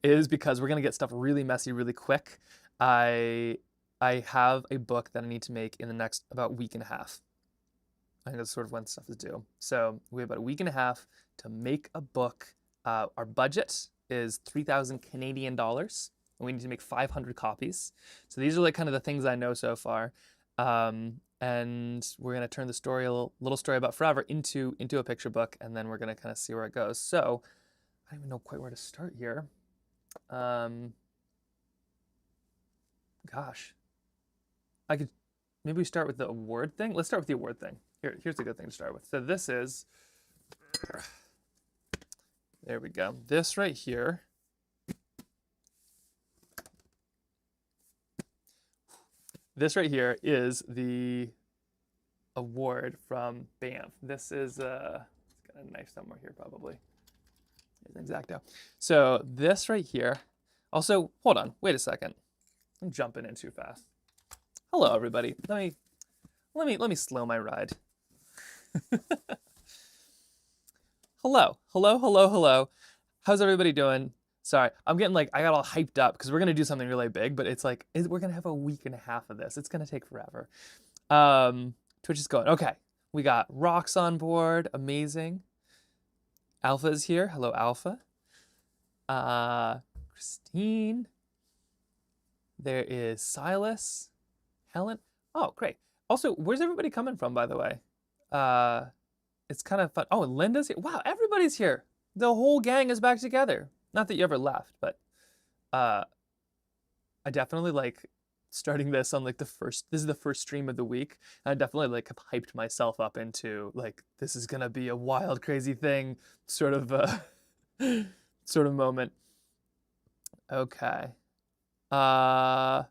is because we're gonna get stuff really messy really quick. I I have a book that I need to make in the next about week and a half. I think that's sort of when stuff is due. So we have about a week and a half to make a book. Our budget is 3,000 Canadian dollars, and we need to make 500 copies. So these are like kind of the things I know so far. And we're gonna turn the story, a little story about forever, into a picture book, and then we're gonna kind of see where it goes. So I don't even know quite where to start here. Um, Gosh, I could maybe we start with the award thing. Let's start with the award thing. Here's a good thing to start with. So this is, there we go. This right here. This right here is the award from Banff. This is, it's got a knife somewhere here probably. Here's an X-Acto. So this right here, also, hold on, wait a second. I'm jumping in too fast. Hello, everybody. Let me slow my ride. Hello, hello, hello, hello. How's everybody doing? Sorry, I'm getting like, I got all hyped up because we're gonna do something really big, but it's like, we're gonna have a week and a half of this. It's gonna take forever. Twitch is going. Okay, we got Rocks on board, amazing. Alpha is here. Hello, Alpha. Christine. There is Silas, Helen. Oh, great. Also, where's everybody coming from, by the way? It's kind of fun. Oh, Linda's here. Wow, everybody's here. The whole gang is back together. Not that you ever left, but I definitely like starting this on like this is the first stream of the week. And I definitely like have hyped myself up into like, this is gonna be a wild, crazy thing sort of sort of moment. Okay. Yeah,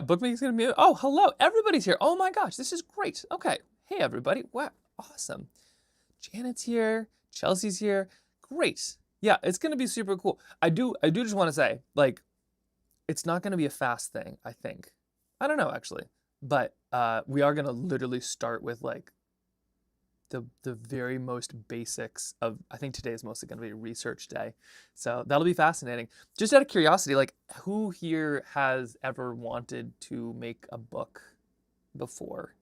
bookmaking's gonna be, oh, hello, everybody's here. Oh my gosh, this is great. Okay, hey everybody, wow, awesome. Janet's here, Chelsea's here, great. Yeah, it's gonna be super cool. I do just wanna say, like, it's not gonna be a fast thing, I think. I don't know actually, but we are gonna literally start with like the very most basics of, I think today is mostly going to be research day. So that'll be fascinating. Just out of curiosity, like who here has ever wanted to make a book before?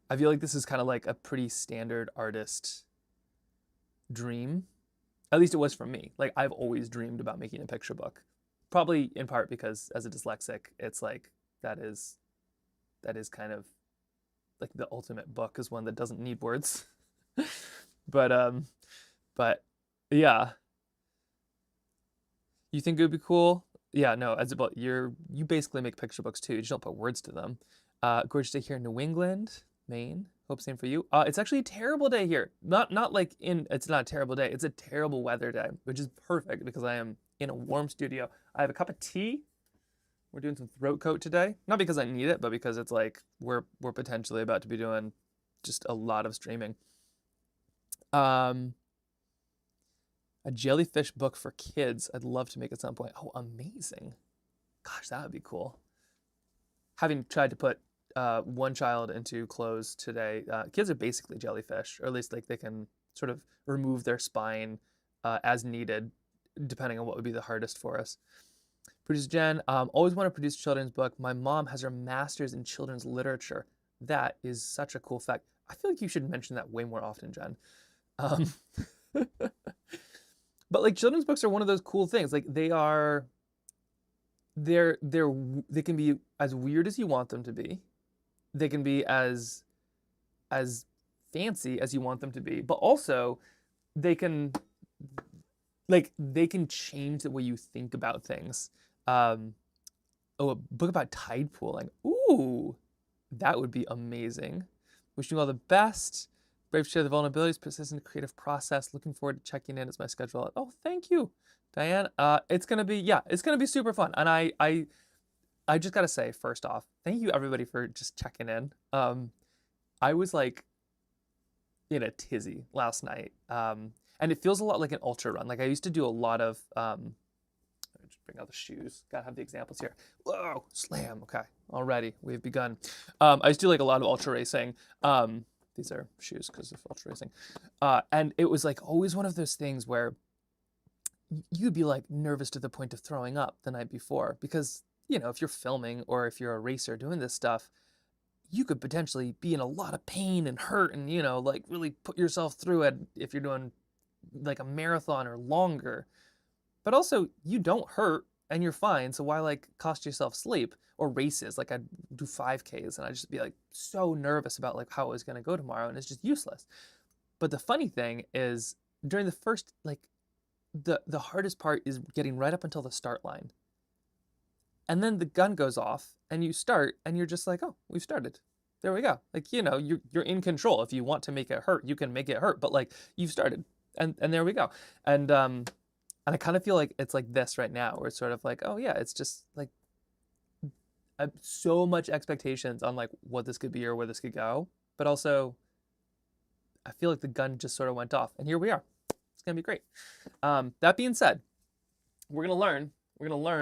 I feel like this is kind of like a pretty standard artist dream. At least it was for me. Like I've always dreamed about making a picture book. Probably in part because as a dyslexic, it's like that is kind of like the ultimate book is one that doesn't need words. but yeah. You think it would be cool? Yeah, no, as about you basically make picture books too. You just don't put words to them. Gorgeous day here in New England, Maine. Hope same for you. It's actually a terrible day here. Not like it's not a terrible day. It's a terrible weather day, which is perfect because I am in a warm studio. I have a cup of tea. We're doing some throat coat today. Not because I need it, but because it's like we're potentially about to be doing just a lot of streaming. A jellyfish book for kids. I'd love to make at some point. Oh, amazing. Gosh, that would be cool. Having tried to put one child into clothes today, kids are basically jellyfish, or at least like they can sort of remove their spine as needed, depending on what would be the hardest for us. Producer Jen, always want to produce a children's book. My mom has her master's in children's literature. That is such a cool fact. I feel like you should mention that way more often, Jen. But like children's books are one of those cool things. Like they can be as weird as you want them to be. They can be as fancy as you want them to be, but also they can change the way you think about things. Oh, a book about tide pooling. Ooh, that would be amazing. Wishing you all the best. Brave to share the vulnerabilities, persistent creative process. Looking forward to checking in as my schedule. Oh, thank you, Diane. It's gonna be super fun. And I just gotta say, first off, thank you everybody for just checking in. I was like in a tizzy last night. And it feels a lot like an ultra run. Like I used to do a lot of, let me just bring out the shoes. Gotta have the examples here. Whoa, slam, okay. Already, we've begun. I used to do like a lot of ultra racing. These are shoes because of ultra racing. And it was like always one of those things where you'd be like nervous to the point of throwing up the night before because, you know, if you're filming or if you're a racer doing this stuff, you could potentially be in a lot of pain and hurt and, you know, like really put yourself through it if you're doing like a marathon or longer. But also, you don't hurt and you're fine, so why like cost yourself sleep? Or races, like I'd do 5Ks and I'd just be like so nervous about like how it was gonna go tomorrow, and it's just useless. But the funny thing is during the first like the hardest part is getting right up until the start line. And then the gun goes off and you start and you're just like, oh, we've started. There we go. Like, you know, you're in control. If you want to make it hurt, you can make it hurt. But like you've started. And there we go. And I kind of feel like it's like this right now, where it's sort of like, oh yeah, it's just like so much expectations on like what this could be or where this could go. But also I feel like the gun just sort of went off and here we are. It's gonna be great. That being said, we're gonna learn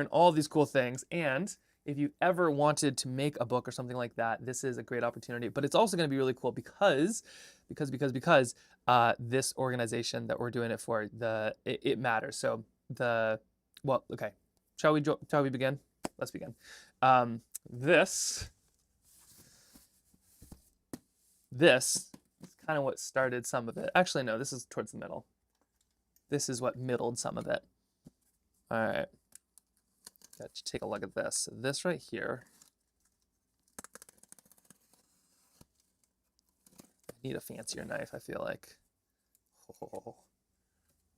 all these cool things. And if you ever wanted to make a book or something like that, this is a great opportunity. But it's also gonna be really cool because this organization that we're doing it for, it matters. So okay, shall we begin? Let's begin. This is kind of what started some of it. Actually, no, this is towards the middle. This is what middled some of it. All right, let's take a look at this. So this right here, I need a fancier knife, I feel like. Oh,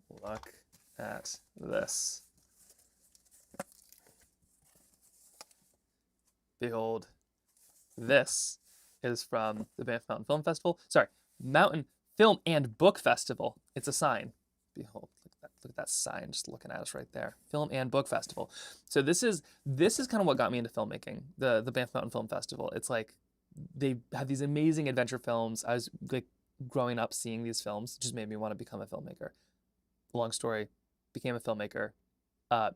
look at this. Behold, this is from the Banff Mountain Film Festival. Sorry, Mountain Film and Book Festival. It's a sign. Behold, look at that sign just looking at us right there. Film and Book Festival. So this is kind of what got me into filmmaking, the Banff Mountain Film Festival. It's like they have these amazing adventure films. I was like growing up seeing these films, just made me want to become a filmmaker. Long story, became a filmmaker.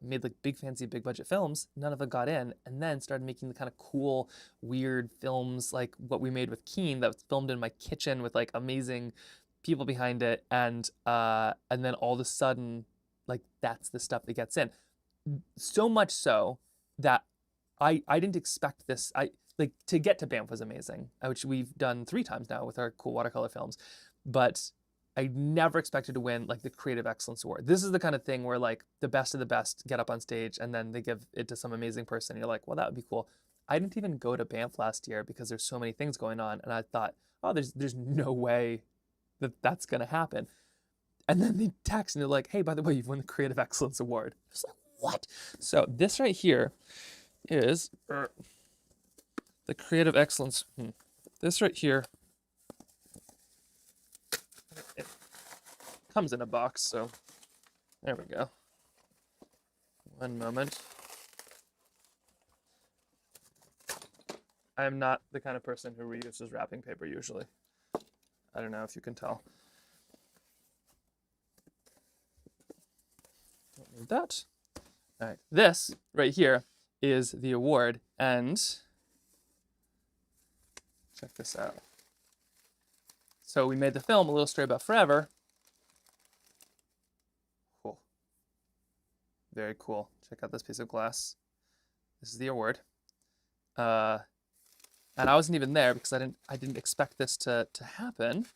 Made like big fancy big budget films, none of it got in, and then started making the kind of cool weird films like what we made with Keen that was filmed in my kitchen with like amazing people behind it, and then all of a sudden like that's the stuff that gets in. So much so that I didn't expect this. I like to get to Banff was amazing, which we've done 3 times now with our cool watercolor films, but I never expected to win like the Creative Excellence Award. This is the kind of thing where like the best of the best get up on stage and then they give it to some amazing person. And you're like, well, that would be cool. I didn't even go to Banff last year because there's so many things going on. And I thought, oh, there's no way that that's going to happen. And then they text and they're like, hey, by the way, you've won the Creative Excellence Award. I was like, what? So this right here is the Creative Excellence. This right here. It comes in a box, so there we go. One moment. I'm not the kind of person who reuses wrapping paper usually. I don't know if you can tell. Don't need that. All right, this right here is the award, and check this out. So we made the film A Little Story About Forever. Cool. Very cool. Check out this piece of glass. This is the award. And I wasn't even there because I didn't expect this to happen.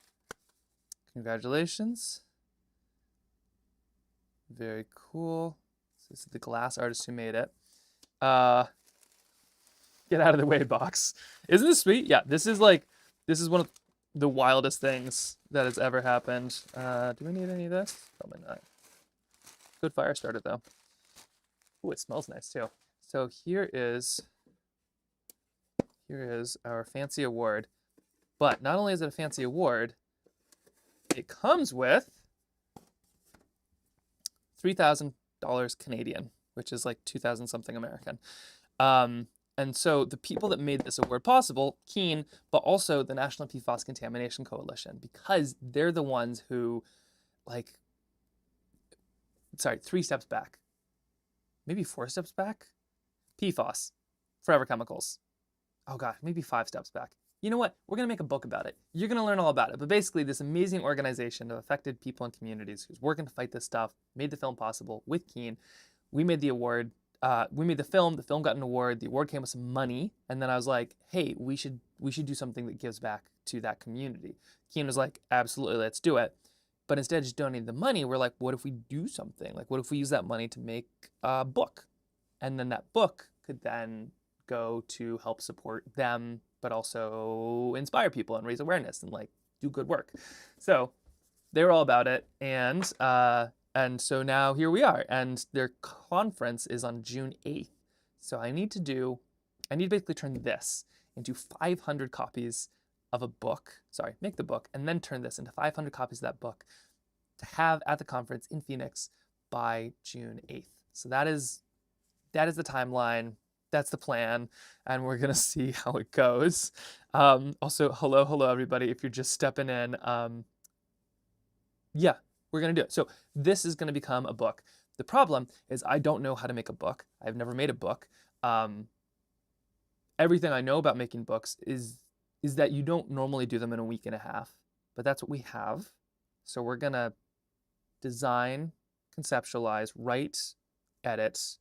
Congratulations. Very cool. So this is the glass artist who made it. Get out of the way, box. Isn't this sweet? Yeah, this is one of the wildest things that has ever happened. Do we need any of this? Probably not. Good fire starter though. Ooh, it smells nice too. So here is our fancy award. But not only is it a fancy award, it comes with $3,000 Canadian, which is like 2,000 something American. And so the people that made this award possible, Keen, but also the National PFAS Contamination Coalition, because they're the ones who, 3 steps back, maybe 4 steps back. PFAS, forever chemicals. Oh God, maybe 5 steps back. you know what? We're going to make a book about it. You're going to learn all about it. But basically, this amazing organization of affected people and communities who's working to fight this stuff made the film possible with Keen. We made the award. We made the film. The film got an award. The award came with some money. And then I was like, hey, we should do something that gives back to that community. Keen was like, absolutely, let's do it. But instead of just donating the money, we're like, what if we do something? Like, what if we use that money to make a book? And then that book could then go to help support them, but also inspire people and raise awareness and like do good work. So they were all about it. And so now here we are. And their conference is on June 8th. So I need to basically turn this into 500 copies of a book. Sorry, make the book and then turn this into 500 copies of that book to have at the conference in Phoenix by June 8th. So that is the timeline. That's the plan, and we're gonna see how it goes. Also, hello, everybody. If you're just stepping in, yeah, we're gonna do it. So this is gonna become a book. The problem is I don't know how to make a book. I've never made a book. Everything I know about making books is that you don't normally do them in a week and a half, but that's what we have. So we're gonna design, conceptualize, write, edit,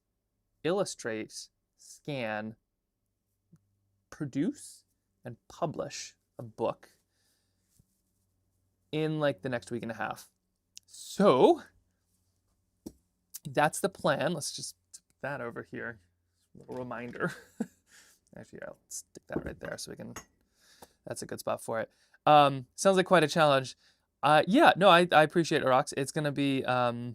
illustrate, scan, produce, and publish a book in like the next week and a half. So that's the plan. Let's just put that over here. A little reminder. Actually, I'll stick that right there so we can, that's a good spot for it. Sounds like quite a challenge. Yeah, no, I appreciate it, Rox. It's gonna be a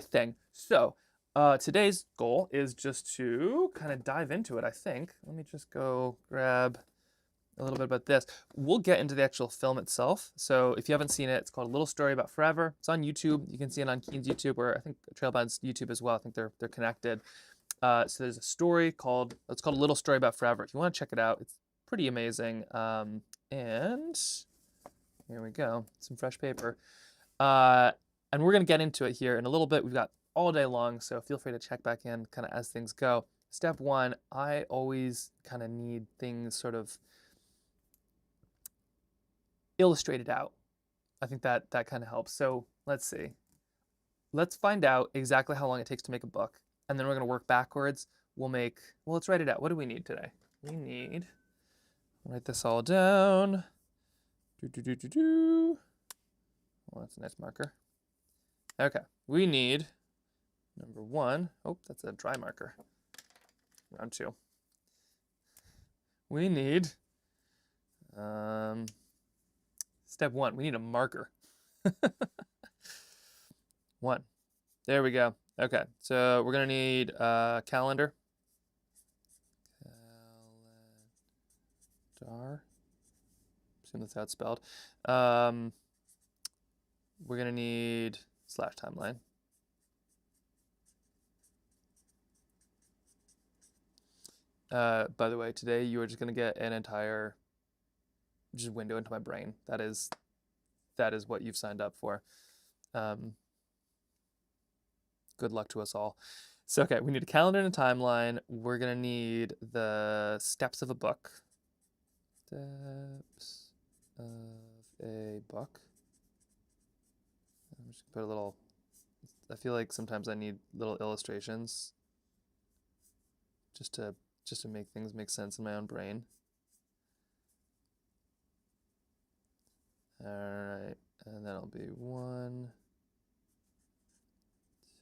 thing. So today's goal is just to kind of dive into it, I think. Let me just go grab a little bit about this. We'll get into the actual film itself. So if you haven't seen it, it's called A Little Story About Forever. It's on YouTube. You can see it on Keen's YouTube, or I think Trailbound's YouTube as well. I think they're connected. So there's a story called A Little Story About Forever. If you want to check it out, it's pretty amazing. And here we go, some fresh paper. And we're gonna get into it here in a little bit. We've got all day long, so feel free to check back in kind of as things go. Step one, I always kind of need things sort of illustrated out. I think that kind of helps. So let's see. Let's find out exactly how long it takes to make a book, and then we're gonna work backwards. Well, let's write it out. What do we need today? We need, write this all down. Well, that's a nice marker. Okay, we need number one. Oh, that's a dry marker. Round two. We need step one. We need a marker. One. There we go. Okay, so we're gonna need a calendar. Calendar. Assume that's how it's spelled. We're gonna need /timeline. By the way, today you are just gonna get an entire just window into my brain. That is what you've signed up for. Good luck to us all. So okay, we need a calendar and a timeline. We're gonna need the steps of a book. Steps of a book. I'm just gonna put a little, I feel like sometimes I need little illustrations just to make things make sense in my own brain. All right, and that'll be 1,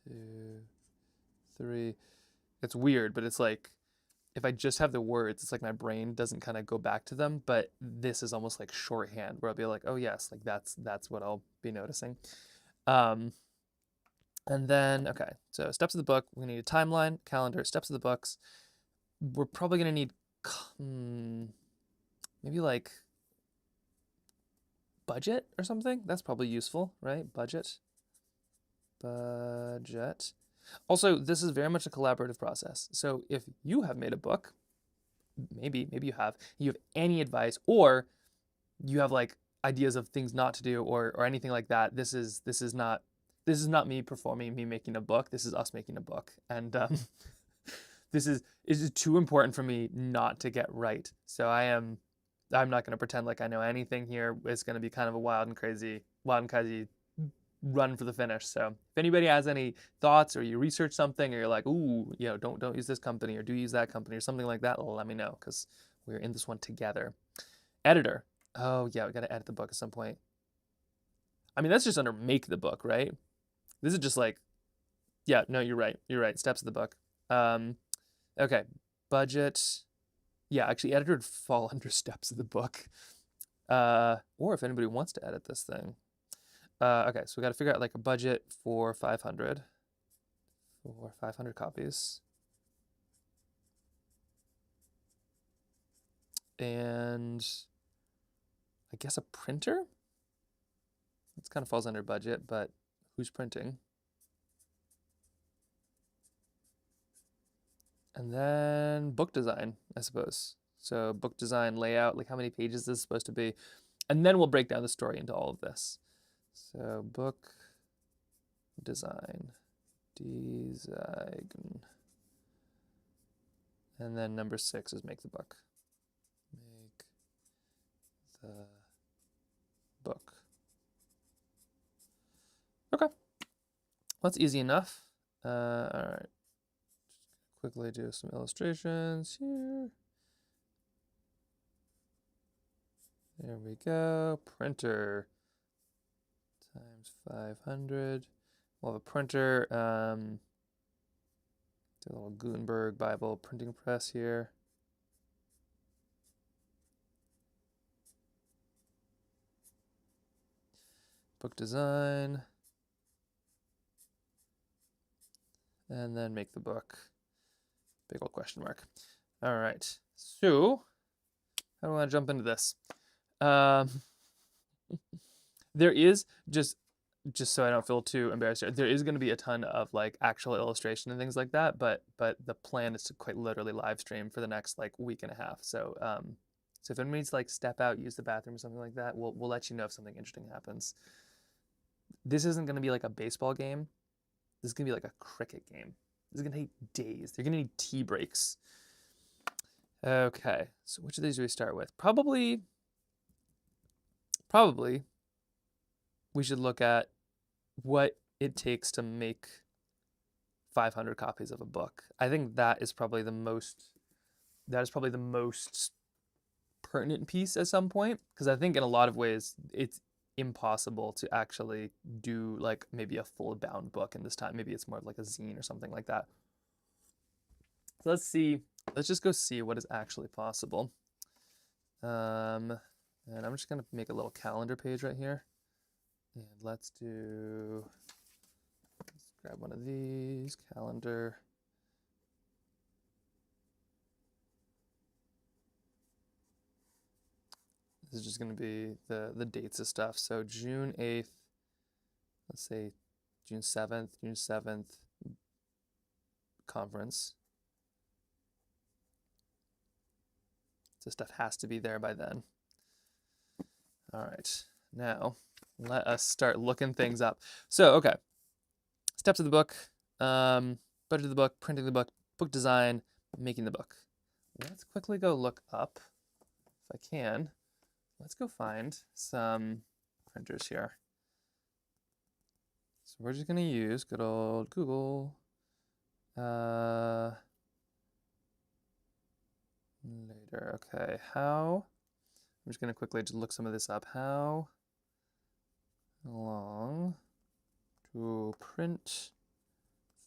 2, 3. It's weird, but it's like if I just have the words, it's like my brain doesn't kind of go back to them, but this is almost like shorthand where I'll be like, oh yes, like that's what I'll be noticing. And then, okay, so steps of the book, we need a timeline, calendar, steps of the books. We're probably gonna need maybe like budget or something. That's probably useful, right? Budget. Also, this is very much a collaborative process. So if you have made a book, maybe you have any advice, or you have like ideas of things not to do or anything like that, this is not me making a book. This is us making a book. And this is too important for me not to get right. So I'm not going to pretend like I know anything here. It's going to be kind of a wild and crazy run for the finish. So if anybody has any thoughts, or you research something, or you're like, ooh, don't use this company, or do use that company, or something like that, let me know, because we're in this one together. Editor. Oh yeah, we got to edit the book at some point. I mean, that's just under make the book, right? This is just like, yeah, no, you're right. You're right. Steps of the book. Okay, budget. Yeah, actually, editor would fall under steps of the book. Or if anybody wants to edit this thing. Okay, so we got to figure out like a budget for 500 copies. And I guess a printer? This kind of falls under budget, but who's printing? And then book design, I suppose. So book design, layout, like how many pages is this supposed to be? And then we'll break down the story into all of this. So book design. And then number 6 is make the book. Make the book. Okay. That's easy enough. All right. Quickly do some illustrations here. There we go. Printer times 500. We'll have a printer. Do a little Gutenberg Bible printing press here. Book design. And then make the book. Big old question mark. All right. So, how do I want to jump into this? There is just so I don't feel too embarrassed here, there is going to be a ton of like actual illustration and things like that, but the plan is to quite literally live stream for the next like week and a half. So so if anybody needs to like step out, use the bathroom or something like that, we'll let you know if something interesting happens. This isn't going to be like a baseball game. This is going to be like a cricket game. This is going to take days. They're going to need tea breaks. Okay, so which of these do we start with? Probably we should look at what it takes to make 500 copies of a book. I think that is probably the most pertinent piece at some point, because I think in a lot of ways it's impossible to actually do like maybe a full bound book in this time. Maybe it's more of like a zine or something like that. So let's just go see what is actually possible. And I'm just gonna make a little calendar page right here. And let's grab one of these, calendar. This is just going to be the dates of stuff. So June 8th, let's say June 7th, conference. So stuff has to be there by then. All right, now let us start looking things up. So, okay, steps of the book, budget of the book, printing the book, book design, making the book. Let's quickly go look up, if I can. Let's go find some printers here. So we're just going to use good old Google. Later, okay, how? I'm just going to quickly just look some of this up. How long to print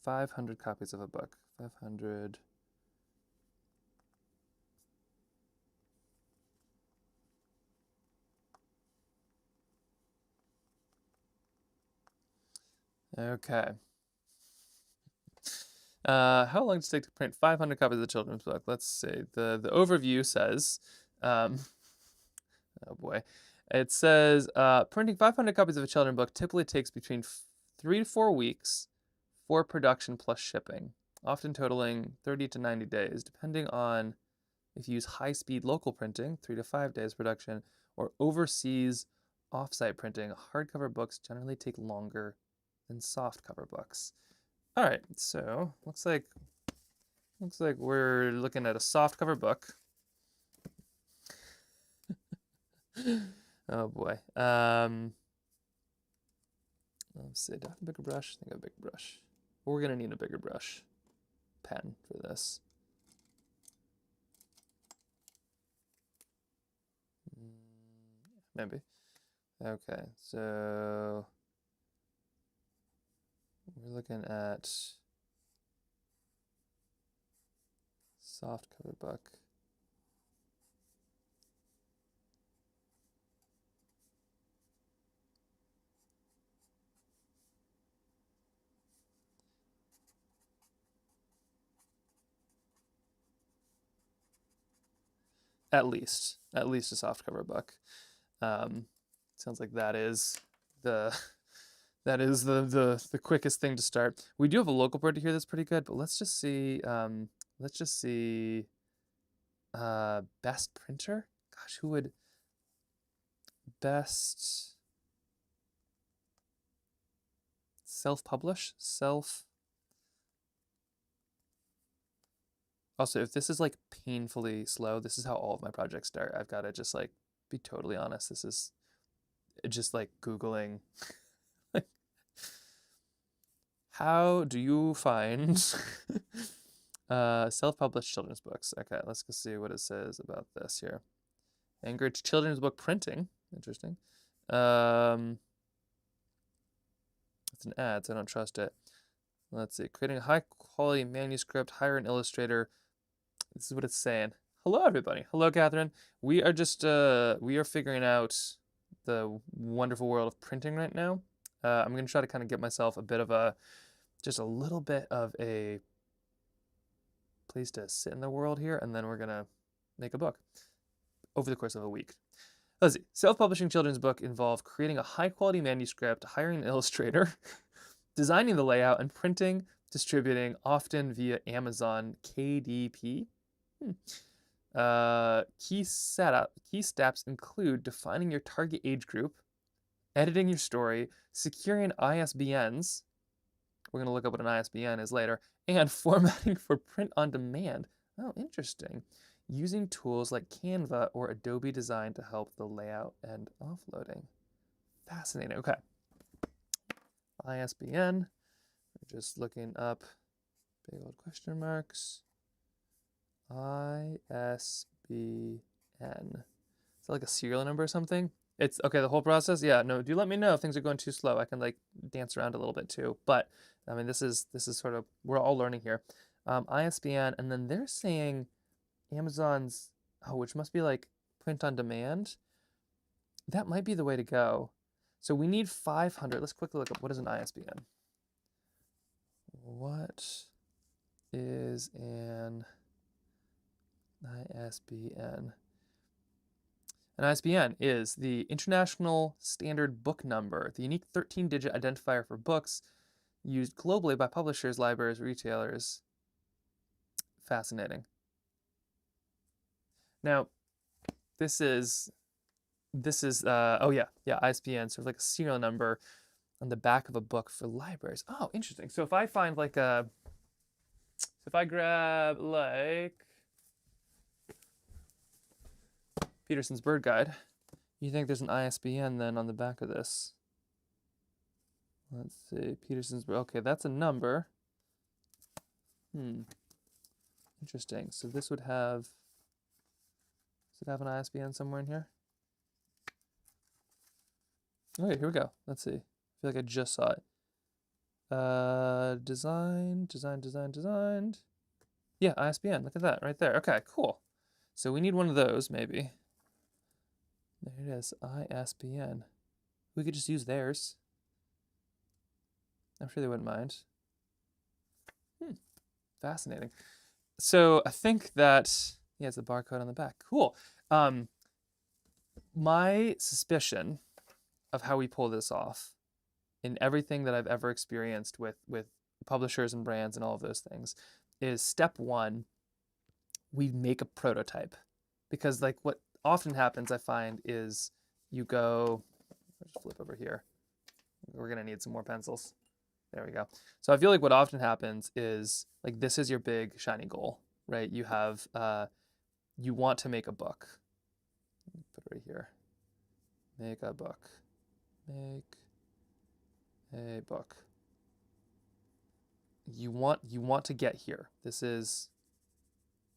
500 copies of a book? 500. Okay. How long does it take to print 500 copies of the children's book? Let's see. The overview says, oh boy, it says printing 500 copies of a children's book typically takes between 3 to 4 weeks for production plus shipping, often totaling 30 to 90 days, depending on if you use high-speed local printing, 3 to 5 days production, or overseas off-site printing. Hardcover books generally take longer than softcover books. All right, so looks like Looks like we're looking at a soft cover book. Oh boy. Let's see. Do I have a bigger brush? I think I have a bigger brush. We're gonna need a bigger brush pen for this. Maybe. Okay, so we're looking at soft cover book. At least a soft cover book. Sounds like that is the the quickest thing to start. We do have a local printer here that's pretty good, but let's just see. Best printer. Gosh, who would best self-publish? Also, if this is like painfully slow, this is how all of my projects start. I've got to just like be totally honest. This is just like Googling. How do you find self-published children's books? Okay, let's go see what it says about this here. Anchorage children's book printing. Interesting. It's an ad, so I don't trust it. Let's see. Creating a high-quality manuscript. Hire an illustrator. This is what it's saying. Hello, everybody. Hello, Catherine. We are just we are figuring out the wonderful world of printing right now. I'm gonna try to kind of get myself a bit of a, just a little bit of a place to sit in the world here, and then we're gonna make a book over the course of a week. Let's see. Self-publishing children's book involve creating a high-quality manuscript, hiring an illustrator, designing the layout, and printing, distributing, often via Amazon KDP. Key steps include defining your target age group, editing your story, securing ISBNs. We're going to look up what an ISBN is later, and formatting for print on demand. Oh, interesting. Using tools like Canva or Adobe Design to help the layout and offloading. Fascinating. Okay. ISBN. We're just looking up big old question marks. ISBN. Is that like a serial number or something? It's okay, the whole process? Yeah, no, do let me know if things are going too slow. I can like dance around a little bit too. But I mean, this is sort of, we're all learning here. ISBN, and then they're saying Amazon's, oh, which must be like print on demand. That might be the way to go. So we need 500. Let's quickly look up, what is an ISBN? What is an ISBN? An ISBN is the International Standard Book Number, the unique 13-digit identifier for books used globally by publishers, libraries, retailers. Fascinating. Now, this is oh yeah, ISBN, sort of like a serial number on the back of a book for libraries. Oh, interesting. So if I find like if I grab like Peterson's Bird Guide, you think there's an ISBN then on the back of this? Let's see, Peterson's Bird. Okay, that's a number. Interesting. So this would have, does it have an ISBN somewhere in here? Okay, here we go. Let's see. I feel like I just saw it. Designed. Yeah, ISBN. Look at that right there. Okay, cool. So we need one of those maybe. There it is, ISBN. We could just use theirs. I'm sure they wouldn't mind. Fascinating. So I think that, yeah, it's a barcode on the back. Cool. My suspicion of how we pull this off in everything that I've ever experienced with publishers and brands and all of those things is step one, we make a prototype. Because like what often happens, I find, is you go, let's flip over here. We're gonna need some more pencils. There we go. So I feel like what often happens is like this is your big shiny goal, right? You have you want to make a book. Put it right here. Make a book. Make a book. You want to get here. This is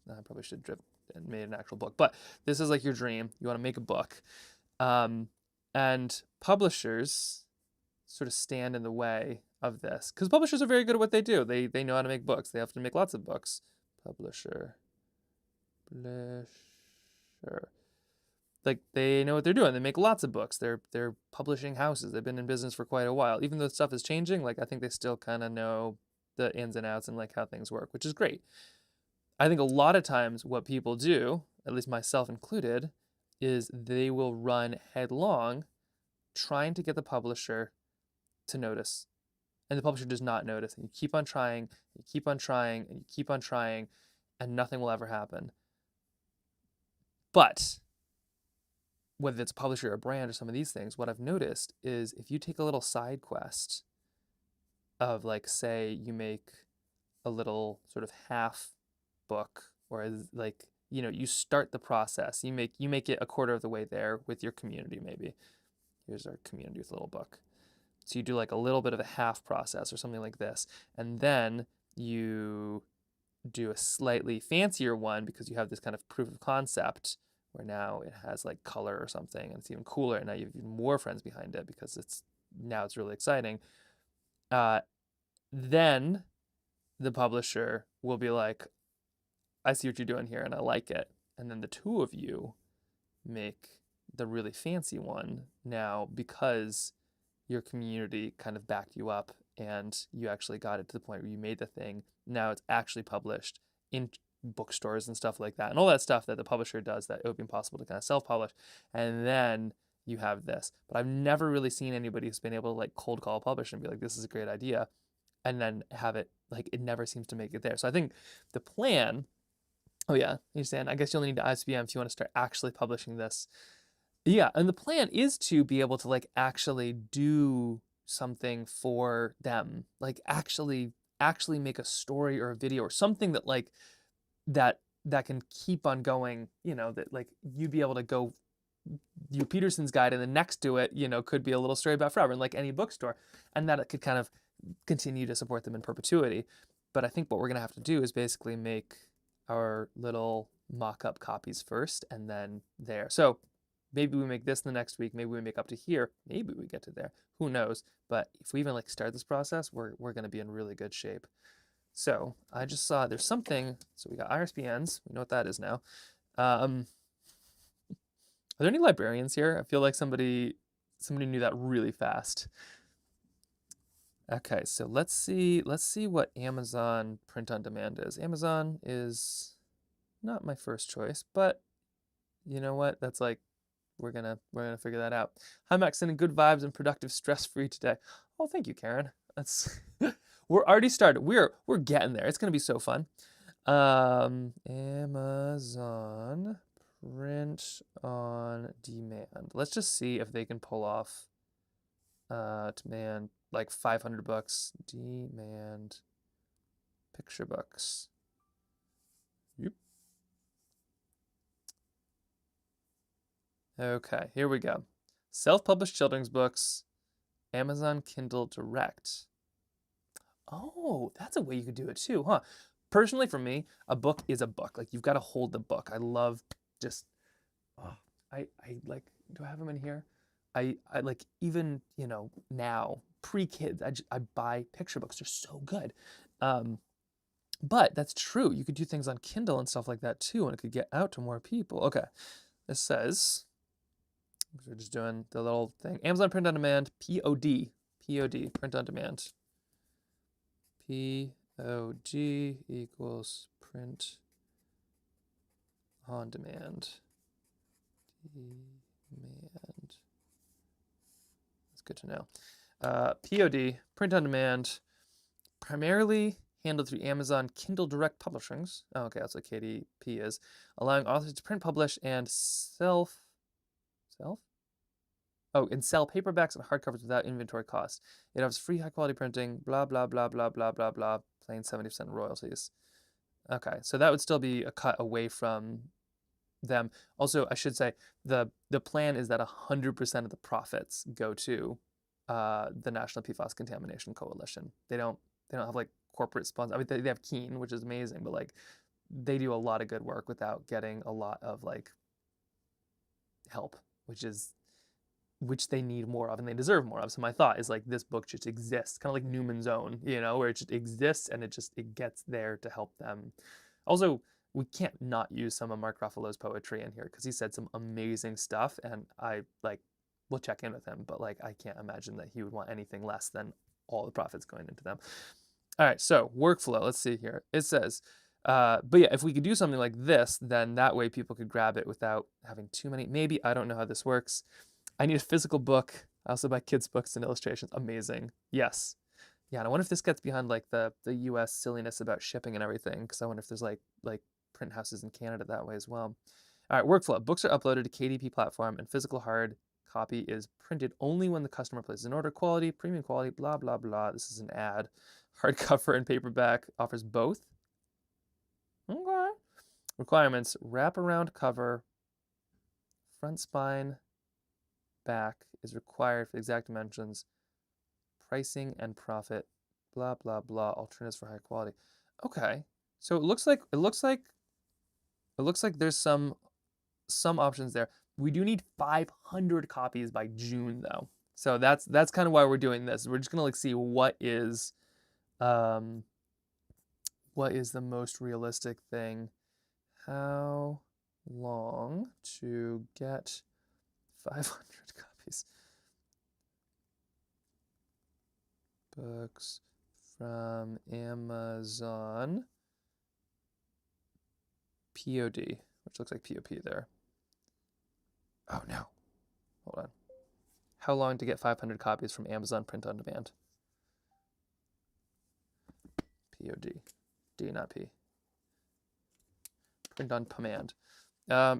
I probably should have and made an actual book, but this is like your dream. You want to make a book, and publishers sort of stand in the way of this because publishers are very good at what they do. They know how to make books. They have to make lots of books. Publisher. Like they know what they're doing. They make lots of books. They're publishing houses. They've been in business for quite a while. Even though stuff is changing, like I think they still kind of know the ins and outs and like how things work, which is great. I think a lot of times what people do, at least myself included, is they will run headlong trying to get the publisher to notice. And the publisher does not notice. And you keep on trying, you keep on trying, and you keep on trying, and nothing will ever happen. But whether it's a publisher or a brand or some of these things, what I've noticed is if you take a little side quest of like, say you make a little sort of half book or like, you know, you start the process, you make it a quarter of the way there with your community maybe. Here's our community with a little book. So you do like a little bit of a half process or something like this. And then you do a slightly fancier one because you have this kind of proof of concept where now it has like color or something and it's even cooler and now you have even more friends behind it because it's really exciting. Then the publisher will be like, I see what you're doing here and I like it. And then the two of you make the really fancy one now because your community kind of backed you up and you actually got it to the point where you made the thing. Now it's actually published in bookstores and stuff like that and all that stuff that the publisher does that it would be impossible to kind of self-publish. And then you have this. But I've never really seen anybody who's been able to like cold call a publisher and be like, this is a great idea, and then have it, like, it never seems to make it there. So I think the plan, oh yeah, you're saying, I guess you only need ISBN if you want to start actually publishing this. Yeah, and the plan is to be able to like actually do something for them, like actually make a story or a video or something that like that can keep on going, you know, that like you'd be able to go your Peterson's Guide and then next to it, you know, could be a little story about forever, and like any bookstore, and that it could kind of continue to support them in perpetuity. But I think what we're gonna have to do is basically make our little mock-up copies first and then there. So maybe we make this the next week, maybe we make up to here, maybe we get to there, who knows. But if we even like start this process, we're going to be in really good shape. So I just saw there's something, so we got ISBNs, we know what that is now. Are there any librarians here? I feel like somebody knew that really fast. Okay, so let's see what Amazon print on demand is. Amazon is not my first choice, but you know what? That's like, we're gonna figure that out. Hi Max, sending good vibes and productive, stress-free today. Oh, thank you, Karen. That's we're already started. We're getting there. It's gonna be so fun. Amazon print on demand. Let's just see if they can pull off demand like $500 demand picture books. Yep. Okay, here we go. Self-published children's books, Amazon Kindle Direct. Oh, that's a way you could do it too, huh? Personally, for me, a book is a book. Like, you've got to hold the book. I love just, oh, I like, do I have them in here? I like, even, you know, now, pre-kids, I buy picture books. They're so good. But that's true. You could do things on Kindle and stuff like that too, and it could get out to more people. Okay, this says, we're just doing the little thing. Amazon print on demand, POD, print on demand. POD equals print on demand. Demand. That's good to know. POD, print on demand, primarily handled through Amazon Kindle Direct Publishings. Oh, okay, that's what KDP is. Allowing authors to print, publish, and self Oh, and sell paperbacks and hardcovers without inventory cost. It offers free high quality printing, blah, blah, blah, blah, blah, blah, blah, paying 70% royalties. Okay, so that would still be a cut away from them. Also, I should say the plan is that 100% of the profits go to the National PFAS Contamination Coalition. They don't have like corporate sponsors. I mean, they have Keen, which is amazing, but like they do a lot of good work without getting a lot of like help, which they need more of and they deserve more of. So my thought is like this book just exists, kind of like Newman's Own, you know, where it just exists and it gets there to help them. Also, we can't not use some of Mark Ruffalo's poetry in here because he said some amazing stuff, and I like we'll check in with him, but like I can't imagine that he would want anything less than all the profits going into them. All right, so workflow. Let's see here. It says, but yeah, if we could do something like this, then that way people could grab it without having too many. Maybe I don't know how this works. I need a physical book. I also buy kids' books and illustrations. Amazing. Yes. Yeah, and I wonder if this gets behind like the U.S. silliness about shipping and everything, because I wonder if there's like print houses in Canada that way as well. All right, workflow. Books are uploaded to KDP platform, and physical hard copy is printed only when the customer places an order. Quality, premium quality, blah, blah, blah. This is an ad. Hardcover and paperback offers both. Okay. Requirements: wraparound cover, front spine, back is required for exact dimensions. Pricing and profit, blah, blah, blah. Alternatives for high quality. Okay. So it looks like there's some options there. We do need 500 copies by June though. So that's kind of why we're doing this. We're just gonna like see what is the most realistic thing. How long to get 500 copies? Books from Amazon. POD, which looks like POP there. Oh no. Hold on. How long to get 500 copies from Amazon Print on Demand? POD. D, not P. Print on Demand.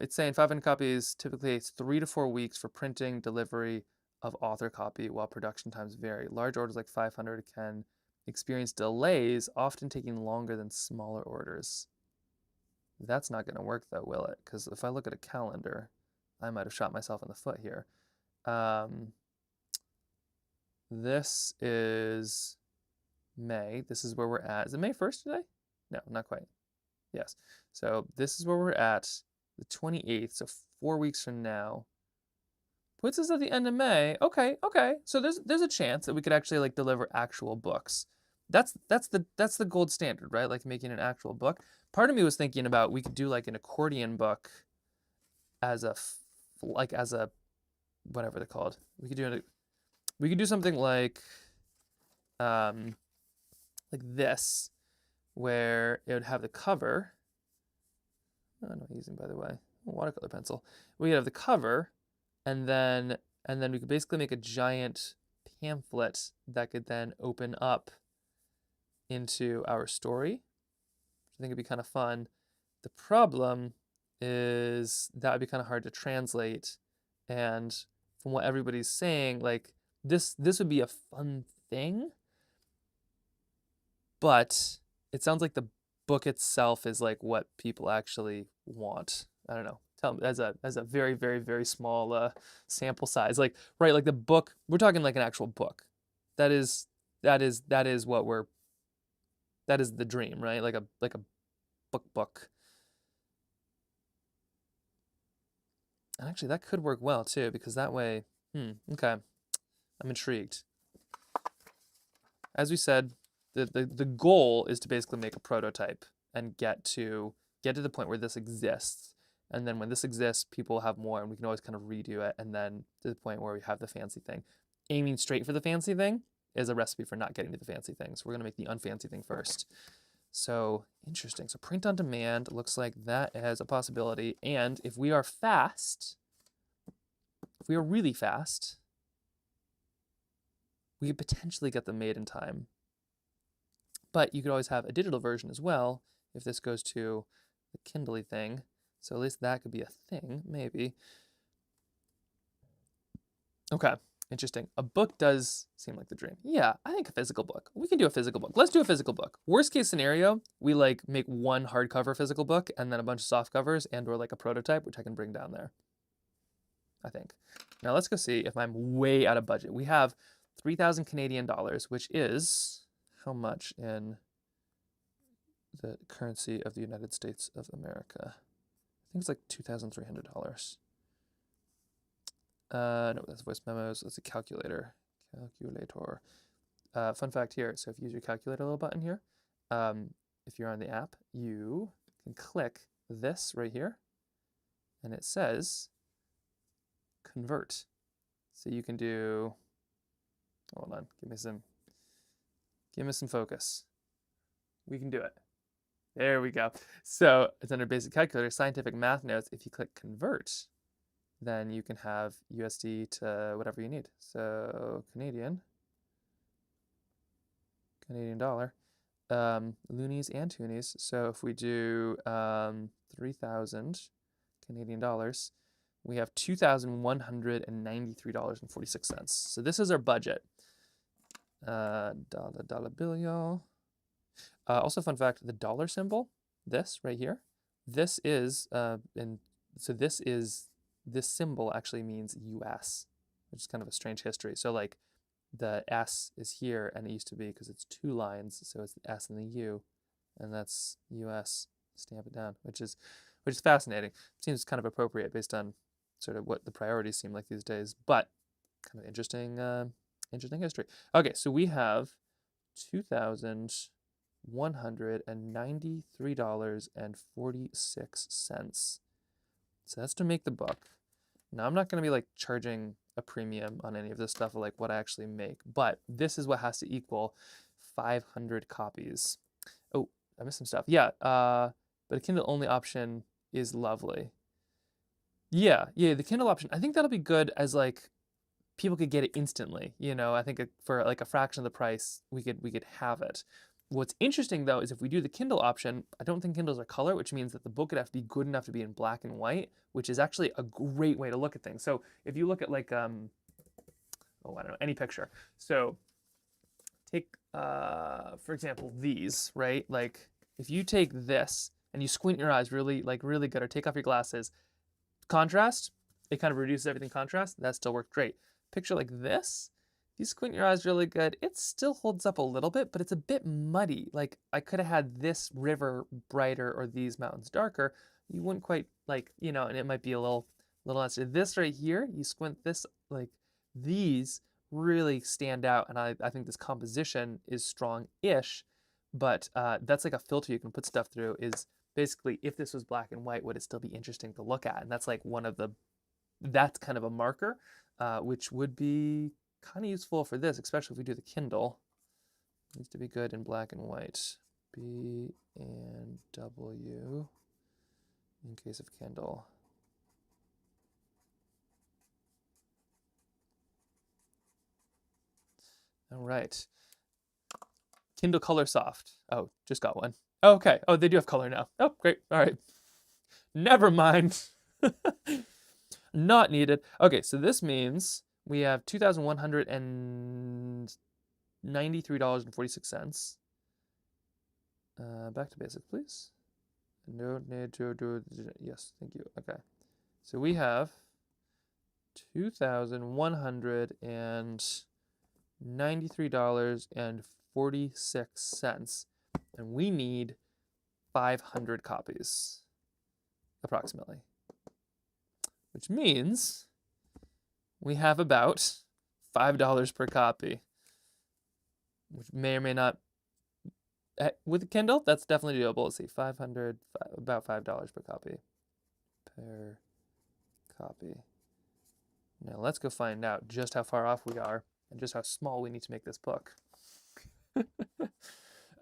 It's saying 500 copies typically takes 3 to 4 weeks for printing, delivery of author copy, while production times vary. Large orders like 500 can experience delays, often taking longer than smaller orders. That's not going to work though, will it? Because if I look at a calendar, I might have shot myself in the foot here. This is May. This is where we're at. Is it May 1st today? No, not quite. Yes. So this is where we're at, the 28th, so 4 weeks from now. Puts us at the end of May. Okay. So there's a chance that we could actually like deliver actual books. That's the gold standard, right? Like making an actual book. Part of me was thinking about we could do like an accordion book as a whatever they're called. We could do something like this, where it would have the cover. Oh, I'm not using, by the way, a watercolor pencil. We have the cover, and then we could basically make a giant pamphlet that could then open up into our story. I think it'd be kind of fun. The problem is that would be kind of hard to translate, and from what everybody's saying, like this would be a fun thing, but it sounds like the book itself is like what people actually want. I don't know. Tell me, as a very, very, very small sample size, like right, like the book. We're talking like an actual book. That is what we're. That is the dream, right? Like a book. And actually, that could work well too, because that way, okay, I'm intrigued. As we said, the goal is to basically make a prototype and get to the point where this exists. And then when this exists, people will have more, and we can always kind of redo it, and then to the point where we have the fancy thing. Aiming straight for the fancy thing is a recipe for not getting to the fancy thing. So we're gonna make the unfancy thing first. So interesting. So print on demand looks like that has a possibility. And if we are fast, if we are really fast, we could potentially get them made in time. But you could always have a digital version as well if this goes to the Kindle thing. So at least that could be a thing, maybe. Okay, interesting. A book does seem like the dream. Yeah, I think a physical book. We can do a physical book. Let's do a physical book. Worst case scenario, we like make one hardcover physical book and then a bunch of soft covers and or like a prototype, which I can bring down there, I think. Now let's go see if I'm way out of budget. We have 3,000 Canadian dollars, which is how much in the currency of the United States of America? I think it's like $2,300. No, that's voice memos. That's a calculator. Calculator. Fun fact here. So if you use your calculator little button here, if you're on the app, you can click this right here, and it says convert. So you can do. Hold on. Give me some focus. We can do it. There we go. So it's under basic calculator, scientific math notes. If you click convert, then you can have USD to whatever you need. So Canadian dollar, loonies and toonies. So if we do 3,000 Canadian dollars, we have $2,193.46. So this is our budget. Dollar bill, y'all. Also, fun fact: the dollar symbol, this right here, this is this symbol actually means U.S., which is kind of a strange history. So like the S is here, and it used to be because it's two lines, so it's the S and the U, and that's U.S. Stamp it down, which is fascinating. Seems kind of appropriate based on sort of what the priorities seem like these days, but kind of interesting history. Okay, so we have $2,193.46. So that's to make the book. Now I'm not going to be like charging a premium on any of this stuff, like what I actually make, but this is what has to equal 500 copies. Oh, I missed some stuff. Yeah, but a Kindle only option is lovely. Yeah, the Kindle option. I think that'll be good as like people could get it instantly. You know, I think for like a fraction of the price, we could have it. What's interesting though is if we do the Kindle option, I don't think Kindles are color, which means that the book would have to be good enough to be in black and white, which is actually a great way to look at things. So if you look at like I don't know, any picture. So take for example these, right? Like if you take this and you squint your eyes really good, or take off your glasses, contrast, it kind of reduces everything contrast. That still worked great. Picture like this. If you squint your eyes really good, it still holds up a little bit, but it's a bit muddy. Like I could have had this river brighter or these mountains darker. You wouldn't quite like, you know, and it might be a little nicer. This right here, you squint this, like these really stand out, and I think this composition is strong-ish, but that's like a filter you can put stuff through. Is basically, if this was black and white, would it still be interesting to look at? And that's like that's kind of a marker, which would be kind of useful for this, especially if we do the Kindle. It needs to be good in black and white. B and W in case of Kindle. All right. Kindle Color Soft. Oh, just got one. Oh, okay. Oh, they do have color now. Oh, great. All right. Never mind. Not needed. Okay, so this means we have $2,193.46. Back to basics, please. No need to do. Yes, thank you. Okay, so we have $2,193.46, and we need 500 copies, approximately. Which means we have about $5 per copy, which may or may not. With the Kindle, that's definitely doable. Let's see, 500, about $5 per copy. Per copy. Now let's go find out just how far off we are and just how small we need to make this book.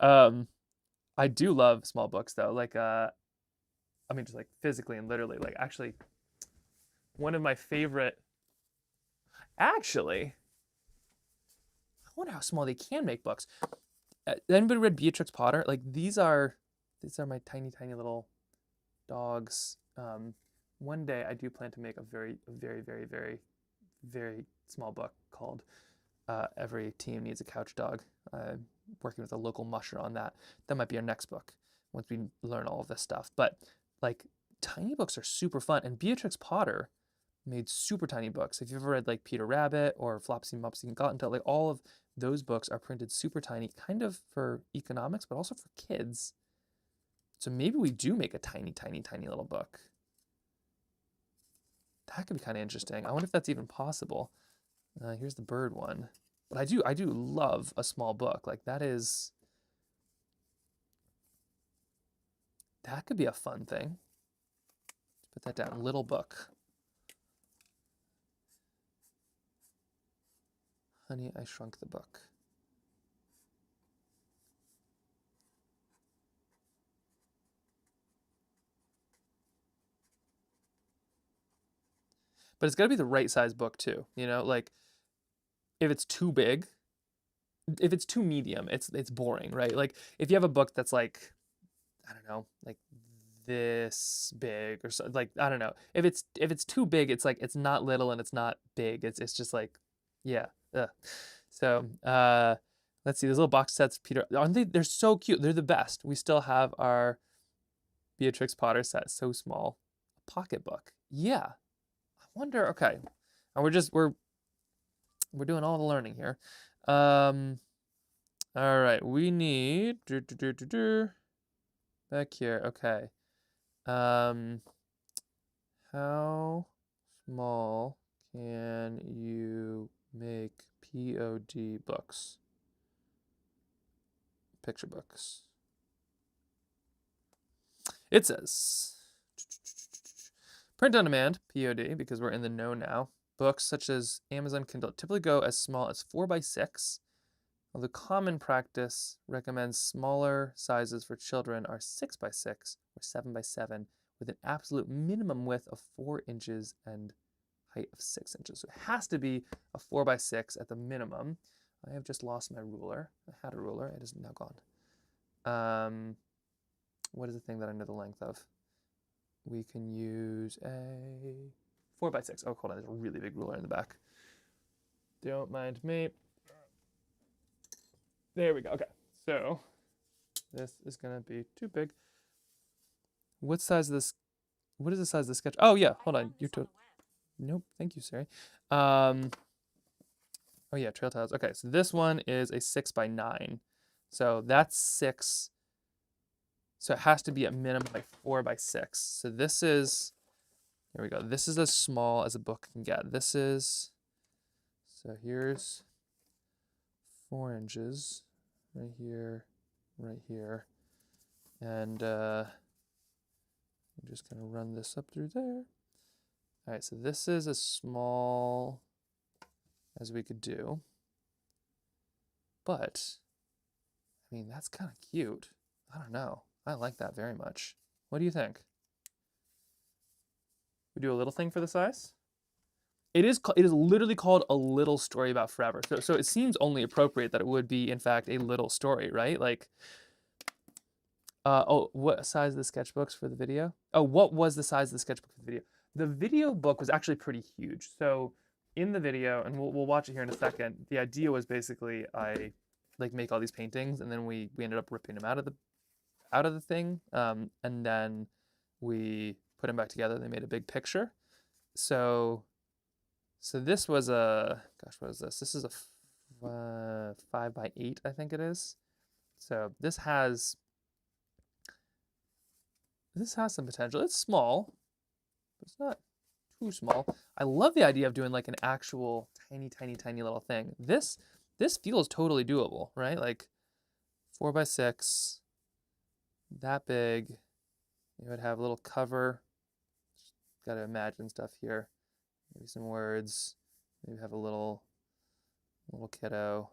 I do love small books though. Like, I mean, just like physically and literally. Like, actually, one of my favorite. Actually, I wonder how small they can make books. Anybody read Beatrix Potter? Like these are my tiny little dogs. One day I do plan to make a very very small book called Every Team Needs a Couch Dog. Working with a local musher on that. That might be our next book once we learn all of this stuff. But like tiny books are super fun. And Beatrix Potter made super tiny books. If you've ever read like Peter Rabbit or Flopsy Mopsy and Cottontail, like all of those books are printed super tiny, kind of for economics, but also for kids. So maybe we do make a tiny, tiny, tiny little book. That could be kind of interesting. I wonder if that's even possible. Here's the bird one. But I do love a small book. Like that could be a fun thing. Let's put that down, little book. Honey, I Shrunk the Book. But it's got to be the right size book too. You know, like if it's too big, if it's too medium, it's boring, right? Like if you have a book that's like, I don't know, like this big or so, like I don't know. If it's too big, it's like it's not little and it's not big. It's just like, yeah. Ugh. So let's see. Those little box sets, Peter, aren't they? They're so cute. They're the best. We still have our Beatrix Potter set, so small. A pocketbook. Yeah. I wonder. Okay, and we're doing all the learning here. All right. We need back here. Okay. How small can you make POD books? Picture books. It says print on demand, POD, because we're in the know now. Books such as Amazon Kindle typically go as small as 4x6, although common practice recommends smaller sizes for children are 6x6 or 7x7 with an absolute minimum width of 4 inches and height of 6 inches. So it has to be a 4x6 at the minimum. I have just lost my ruler. I had a ruler. It is now gone. What is the thing that I know the length of? We can use a 4x6. Oh, hold on. There's a really big ruler in the back. Don't mind me. There we go. Okay. So this is going to be too big. What size of this? What is the size of the sketch? Oh, yeah. Hold on. You're Nope. Thank you, Siri. Oh, yeah. Trail tiles. Okay. So this one is a 6x9. So that's 6. So it has to be a minimum like 4x6. So this is, here we go. This is as small as a book can get. This is, so here's 4 inches right here, right here. And I'm just going to run this up through there. All right, so this is as small as we could do. But, I mean, that's kind of cute. I don't know. I like that very much. What do you think? We do a little thing for the size? It is literally called A Little Story About Forever. So it seems only appropriate that it would be, in fact, a little story, right? Like, oh, what size of the sketchbooks for the video? Oh, what was the size of the sketchbook for the video? The video book was actually pretty huge. So in the video, and we'll watch it here in a second, the idea was basically I like make all these paintings, and then we ended up ripping them out of the thing, and then we put them back together. They made a big picture. So this was a, gosh, what is this? This is a 5x8, I think it is. So this has some potential. It's small, but it's not too small. I love the idea of doing like an actual tiny, tiny, tiny little thing. This feels totally doable, right? Like 4x6. That big. You would have a little cover. Got to imagine stuff here. Maybe some words. Maybe have a little kiddo.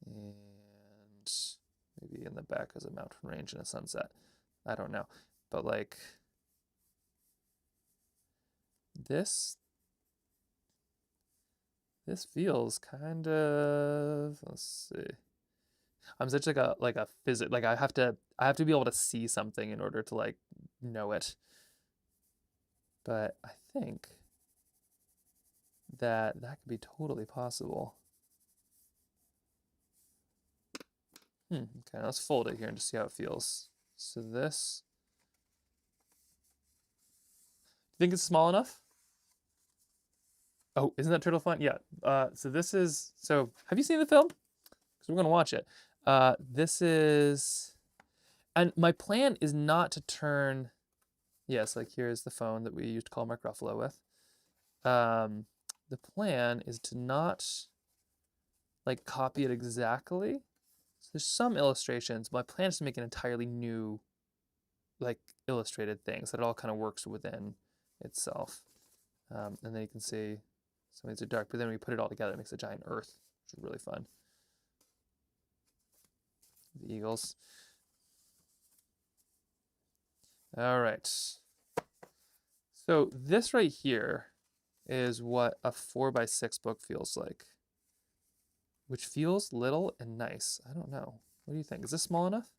And maybe in the back is a mountain range and a sunset. I don't know. But like this feels kind of, let's see. I'm such like a physic, like I have to be able to see something in order to like know it. But I think that that could be totally possible. Okay, let's fold it here and just see how it feels. So this, think it's small enough? Oh, isn't that turtle fun? Yeah. So this is, so have you seen the film? Because we're gonna watch it. This is, and my plan is not to turn, yes, like here's the phone that we used to call Mark Ruffalo with. The plan is to not like copy it exactly. So there's some illustrations. My plan is to make an entirely new, like illustrated thing, so that it all kind of works within itself. And then you can see some of these are dark, but then when we put it all together, it makes a giant earth, which is really fun. The eagles. All right. So this right here is what a 4x6 book feels like, which feels little and nice. I don't know. What do you think? Is this small enough?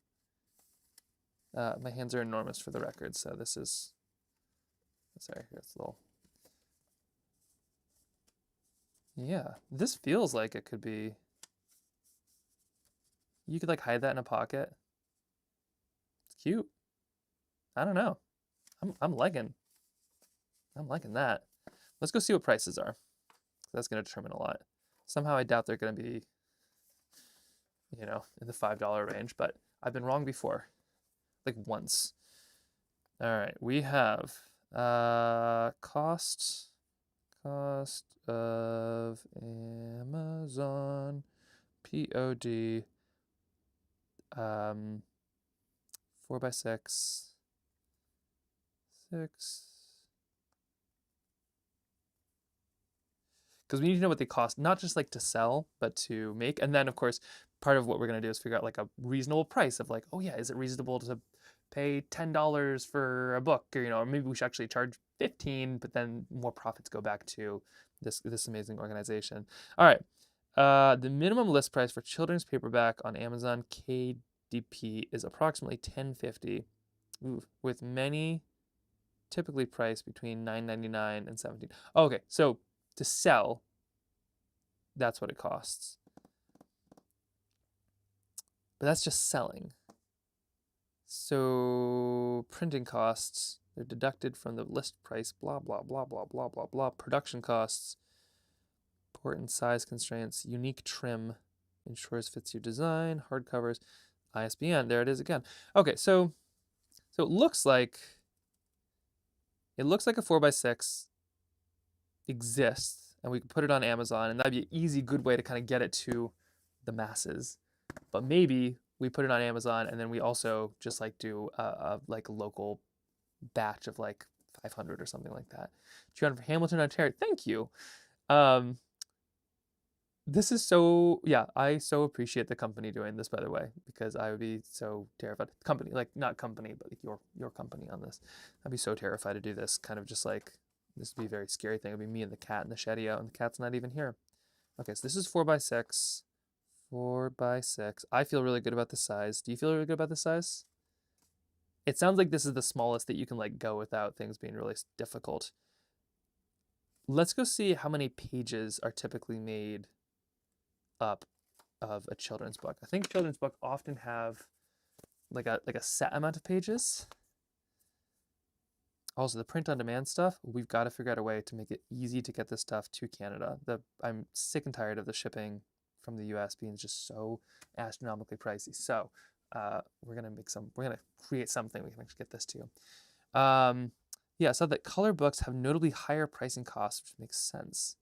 My hands are enormous for the record, so this is, sorry, it's a little. Yeah, this feels like it could be, you could like hide that in a pocket. It's cute. I don't know. I'm liking that. Let's go see what prices are. That's going to determine a lot. Somehow I doubt they're going to be, you know, in the $5 range, but I've been wrong before, like once. All right, we have cost of Amazon POD 4x6 6, because we need to know what they cost, not just like to sell, but to make. And then of course, part of what we're gonna do is figure out like a reasonable price of like, oh yeah, is it reasonable to pay $10 for a book, or you know, or maybe we should actually charge 15, but then more profits go back to this amazing organization. All right, the minimum list price for children's paperback on Amazon KDP is approximately $10.50, with many typically priced between $9.99 and $17. Oh, okay, so to sell, that's what it costs. But that's just selling. So printing costs, they're deducted from the list price, blah, blah, blah, blah, blah, blah, blah. Production costs, port and size constraints, unique trim, ensures fits your design, hardcovers, ISBN, there it is again. Okay, so it looks like a 4x6 exists, and we could put it on Amazon, and that'd be an easy, good way to kind of get it to the masses. But maybe we put it on Amazon, and then we also just like do a like local batch of like 500 or something like that. 200 for Hamilton, Ontario. Thank you. This is so, yeah, I so appreciate the company doing this, by the way, because I would be so terrified. Company, like not company, but like your company on this. I'd be so terrified to do this, kind of just like, this would be a very scary thing. It'd be me and the cat and the Shedio, and the cat's not even here. Okay, so this is 4x6. 4x6. I feel really good about the size. Do you feel really good about the size? It sounds like this is the smallest that you can like go without things being really difficult. Let's go see how many pages are typically made up of a children's book. I think children's books often have like a set amount of pages. Also, the print-on-demand stuff, we've got to figure out a way to make it easy to get this stuff to Canada. I'm sick and tired of the shipping from the US being just so astronomically pricey. So we're gonna create something we can actually get this to. Yeah, so that color books have notably higher pricing costs, which makes sense.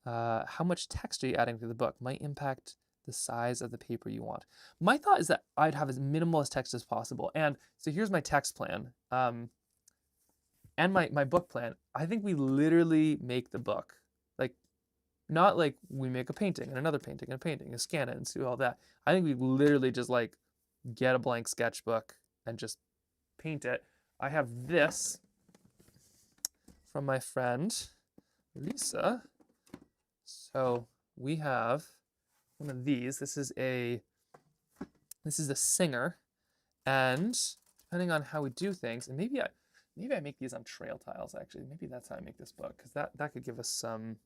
How much text are you adding to the book might impact the size of the paper you want. My thought is that I'd have as minimalist text as possible. And so here's my text plan and my book plan. I think we literally make the book. Like, not like we make a painting and another painting and a painting and scan it and do all that. I think we literally just like get a blank sketchbook and just paint it. I have this from my friend Lisa. So we have one of these. This is the Singer, and depending on how we do things, and maybe maybe I make these on trail tiles actually. Maybe that's how I make this book, because that could give us some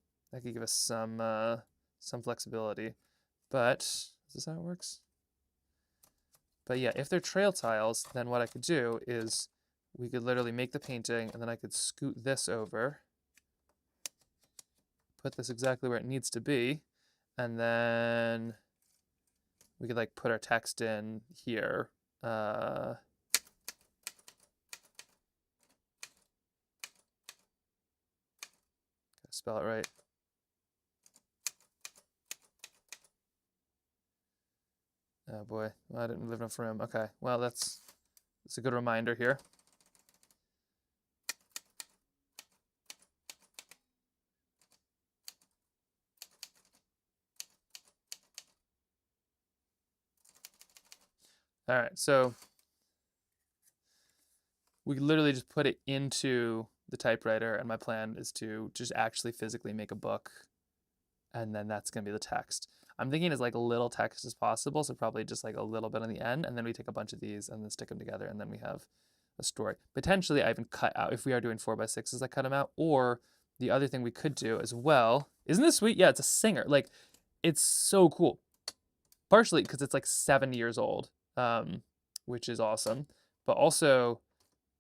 flexibility. But is this how it works? But yeah, if they're trail tiles, then what I could do is we could literally make the painting, and then I could scoot this over, put this exactly where it needs to be, and then we could like put our text in here. Gotta spell it right. Oh boy, well, I didn't leave enough room. Okay, well that's a good reminder here. All right, so we literally just put it into the typewriter, and my plan is to just actually physically make a book, and then that's gonna be the text. I'm thinking as like little text as possible, so probably just like a little bit on the end, and then we take a bunch of these and then stick them together, and then we have a story. Potentially, I even cut out, if we are doing 4x6s, I cut them out. Or the other thing we could do as well, isn't this sweet? Yeah, it's a singer. Like, it's so cool. Partially because it's like 7 years old, which is awesome, but also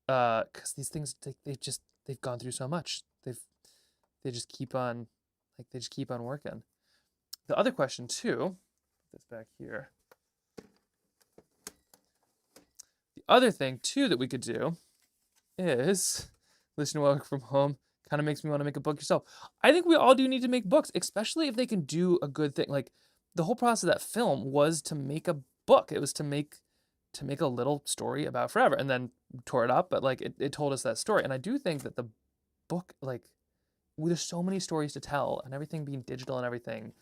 because these things they've gone through so much. They just keep on working. The other question too, put this back here. The other thing too that we could do is listen to work from home. Kind of makes me want to make a book yourself. I think we all do need to make books, especially if they can do a good thing. Like the whole process of that film was to make a book. It was to make a little story about forever, and then tore it up. But like it told us that story, and I do think that the book, like, there's so many stories to tell, and everything being digital and everything.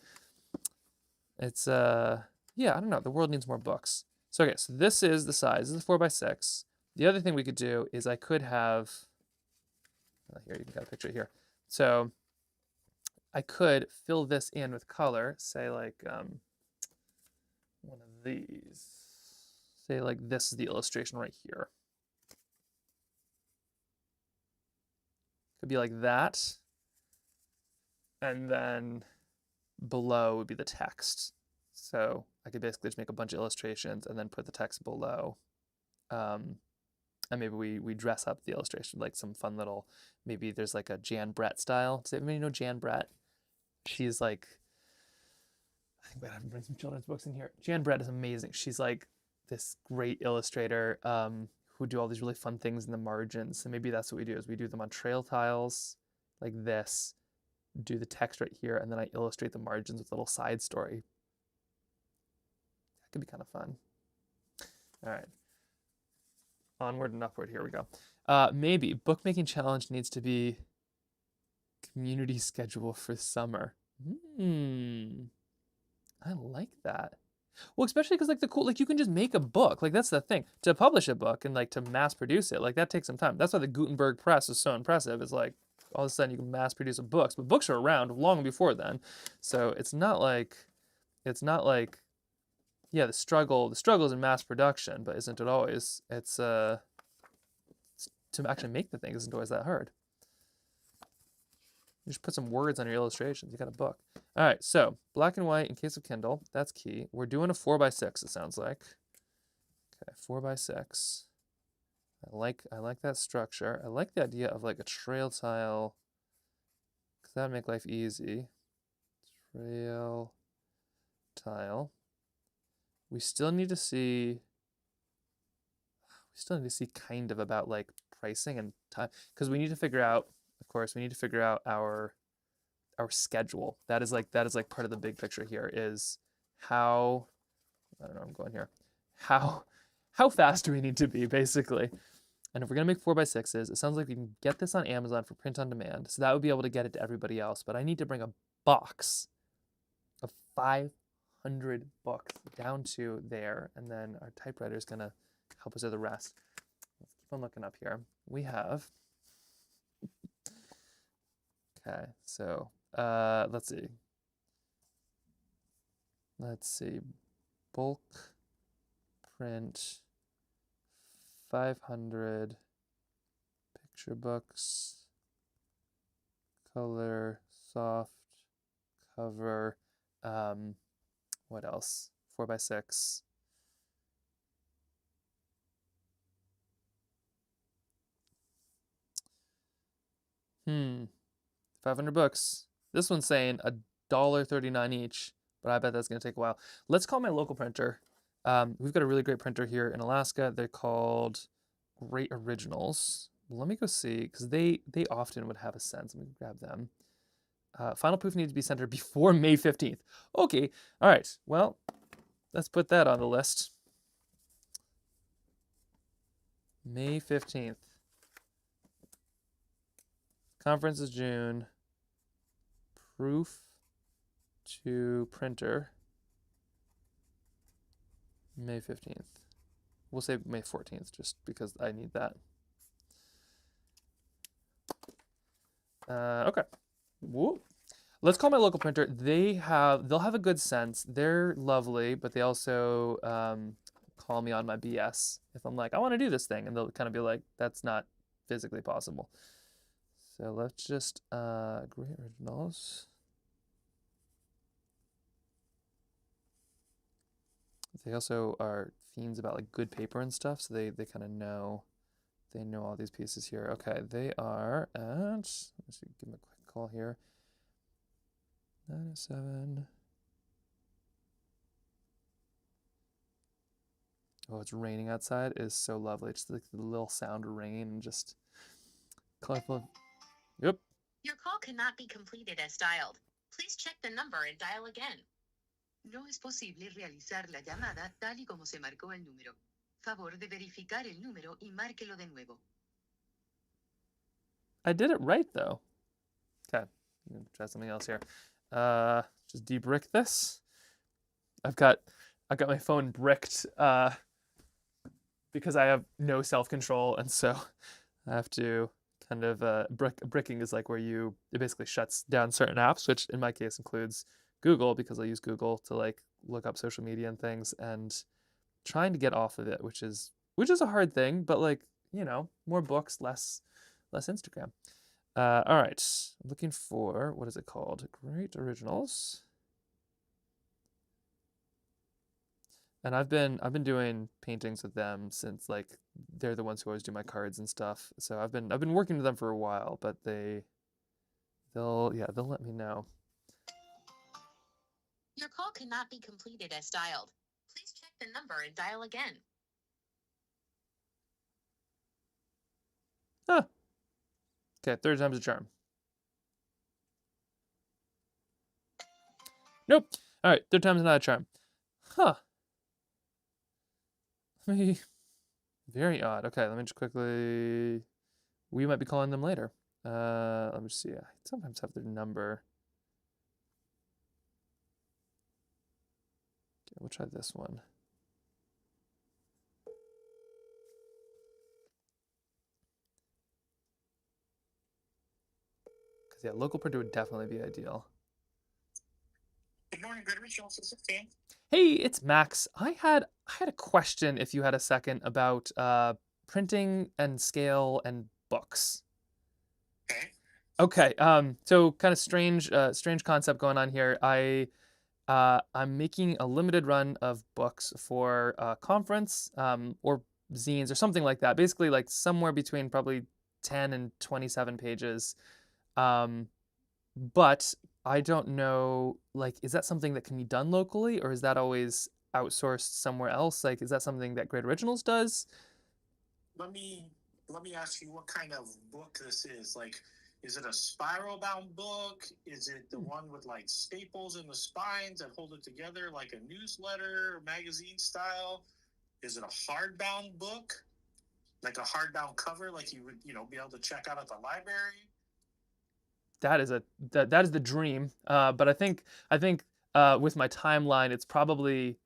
It's yeah, I don't know. The world needs more books. So okay, so this is the size. This is 4x6. The other thing we could do is I could have, here, you can get a picture here. So I could fill this in with color, say like one of these. Say like this is the illustration right here. Could be like that. And then below would be the text. So I could basically just make a bunch of illustrations and then put the text below. And maybe we dress up the illustration like some fun little, maybe there's like a Jan Brett style. Does anybody know Jan Brett? She's like, I think I have to bring some children's books in here. Jan Brett is amazing. She's like this great illustrator who do all these really fun things in the margins. So maybe that's what we do, is we do them on trail tiles like this, do the text right here, and then I illustrate the margins with a little side story. That could be kind of fun. All right. Onward and upward, here we go. Maybe bookmaking challenge needs to be community schedule for summer. I like that. Well, especially because like you can just make a book. Like that's the thing. To publish a book and like to mass produce it, like that takes some time. That's why the Gutenberg press is so impressive. It's like all of a sudden you can mass produce books, but books are around long before then. So it's not like yeah, the struggle is in mass production, but isn't it always? It's to actually make the thing isn't always that hard. You just put some words on your illustrations. You got a book. All right, so black and white in case of Kindle. That's key. We're doing a 4x6, it sounds like. Okay, 4x6. I like that structure. I like the idea of like a trail tile, because that would make life easy. Trail tile. We still need to see kind of about like pricing and time, because we need to figure out, of course, our schedule. That is like part of the big picture here, is how, I don't know, I'm going here. How fast do we need to be, basically? And if we're gonna make 4x6s, it sounds like we can get this on Amazon for print on demand. So that would be able to get it to everybody else. But I need to bring a box of 500 books down to there, and then our typewriter is gonna help us with the rest. Let's keep on looking up here. We have, okay, so let's see, bulk print 500 Picture books, color, soft, cover, what else? 4x6. 500 books. This one's saying $1.39 each, but I bet that's gonna take a while. Let's call my local printer. We've got a really great printer here in Alaska. They're called Great Originals. Let me go see, because they often would have a sense. Let me grab them. Final proof needs to be sent before May 15th. Okay, all right. Well, let's put that on the list. May 15th. Conference is June. Proof to printer. May 15th. We'll say May 14th just because I need that. Okay. Whoa. Let's call my local printer. They'll have a good sense. They're lovely, but they also call me on my BS if I'm like, I want to do this thing, and they'll kind of be like, that's not physically possible. So let's just Great Originals. They also are fiends about like good paper and stuff, so they kind of know. They know all these pieces here. Okay, they are at, let's see, give them a quick call here. 907. Oh, it's raining outside. It is so lovely. Just like the little sound of rain and just colorful. Yep. Your call cannot be completed as dialed. Please check the number and dial again. No es posible realizar la llamada tal y como se marcó el número. Favor de verificar el número y márquelo de nuevo. I did it right though. Okay, I'm gonna try something else here. Just debrick this. I've got my phone bricked because I have no self-control, and so I have to kind of bricking is like where it basically shuts down certain apps, which in my case includes Google, because I use Google to like look up social media and things, and trying to get off of it, which is a hard thing, but like, you know, more books, less Instagram. All right, I'm looking for, what is it called? Great Originals. And I've been doing paintings with them since, like, they're the ones who always do my cards and stuff. So I've been working with them for a while, but they'll let me know. Your call cannot be completed as dialed. Please check the number and dial again. Huh. Okay, third time's a charm. Nope. All right, third time's not a charm. Huh. Very odd. Okay, let me just quickly. We might be calling them later. Let me see. I sometimes have their number. Okay, we'll try this one. Because yeah, local printer would definitely be ideal. Good morning, Good Originals. This is Dan. Hey, it's Max. I had a question, if you had a second, about printing and scale and books. Okay. Okay. So kind of strange concept going on here. I'm making a limited run of books for a conference, or zines or something like that. Basically, like somewhere between probably 10 and 27 pages. But I don't know, like, is that something that can be done locally, or is that always outsourced somewhere else? Like, is that something that Great Originals does? Let me ask you what kind of book this is. Like, is it a spiral bound book? Is it the one with like staples in the spines that hold it together, like a newsletter, magazine style? Is it a hardbound book, like a hardbound cover, like you would, be able to check out at the library? That is the dream. But I think with my timeline, it's probably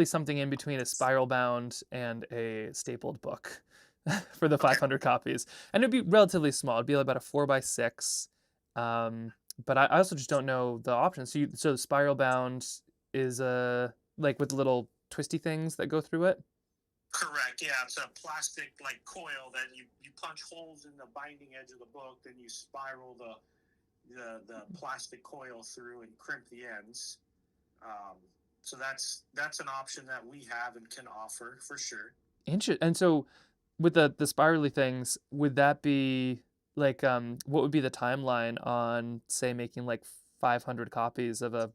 something in between a spiral bound and a stapled book for the 500 copies, and it'd be relatively small. It'd be about a 4x6. But I also just don't know the options. So the spiral bound is like with little twisty things that go through it. Correct. Yeah, it's a plastic like coil that you punch holes in the binding edge of the book, then you spiral the plastic coil through and crimp the ends. Um, so that's an option that we have and can offer for sure. And so with the spirally things, would that be like what would be the timeline on say making like 500 copies of a,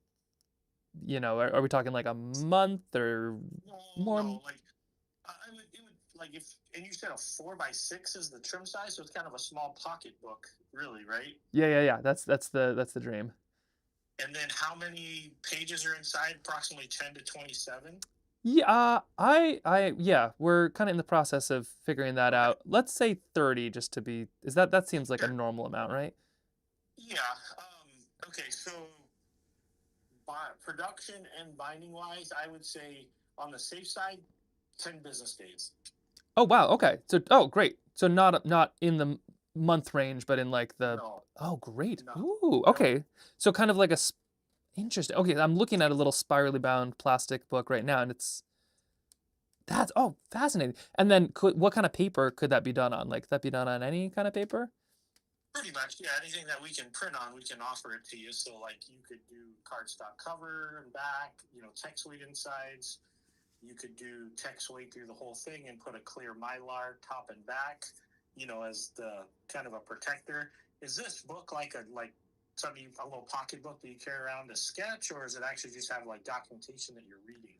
are we talking like a month or No, more? no, like it would like if and you said a 4x6 is the trim size, so it's kind of a small pocket book, really, right? Yeah. That's the dream. And then how many pages are inside? Approximately 10 to 27. Yeah, yeah, we're kind of in the process of figuring that Okay. out. Let's say 30 just to be, that seems like a Sure. normal amount, right? Yeah. Okay. So, production and binding wise, I would say on the safe side, 10 business days. Oh wow, okay. So great. So not in the month range, but in like the No, oh great. no, Ooh, no. okay. So kind of like interesting. Okay, I'm looking at a little spirally bound plastic book right now, and that's fascinating. And then what kind of paper could that be done on? Like, could that be done on any kind of paper? Pretty much, yeah. Anything that we can print on, we can offer it to you. So, like, you could do cardstock cover and back, text weight insides. You could do text weight through the whole thing and put a clear mylar top and back, as the kind of a protector. Is this book like a little pocket book that you carry around to sketch, or is it actually just have like documentation that you're reading?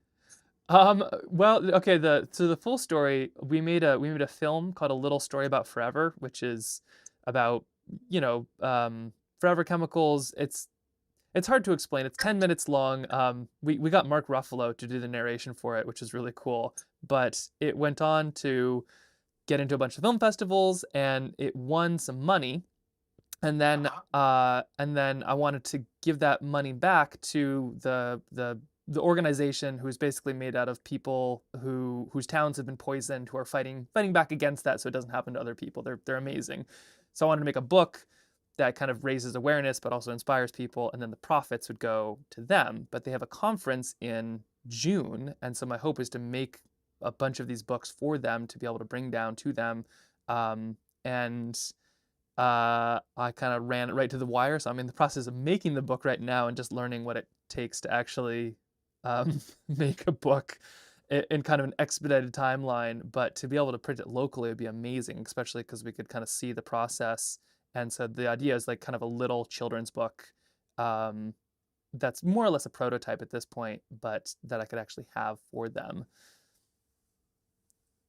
Well, okay, the full story, we made a film called A Little Story About Forever, which is about, forever chemicals. It's hard to explain. It's 10 minutes long. We got Mark Ruffalo to do the narration for it, which is really cool. But it went on to get into a bunch of film festivals and it won some money. And then I wanted to give that money back to the organization, who's basically made out of people whose towns have been poisoned, who are fighting back against that so it doesn't happen to other people. They're amazing. So I wanted to make a book that kind of raises awareness but also inspires people, and then the profits would go to them. But they have a conference in June, and so my hope is to make a bunch of these books for them to be able to bring down to them. And I kind of ran it right to the wire, so I'm in the process of making the book right now and just learning what it takes to actually make a book in kind of an expedited timeline. But to be able to print it locally would be amazing, especially because we could kind of see the process. And so the idea is like kind of a little children's book that's more or less a prototype at this point, but that I could actually have for them.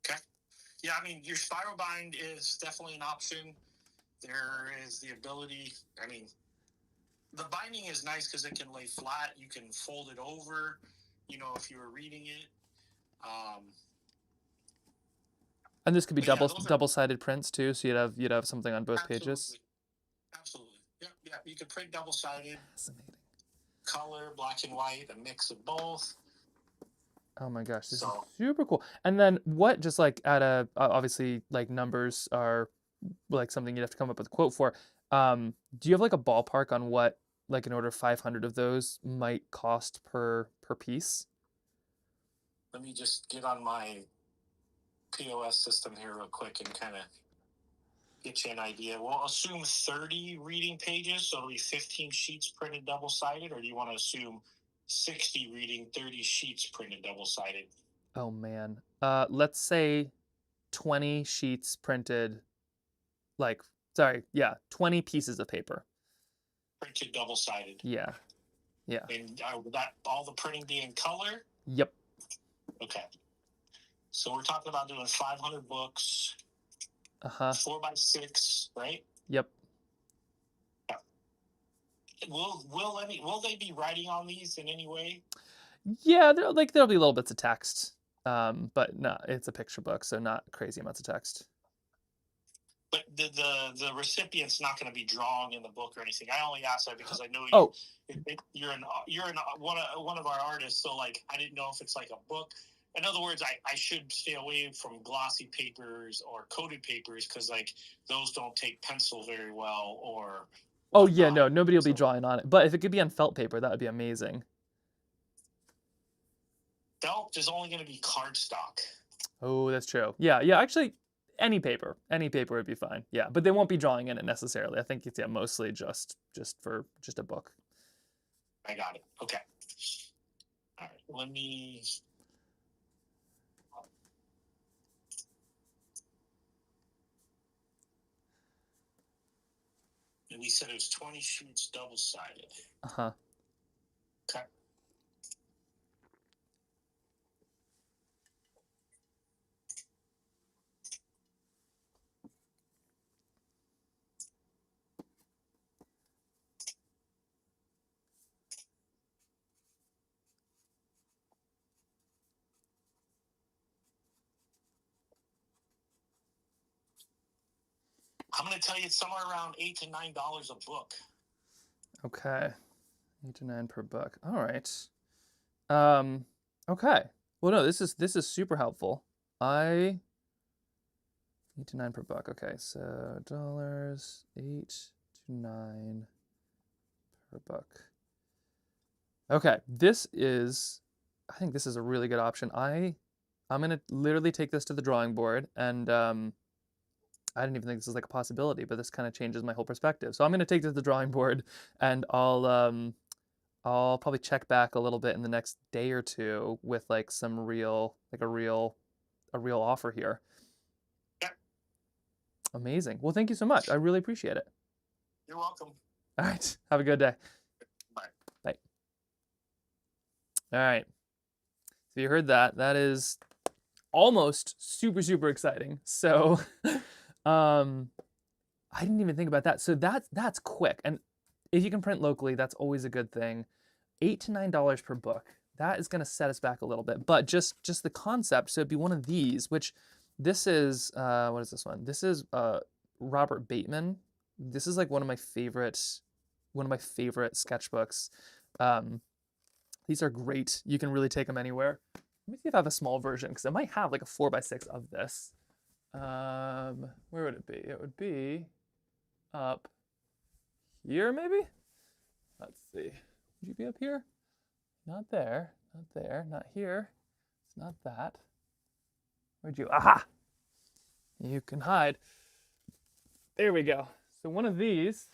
Okay. Yeah, I mean, your spiral bind is definitely an option. There is the ability, the binding is nice because it can lay flat. You can fold it over, if you were reading it. And this could be But yeah, double-sided prints too, so you'd have something on both pages. Absolutely. Yeah. You could print double-sided. Fascinating. Color, black and white, a mix of both. Oh my gosh, this is super cool. And then what, just like obviously like numbers are like something you'd have to come up with a quote for. Do you have like a ballpark on what like an order of 500 of those might cost per piece? Let me just get on my POS system here real quick and kind of get you an idea. We'll assume 30 reading pages, so it'll be 15 sheets printed double-sided, or do you want to assume 60 reading, 30 sheets printed double-sided? Oh man. Let's say 20 sheets printed, 20 pieces of paper. Printed double-sided. Yeah. And would that all the printing be in color? Yep. Okay. So we're talking about doing 500 books. 4x6, right? Yep. Will they be writing on these in any way? Yeah, there'll be little bits of text, but no, it's a picture book, so not crazy amounts of text. But the recipient's not going to be drawing in the book or anything. I only asked that because I know you're one of our artists, so like I didn't know if it's like a book. In other words, I should stay away from glossy papers or coated papers because like those don't take pencil very well or. Oh yeah, no, nobody will be drawing on it. But if it could be on felt paper, that would be amazing. Felt is only going to be cardstock. Oh, that's true. Yeah, yeah. Actually, any paper would be fine. Yeah, but they won't be drawing in it necessarily. I think it's mostly just for just a book. I got it. Okay. All right. Let me. And we said it was 20 sheets double-sided. Uh-huh. Okay. I'm going to tell you it's somewhere around $8 to $9 a book. Okay. 8 to 9 per book. All right. Okay. Well, no, this is super helpful. 8 to 9 per book. Okay, so dollars, 8 to 9 per book. Okay, I think this is a really good option. I'm gonna literally take this to the drawing board, and I didn't even think this was like a possibility, but this kind of changes my whole perspective. So I'm gonna take this to the drawing board, and I'll probably check back a little bit in the next day or two with like some real, like a real offer here. Yeah. Amazing. Well, thank you so much. I really appreciate it. You're welcome. All right. Have a good day. Bye. Bye. All right. So you heard that. That is almost super, super exciting. So I didn't even think about that. So that's quick. And if you can print locally, that's always a good thing. $8 to $9 per book. That is going to set us back a little bit. But just the concept. So it'd be one of these, which this is what is this one? This is Robert Bateman. This is like one of my favorite sketchbooks. These are great. You can really take them anywhere. Let me see if I have a small version, because I might have like a 4x6 of this. Where would it be? It would be up here, maybe? Let's see. Would you be up here? Not there. Not there. Not here. It's not that. Where'd you? Aha! You can hide. There we go. So one of these.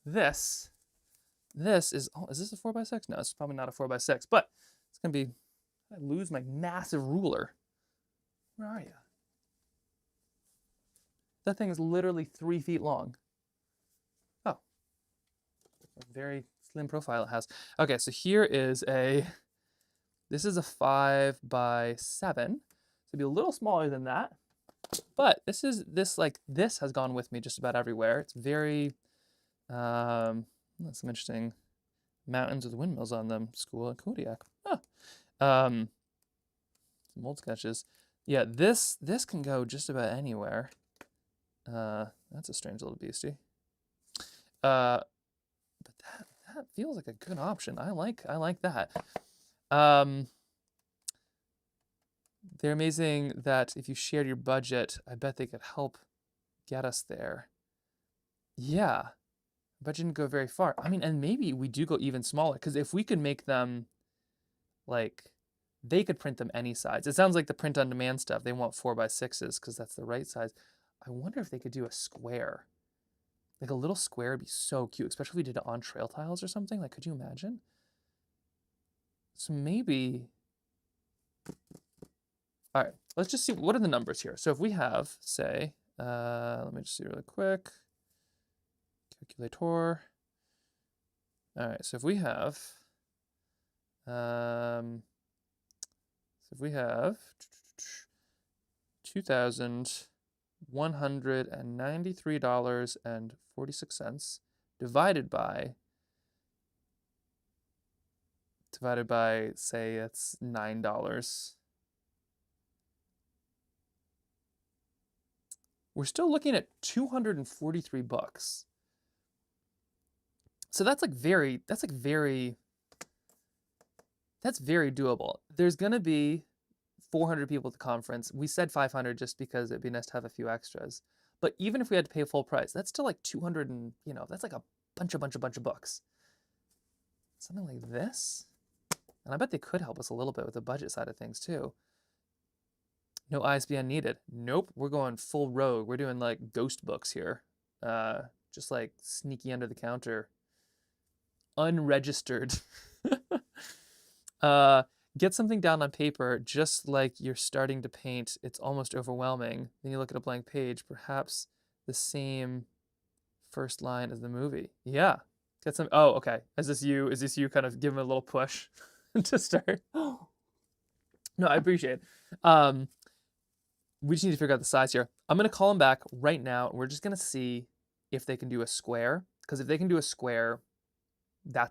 This is, oh, is this a 4x6? No, it's probably not a 4x6, but it's gonna be, I lose my massive ruler. Where are you? That thing is literally 3 feet long. Oh, a very slim profile it has. Okay, so here is this is a 5x7. So it'd be a little smaller than that, but this has gone with me just about everywhere. It's very, that's some interesting mountains with windmills on them. School at Kodiak. Huh. Some old sketches. Yeah, this can go just about anywhere. That's a strange little beastie. But that feels like a good option. I like that. They're amazing that if you shared your budget, I bet they could help get us there. Yeah. But didn't go very far. I mean, and maybe we do go even smaller, because if we could make them, like, they could print them any size. It sounds like the print on demand stuff, they want 4x6s because that's the right size. I wonder if they could do a square. Like a little square would be so cute, especially if we did it on trail tiles or something. Like, could you imagine? So maybe, all right, let's just see, what are the numbers here? So if we have, say, let me just see really quick. Calculator. All right, so if we have, $2,193.46 divided by, say, it's $9. We're still looking at 243 bucks. So that's very doable. There's gonna be 400 people at the conference. We said 500 just because it'd be nice to have a few extras. But even if we had to pay full price, that's still like 200 and, that's like a bunch of books. Something like this. And I bet they could help us a little bit with the budget side of things too. No ISBN needed. Nope, we're going full rogue. We're doing like ghost books here. Just like sneaky under the counter. Unregistered. Get something down on paper just like you're starting to paint. It's almost overwhelming. Then you look at a blank page, perhaps the same first line as the movie. Yeah. Get some. Oh, okay. Is this you? Is this you kind of giving a little push to start? No, I appreciate it. We just need to figure out the size here. I'm going to call them back right now. We're just going to see if they can do a square. Because if they can do a square, I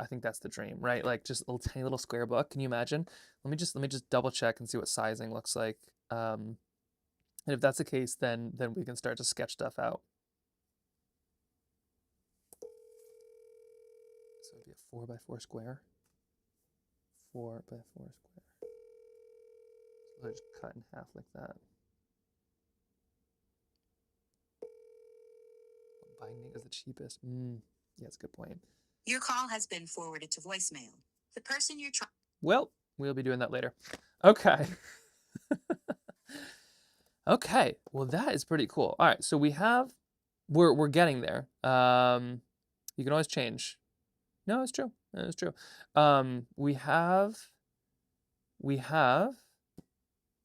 think that's the dream, right? Like just a little tiny little square book. Can you imagine? Let me just double check and see what sizing looks like. And if that's the case, then we can start to sketch stuff out. So it'd be a 4x4 square. 4x4 square. So I just cut in half like that. What binding is the cheapest? Yeah, that's a good point. Your call has been forwarded to voicemail. The person you're trying. Well, we'll be doing that later. Okay. Okay. Well, that is pretty cool. All right. So we're getting there. You can always change. No, it's true. It's true. We have a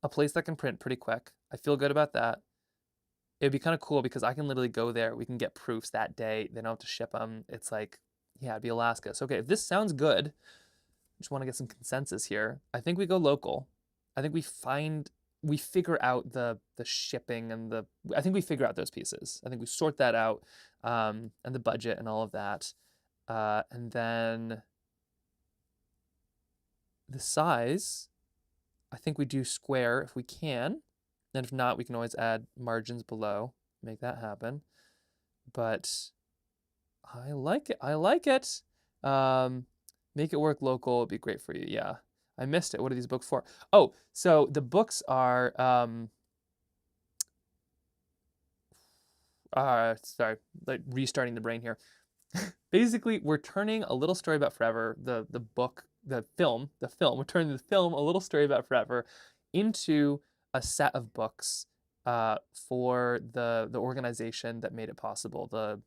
place that can print pretty quick. I feel good about that. It'd be kind of cool because I can literally go there. We can get proofs that day. They don't have to ship them. It's like, yeah, it'd be Alaska. So, okay, if this sounds good, I just want to get some consensus here. I think we go local. I think we figure out the shipping and I think we figure out those pieces. I think we sort that out, and the budget and all of that. And then the size, I think we do square if we can. And if not, we can always add margins below, make that happen. But I like it. I like it. Make it work local would be great for you. Yeah. I missed it. What are these books for? Oh, so the books are sorry, like restarting the brain here. Basically, we're turning A Little Story About Forever, the film, we're turning the film A Little Story About Forever into a set of books for the organization that made it possible, the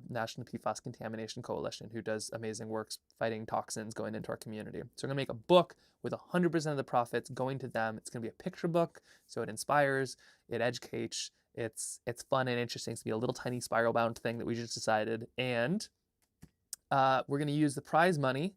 National PFAS Contamination Coalition, who does amazing works fighting toxins going into our community. So we're gonna make a book with 100% of the profits going to them. It's gonna be a picture book, so it inspires, it educates, it's fun and interesting. It's gonna be a little tiny spiral bound thing that we just decided, and we're gonna use the prize money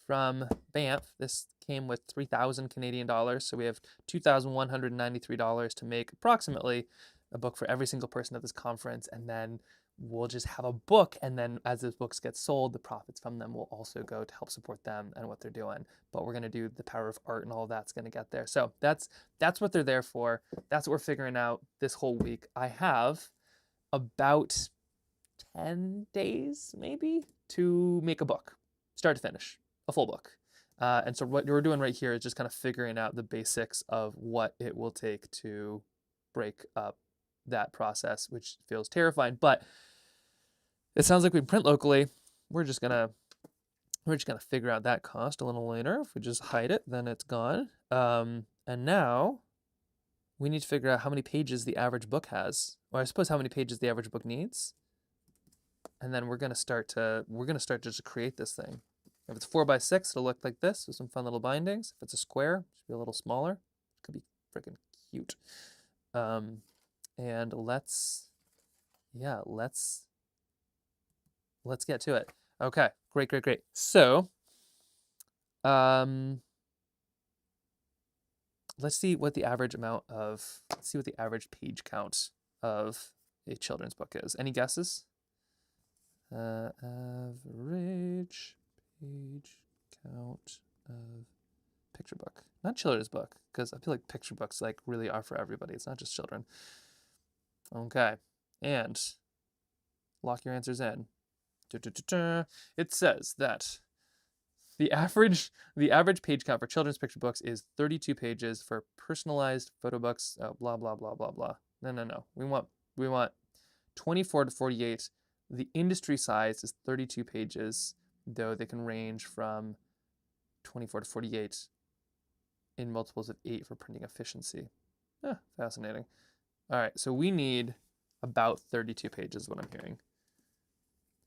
from Banff. This came with 3,000 Canadian dollars, so we have $2,193 to make approximately a book for every single person at this conference, and then we'll just have a book, and then as those books get sold, the profits from them will also go to help support them and what they're doing. But we're going to do the power of art, and all of that's going to get there. So that's what they're there for. That's what we're figuring out this whole week. I have about 10 days maybe to make a book, start to finish, a full book. And so what we're doing right here is just kind of figuring out the basics of what it will take to break up that process, which feels terrifying. But it sounds like we print locally. We're just gonna figure out that cost a little later. If we just hide it, then it's gone. And now we need to figure out how many pages the average book has, or I suppose how many pages the average book needs. And then we're gonna start to just create this thing. If it's 4x6, it'll look like this with some fun little bindings. If it's a square, it should be a little smaller. It could be freaking cute. And let's get to it. Okay, great. So, let's see what the average page count of a children's book is. Any guesses? Average page count of picture book, not children's book, because I feel like picture books like really are for everybody. It's not just children. Okay, and lock your answers in. It says that the average page count for children's picture books is 32 pages for personalized photo books. Blah blah blah blah blah. No. We want 24 to 48. The industry size is 32 pages, though they can range from 24 to 48 in multiples of 8 for printing efficiency. Fascinating. All right, so we need about 32 pages is what I'm hearing.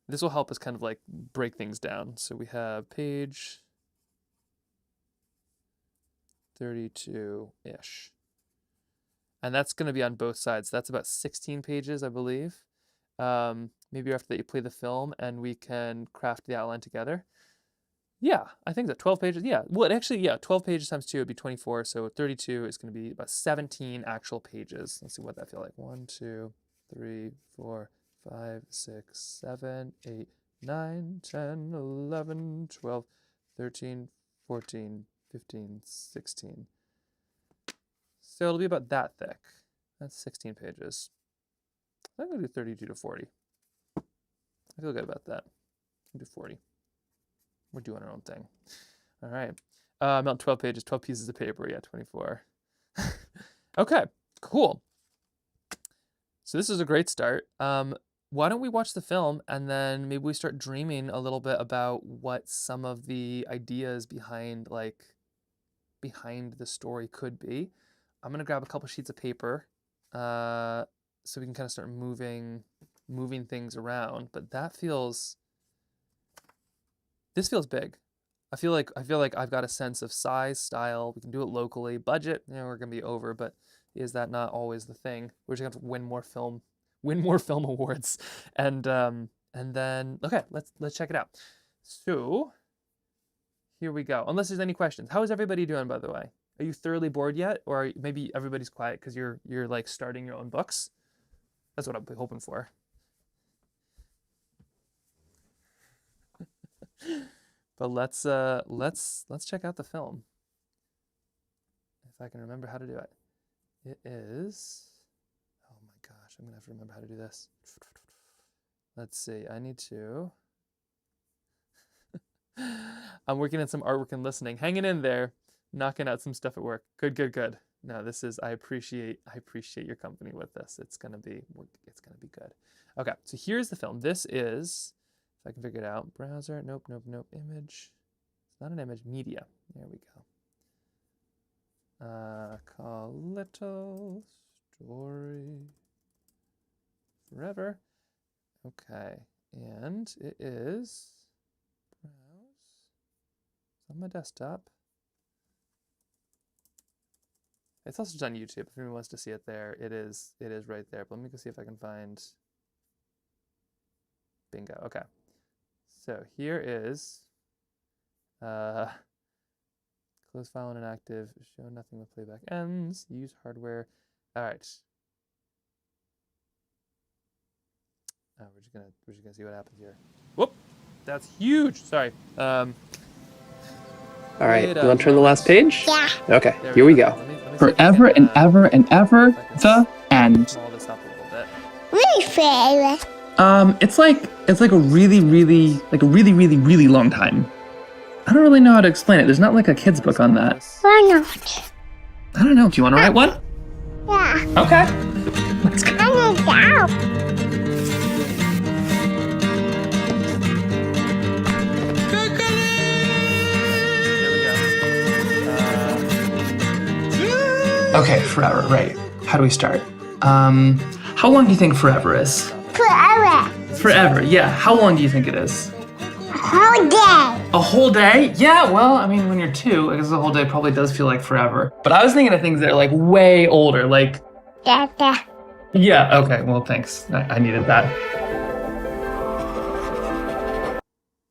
This will help us kind of like break things down. So we have page 32-ish. And that's going to be on both sides. That's about 16 pages, I believe. Maybe after that you play the film and we can craft the outline together. Yeah, I think that 12 pages. Yeah, well, actually, yeah, 12 pages times 2 would be 24. So 32 is going to be about 17 actual pages. Let's see what that feels like. 1, 2, 3, 4, 5, 6, 7, 8, 9, 10, 11, 12, 13, 14, 15, 16. So it'll be about that thick. That's 16 pages. I'm going to do 32 to 40. I feel good about that. I'll do 40. We're doing our own thing. All right. About 12 pages, 12 pieces of paper. Yeah, 24. Okay, cool. So this is a great start. Why don't we watch the film and then maybe we start dreaming a little bit about what some of the ideas behind the story could be. I'm gonna grab a couple sheets of paper so we can kind of start moving things around. But this feels big. I feel like I've got a sense of size, style. We can do it locally. Budget, we're gonna be over, but is that not always the thing? We're just gonna have to win more film awards, and then okay, let's check it out. So here we go. Unless there's any questions, how is everybody doing, by the way? Are you thoroughly bored yet, or maybe everybody's quiet because you're like starting your own books? That's what I'm hoping for. But let's check out the film. If I can remember how to do it. It is, oh my gosh, I'm gonna have to remember how to do this. Let's see, I need to. I'm working on some artwork and listening. Hanging in there, knocking out some stuff at work. Good. No, this is, I appreciate your company with this. It's gonna be good. Okay, so here's the film. This is, if I can figure it out, browser, nope, image. It's not an image, media. There we go. Call little story forever. Okay, and it is browse on my desktop. It's also just on YouTube. If anyone wants to see it there, it is right there. But let me go see if I can find. Bingo. Okay, so here is close file and inactive, show nothing with playback ends, use hardware. All right. We're just gonna see what happens here. Whoop, that's huge. Sorry. All right, you want to turn the last page? Yeah. Okay, here we go. Forever and ever and ever, the end. Small this up a little bit. Really fair. It's like a really long time. I don't really know how to explain it. There's not like a kid's book on that. Why not? I don't know. Do you want to write one? Yeah. Okay. Let's go. I need help. Okay, forever, right. How do we start? How long do you think forever is? Forever. Forever, yeah. How long do you think it is? Whole day. A whole day? Yeah, well, I mean, when you're 2, I guess a whole day probably does feel like forever. But I was thinking of things that are like way older, like... Dada. Yeah, okay, well, thanks. I needed that.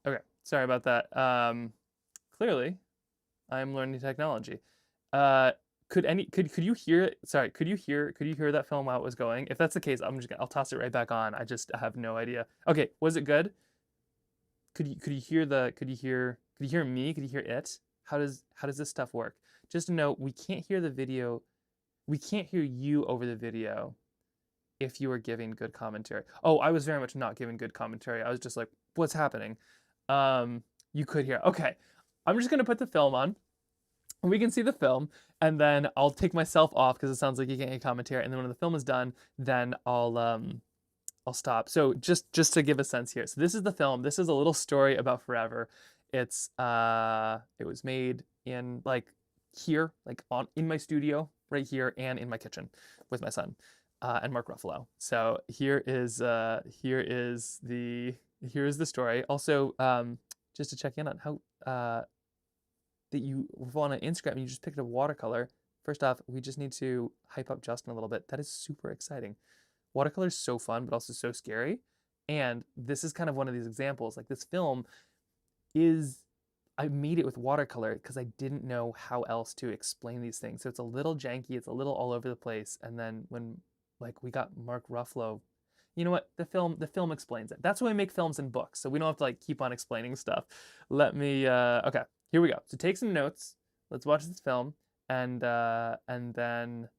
Okay, sorry about that. Clearly, I'm learning technology. Could you hear it? Sorry, could you hear that film while it was going? If that's the case, I'll toss it right back on. I have no idea. Okay, was it good? Could you hear me? Could you hear it? How does this stuff work? Just to know, we can't hear the video. We can't hear you over the video if you were giving good commentary. Oh, I was very much not giving good commentary. I was just like, what's happening? You could hear. Okay, I'm just gonna put the film on. We can see the film, and then I'll take myself off because it sounds like you can't get commentary. And then when the film is done, then I'll stop. So just to give a sense here. So this is the film. This is a little story about forever. it was made in like here, like in my studio right here, and in my kitchen with my son and Mark Ruffalo. So here's the story. Also, just to check in on how that you were on Instagram and you just picked up watercolor. First off, we just need to hype up Justin a little bit. That is super exciting. Watercolor is so fun, but also so scary. And this is kind of one of these examples. Like this film I made it with watercolor because I didn't know how else to explain these things. So it's a little janky, it's a little all over the place. And then when like we got Mark Ruffalo, you know what? The film explains it. That's why we make films and books. So we don't have to like keep on explaining stuff. Let me, okay, here we go. So take some notes. Let's watch this film. And then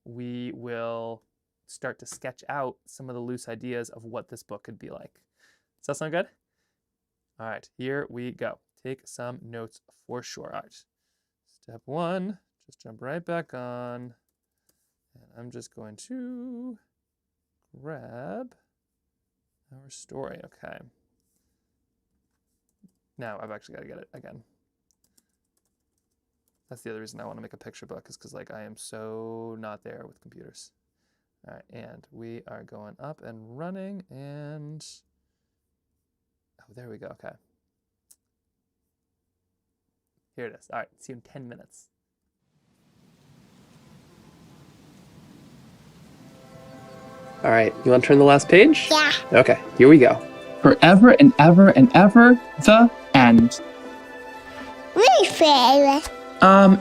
we will start to sketch out some of the loose ideas of what this book could be like. Does that sound good? All right, here we go. Take some notes for sure. All right, step one, just jump right back on. And I'm just going to grab our story. Okay. Now I've actually got to get it again. That's the other reason I want to make a picture book, is because like I am so not there with computers. All right, and we are going up and running, and oh, there we go. Okay. Here it is. All right, see you in 10 minutes. All right, you want to turn the last page? Yeah. Okay, here we go. Forever and ever and ever, the end. Really favorite.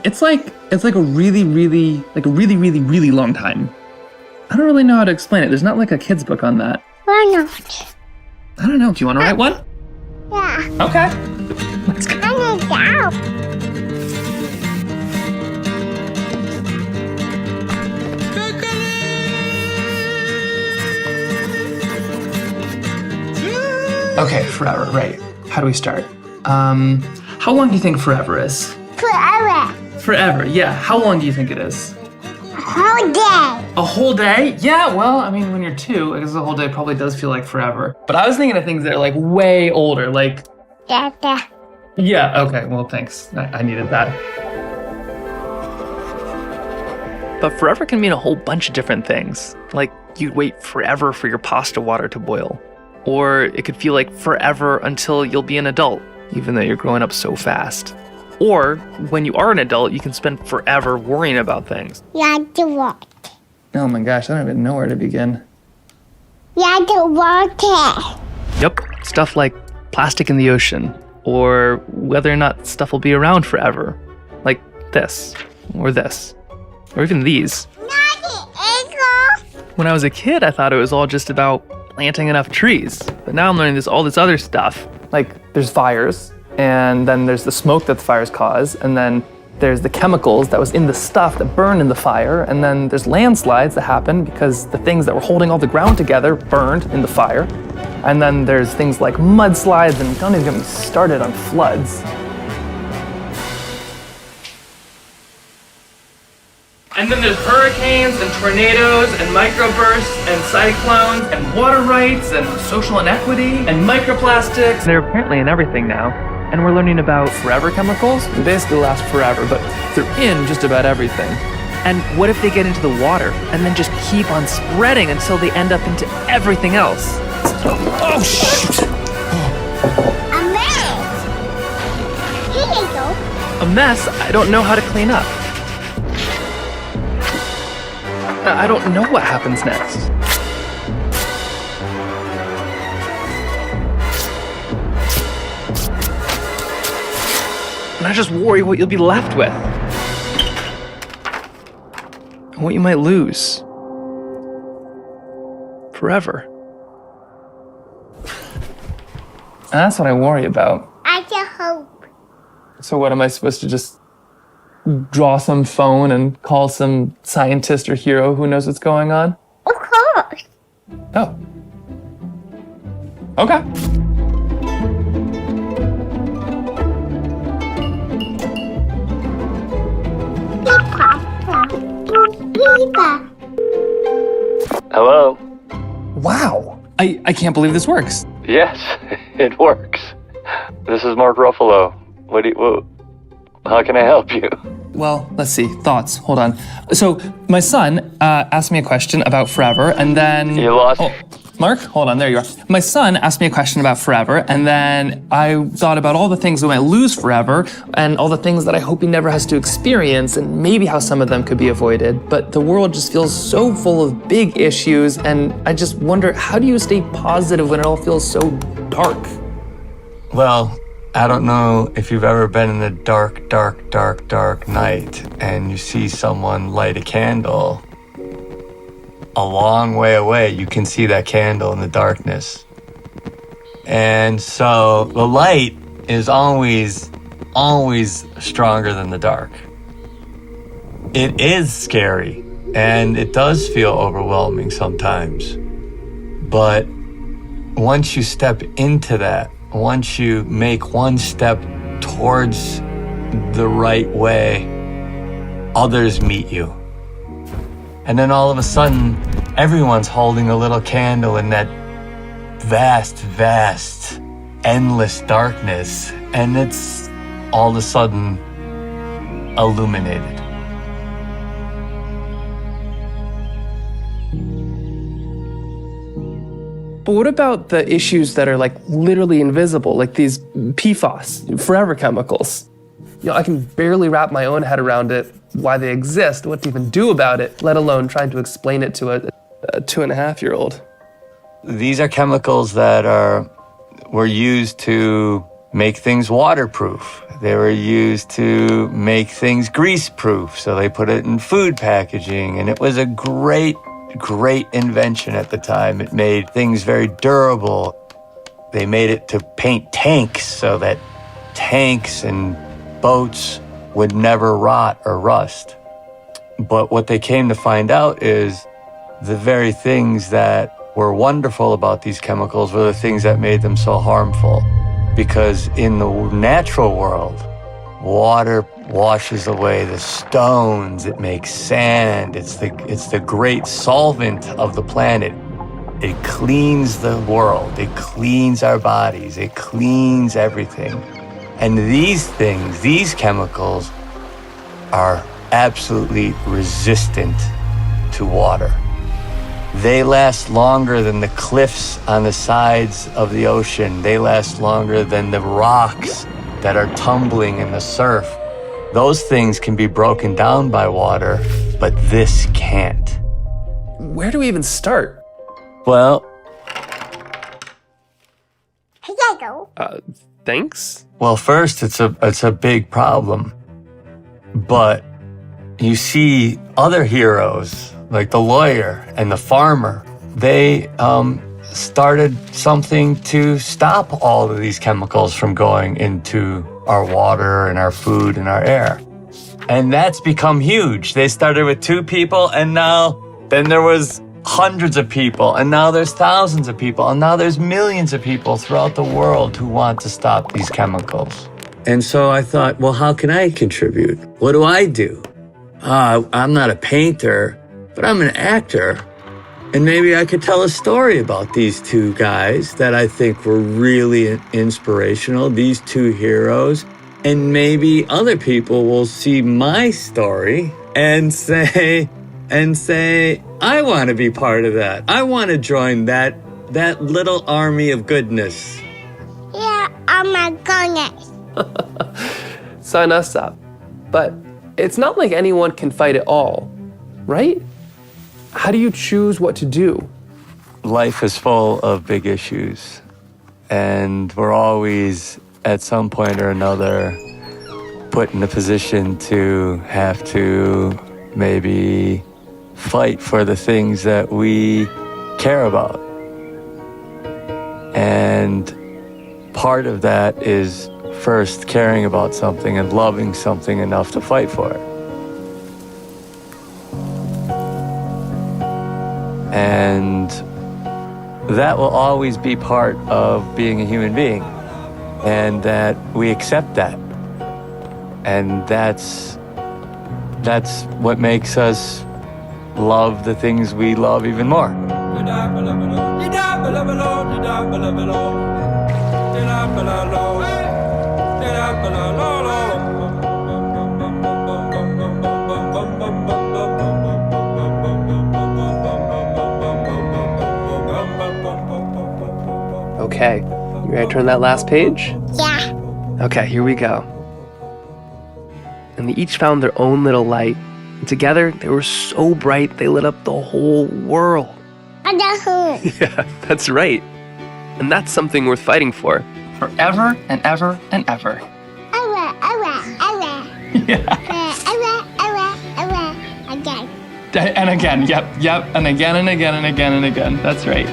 It's like a really long time. I don't really know how to explain it. There's not like a kid's book on that. Why not? I don't know. Do you want to write one? Yeah. Okay. Let's go. I'm gonna go. Okay, forever, right. How do we start? How long do you think forever is? Forever. Forever, yeah. How long do you think it is? Whole day. A whole day? Yeah, well, I mean, when you're 2, I guess a whole day probably does feel like forever. But I was thinking of things that are like way older, like... Yeah. Yeah, okay, well, thanks. I needed that. But forever can mean a whole bunch of different things. Like you'd wait forever for your pasta water to boil. Or it could feel like forever until you'll be an adult, even though you're growing up so fast. Or when you are an adult, you can spend forever worrying about things. Like the water. Oh my gosh, I don't even know where to begin. Like the water. Yep, stuff like plastic in the ocean, or whether or not stuff will be around forever. Like this, or even these. When I was a kid, I thought it was all just about planting enough trees. But now I'm learning all this other stuff. Like, there's fires, and then there's the smoke that the fires cause, and then there's the chemicals that was in the stuff that burned in the fire, and then there's landslides that happen because the things that were holding all the ground together burned in the fire. And then there's things like mudslides, and don't even get me started on floods. And then there's hurricanes and tornadoes and microbursts and cyclones and water rights and social inequity and microplastics. They're apparently in everything now. And we're learning about Forever chemicals? They basically last forever, but they're in just about everything. and what if they get into the water and then just keep on spreading until they end up into everything else? Oh, shoot! A mess. Here you go. A mess I don't know how to clean up. I don't know what happens next. And I just worry what you'll be left with. And what you might lose. Forever. And that's what I worry about. I just hope. So what, am I supposed to just draw some phone and call some scientist or hero who knows what's going on? Of course. Oh. Okay. Hello? Wow. I can't believe this works. Yes, it works. This is Mark Ruffalo. How can I help you? Well, let's see. Thoughts. Hold on. So, my son asked me a question about forever, and then... You lost... Oh, Mark? Hold on, there you are. My son asked me a question about forever, and then I thought about all the things we might lose forever, and all the things that I hope he never has to experience, and maybe how some of them could be avoided. But the world just feels so full of big issues, and I just wonder, how do you stay positive when it all feels so dark? Well, I don't know if you've ever been in the dark, dark, dark, dark night and you see someone light a candle. A long way away, you can see that candle in the darkness. And so the light is always stronger than the dark. It is scary and it does feel overwhelming sometimes. But once you step into that, once you make one step towards the right way, others meet you. And then all of a sudden, everyone's holding a little candle in that vast, vast, endless darkness, and it's all of a sudden illuminated. But what about the issues that are like literally invisible, like these PFAS, forever chemicals? You know, I can barely wrap my own head around it, why they exist, what to even do about it, let alone trying to explain it to a 2.5-year-old. These are chemicals that were used to make things waterproof. They were used to make things grease-proof, so they put it in food packaging, and it was a great invention at the time. It made things very durable. They made it to paint tanks so that tanks and boats would never rot or rust. But what they came to find out is the very things that were wonderful about these chemicals were the things that made them so harmful. Because in the natural world, water washes away the stones, it makes sand, it's the great solvent of the planet. It cleans the world, it cleans our bodies, it cleans everything. And these things, these chemicals, are absolutely resistant to water. They last longer than the cliffs on the sides of the ocean. They last longer than the rocks that are tumbling in the surf. Those things can be broken down by water, but this can't. Where do we even start? Well, Thanks? Well, first, it's a big problem. But you see other heroes, like the lawyer and the farmer. They started something to stop all of these chemicals from going into our water and our food and our air. And that's become huge. They started with 2 people, and then there was hundreds of people, and now there's thousands of people, and now there's millions of people throughout the world who want to stop these chemicals. And so I thought, well, how can I contribute? What do I do? I'm not a painter, but I'm an actor. And maybe I could tell a story about these 2 guys that I think were really inspirational, these 2 heroes. And maybe other people will see my story and say, I want to be part of that. I want to join that little army of goodness. Yeah, oh my goodness. Sign us up. But it's not like anyone can fight it all, right? How do you choose what to do? Life is full of big issues, and we're always, at some point or another, put in a position to have to maybe fight for the things that we care about. And part of that is first caring about something and loving something enough to fight for it. And that will always be part of being a human being, and that we accept that. And that's what makes us love the things we love even more. Okay, you ready to turn that last page? Yeah. Okay, here we go. And they each found their own little light. And together, they were so bright, they lit up the whole world. Yeah, that's right. And that's something worth fighting for. Forever and ever and ever. Again. And again, yep, and again and again and again and again. That's right.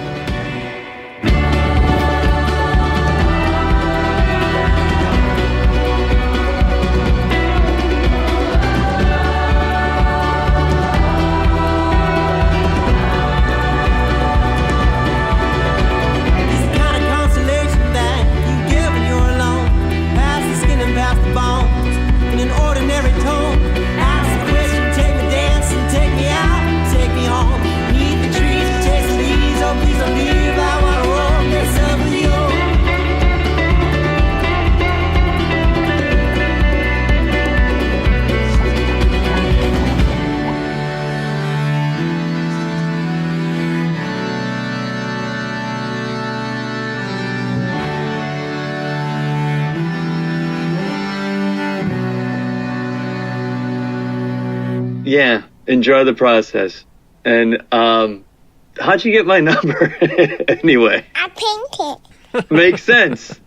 Yeah, enjoy the process. And how'd you get my number anyway? I painted. Makes sense.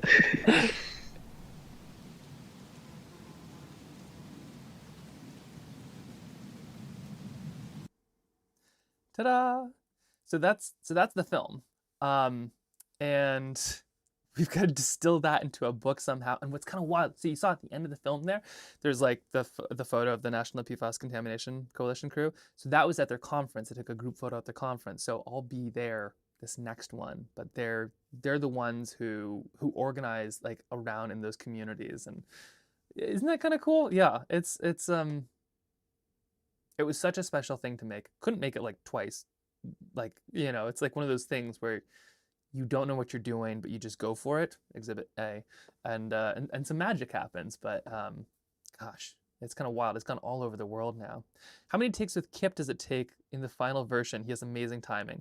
Ta-da! So that's the film, and we've got to distill that into a book somehow. And what's kind of wild, so you saw at the end of the film there's like the photo of the National PFAS Contamination Coalition crew. So that was at their conference. They took a group photo at their conference. So I'll be there this next one, but they're the ones who organize like around in those communities. And isn't that kind of cool? Yeah, it was such a special thing to make. Couldn't make it like twice. Like, it's like one of those things where you don't know what you're doing, but you just go for it. Exhibit A, and some magic happens. But gosh, it's kind of wild. It's gone all over the world now. How many takes with Kip does it take in the final version? He has amazing timing.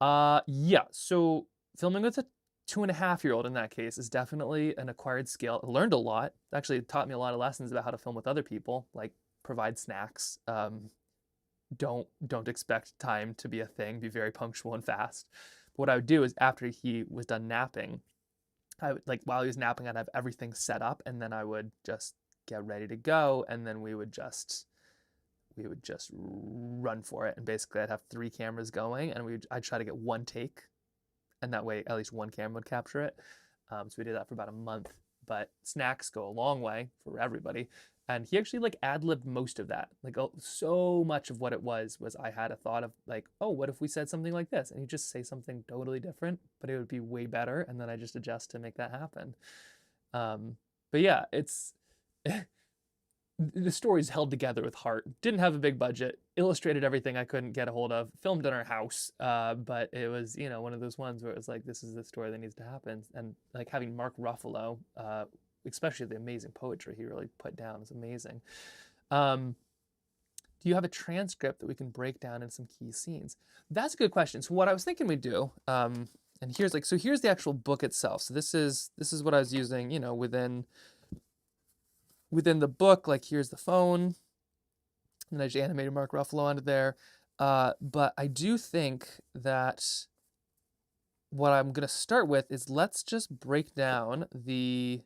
Yeah. So filming with a 2.5-year-old in that case is definitely an acquired skill. I learned a lot. Actually, it taught me a lot of lessons about how to film with other people, like provide snacks. Don't expect time to be a thing. Be very punctual and fast. But what I would do is after he was done napping, I would, like, while he was napping, I'd have everything set up, and then I would just get ready to go, and then we would just run for it. And basically, I'd have 3 cameras going, and I'd try to get one take, and that way at least one camera would capture it. So we did that for about a month. But snacks go a long way for everybody. And he actually like ad-libbed most of that. Like so much of what it was I had a thought of like, oh, what if we said something like this? And he'd just say something totally different, but it would be way better. And then I just adjust to make that happen. But yeah, it's the story's held together with heart. Didn't have a big budget. Illustrated everything I couldn't get a hold of. Filmed in our house. But it was, one of those ones where it was like, this is the story that needs to happen. And like having Mark Ruffalo, especially the amazing poetry he really put down is amazing. Do you have a transcript that we can break down in some key scenes? That's a good question. So what I was thinking we'd do, and here's the actual book itself. So this is what I was using, within the book. Like here's the phone, and I just animated Mark Ruffalo onto there. But I do think that what I'm gonna start with is let's break down the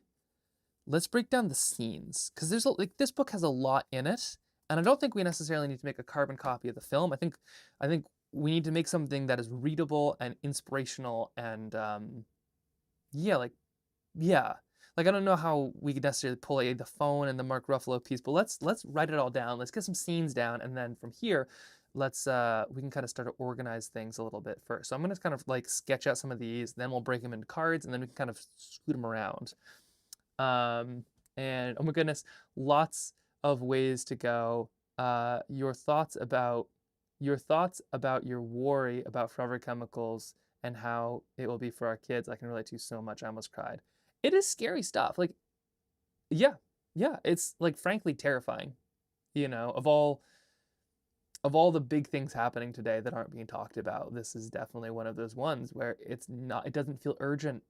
scenes, because there's this book has a lot in it, and I don't think we necessarily need to make a carbon copy of the film. I think we need to make something that is readable and inspirational and I don't know how we could necessarily pull the phone and the Mark Ruffalo piece, but let's write it all down. Let's get some scenes down, and then from here, we can kind of start to organize things a little bit first. So I'm gonna kind of like sketch out some of these, then we'll break them into cards, and then we can kind of scoot them around. And oh my goodness, lots of ways to go. Your thoughts about your worry about forever chemicals and how it will be for our kids. I can relate to so much. I almost cried. it is scary stuff. Like, yeah, it's like frankly terrifying, of all the big things happening today that aren't being talked about. This is definitely one of those ones where it doesn't feel urgent,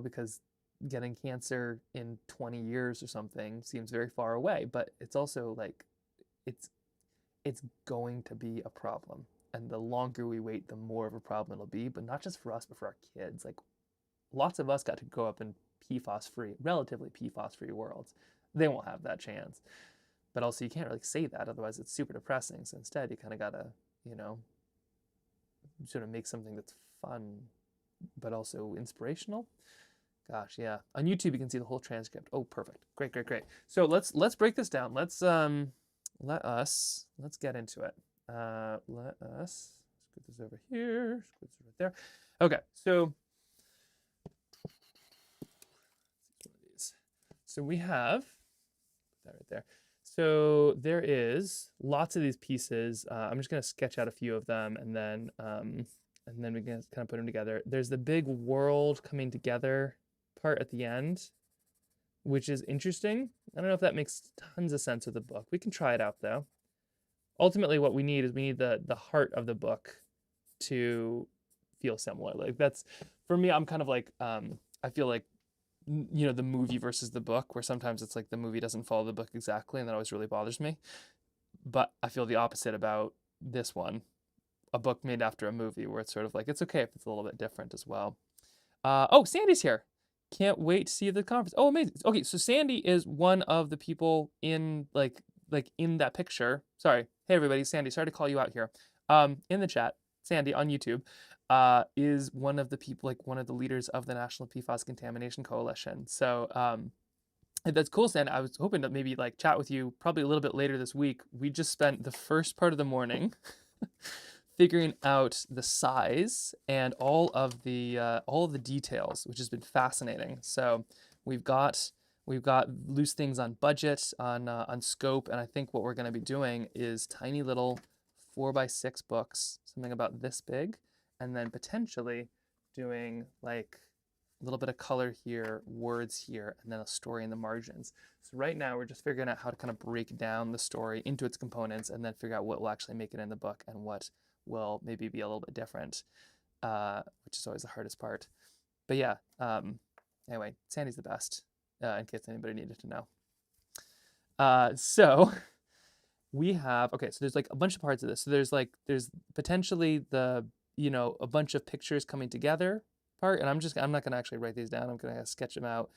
because getting cancer in 20 years or something seems very far away, but it's also like it's going to be a problem. And the longer we wait, the more of a problem it'll be, but not just for us, but for our kids. Like, lots of us got to grow up in relatively PFAS-free worlds. They won't have that chance. But also, you can't really say that, otherwise it's super depressing. So instead, you kind of gotta, sort of make something that's fun, but also inspirational. Gosh, yeah. On YouTube, you can see the whole transcript. Oh, perfect. Great. So let's break this down. Let's get into it. Let's scoot this over here. Scoot this right there. Okay, so we have that right there. So there is lots of these pieces. I'm just going to sketch out a few of them, and then we can kind of put them together. There's the big world coming together part at the end, which is interesting. I don't know if that makes tons of sense with the book. We can try it out though. Ultimately, what we need is the heart of the book to feel similar. Like, that's, for me, I'm kind of like, I feel like, the movie versus the book, where sometimes it's like the movie doesn't follow the book exactly, and that always really bothers me. But I feel the opposite about this one, a book made after a movie, where it's sort of like, it's okay if it's a little bit different as well. Oh, Sandy's here. Can't wait to see the conference. Oh, amazing. Okay, so Sandy is one of the people in like in that picture. Sorry. Hey everybody, Sandy. Sorry to call you out here. In the chat, Sandy on YouTube is one of the people, like one of the leaders of the National PFAS Contamination Coalition. So that's cool, Sandy. I was hoping to maybe like chat with you probably a little bit later this week. We just spent the first part of the morning figuring out the size and all of the details, which has been fascinating. So we've got loose things on budget, on scope, and I think what we're going to be doing is tiny little 4x6 books, something about this big, and then potentially doing like a little bit of color here, words here, and then a story in the margins. So right now we're just figuring out how to kind of break down the story into its components, and then figure out what will actually make it in the book and what will maybe be a little bit different, which is always the hardest part. But yeah, anyway, Sandy's the best, in case anybody needed to know. So we have, okay, so there's like a bunch of parts of this. So there's potentially the, a bunch of pictures coming together part, and I'm not gonna actually write these down. I'm gonna sketch them out.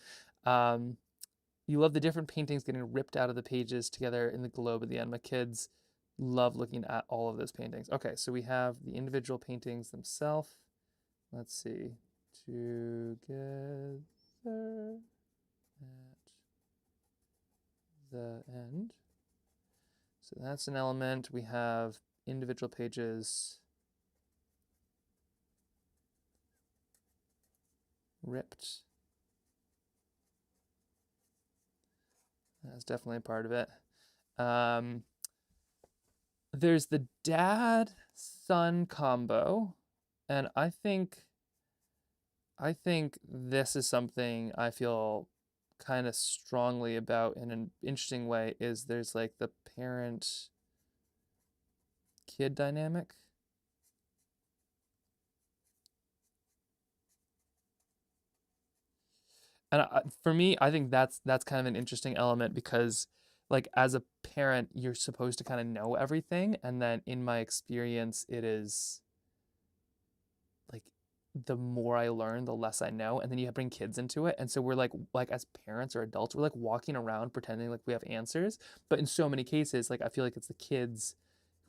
You love the different paintings getting ripped out of the pages together in the globe at the end. My kids love looking at all of those paintings. Okay, so we have the individual paintings themselves. Let's see. Together at the end. So that's an element. We have individual pages ripped. That's definitely a part of it. There's the dad-son combo, and I think this is something I feel kind of strongly about in an interesting way. Is there's like the parent-kid dynamic. And for me, I think that's kind of an interesting element, because like as a parent, you're supposed to kind of know everything, and then in my experience, it is like the more I learn, the less I know, and then you bring kids into it, and so we're like as parents or adults, we're like walking around pretending like we have answers, but in so many cases, like I feel like it's the kids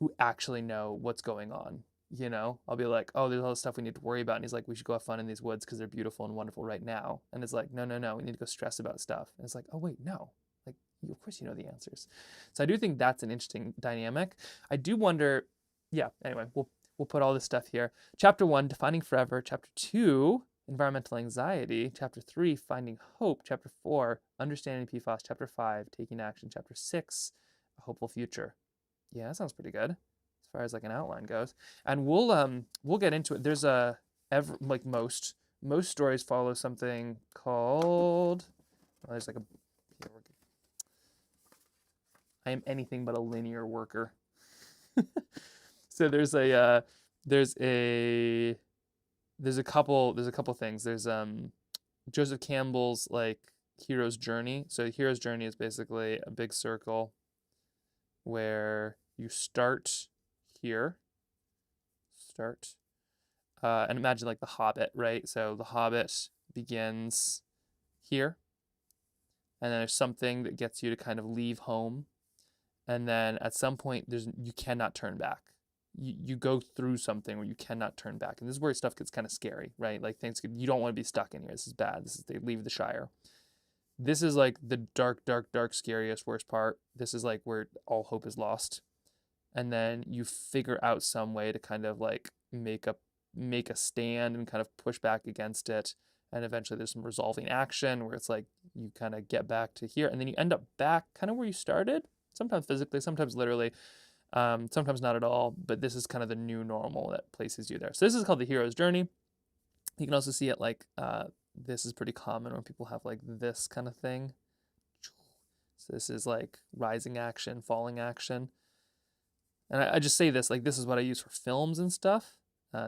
who actually know what's going on. I'll be like, oh, there's all this stuff we need to worry about, and he's like, we should go have fun in these woods because they're beautiful and wonderful right now, and it's like, no, we need to go stress about stuff, and it's like, oh wait, no, like of course you know the answers. So I do think that's an interesting dynamic. I do wonder, yeah, anyway, we'll put all this stuff here. Chapter 1, Defining Forever. Chapter 2, Environmental Anxiety. Chapter 3, Finding Hope. Chapter 4, Understanding PFAS. Chapter 5, Taking Action. Chapter 6, A Hopeful Future. Yeah, that sounds pretty good as far as like an outline goes. And we'll get into it. There's like most most stories follow something called, there's like a, I am anything but a linear worker. So there's a couple things. There's Joseph Campbell's like hero's journey. So hero's journey is basically a big circle where you start here, and imagine like the Hobbit, right? So the Hobbit begins here, and then there's something that gets you to kind of leave home, and then at some point you cannot turn back. You go through something where you cannot turn back, and this is where stuff gets kind of scary, right? Like you don't want to be stuck in here. This is bad. They leave the Shire. This is like the dark, scariest, worst part. This is like where all hope is lost, and then you figure out some way to kind of like make a stand and kind of push back against it, and eventually there's some resolving action where it's like you kind of get back to here, and then you end up back kind of where you started, sometimes physically, sometimes literally, sometimes not at all, but this is kind of the new normal that places you there. So this is called the hero's journey. You can also see it like, this is pretty common when people have like this kind of thing. So this is like rising action, falling action. And I just say this, like this is what I use for films and stuff.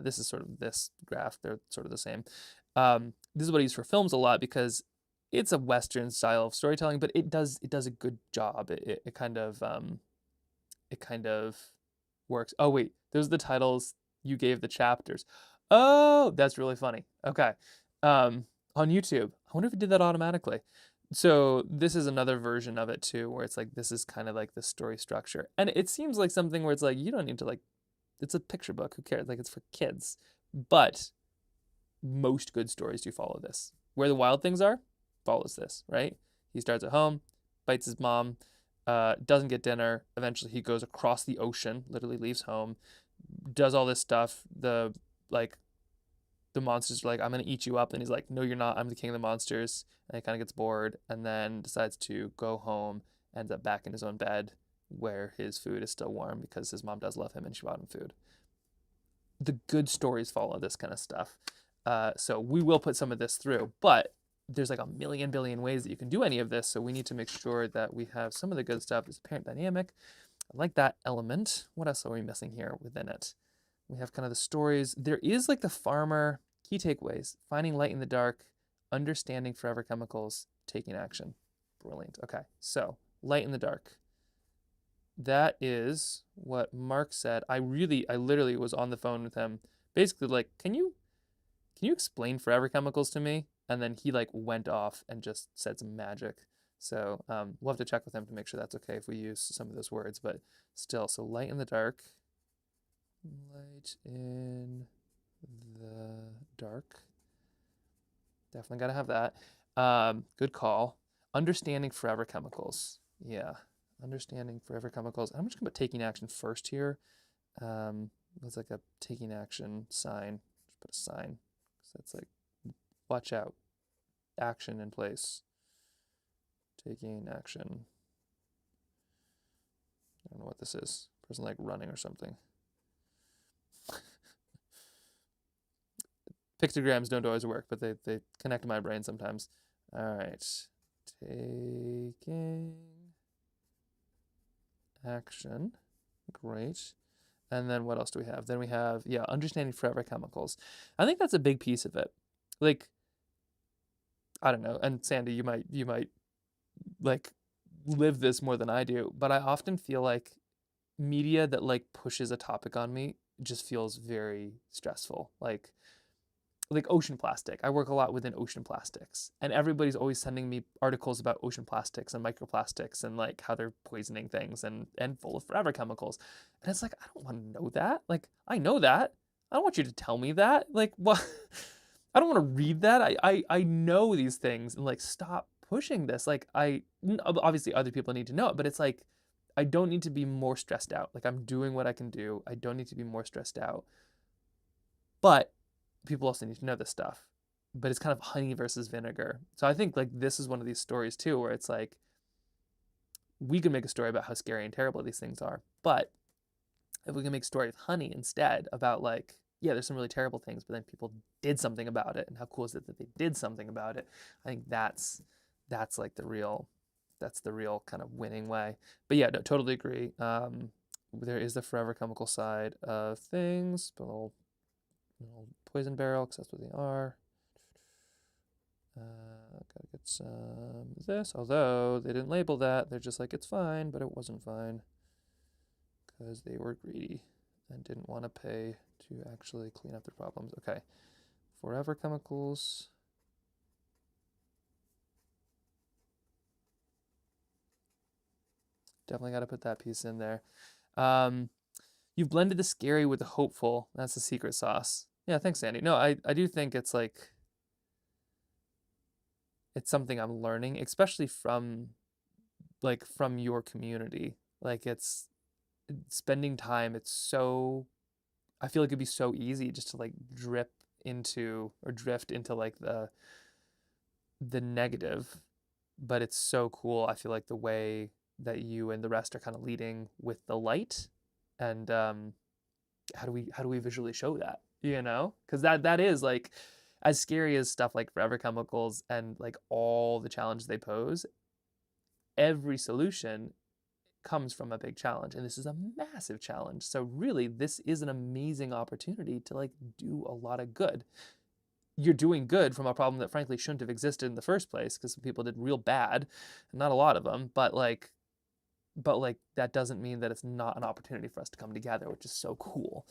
This is sort of this graph, they're sort of the same. This is what I use for films a lot because it's a Western style of storytelling, but it does a good job. It kind of works. Oh wait, those are the titles you gave the chapters. Oh, that's really funny. Okay. On YouTube, I wonder if it did that automatically. So this is another version of it too, where it's like, this is kind of like the story structure. And it seems like something where it's like, you don't need to like, it's a picture book, who cares? Like it's for kids. But most good stories do follow this. Where the Wild Things Are follows this, right? He starts at home, bites his mom, doesn't get dinner. Eventually he goes across the ocean, literally leaves home, does all this stuff. The monsters are like, I'm going to eat you up. And he's like, no, you're not. I'm the king of the monsters. And he kind of gets bored and then decides to go home, ends up back in his own bed where his food is still warm because his mom does love him and she bought him food. The good stories follow this kind of stuff. So we will put some of this through, but there's like a million billion ways that you can do any of this. So we need to make sure that we have some of the good stuff. There's a parent dynamic. I like that element. What else are we missing here within it? We have kind of the stories. There is like the farmer. Key takeaways: finding light in the dark, understanding forever chemicals, taking action. Brilliant. Okay, so light in the dark. That is what Mark said. I literally was on the phone with him, basically like, can you explain forever chemicals to me? And then he like went off and just said some magic. So we'll have to check with him to make sure that's okay if we use some of those words, but still, so light in the dark. Light in the dark. Definitely got to have that. Good call. Understanding forever chemicals. Yeah. Understanding forever chemicals. I'm just going to put taking action first here. That's like a taking action sign. Just put a sign. So that's like, watch out. Action in place. Taking action. I don't know what this is. Person like running or something. Pictograms don't always work, but they connect to my brain sometimes. All right. Taking action. Great. And then what else do we have? Then we have, yeah, understanding forever chemicals. I think that's a big piece of it. Like, I don't know. And Sandy, you might like live this more than I do, but I often feel like media that like pushes a topic on me just feels very stressful. Like ocean plastic. I work a lot within ocean plastics, and everybody's always sending me articles about ocean plastics and microplastics and like how they're poisoning things and full of forever chemicals. And it's like, I don't want to know that. Like, I know that. I don't want you to tell me that. Like, what? I don't want to read that. I know these things, and like, stop pushing this. Like, obviously other people need to know it, but it's like, I don't need to be more stressed out. Like, I'm doing what I can do. I don't need to be more stressed out. But people also need to know this stuff. But it's kind of honey versus vinegar. So I think like this is one of these stories too, where it's like, we can make a story about how scary and terrible these things are. But if we can make a story of honey instead, about like yeah, there's some really terrible things, but then people did something about it, and how cool is it that they did something about it? I think that's like the real kind of winning way. But yeah, no, totally agree. There is the forever chemical side of things, but a little poison barrel, because that's what they are. Gotta get some of this, although they didn't label that. They're just like, it's fine, but it wasn't fine because they were greedy and didn't want to pay to actually clean up their problems. Okay, forever chemicals. Definitely got to put that piece in there. You've blended the scary with the hopeful. That's the secret sauce. Yeah, thanks, Sandy. No, I do think it's like, it's something I'm learning, especially from your community. Like, it's spending time. It's so, I feel like it'd be so easy just to like drift into like the negative, but it's so cool. I feel like the way that you and the rest are kind of leading with the light, and how do we visually show that, because that is like, as scary as stuff like forever chemicals and like all the challenges they pose, every solution comes from a big challenge, and this is a massive challenge. So really, this is an amazing opportunity to like do a lot of good. You're doing good from a problem that frankly shouldn't have existed in the first place, because some people did real bad, not a lot of them, but that doesn't mean that it's not an opportunity for us to come together, which is so cool.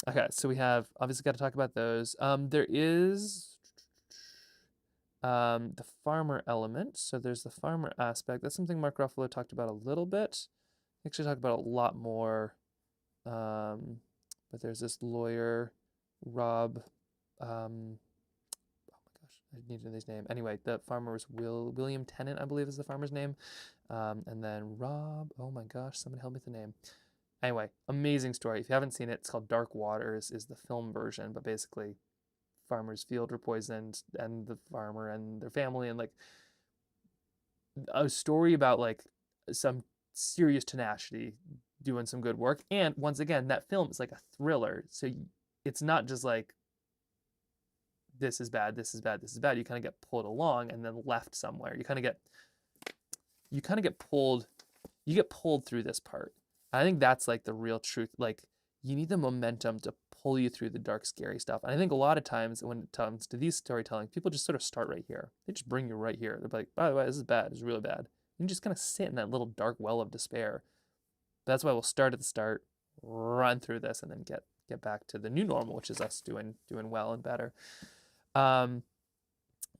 Okay, so we have obviously got to talk about those. There is the farmer element. So there's the farmer aspect. That's something Mark Ruffalo talked about a little bit. He actually talked about a lot more. But there's this lawyer, Rob. Oh my gosh, I need to know his name. Anyway, the farmer was William Tennant, I believe is the farmer's name. And then Rob. Oh my gosh, somebody help me with the name. Anyway, amazing story. If you haven't seen it, it's called Dark Waters, is the film version, but basically farmer's field were poisoned, and the farmer and their family, and like a story about like some serious tenacity doing some good work. And once again, that film is like a thriller, so it's not just like this is bad, this is bad, this is bad. You kind of get pulled along and then left somewhere. You kind of get pulled through this part. I think that's like the real truth. Like, you need the momentum to pull you through the dark, scary stuff. And I think a lot of times when it comes to these storytelling, people just sort of start right here. They just bring you right here. They're like, by the way, this is bad. It's really bad. You just kind of sit in that little dark well of despair. But that's why we'll start at the start, run through this, and then get back to the new normal, which is us doing well and better.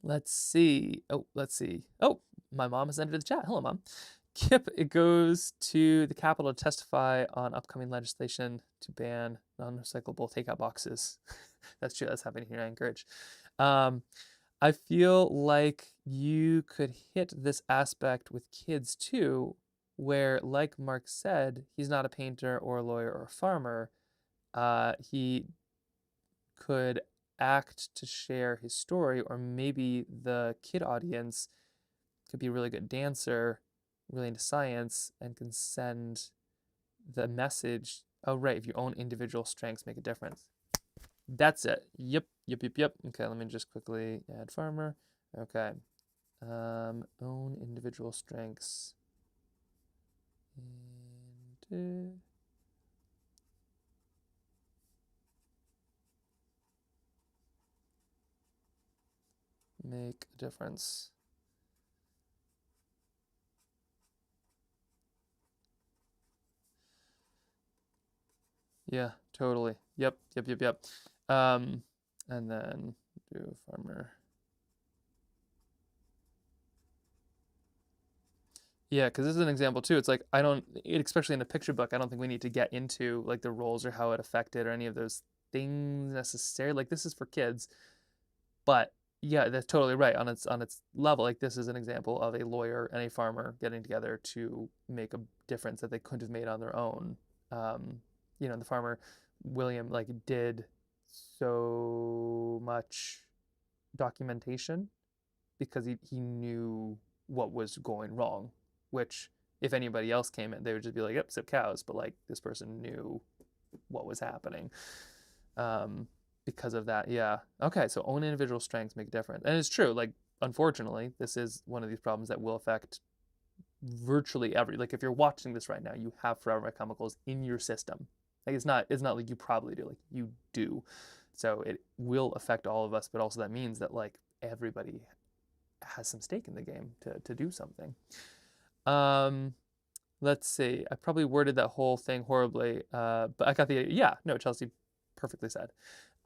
Let's see. Oh, my mom has entered the chat. Hello, Mom. Kip, it goes to the Capitol to testify on upcoming legislation to ban non-recyclable takeout boxes. That's true. That's happening here in Anchorage. I feel like you could hit this aspect with kids too, where, like Mark said, he's not a painter or a lawyer or a farmer. He could act to share his story, or maybe the kid audience could be a really good dancer, really into science, and can send the message, oh right, if your own individual strengths make a difference. That's it. Yep. Okay, let me just quickly add farmer. Okay. Own individual strengths. And make a difference. Yeah, totally. Yep. And then do farmer. Yeah, because this is an example too. It's like, especially in a picture book, I don't think we need to get into like the roles or how it affected or any of those things necessarily. Like, this is for kids, but yeah, that's totally right. On its level, like, this is an example of a lawyer and a farmer getting together to make a difference that they couldn't have made on their own. The farmer, William, like, did so much documentation because he knew what was going wrong, which if anybody else came in, they would just be like, yep, sip cows. But like, this person knew what was happening. because of that. Yeah. Okay. So own individual strengths make a difference. And it's true. Like, unfortunately, this is one of these problems that will affect virtually every, like if you're watching this right now, you have forever chemicals in your system. Like it's not like you probably do, like you do. So it will affect all of us, but also that means that like everybody has some stake in the game to do something. Let's see. I probably worded that whole thing horribly, but I got the, yeah, no, Chelsea perfectly said.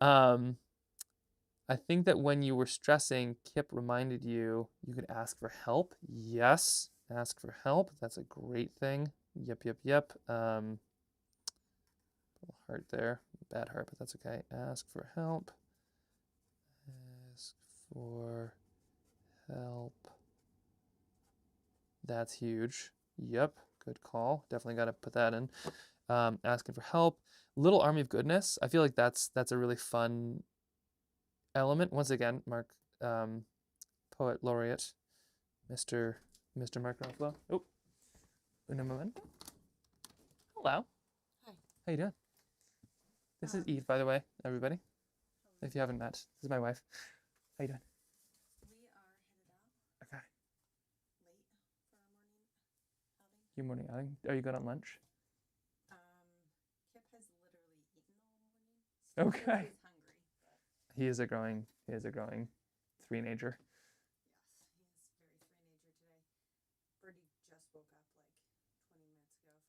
I think that when you were stressing, Kip reminded you could ask for help. Yes, ask for help. That's a great thing. Yep. Little heart there. Bad heart, but that's okay. Ask for help. Ask for help. That's huge. Yep, good call. Definitely got to put that in. Asking for help. Little army of goodness. I feel like that's a really fun element. Once again, Mark, poet laureate, Mr. Mark Ruffalo. Oh, un momento. Hello. Hi. How you doing? This is Eve, by the way, everybody. If you haven't met, this is my wife. How you doing? We are headed out. Okay. Late for our morning outing. Your morning outing. Are you good on lunch? Kip has literally eaten all morning. Okay. He's hungry. But He is a growing three-nager. yes, he is very three-nager today. Birdie just woke up like 20 minutes ago from his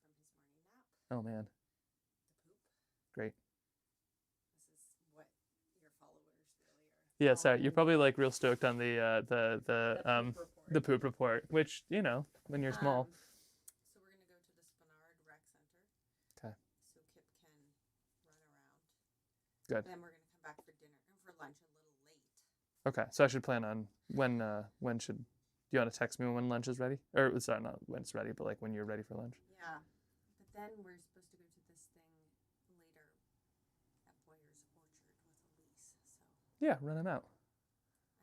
morning nap. Oh man. The poop. Great. This is what your followers really are. Yeah, sorry. You're following. probably like real stoked on the poop report, which, you know, when you're small. So we're gonna go to the Spenard Rec Center. Okay. So Kip can run around. Good. And then we're gonna come back for dinner and for lunch a little late. Okay, so I should plan on when should, do you want to text me when lunch is ready? Or sorry, not when it's ready, but like when you're ready for lunch. Yeah. But then we're supposed to go to this thing later at Boyer's Orchard with Elise. So Yeah, run them out. I'm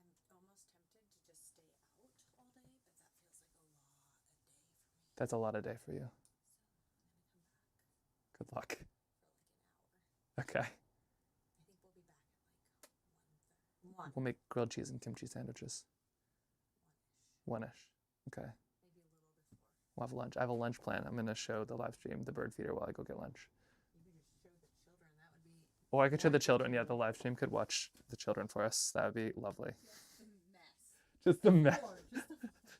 almost tempted to just stay out all day, but that feels like a lot of day for me. That's a lot of day for you. So I'm gonna come back Good luck. for like an hour. Okay. I think we'll be back at like 1:30. We'll make grilled cheese and kimchi sandwiches. One-ish. Okay. Maybe a little before. We'll have lunch. I have a lunch plan. I'm gonna show the live stream the bird feeder while I go get lunch. You could just show the children. That would be Or I could show the children. Yeah, the live stream could watch the children for us. That would be lovely. just a mess. Just the mess.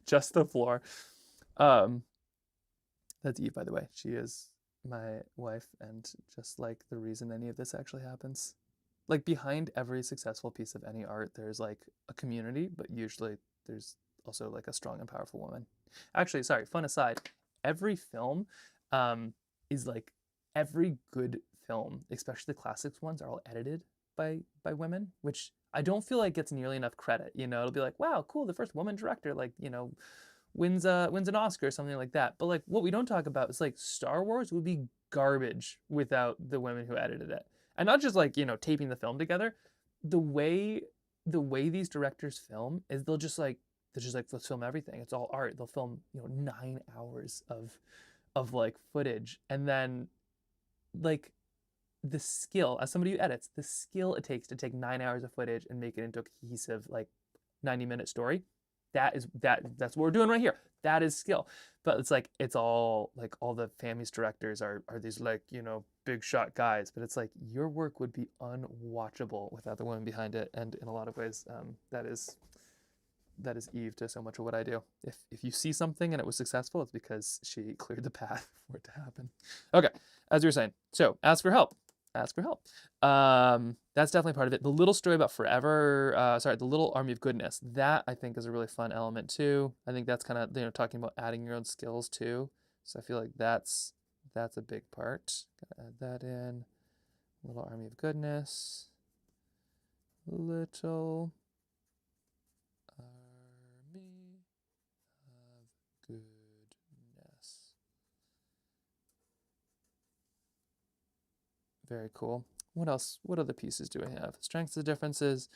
Just the floor. That's Eve, by the way. She is my wife, and just like the reason any of this actually happens. Like behind every successful piece of any art, there's like a community, but usually there's also like a strong and powerful woman. Actually, sorry, fun aside, every film is like, every good film, especially the classics ones, are all edited by women, which I don't feel like gets nearly enough credit. You know, it'll be like, wow, cool, the first woman director, like, you know, wins an Oscar or something like that. But like what we don't talk about is like Star Wars would be garbage without the women who edited it. And not just like, you know, taping the film together. The way these directors film is they'll just like let's film everything. It's all art. They'll film, you know, 9 hours of like footage, and then like the skill, as somebody who edits, the skill it takes to take 9 hours of footage and make it into a cohesive like 90-minute story. That's what we're doing right here. That is skill. But it's like, it's all like, all the Family's directors are these like, you know, big shot guys, but it's like your work would be unwatchable without the women behind it. And in a lot of ways, that is Eve to so much of what I do. If you see something and it was successful, it's because she cleared the path for it to happen. Okay, as you were saying, so ask for help. Ask for help. That's definitely part of it. The little story about forever, the little army of goodness, that I think is a really fun element too. I think that's kind of, you know, talking about adding your own skills too. So I feel like that's a big part. Gotta add that in. Little army of goodness. Little army of goodness. Very cool. What else? What other pieces do I have? Strengths and differences.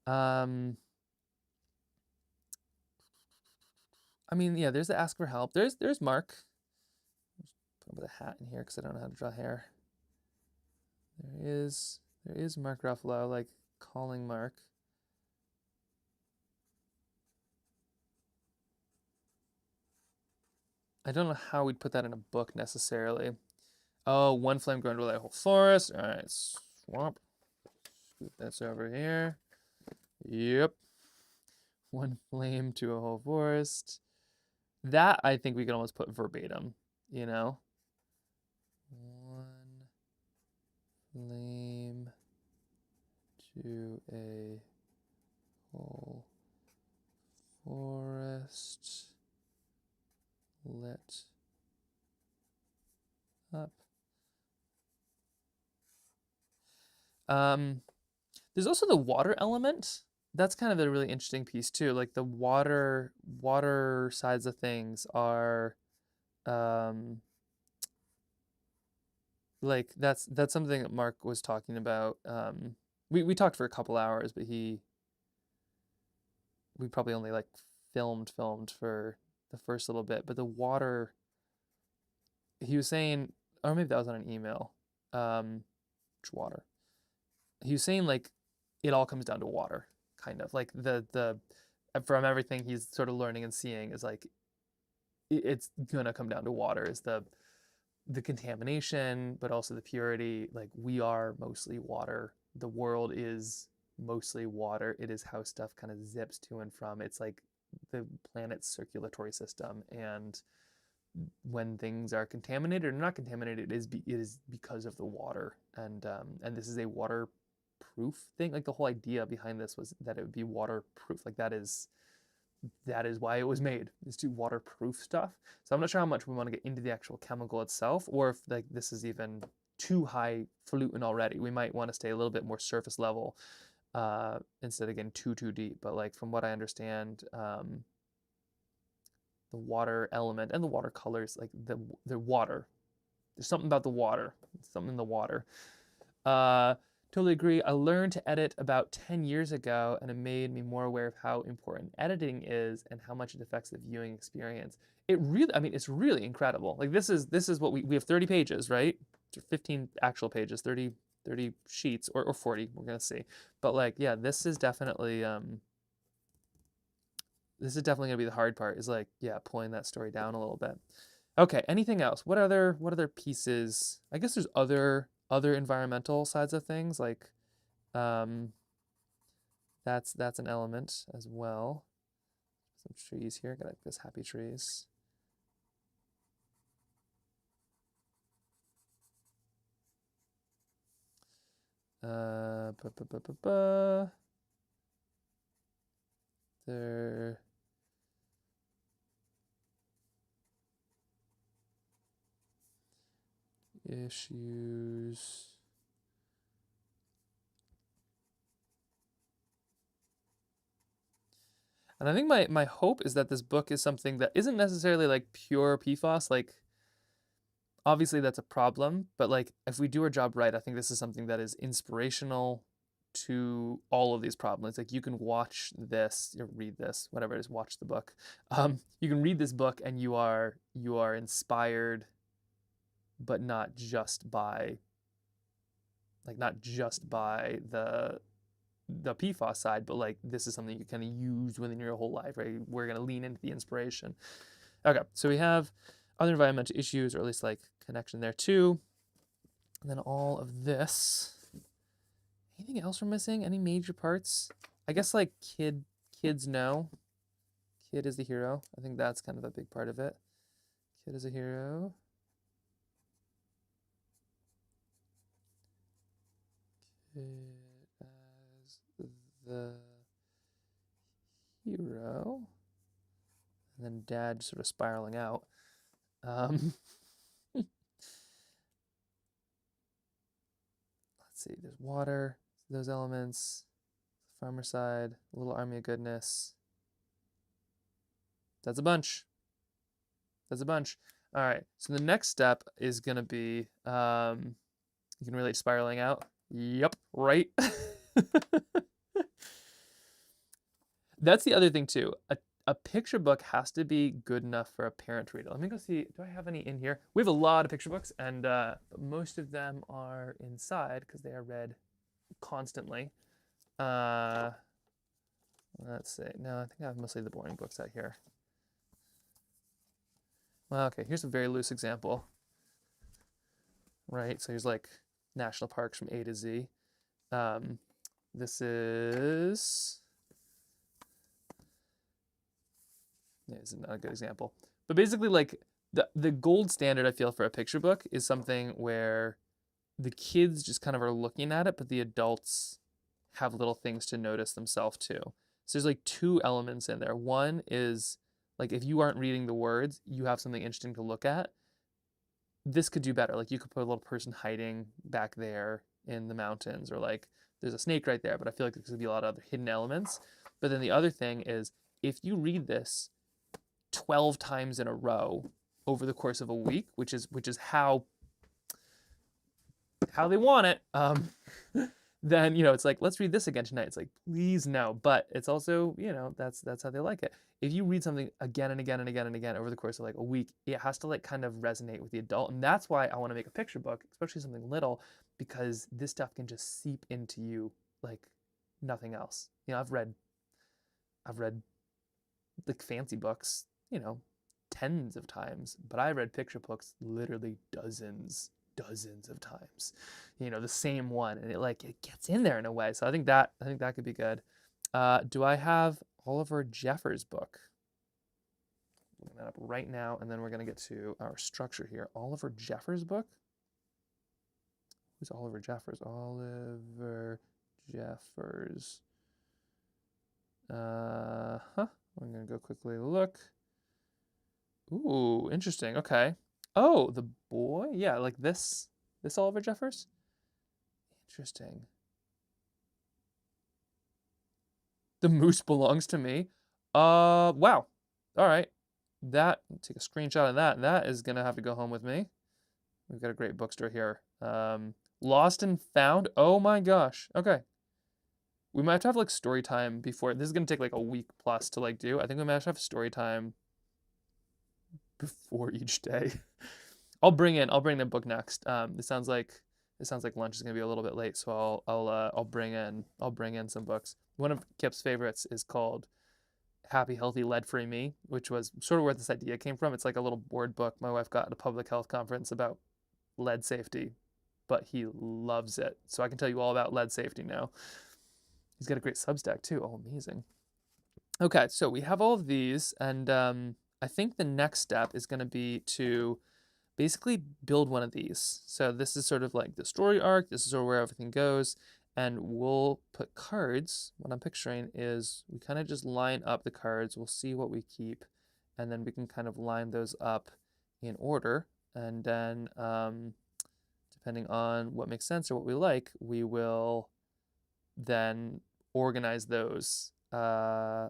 I mean, yeah, there's the ask for help. There's Mark. Put a hat in here because I don't know how to draw hair. There's There is Mark Ruffalo, like calling Mark. I don't know how we'd put that in a book necessarily. Oh, one flame going to light a whole forest. All right, swamp. Scoot this over here. Yep. One flame to a whole forest. That I think we could almost put verbatim, you know? One flame to a whole forest lit up. There's also the water element. That's kind of a really interesting piece too. Like the water sides of things are like that's something that Mark was talking about. We talked for a couple hours, but we probably only like filmed for the first little bit. But the water, he was saying, or maybe that was on an email. Water. He was saying like it all comes down to water, kind of like the from everything he's sort of learning and seeing is like it's gonna come down to water, is the contamination, but also the purity. Like we are mostly water. The world is mostly water. It is how stuff kind of zips to and from. It's like the planet's circulatory system, and when things are contaminated or not contaminated, it is because of the water. And this is a waterproof thing. Like the whole idea behind this was that it would be waterproof. Like that is why it was made, is to waterproof stuff. So I'm not sure how much we want to get into the actual chemical itself, or if like this is even too highfalutin already. We might want to stay a little bit more surface level instead of getting too deep. But like from what I understand, the water element and the watercolors, like the water. There's something about the water. Something in the water. Totally agree. I learned to edit about 10 years ago, and it made me more aware of how important editing is and how much it affects the viewing experience. It really, I mean, it's really incredible. Like this is what we have 30 pages, right? 15 actual pages, 30 sheets, or 40, we're gonna see. But like, yeah, this is definitely gonna be the hard part, is like, yeah, pulling that story down a little bit. Okay, anything else? What other pieces? I guess there's other environmental sides of things, like that's an element as well. Some trees here, got this happy trees. There. Issues. And I think my hope is that this book is something that isn't necessarily like pure PFAS. Like, obviously that's a problem, but like if we do our job right, I think this is something that is inspirational to all of these problems. Like you can watch this or read this, whatever it is, watch the book. You can read this book and you are inspired, but not just by the PFAS side, but like this is something you kind of use within your whole life, right? We're gonna lean into the inspiration. Okay, so we have other environmental issues, or at least like connection there too. And then all of this. Anything else we're missing? Any major parts? I guess like kids know. Kid is the hero. I think that's kind of a big part of it. Kid is a hero. Kid as the hero. And then dad sort of spiraling out. Let's see, there's water, those elements, farmer side, a little army of goodness. That's a bunch. That's a bunch. All right, so the next step is gonna be, you can relate spiraling out. Yep, right. That's the other thing too. A picture book has to be good enough for a parent to read it. Let me go see, do I have any in here? We have a lot of picture books, and most of them are inside because they are read constantly. Let's see. No, I think I have mostly the boring books out here. Well, okay, here's a very loose example. Right, so here's like national parks from A to Z. This is... Yeah, this is not a good example. But basically, like, the gold standard, I feel, for a picture book is something where the kids just kind of are looking at it, but the adults have little things to notice themselves too. So there's like two elements in there. One is, like, if you aren't reading the words, you have something interesting to look at. This could do better. Like, you could put a little person hiding back there in the mountains, or like there's a snake right there, but I feel like there could be a lot of other hidden elements. But then the other thing is, if you read this 12 times in a row over the course of a week, which is how they want it, then, you know, it's like, let's read this again tonight. It's like, please no. But it's also, you know, that's how they like it. If you read something again and again and again and again over the course of like a week, it has to like kind of resonate with the adult. And that's why I want to make a picture book, especially something little, because this stuff can just seep into you like nothing else. You know, I've read like fancy books, you know, tens of times, but I read picture books literally dozens of times, you know, the same one, and it gets in there in a way. So I think that could be good. Do I have Oliver Jeffers' book? Looking that up right now, and then we're gonna get to our structure here. Oliver Jeffers' book. Who's Oliver Jeffers? Oliver Jeffers. I'm gonna go quickly look. Ooh, interesting. Okay. Oh, the boy? Yeah, like this Oliver Jeffers? Interesting. The moose belongs to me. Wow. All right. Take a screenshot of that. That is gonna have to go home with me. We've got a great bookstore here. Lost and Found. Oh my gosh. Okay. We might have to have like story time before. This is gonna take like a week plus to like do. I think we might have to have story time before each day. I'll bring the book next. It sounds like lunch is gonna be a little bit late, so I'll bring in some books. One of Kip's favorites is called Happy Healthy Lead Free Me, which was sort of where this idea came from. It's like a little board book my wife got at a public health conference about lead safety, but he loves it. So I can tell you all about lead safety now. He's got a great Substack too. Oh, amazing. Okay, so we have all of these, and I think the next step is going to be to basically build one of these. So this is sort of like the story arc. This is sort of where everything goes. And we'll put cards. What I'm picturing is we kind of just line up the cards. We'll see what we keep. And then we can kind of line those up in order. And then depending on what makes sense or what we like, we will then organize those. Yeah,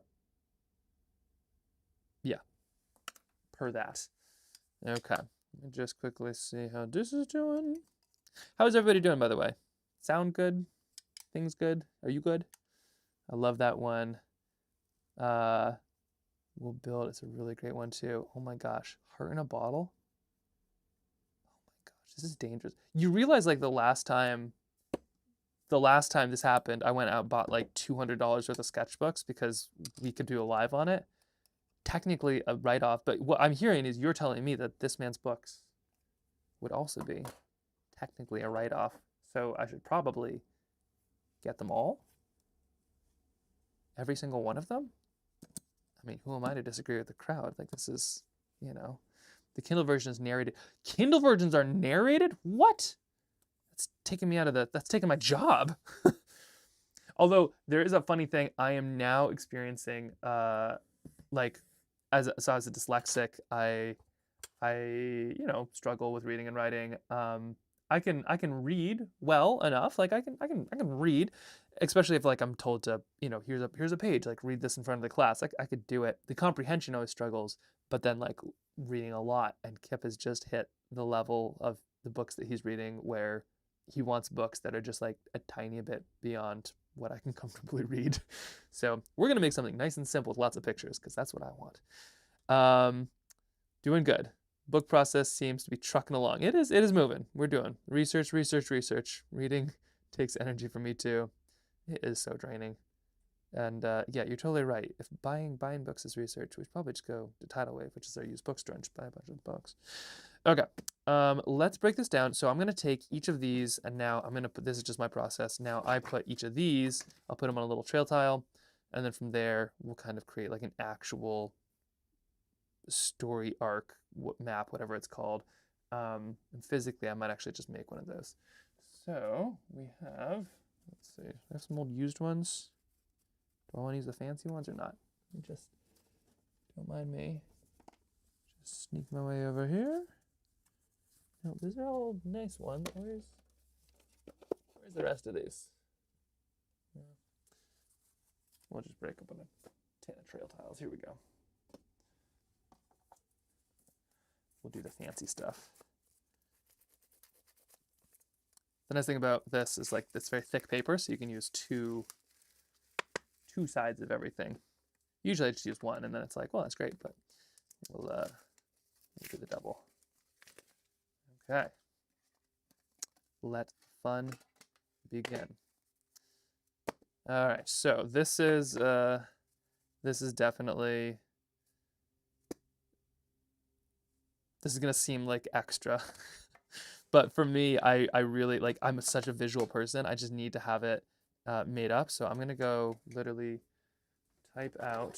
per that. Okay. Let me just quickly see how this is doing. How's everybody doing, by the way? Sound good? Things good? Are you good? I love that one. We'll Build. It's a really great one too. Oh my gosh. Heart in a Bottle? Oh my gosh. This is dangerous. You realize like the last time this happened, I went out and bought like $200 worth of sketchbooks because we could do a live on it. Technically a write-off, but what I'm hearing is you're telling me that this man's books would also be technically a write-off. So I should probably get them all? Every single one of them? I mean, who am I to disagree with the crowd? Like, this is, you know, the Kindle version is narrated. Kindle versions are narrated? What? That's taking me out of that's taking my job. Although there is a funny thing, I am now experiencing, like, as a dyslexic, I you know, struggle with reading and writing. I can read well enough. Like I can read, especially if like I'm told to, you know, here's a page, like read this in front of the class. Like I could do it. The comprehension always struggles, but then like reading a lot. And Kip has just hit the level of the books that he's reading where he wants books that are just like a tiny bit beyond what I can comfortably read. So we're gonna make something nice and simple with lots of pictures because that's what I want. Doing good. Book process seems to be trucking along. It is moving. We're doing research, reading Takes energy from me too. It is so draining. And yeah, you're totally right. If buying books is research, we should probably just go to Tidal Wave, which is their used bookstore, and just buy a bunch of books. Okay, let's break this down. So I'm gonna take each of these, and now I'm gonna put, this is just my process. Now I put each of these, I'll put them on a little trail tile, and then from there, we'll kind of create like an actual story arc map, whatever it's called. And physically, I might actually just make one of those. So we have, let's see, I have some old used ones. Do I want to use the fancy ones or not? Just don't mind me. Just sneak my way over here. No, these are all nice ones. Where's the rest of these? Yeah. We'll just break up on a tin of trail tiles. Here we go. We'll do the fancy stuff. The nice thing about this is like it's very thick paper, so you can use two sides of everything. Usually I just use one, and then it's like, well, that's great, but we'll do the double. Okay. Let fun begin. All right, so this is definitely, this is gonna seem like extra, but for me, I really like, I'm such a visual person. I just need to have it made up. So I'm gonna go literally type out,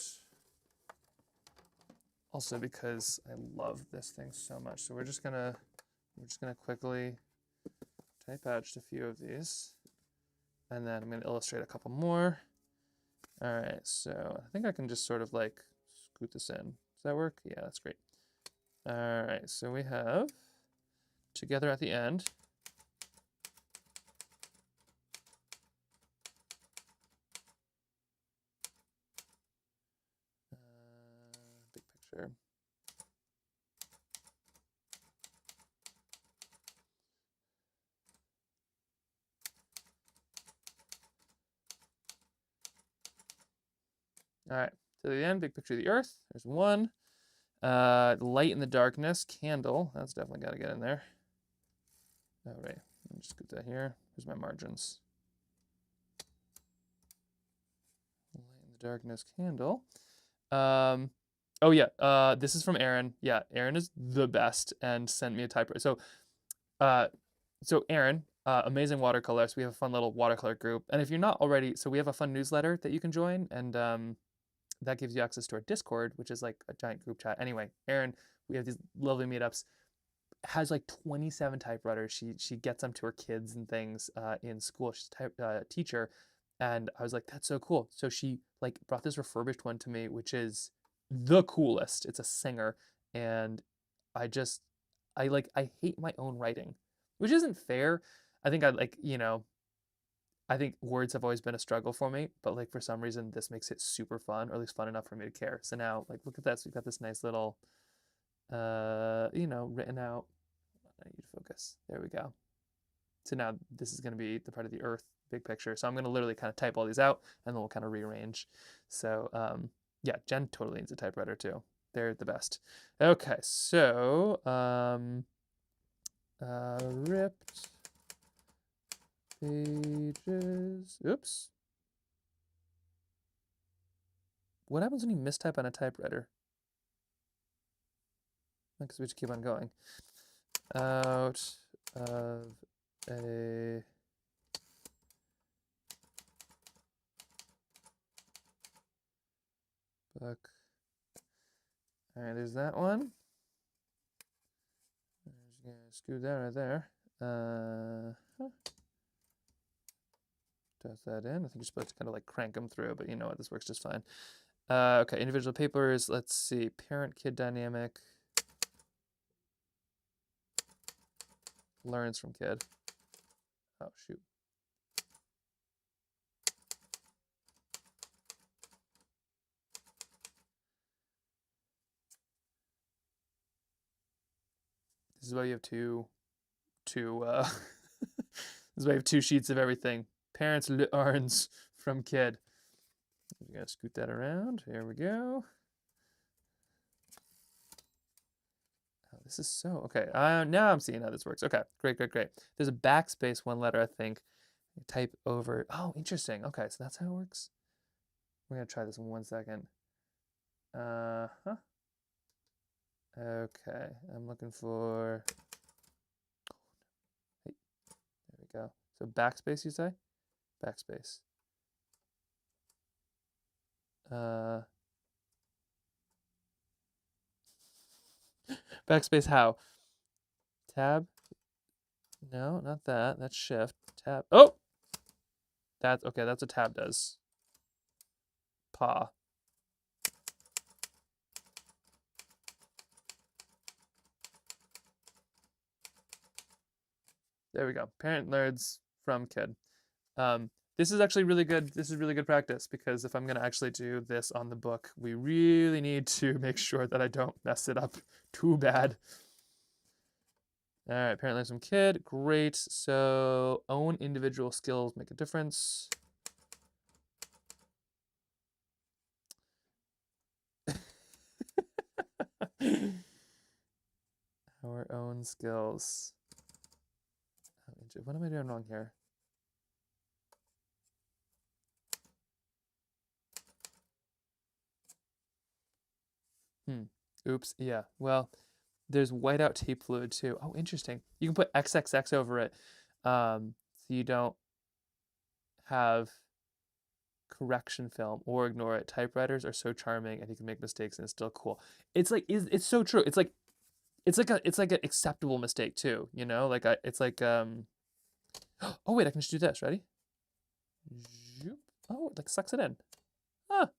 also because I love this thing so much. So we're just gonna quickly type out just a few of these, and then I'm gonna illustrate a couple more. All right, so I think I can just sort of like scoot this in. Does that work? Yeah, that's great. All right, so we have together at the end. Big picture. All right, to the end, big picture of the earth. There's one. Light in the darkness, candle. That's definitely got to get in there. All right, let me just put that here. Here's my margins. Light in the darkness, candle. Oh yeah, this is from Aaron. Yeah, Aaron is the best and sent me a typewriter. So Aaron, amazing watercolor. So we have a fun little watercolor group. And if you're not already, so we have a fun newsletter that you can join, and that gives you access to our Discord, which is like a giant group chat. Anyway, Aaron, we have these lovely meetups. Has like 27 typewriters. She gets them to her kids and things in school. She's a teacher, and I was like, that's so cool. So she like brought this refurbished one to me, which is the coolest. It's a Singer, and I hate my own writing, which isn't fair. I think I think words have always been a struggle for me, but like for some reason this makes it super fun, or at least fun enough for me to care. So now, like, look at this. We've got this nice little, written out. I need to focus. There we go. So now this is going to be the part of the earth, big picture. So I'm going to literally kind of type all these out, and then we'll kind of rearrange. So yeah, Jen totally needs a typewriter too. They're the best. Okay, so ripped pages. Oops. What happens when you mistype on a typewriter? Because we just keep on going. Out of a book. All right, there's that one. I'm just gonna scoot that right there. Does that in. I think you're supposed to kind of like crank them through, but you know what, this works just fine. Okay, individual papers. Let's see, parent-kid dynamic. Learns from kid. Oh, shoot. This is why you have two this is why you have two sheets of everything. Parents learns from kid. We gotta scoot that around. Here we go. Oh, this is so okay. Now I'm seeing how this works. Okay, great. There's a backspace one letter, I think, Type over. Oh, interesting. Okay, so that's how it works. We're gonna try this in 1 second. Huh. Okay, I'm looking for. Hey, there we go. So backspace, you say? Backspace. Backspace how? Tab? No, not that. That's shift. Tab. Oh! That's okay, that's what tab does. Paw. There we go. Parent learns from kid. This is actually really good. This is really good practice because if I'm going to actually do this on the book, we really need to make sure that I don't mess it up too bad. All right, parent learns from kid. Great. So own individual skills make a difference. Our own skills. What am I doing wrong here? Oops. Yeah. Well, there's whiteout tape fluid too. Oh, interesting. You can put XXX over it, so you don't have correction film or ignore it. Typewriters are so charming, and you can make mistakes and it's still cool. It's like it's so true. It's like an acceptable mistake too. You know, like it's like Oh wait, I can just do this. Ready? Oh, it like sucks it in. Ah,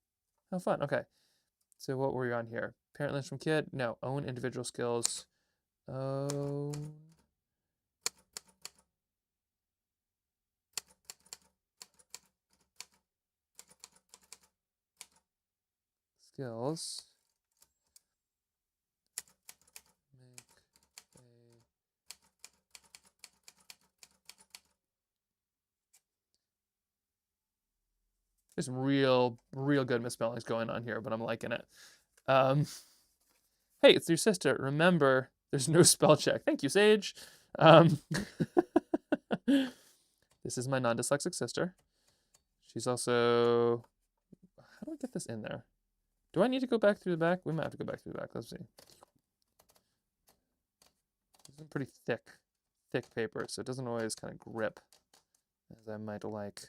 how fun. Okay. So what were we on here? Parent learns from kid? No. Own individual skills. Own skills. Make a There's some real good misspellings going on here, but I'm liking it. Hey, it's your sister. Remember, there's no spell check. Thank you, Sage. This is my non-dyslexic sister. She's also... How do I get this in there? Do I need to go back through the back? We might have to go back through the back. Let's see. This is pretty thick paper, so it doesn't always kind of grip as I might like.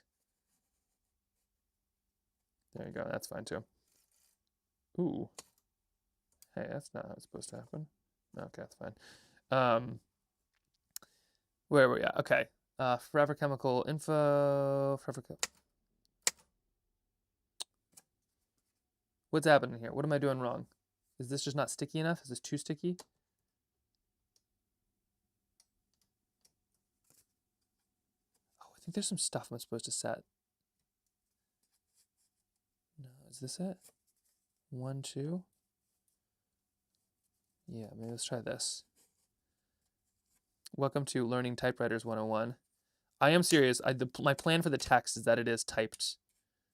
There you go. That's fine too. Ooh. Hey, that's not how it's supposed to happen. Okay, that's fine. Where were we at? Okay. Forever chemical info. What's happening here? What am I doing wrong? Is this just not sticky enough? Is this too sticky? Oh, I think there's some stuff I'm supposed to set. No, is this it? 1, 2. Yeah, maybe let's try this. Welcome to Learning Typewriters 101. I am serious. My plan for the text is that it is typed.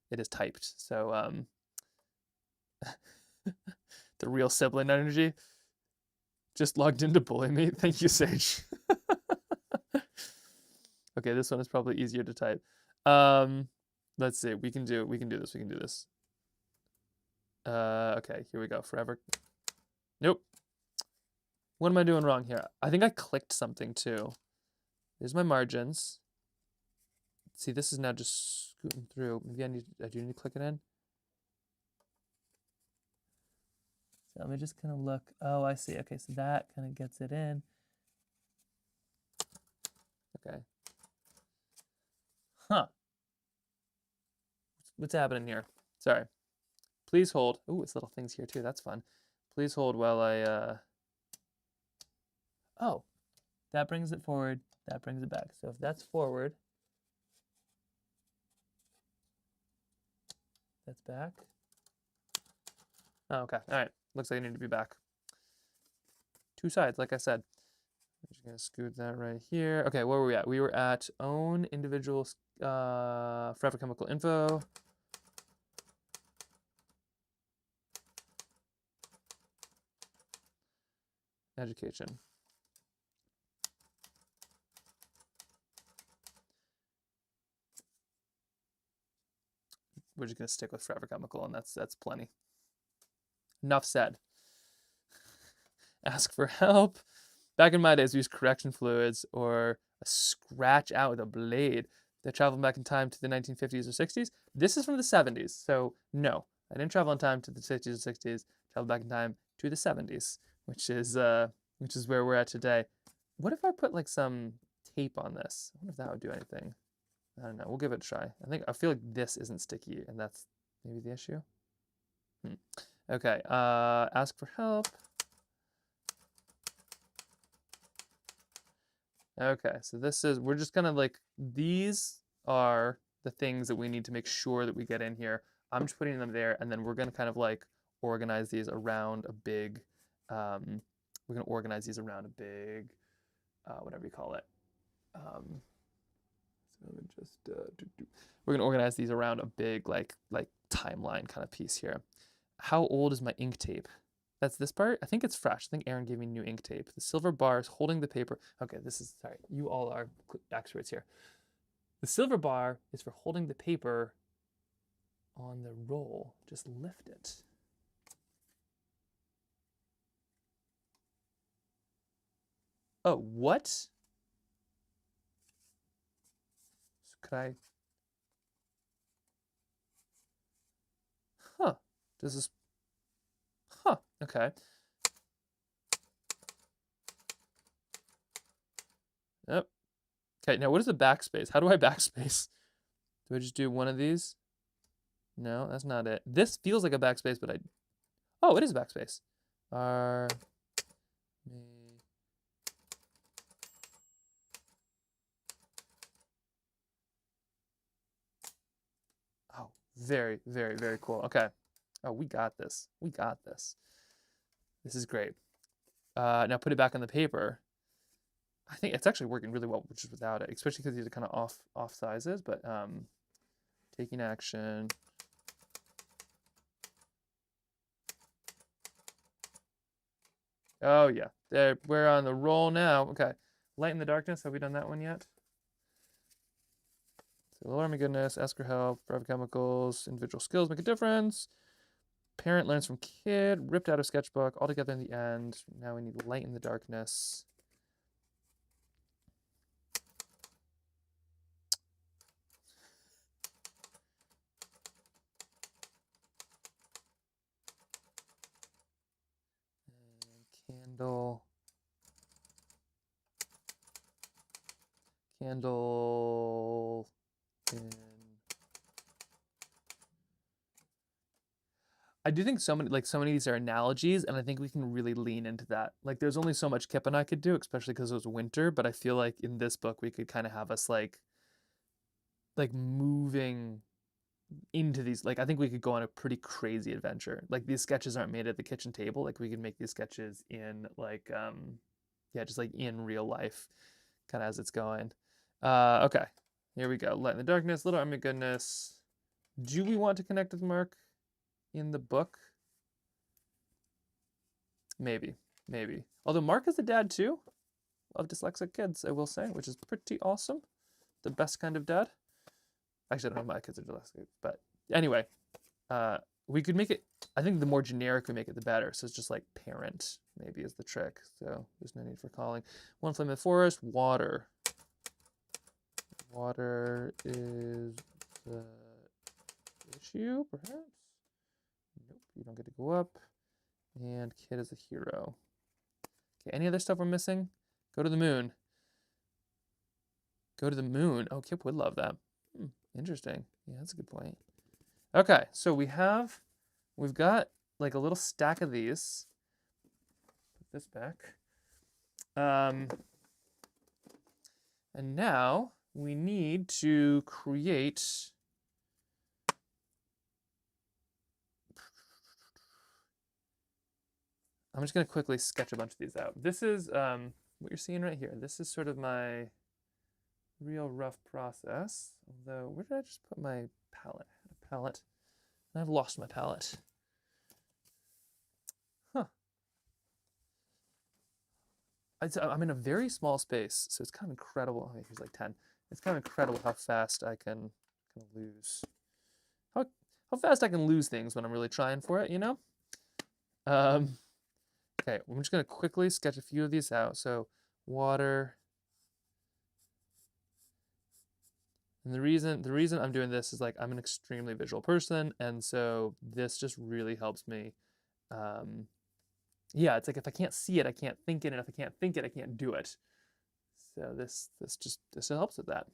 It is typed. So the real sibling energy just logged in to bully me. Thank you, Sage. Okay, this one is probably easier to type. Let's see. We can do this. Okay, here we go. Forever. Nope. What am I doing wrong here? I think I clicked something too. There's my margins. See, this is now just scooting through. Maybe I do need to click it in. So let me just kind of look. Oh, I see. Okay, so that kind of gets it in. Okay. Huh. What's happening here? Sorry. Please hold. Ooh, it's little things here too. That's fun. Please hold while I Oh, that brings it forward. That brings it back. So if that's forward, that's back. Oh, okay. All right. Looks like I need to be back. 2 sides, like I said. I'm just gonna scoot that right here. Okay, where were we at? We were at own individual forever chemical info. Education. we're just gonna stick with Forever Chemical, and that's plenty. Enough said. Ask for help. Back in my days, we used correction fluids or a scratch out with a blade. They traveled back in time to the 1950s or 60s. This is from the 70s, so no, I didn't travel in time to the 50s or 60s. Traveled back in time to the 70s, which is where we're at today. What if I put like some tape on this? I wonder if that would do anything. I don't know. We'll give it a try. I feel like this isn't sticky, and that's maybe the issue. Okay. Ask for help. Okay, so we're just gonna like, these are the things that we need to make sure that we get in here. I'm just putting them there, and then we're gonna kind of like organize these around a big, whatever you call it. So let me just, we're gonna organize these around a big like timeline kind of piece here. How old is my ink tape? That's this part? I think it's fresh. I think Aaron gave me new ink tape. The silver bar is holding the paper. Okay, sorry, you all are experts here. The silver bar is for holding the paper on the roll. Just lift it. Oh, what? So could I? Huh. Does this? Huh. Okay. Yep. Okay, now what is the backspace? How do I backspace? Do I just do one of these? No, that's not it. This feels like a backspace, but oh, it is a backspace. Oh, very, very, very cool. Okay. Oh, we got this. We got this. This is great. Now put it back on the paper. I think it's actually working really well just without it, especially because these are kind of off sizes, but taking action. Oh yeah, there, we're on the roll now. Okay, light in the darkness. Have we done that one yet? So Lord my goodness, ask for help, forever chemicals, individual skills make a difference. Parent learns from kid, ripped out of sketchbook, all together in the end. Now we need light in the darkness. Candle in. I do think so many of these are analogies, and I think we can really lean into that. Like, there's only so much Kip and I could do, especially because it was winter, but I feel like in this book we could kind of have us like moving into these, like, I think we could go on a pretty crazy adventure. Like, these sketches aren't made at the kitchen table. Like, we could make these sketches in like yeah, just like in real life, kind of as it's going. Okay, here we go. Light in the darkness, little army goodness. Do we want to connect with Mark in the book? Maybe. Although Mark is the dad too of dyslexic kids, I will say, which is pretty awesome. The best kind of dad. Actually, I don't know if my kids are dyslexic, but anyway, we could make it, I think the more generic we make it, the better. So it's just like parent, maybe, is the trick. So there's no need for calling. One flame in the forest, water. Water is the issue, perhaps? Nope, you don't get to go up. And kid is a hero. Okay, any other stuff we're missing? Go to the moon. Go to the moon. Oh, Kip would love that. Interesting. Yeah, that's a good point. Okay, so we've got like a little stack of these. Put this back. And now we need to create I'm just going to quickly sketch a bunch of these out. This is what you're seeing right here. This is sort of my real rough process. Although, where did I just put my palette? I had a palette, and I've lost my palette. Huh. I'm in a very small space, so it's kind of incredible. Okay, here's like 10. It's kind of incredible how fast I can lose. how fast I can lose things when I'm really trying for it, you know? Okay, I'm just gonna quickly sketch a few of these out. So water. And the reason I'm doing this is like I'm an extremely visual person, and so this just really helps me. Yeah, it's like if I can't see it, I can't think it, and if I can't think it, I can't do it. So this helps with that.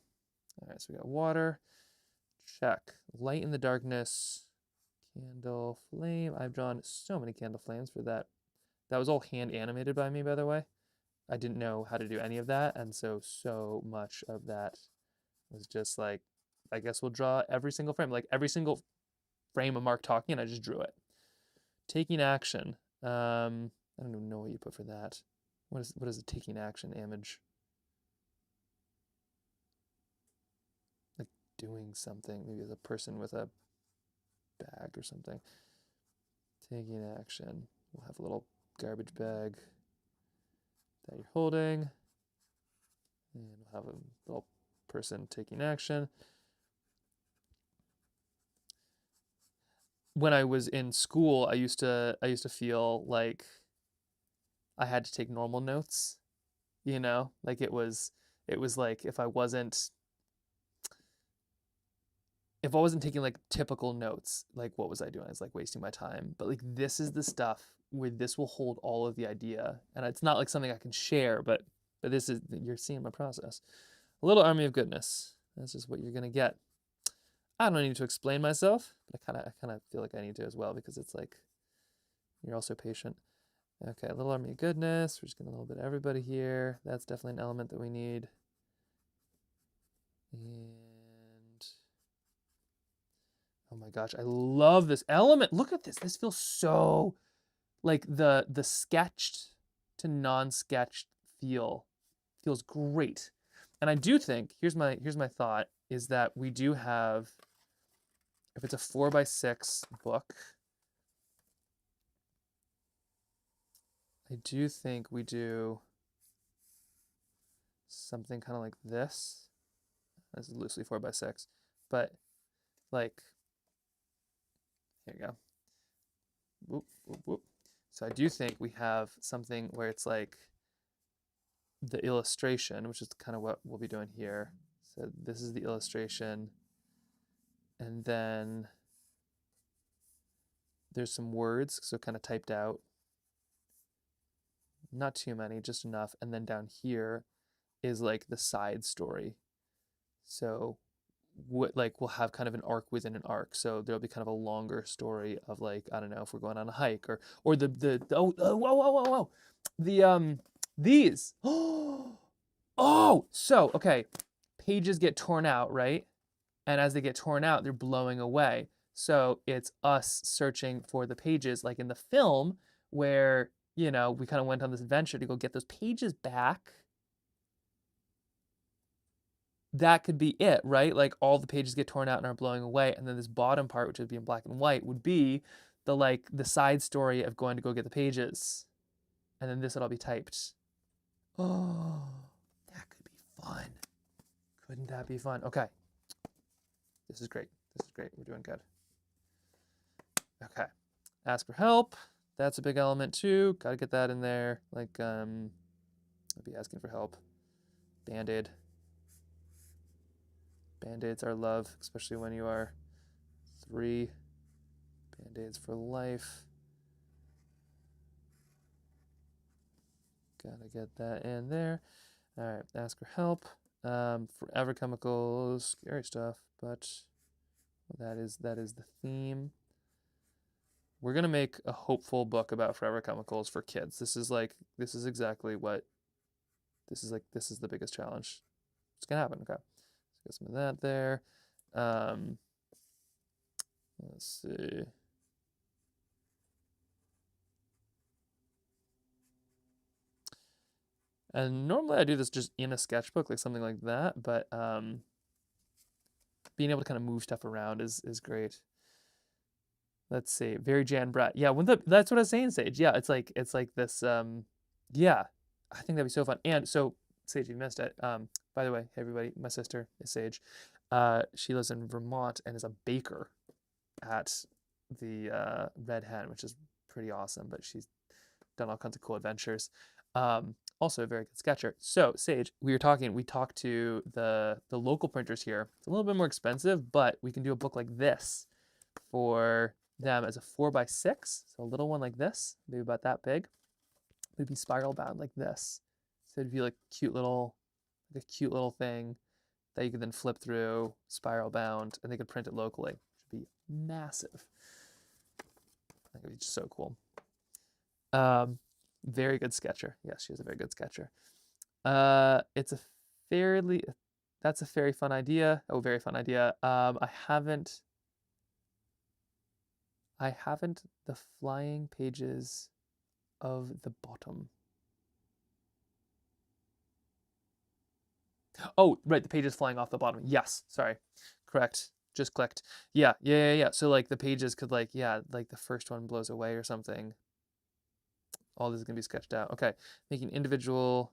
All right, so we got water, check. Light in the darkness, candle flame. I've drawn so many candle flames for that. That was all hand animated by me, by the way. I didn't know how to do any of that, and so much of that was just like, I guess we'll draw every single frame, like every single frame of Mark talking, and I just drew it. Taking action. I don't even know what you put for that. What is a taking action image? Like doing something. Maybe as a person with a bag or something. Taking action. We'll have a little garbage bag that you're holding. And we'll have a little person taking action. When I was in school, I used to feel like I had to take normal notes, you know? Like it was like if I wasn't taking like typical notes, like what was I doing? I was like wasting my time. But like this is the stuff where this will hold all of the idea. And it's not like something I can share, but this is, you're seeing my process. A little army of goodness. That's just what you're gonna get. I don't need to explain myself, but I kind of feel like I need to as well, because it's like you're also patient. Okay, a little army of goodness. We're just getting a little bit of everybody here. That's definitely an element that we need. And oh my gosh, I love this element. Look at this. This feels so like the sketched to non-sketched feel feels great. And I do think, here's my thought, is that we do have, if it's a 4x6 book, I do think we do something kind of like this. This is loosely 4x6, but like, here you go. Whoop, whoop, whoop. So I do think we have something where it's like the illustration, which is kind of what we'll be doing here. So this is the illustration, and then there's some words, so kind of typed out. Not too many, just enough. And then down here is like the side story. So what, like we'll have kind of an arc within an arc. So there'll be kind of a longer story of like, I don't know, if we're going on a hike, or whoa. These. Oh, so okay. Pages get torn out, right? And as they get torn out, they're blowing away. So it's us searching for the pages, like in the film where, you know, we kind of went on this adventure to go get those pages back. That could be it, right? Like all the pages get torn out and are blowing away. And then this bottom part, which would be in black and white, would be the side story of going to go get the pages. And then this would all be typed. Oh, that could be fun. Couldn't that be fun? Okay. This is great. This is great. We're doing good. Okay. Ask for help. That's a big element too. Got to get that in there. Like, I'll be asking for help. Band-Aid. Band-Aids are love, especially when you are 3. Band-Aids for life. Gotta get that in there. All right, ask for help. Forever chemicals, scary stuff, but that is the theme. We're gonna make a hopeful book about forever chemicals for kids. This is exactly what this is like. This is the biggest challenge. It's gonna happen. Okay, let's get some of that there. Let's see. And normally I do this just in a sketchbook, like something like that, but being able to kind of move stuff around is great. Let's see, very Jan Brett. Yeah, that's what I was saying, Sage. Yeah, it's like this. Yeah, I think that'd be so fun. And so, Sage, you missed it. By the way, hey everybody, my sister is Sage. She lives in Vermont and is a baker. at the Red Hen, which is pretty awesome, but she's done all kinds of cool adventures. Also a very good sketcher. So Sage, we talked to the local printers here. It's a little bit more expensive, but we can do a book like this for them as a 4x6. So a little one like this, maybe about that big. It'd be spiral bound like this. So it'd be like a cute little thing that you could then flip through, spiral bound, and they could print it locally. It should be massive. I think it'd be just so cool. Very good sketcher. Yes, she is a very good sketcher. That's a very fun idea. Oh, very fun idea. I haven't the flying pages of the bottom. Oh, right, the pages flying off the bottom. Yes, sorry. Correct. Just clicked. Yeah. So like the pages could like the first one blows away or something. All this is going to be sketched out. Okay, making individual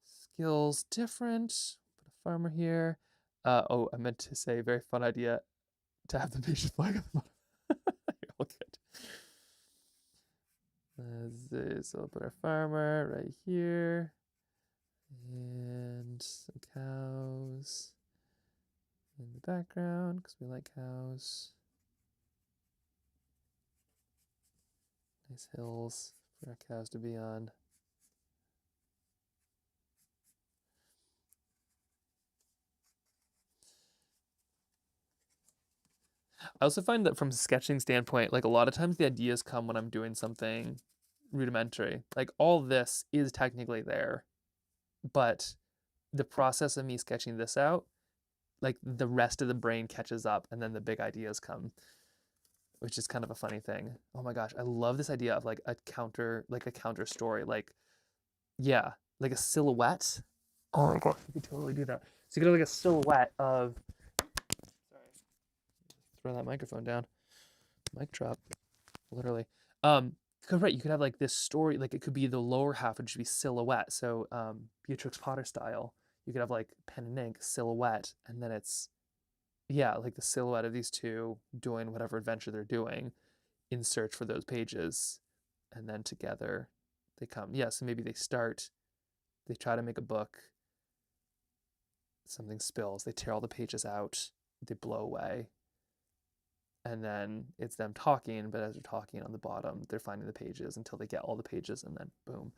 skills different. Put a farmer here. Oh, I meant to say very fun idea to have the pages flying at the bottom. You're all good. So we'll put our farmer right here. And some cows in the background because we like cows. Nice hills for our cows to be on. I also find that from a sketching standpoint, like a lot of times the ideas come when I'm doing something rudimentary. Like all this is technically there, but the process of me sketching this out, like the rest of the brain catches up and then the big ideas come, which is kind of a funny thing. Oh my gosh, I love this idea of like a counter story. Like, yeah, like a silhouette. Oh my gosh, you could totally do that. So you could have like a silhouette of, sorry, throw that microphone down. Mic drop, literally. Because right, you could have like this story, like it could be the lower half would just be silhouette. So Beatrix Potter style, you could have like pen and ink silhouette, and then it's like the silhouette of these two doing whatever adventure they're doing in search for those pages, and then together they come. Yeah, so maybe they try to make a book, something spills, they tear all the pages out, they blow away. And then it's them talking, but as they're talking on the bottom, they're finding the pages until they get all the pages, and then boom.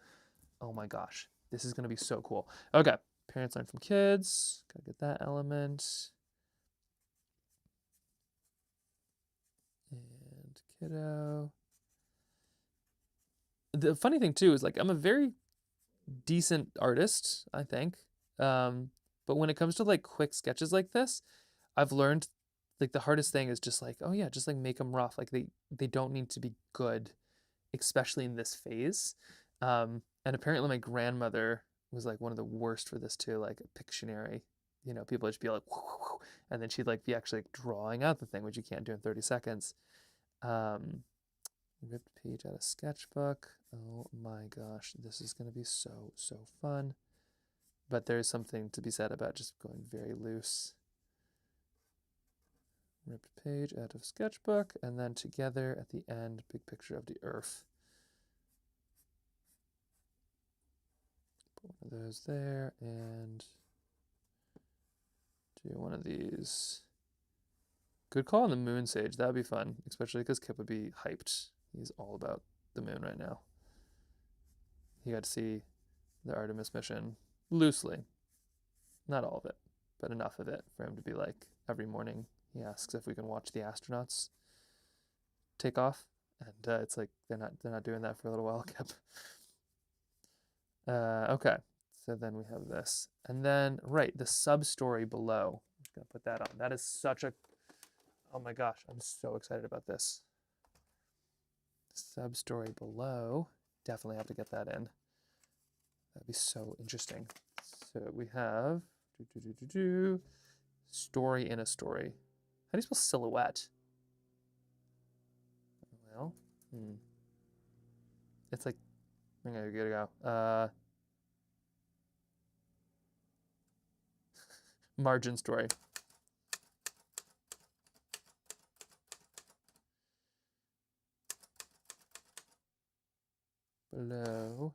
Oh my gosh, this is going to be so cool. Okay, parents learn from kids. Gotta get that element. And kiddo. The funny thing too is like I'm a very decent artist, I think. But when it comes to like quick sketches like this, I've learned like the hardest thing is just like, oh yeah, just like make them rough. Like they don't need to be good, especially in this phase. And apparently my grandmother was like one of the worst for this too, like a Pictionary. You know, people would just be like, whoo, whoo, whoo, and then she'd like be actually like, drawing out the thing, which you can't do in 30 seconds. Ripped page out of sketchbook. Oh my gosh, this is gonna be so fun. But there's something to be said about just going very loose. Ripped page out of sketchbook, and then together at the end, big picture of the earth. Put one of those there, and do one of these. Good call on the moon, Sage. That would be fun, especially because Kip would be hyped. He's all about the moon right now. He got to see the Artemis mission loosely. Not all of it, but enough of it for him to be like, every morning he asks if we can watch the astronauts take off. And it's like, they're not doing that for a little while, Kip. Okay, so then we have this. And then, right, the sub-story below. I'm just going to put that on. That is such a, oh my gosh, I'm so excited about this. Sub-story below. Definitely have to get that in. That'd be so interesting. So we have story in a story. How do you spell silhouette? Well, it's like, I gotta go. Margin story. below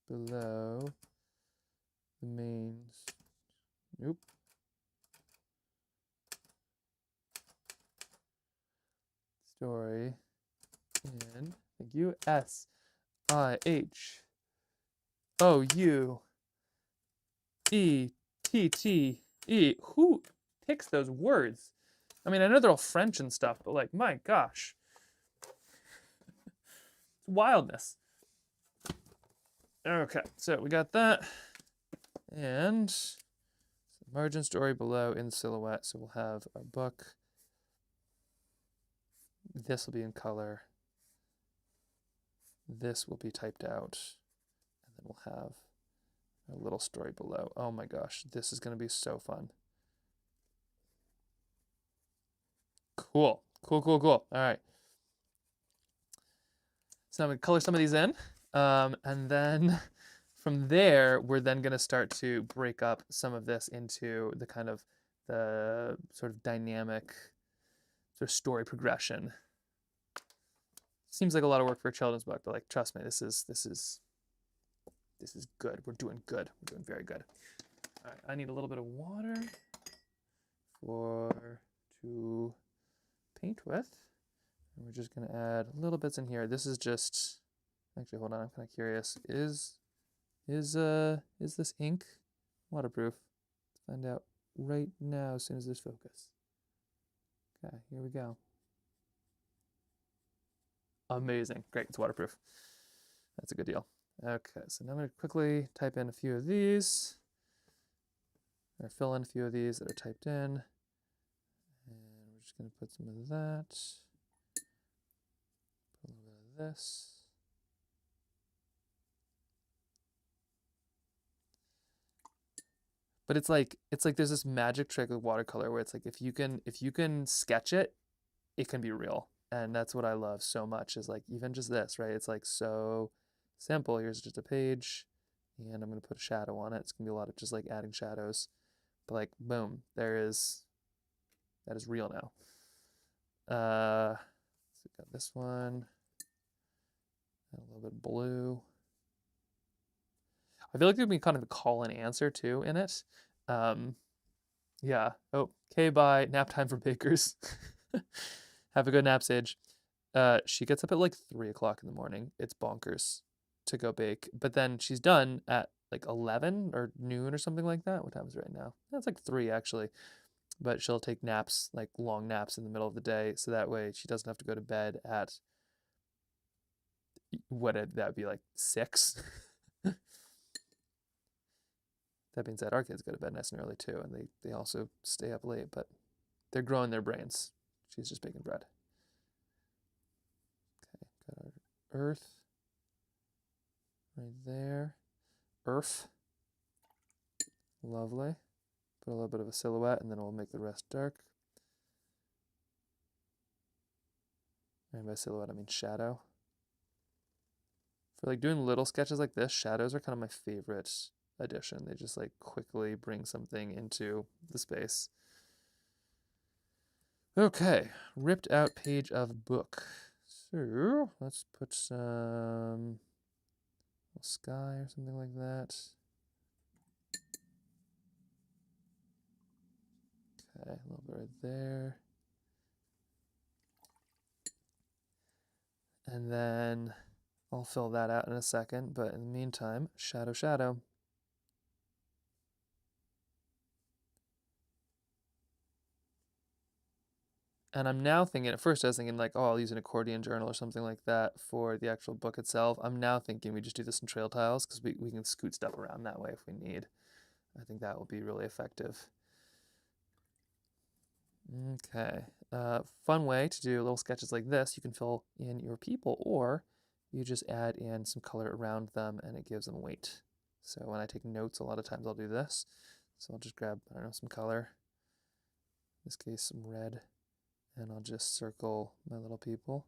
below the main nope story in, thank you, SIHOUETTE. Who picks those words? I mean, I know they're all French and stuff, but like, my gosh. It's wildness. Okay, so we got that. And margin story below in silhouette. So we'll have our book. This will be in color. This will be typed out. And then we'll have a little story below. Oh my gosh, this is going to be so fun. Cool. All right. So I'm going to color some of these in. And then from there, we're then going to start to break up some of this into the kind of the sort of dynamic sort of story progression. Seems like a lot of work for a children's book, but like, trust me, this is good. We're doing good. We're doing very good. All right, I need a little bit of water to paint with. And we're just going to add little bits in here. This is just, actually, hold on, I'm kind of curious. Is this ink waterproof? Let's find out right now as soon as there's focus. Okay, here we go. Amazing. Great, it's waterproof. That's a good deal. Okay, so now I'm going to quickly type in a few of these, or fill in a few of these that are typed in. And we're just going to put some of that, put a little bit of this. But it's like there's this magic trick with watercolor where it's like if you can sketch it, it can be real. And that's what I love so much, is like even just this, right? It's like so simple. Here's just a page, and I'm going to put a shadow on it. It's going to be a lot of just like adding shadows. But like, boom, that is real now. So we got this one, and a little bit of blue. I feel like there'd be kind of a call and answer too in it. Yeah. Oh, okay, bye. Nap time for bakers. Have a good nap, Sage. She gets up at like 3 o'clock in the morning. It's bonkers to go bake. But then she's done at like 11 or noon or something like that. What time is it right now? That's like 3 actually. But she'll take naps, like long naps in the middle of the day. So that way she doesn't have to go to bed at that would be like 6. That being said, our kids go to bed nice and early too, and they also stay up late, but they're growing their brains. She's just baking bread. Okay, got our earth right there. Earth. Lovely. Put a little bit of a silhouette, and then we'll make the rest dark. And by silhouette, I mean shadow. For like doing little sketches like this, shadows are kind of my favorite addition. They just like quickly bring something into the space. Okay, ripped out page of book. So let's put some sky or something like that. Okay, a little bit right there. And then I'll fill that out in a second, but in the meantime, shadow, shadow. And I'm now thinking, at first I was thinking like, oh, I'll use an accordion journal or something like that for the actual book itself. I'm now thinking we just do this in trail tiles because we can scoot stuff around that way if we need. I think that will be really effective. Okay, fun way to do little sketches like this. You can fill in your people, or you just add in some color around them and it gives them weight. So when I take notes, a lot of times I'll do this. So I'll just grab, I don't know, some color. In this case, some red. And I'll just circle my little people.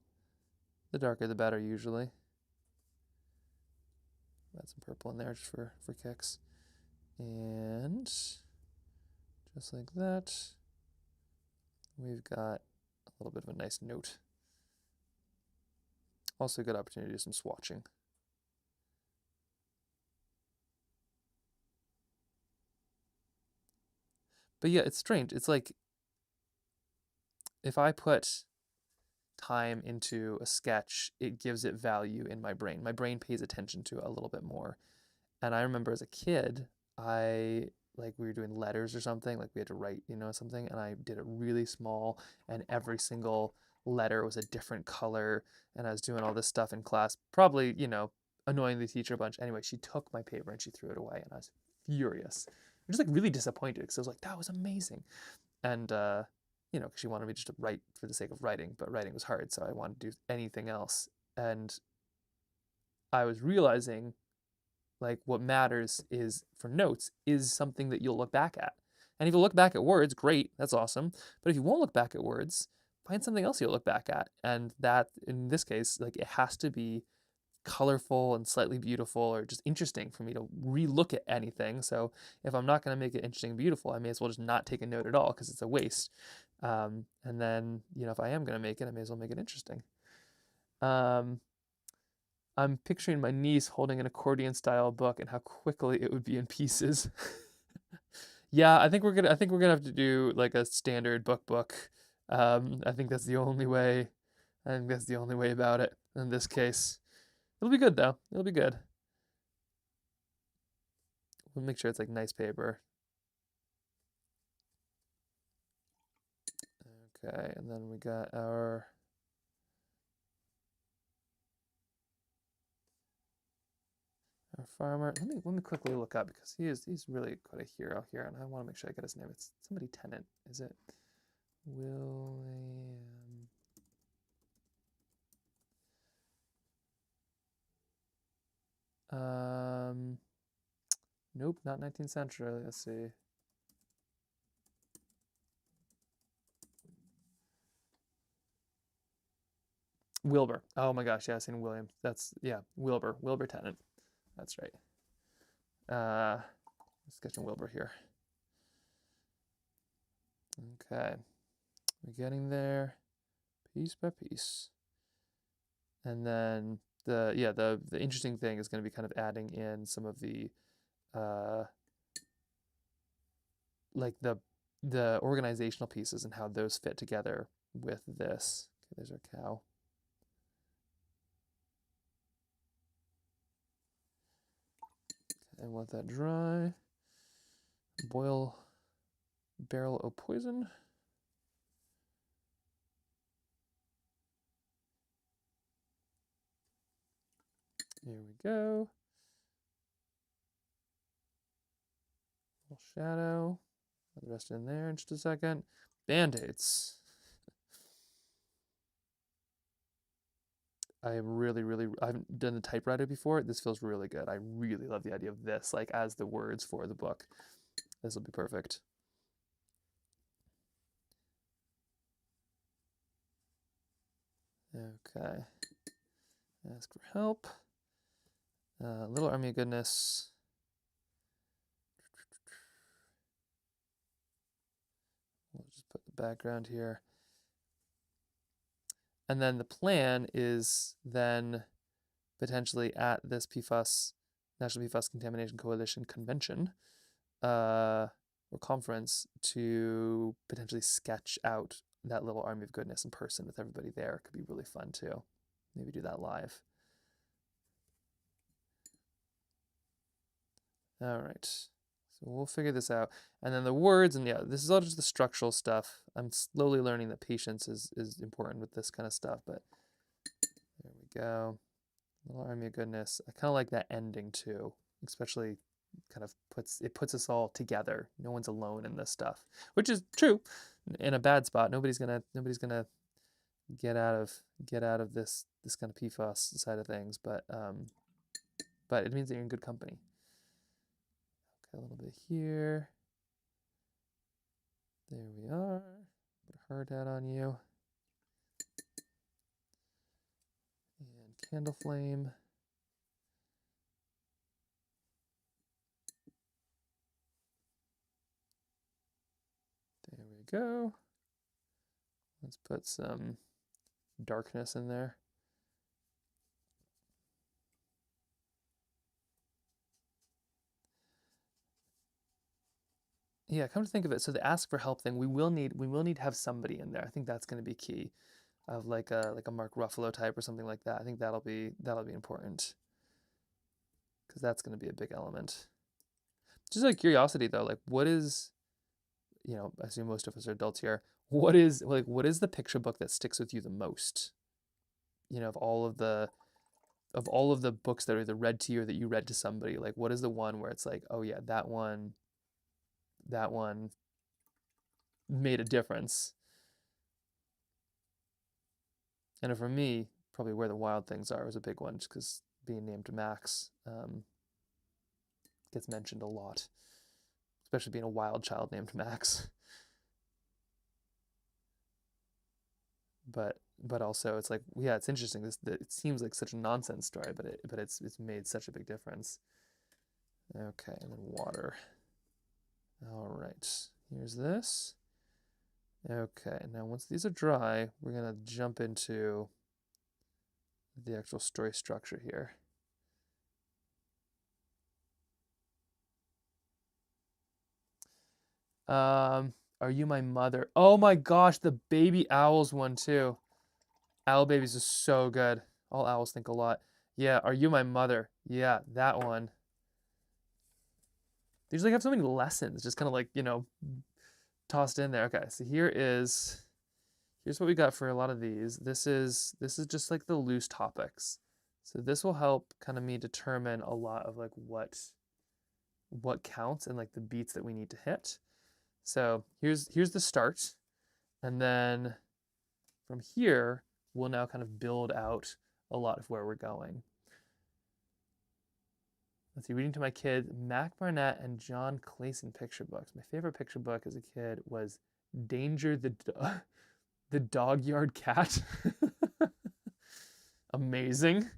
The darker the better usually. Add some purple in there just for kicks. And just like that. we've got a little bit of a nice note. Also a good opportunity to do some swatching. But yeah, it's strange. It's like if I put time into a sketch, it gives it value in my brain. My brain pays attention to it a little bit more. And I remember as a kid, we were doing letters or something, like we had to write, something, and I did it really small, and every single letter was a different color, and I was doing all this stuff in class, probably, annoying the teacher a bunch. Anyway, she took my paper and she threw it away, and I was furious. I'm just like really disappointed because I was like, that was amazing. And, because she wanted me just to write for the sake of writing, but writing was hard, so I wanted to do anything else. And I was realizing like what matters is for notes is something that you'll look back at. And if you look back at words, great, that's awesome. But if you won't look back at words, find something else you'll look back at. And that, in this case, like it has to be colorful and slightly beautiful or just interesting for me to re-look at anything. So if I'm not going to make it interesting and beautiful, I may as well just not take a note at all because it's a waste. And then, if I am going to make it, I may as well make it interesting. I'm picturing my niece holding an accordion style book and how quickly it would be in pieces. Yeah, I think we're gonna have to do like a standard book. I think that's the only way. I think that's the only way about it in this case. It'll be good though. It'll be good. We'll make sure it's like nice paper. Okay, and then we got our farmer. Let me quickly look up because he's really quite a hero here, and I want to make sure I get his name. It's somebody Tennant. Is it William? Nope, not 19th century. Let's see. Wilbur. Oh my gosh, yeah, I've seen William. That's Wilbur Tennant. That's right. Sketching Wilbur here. Okay, we're getting there, piece by piece. And then the interesting thing is going to be kind of adding in some of the like the organizational pieces and how those fit together with this. Okay, there's our cow. And let that dry. Boil barrel o' poison. Here we go. Little shadow. Put the rest in there in just a second. Band-aids. I am really, I haven't done the typewriter before. This feels really good. I really love the idea of this, like as the words for the book. This will be perfect. Okay. Ask for help. Little Army of Goodness. We'll just put the background here. And then the plan is then potentially at this National PFAS Contamination Coalition convention or conference to potentially sketch out that little Army of Goodness in person with everybody there. Could be really fun too. Maybe do that live. All right, so we'll figure this out. And then the words, and yeah, this is all just the structural stuff. I'm slowly learning that patience is important with this kind of stuff, but there we go. Little Army of Goodness. I kind of like that ending too, especially kind of puts us all together. No one's alone in this stuff, which is true. In a bad spot, nobody's gonna get out of this kind of PFAS side of things, but it means that you're in good company. Okay, a little bit here. There we are. Put a hard hat on you. And candle flame. There we go. Let's put some darkness in there. Yeah, come to think of it, so the ask for help thing, we will need to have somebody in there. I think that's going to be key, of like a Mark Ruffalo type or something like that. I think that'll be important, because that's going to be a big element. Just like curiosity though, like what is, I assume most of us are adults here. What is the picture book that sticks with you the most? Of all of the books that are either read to you or that you read to somebody, like what is the one where it's like, oh yeah, that one made a difference? And for me, probably Where the Wild Things Are was a big one, just because being named Max gets mentioned a lot, especially being a wild child named Max. But also it's like, yeah, it's interesting. It seems like such a nonsense story, but it's made such a big difference. Okay, and then water. All right, here's this. Okay, now once these are dry, we're gonna jump into the actual story structure here. Are You My Mother? Oh my gosh, the baby owls one too. Owl babies is so good. All owls think a lot. Yeah, Are You My Mother? Yeah, that one. They usually have so many lessons, just kind of like, tossed in there. Okay, so here's what we got for a lot of these. This is just like the loose topics. So this will help kind of me determine a lot of like what counts and like the beats that we need to hit. So here's the start, and then from here we'll now kind of build out a lot of where we're going. Let's see, reading to my kids, Mac Barnett and John Clayson picture books. My favorite picture book as a kid was Danger the Dog Yard Cat. Amazing.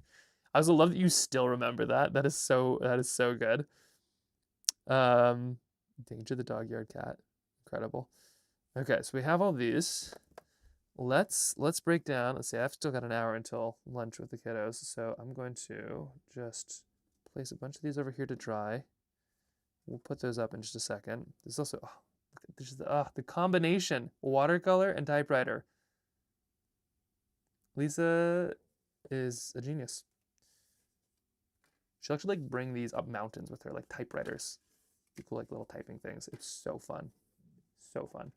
I also love that you still remember that. That is so good. Danger the Dog Yard Cat. Incredible. Okay, so we have all these. Let's break down. Let's see, I've still got an hour until lunch with the kiddos, so I'm going to just place a bunch of these over here to dry. We'll put those up in just a second. There's also, this is the combination, watercolor and typewriter. Lisa is a genius. She'll actually like bring these up mountains with her, like typewriters. Cool, like little typing things. It's so fun. So fun.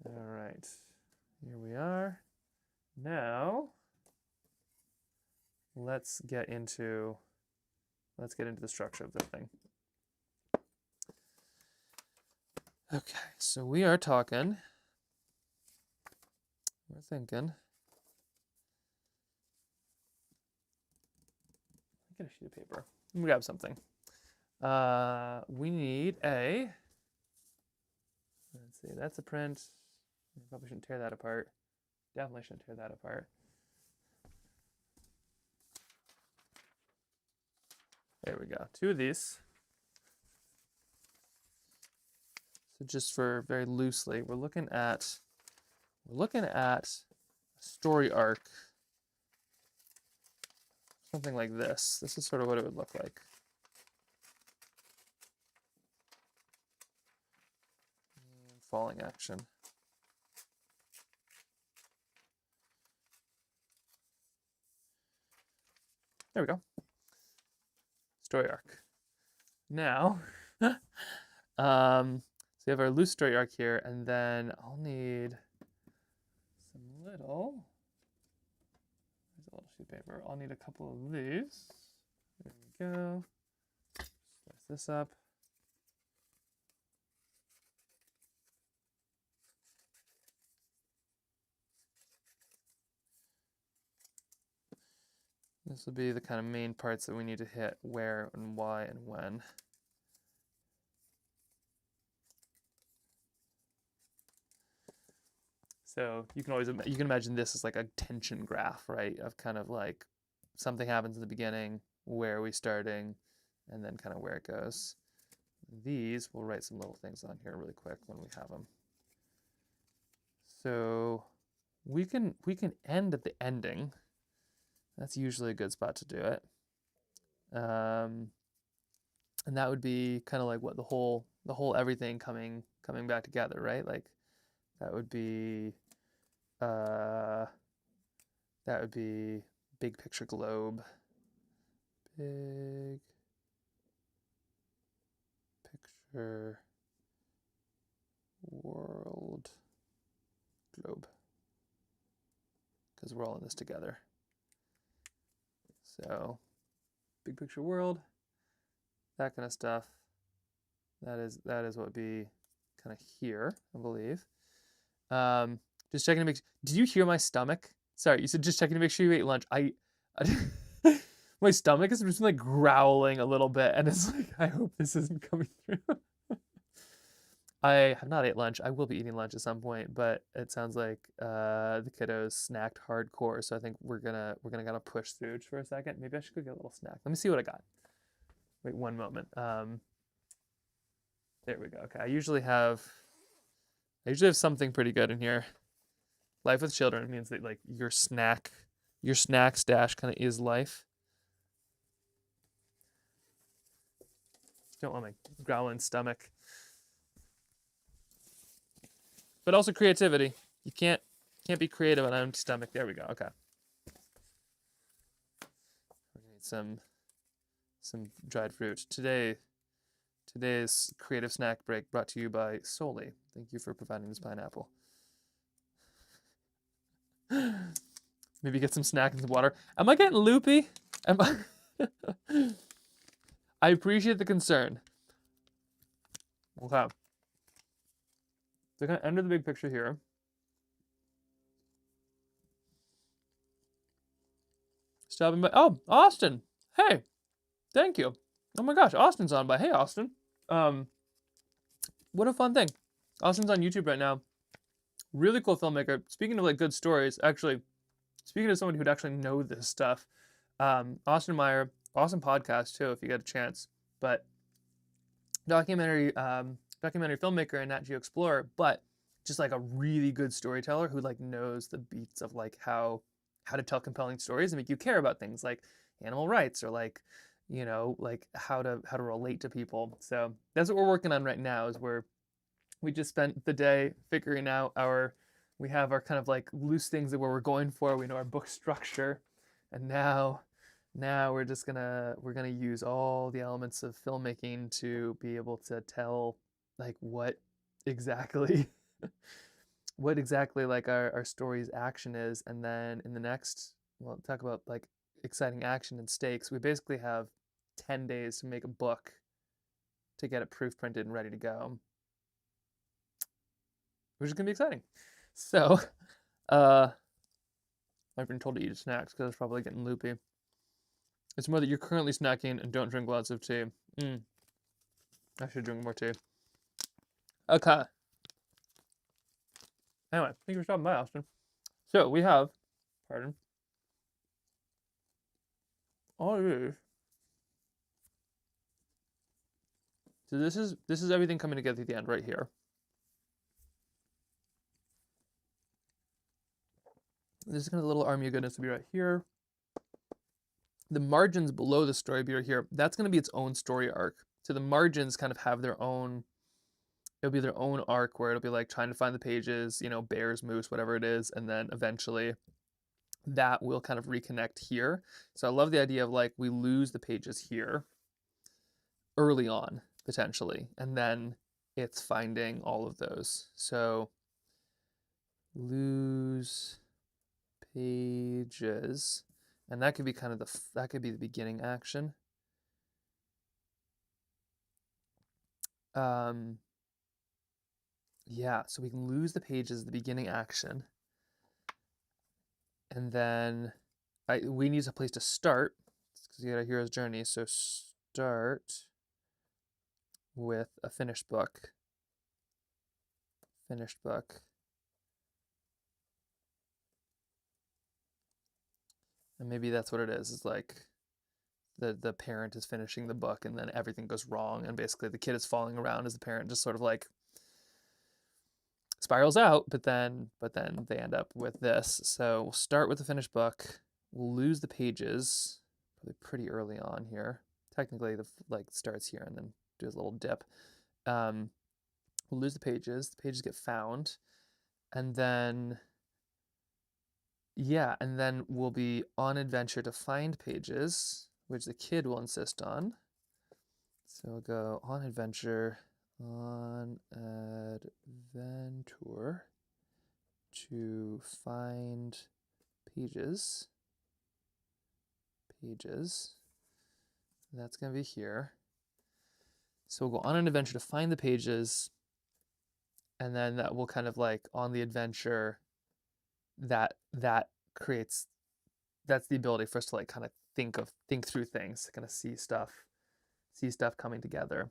All right, here we are. Now, let's get into the structure of this thing. Okay, so we're thinking. Get a sheet of paper. Let me grab something. We need a. Let's see, that's a print. Probably shouldn't tear that apart. Definitely shouldn't tear that apart. There we go. 2 of these. So just for very loosely, we're looking at a story arc. Something like this. This is sort of what it would look like. Falling action. There we go. Story arc. Now, so we have our loose story arc here, and then I'll need some little. There's a little sheet of paper. I'll need a couple of these. There we go. Slice this up. This will be the kind of main parts that we need to hit, where and why and when. So you can imagine this as like a tension graph, right? Of kind of like something happens in the beginning, where are we starting, and then kind of where it goes. These, we'll write some little things on here really quick when we have them. So we can end at the ending. That's usually a good spot to do it. And that would be kind of like what the whole everything coming back together, right? Like that would be big picture globe. Big picture world globe. Because we're all in this together. So big picture world, that kind of stuff. That is what would be kind of here, I believe. Just checking to make. Did you hear my stomach? Sorry, you said just checking to make sure you ate lunch. My stomach has just been like growling a little bit, and it's like I hope this isn't coming through. I have not ate lunch. I will be eating lunch at some point, but it sounds like the kiddos snacked hardcore. So I think we're gonna kind of push through for a second. Maybe I should go get a little snack. Let me see what I got. Wait one moment. There we go. Okay, I usually have something pretty good in here. Life with children means that like your snack stash kind of is life. Don't want my growling stomach. But also creativity. You can't be creative on an empty stomach. There we go. Okay. We're gonna need some dried fruit. Today's creative snack break brought to you by Soli. Thank you for providing this pineapple. Maybe get some snack and some water. Am I getting loopy? I appreciate the concern. Okay. So kind of enter the big picture here. Stopping by. Oh, Austin. Hey. Thank you. Oh my gosh, Austin's on by. Hey, Austin. What a fun thing. Austin's on YouTube right now. Really cool filmmaker. Speaking of like good stories, actually, speaking of somebody who'd actually know this stuff, Austin Meyer, awesome podcast too, if you get a chance. But documentary filmmaker and Nat Geo Explorer, but just like a really good storyteller who like knows the beats of like how to tell compelling stories and make you care about things like animal rights or like, you know, like how to relate to people. So that's what we're working on right now is we just spent the day figuring out we have our kind of like loose things that we're going for. We know our book structure, and now we're gonna use all the elements of filmmaking to be able to tell like what exactly like our story's action is, and then in the next, we'll talk about like exciting action and stakes. We basically have 10 days to make a book to get it proof printed and ready to go, which is gonna be exciting. So, I've been told to eat snacks because it's probably getting loopy. It's more that you're currently snacking and don't drink lots of tea. I should drink more tea. Okay. Anyway, thank you for stopping by, Austin. So we have, all these. So this is everything coming together at the end right here. This is kind of a little army of goodness to be right here. The margins below the story be right here. That's going to be its own story arc. So the margins kind of have their own, it'll be their own arc where it'll be like trying to find the pages, you know, bears, moose, whatever it is. And then eventually that will kind of reconnect here. So I love the idea of like we lose the pages here early on, potentially. And then it's finding all of those. So lose pages, and that could be kind of that could be the beginning action. Yeah, so we can lose the pages, the beginning action, and then we need a place to start because you got a hero's journey. So start with a finished book. And maybe that's what it is. It's like the parent is finishing the book and then everything goes wrong. And basically the kid is falling around as the parent just sort of like spirals out, but then they end up with this. So we'll start with the finished book. We'll lose the pages probably pretty early on here. Technically, the like starts here and then do a little dip. We'll lose the pages. The pages get found, and then we'll be on adventure to find pages, which the kid will insist on. So we'll go on adventure to find pages. That's going to be here. So we'll go on an adventure to find the pages, and then that will kind of like on the adventure that creates, that's the ability for us to like kind of think through things, kind of see stuff coming together.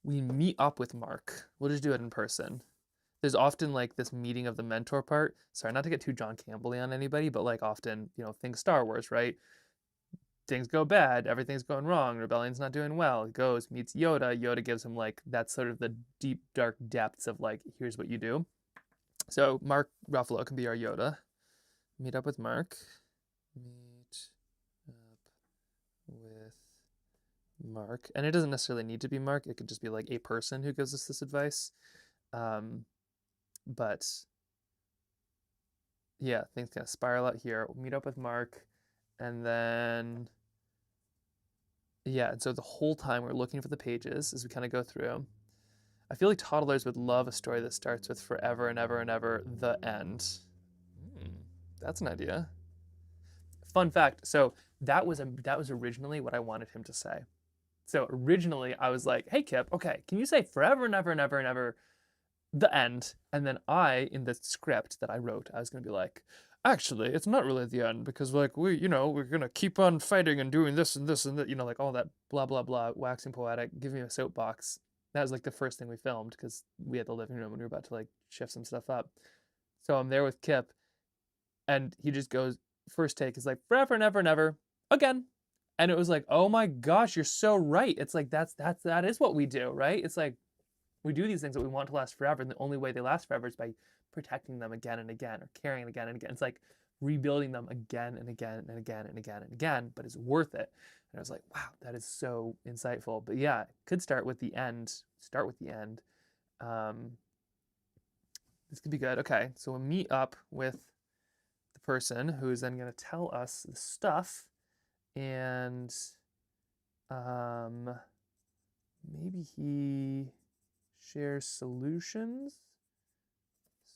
We meet up with Mark. We'll just do it in person. There's often like this meeting of the mentor part. Sorry, not to get too John Campbell-y on anybody, but like often, things Star Wars, right? Things go bad, everything's going wrong, Rebellion's not doing well. He goes, meets Yoda. Yoda gives him like that's sort of the deep, dark depths of like, here's what you do. So Mark Ruffalo can be our Yoda. Meet up with Mark. And it doesn't necessarily need to be Mark. It could just be like a person who gives us this advice. But yeah, things kind of spiral out here. We'll meet up with Mark, and then and so the whole time we're looking for the pages as we kind of go through. I feel like toddlers would love a story that starts with forever and ever and ever, the end. That's an idea. Fun fact, so that was originally what I wanted him to say. So originally I was like, hey Kip, okay, can you say forever and ever and ever and ever, the end? And then in the script that I wrote, I was gonna be like, actually, it's not really the end, because like we're gonna keep on fighting and doing this and this and that, like all that blah blah blah, waxing poetic, give me a soapbox. That was like the first thing we filmed because we had the living room and we were about to like shift some stuff up. So I'm there with Kip, and he just goes, first take is like forever and ever and ever again. And it was like, oh my gosh, you're so right. It's like that is what we do, right? It's like we do these things that we want to last forever, and the only way they last forever is by protecting them again and again, or carrying again and again. It's like rebuilding them again and again and again and again and again, but it's worth it. And I was like, wow, that is so insightful. But yeah, could start with the end. This could be good. Okay, so we'll meet up with the person who is then going to tell us the stuff, and maybe he shares solutions.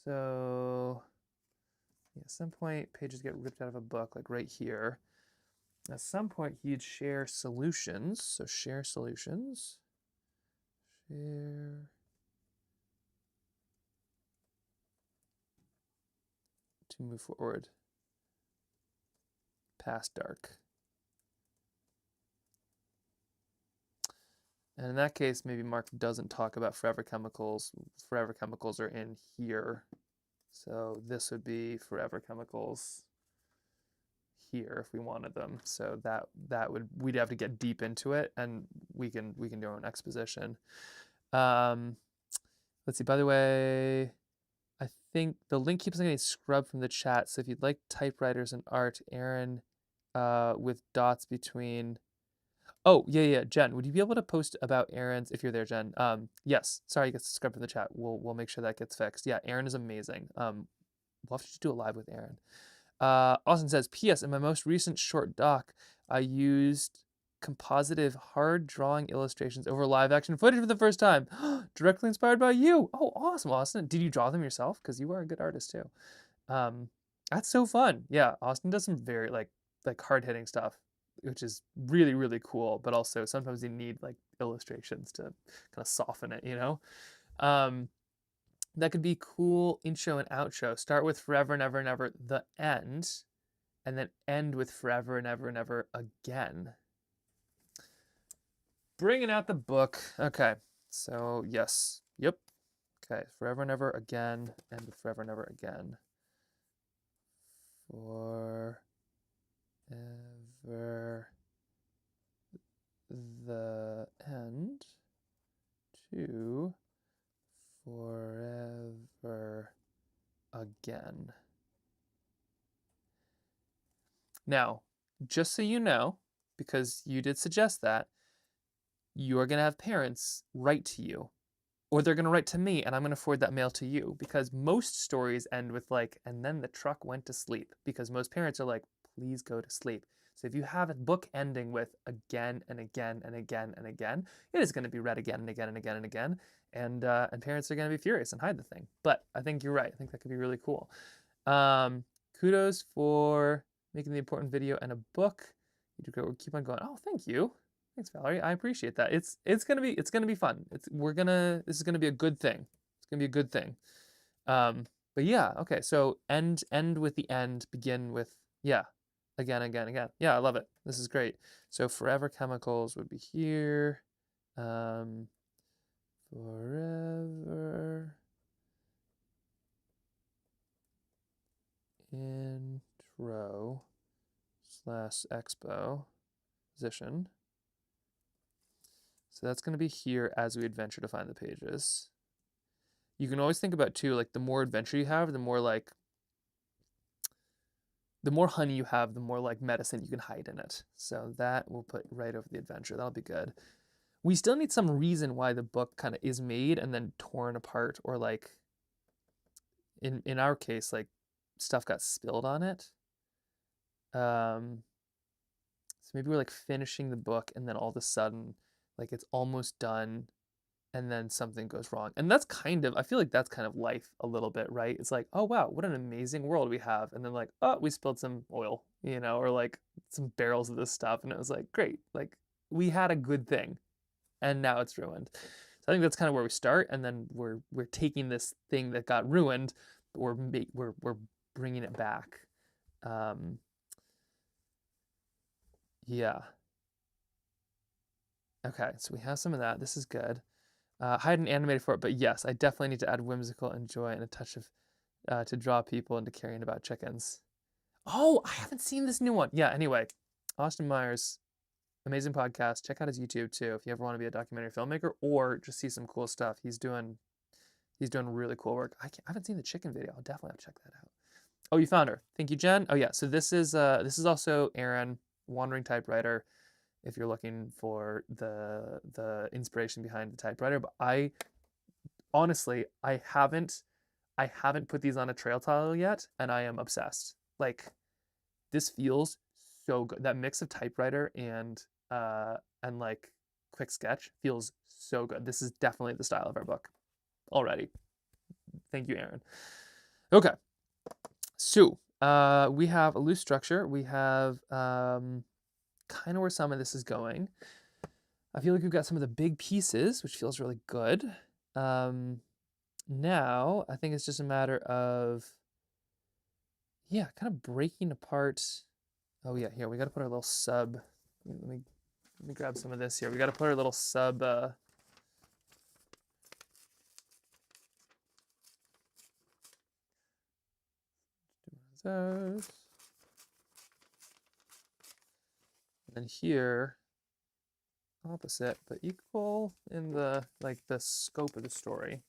So at some point pages get ripped out of a book, like right here. At some point he'd share solutions. So share solutions. Share. To move forward. Past dark. And in that case, maybe Mark doesn't talk about forever chemicals. Forever chemicals are in here. So this would be forever chemicals here if we wanted them. So we'd have to get deep into it, and we can do our own exposition. Let's see, by the way, I think the link keeps on getting scrubbed from the chat. So if you'd like typewriters and art, Aaron, with dots between. Oh, yeah, Jen, would you be able to post about Aaron's, if you're there, Jen? Yes, sorry, it gets scrubbed in the chat. We'll make sure that gets fixed. Yeah, Aaron is amazing. We'll have to do a live with Aaron. Austin says, P.S. in my most recent short doc, I used compositive hard drawing illustrations over live action footage for the first time. Directly inspired by you. Oh, awesome, Austin. Did you draw them yourself? Because you are a good artist too. That's so fun. Yeah, Austin does some very like hard-hitting stuff, which is really, really cool, but also sometimes you need like illustrations to kind of soften it, That could be cool intro and outro. Start with forever and ever and ever, the end, and then end with forever and ever and ever again. Bringing out the book. Okay, so yes, yep. Okay, forever and ever again, end with forever and ever again. Forever the end again. Now, just so you know, because you did suggest that, you are going to have parents write to you, or they're going to write to me, and I'm going to forward that mail to you, because most stories end with like, and then the truck went to sleep, because most parents are like, please go to sleep. So if you have a book ending with again and again and again and again, it is going to be read again and again and again and again, and parents are going to be furious and hide the thing. But I think you're right. I think that could be really cool. Kudos for making the important video and a book. You do great. We'll keep on going. Oh, thank you. Thanks, Valerie. I appreciate that. It's gonna be fun. This is gonna be a good thing. It's gonna be a good thing. But yeah, okay. So end with the end. Begin with again. Yeah, I love it. This is great. So forever chemicals would be here. Forever intro / expo position. So that's going to be here as we adventure to find the pages. You can always think about too, like the more adventure you have, the more honey you have, the more like medicine you can hide in it. So that we'll put right over the adventure. That'll be good. We still need some reason why the book kind of is made and then torn apart, or like in our case, like stuff got spilled on it. So maybe we're like finishing the book and then all of a sudden, like it's almost done and then something goes wrong. And that's I feel like that's kind of life a little bit, right? It's like, oh wow, what an amazing world we have. And then like, oh, we spilled some oil, or like some barrels of this stuff. And it was like, great, like we had a good thing and now it's ruined. So I think that's kind of where we start. And then we're taking this thing that got ruined, but we're bringing it back. Yeah. Okay, so we have some of that. This is good. Hide an animated for it, but yes, I definitely need to add whimsical and joy and a touch of to draw people into caring about chickens. Oh, I haven't seen this new one. Yeah, anyway, Austin Myers, amazing podcast. Check out his YouTube too if you ever want to be a documentary filmmaker or just see some cool stuff. He's doing really cool work. I haven't seen the chicken video. I'll definitely have to check that out. Oh, you found her. Thank you, Jen. Oh yeah, so this is also Aaron, Wandering Typewriter, if you're looking for the inspiration behind the typewriter. But I honestly haven't put these on a trail tile yet, and I am obsessed. Like, this feels so good. That mix of typewriter and like quick sketch feels so good. This is definitely the style of our book already. Thank you, Aaron. Okay, so we have a loose structure. We have kind of where some of this is going. I feel like we've got some of the big pieces, which feels really good. Now, I think it's just a matter of, kind of breaking apart. Oh yeah, here, we got to put our little sub. Let me grab some of this here. We got to put our little sub. Those. And then here, opposite but equal in the scope of the story.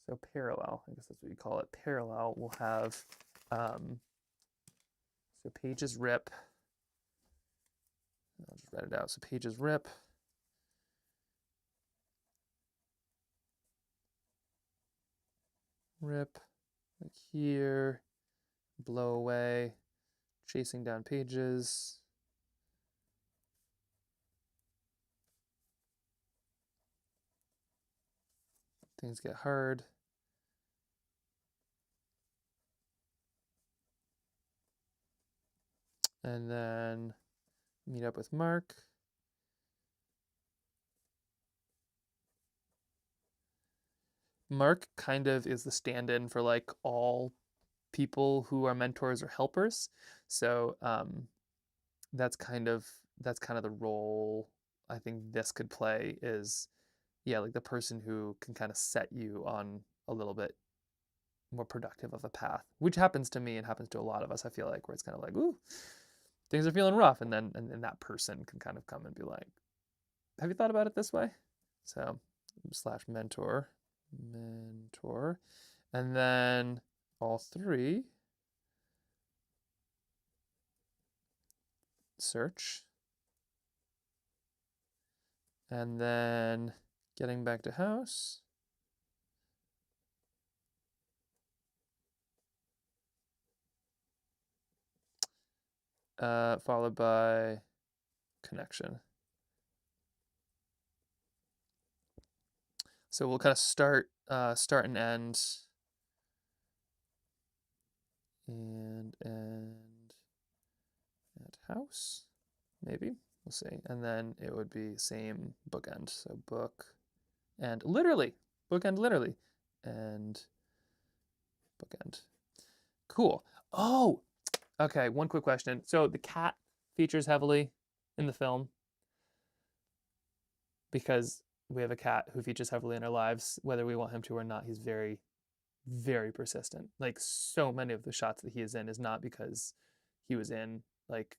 So parallel, I guess that's what you call it. Parallel will have so pages rip. I'll just write it out. So pages rip. Rip, like here, blow away, chasing down pages. Things get hard. And then meet up with Mark. Mark kind of is the stand-in for like all people who are mentors or helpers. So that's kind of the role I think this could play is, like the person who can kind of set you on a little bit more productive of a path, which happens to me and happens to a lot of us, I feel like, where it's kind of like, ooh, things are feeling rough. And then that person can kind of come and be like, have you thought about it this way? So /mentor. And then all three. Search. And then getting back to house. Followed by connection. So we'll kind of start and end and end at house, maybe. We'll see. And then it would be same bookend. So book and literally, bookend literally, and bookend. Cool. Oh, okay. One quick question. So the cat features heavily in the film because we have a cat who features heavily in our lives, whether we want him to or not. He's very, very persistent. Like so many of the shots that he is in is not because he was in like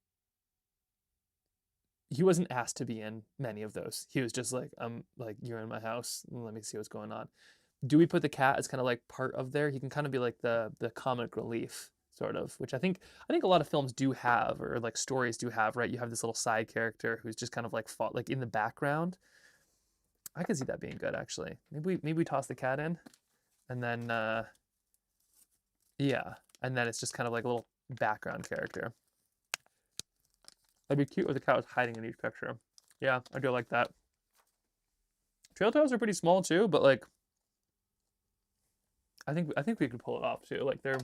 he wasn't asked to be in many of those. He was just like, like, you're in my house. Let me see what's going on. Do we put the cat as kind of like part of there? He can kind of be like the comic relief sort of, which I think a lot of films do have, or like stories do have, right? You have this little side character who's just kind of like fought like in the background. I could see that being good actually. Maybe we toss the cat in, and then yeah, and then it's just kind of like a little background character. That'd be cute if the cat was hiding in each picture. Yeah, I do like that. Trail toes are pretty small too, but like I think we could pull it off too. Like they're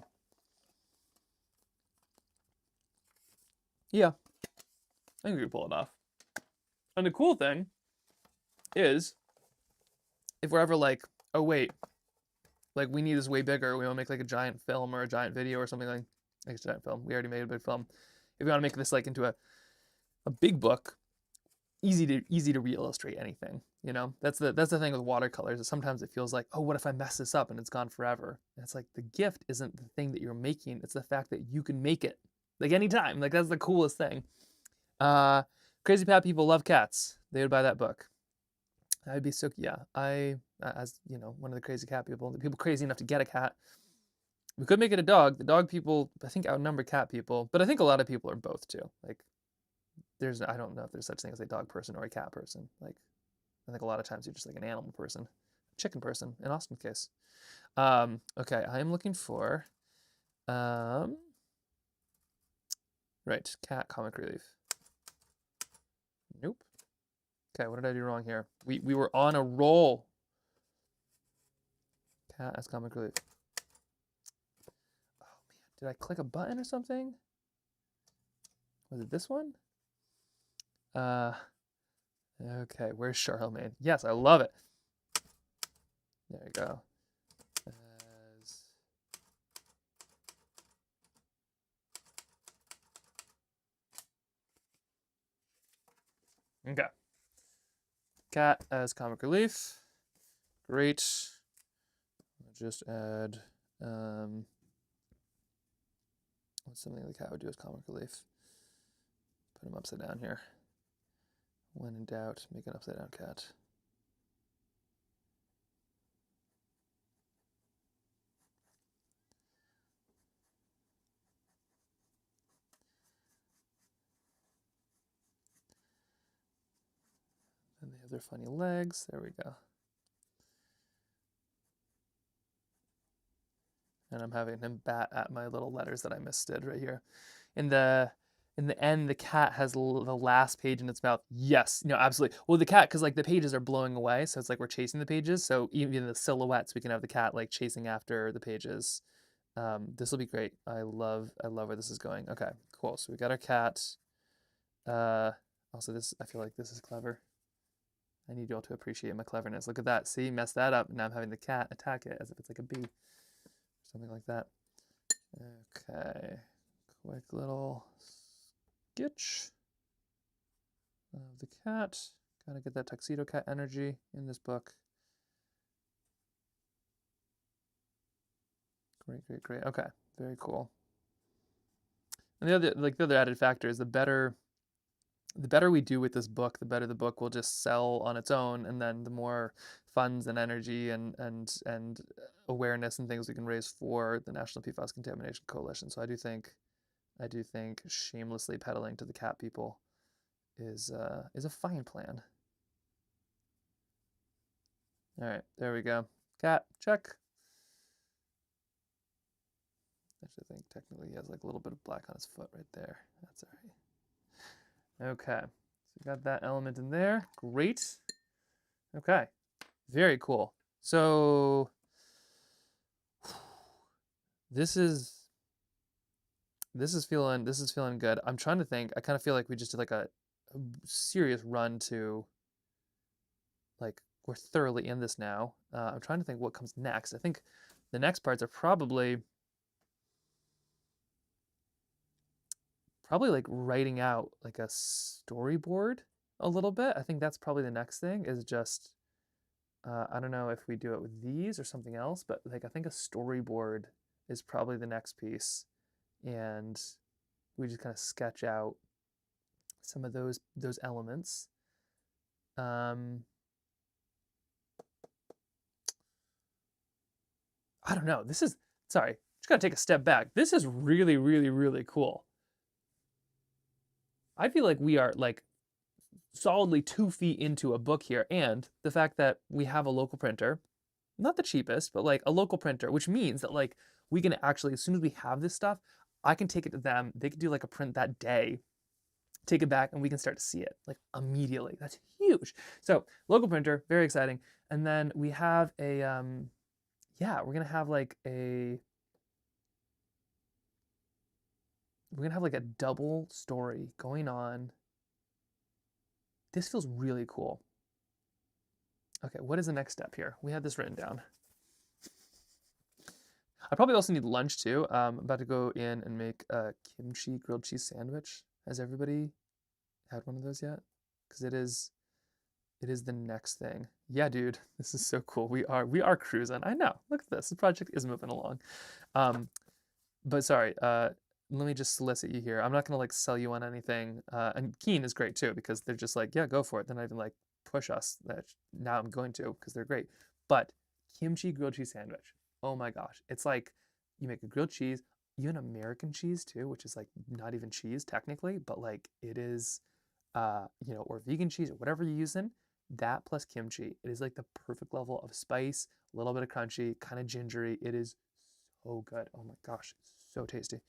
yeah, I think we could pull it off. And the cool thing is if we're ever like, oh wait, like we need this way bigger, we want to make like a giant film or a giant video or something like a giant film. We already made a big film. If we want to make this like into a big book, easy to re-illustrate anything, you know? That's the thing with watercolors, is sometimes it feels like, oh, what if I mess this up and it's gone forever? And it's like the gift isn't the thing that you're making, it's the fact that you can make it like anytime. Like that's the coolest thing. Crazy Pat people love cats. They would buy that book. I would be so, yeah, I, as you know, one of the crazy cat people, the people crazy enough to get a cat. We could make it a dog. The dog people, I think, outnumber cat people, but I think a lot of people are both too. Like I don't know if there's such thing as a dog person or a cat person. Like, I think a lot of times you're just like an animal person, chicken person in Austin's case. Okay, I am looking for, right, cat comic relief. Nope. Okay, what did I do wrong here? We were on a roll. Cat as comic relief. Oh man, did I click a button or something? Was it this one? Okay, where's Charlemagne? Yes, I love it. There you go. Okay. Cat as comic relief. Great. I'll just add what's something the cat would do as comic relief? Put him upside down here. When in doubt, make an upside down cat. And they have their funny legs. There we go. And I'm having him bat at my little letters that I misdid right here. In the end, the cat has the last page in its mouth. Yes, no, absolutely. Well, the cat, because like the pages are blowing away, so it's like we're chasing the pages. So even the silhouettes, we can have the cat like chasing after the pages. This will be great. I love where this is going. Okay, cool. So we got our cat. Also, this, I feel like this is clever. I need you all to appreciate my cleverness. Look at that. See, messed that up. Now I'm having the cat attack it as if it's like a bee. Something like that. Okay. Quick little sketch of the cat. Gotta get that tuxedo cat energy in this book. Great. Okay, very cool. And the other added factor is the better the better we do with this book, the better the book will just sell on its own, and then the more funds and energy and awareness and things we can raise for the National PFAS Contamination Coalition. So I do think shamelessly peddling to the cat people is a fine plan. All right, there we go. Cat, check. Actually, I think technically he has like a little bit of black on his foot right there. That's all right. Okay, so we got that element in there. Great. Okay, very cool. So this is feeling good. I'm trying to think. I kind of feel like we just did like a serious run to, like, we're thoroughly in this now. I'm trying to think what comes next. I think the next parts are probably like writing out like a storyboard a little bit. I think that's probably the next thing, is just I don't know if we do it with these or something else, but like I think a storyboard is probably the next piece, and we just kind of sketch out some of those elements. I don't know. This is, sorry, just gotta take a step back. This is really, really, really cool. I feel like we are like solidly 2 feet into a book here, and the fact that we have a local printer, not the cheapest, but like a local printer, which means that like we can actually, as soon as we have this stuff, I can take it to them. They can do like a print that day, take it back, and we can start to see it like immediately. That's huge. So local printer, very exciting. And then we have a, yeah, we're gonna have like a double story going on. This feels really cool. Okay, what is the next step here? We had this written down. I probably also need lunch too. I'm about to go in and make a kimchi grilled cheese sandwich. Has everybody had one of those yet? Because it is the next thing. Yeah, dude, this is so cool. We are cruising. I know. Look at this. The project is moving along. But sorry, let me just solicit you here. I'm not gonna like sell you on anything. And Keen is great too, because they're just like, yeah, go for it. They're not even like push us. That now I'm going to, because they're great. But kimchi grilled cheese sandwich. Oh my gosh. It's like you make a grilled cheese, even American cheese too, which is like not even cheese technically, but like it is, or vegan cheese or whatever you're using. That plus kimchi, it is like the perfect level of spice, a little bit of crunchy, kind of gingery. It is so good. Oh my gosh, so tasty.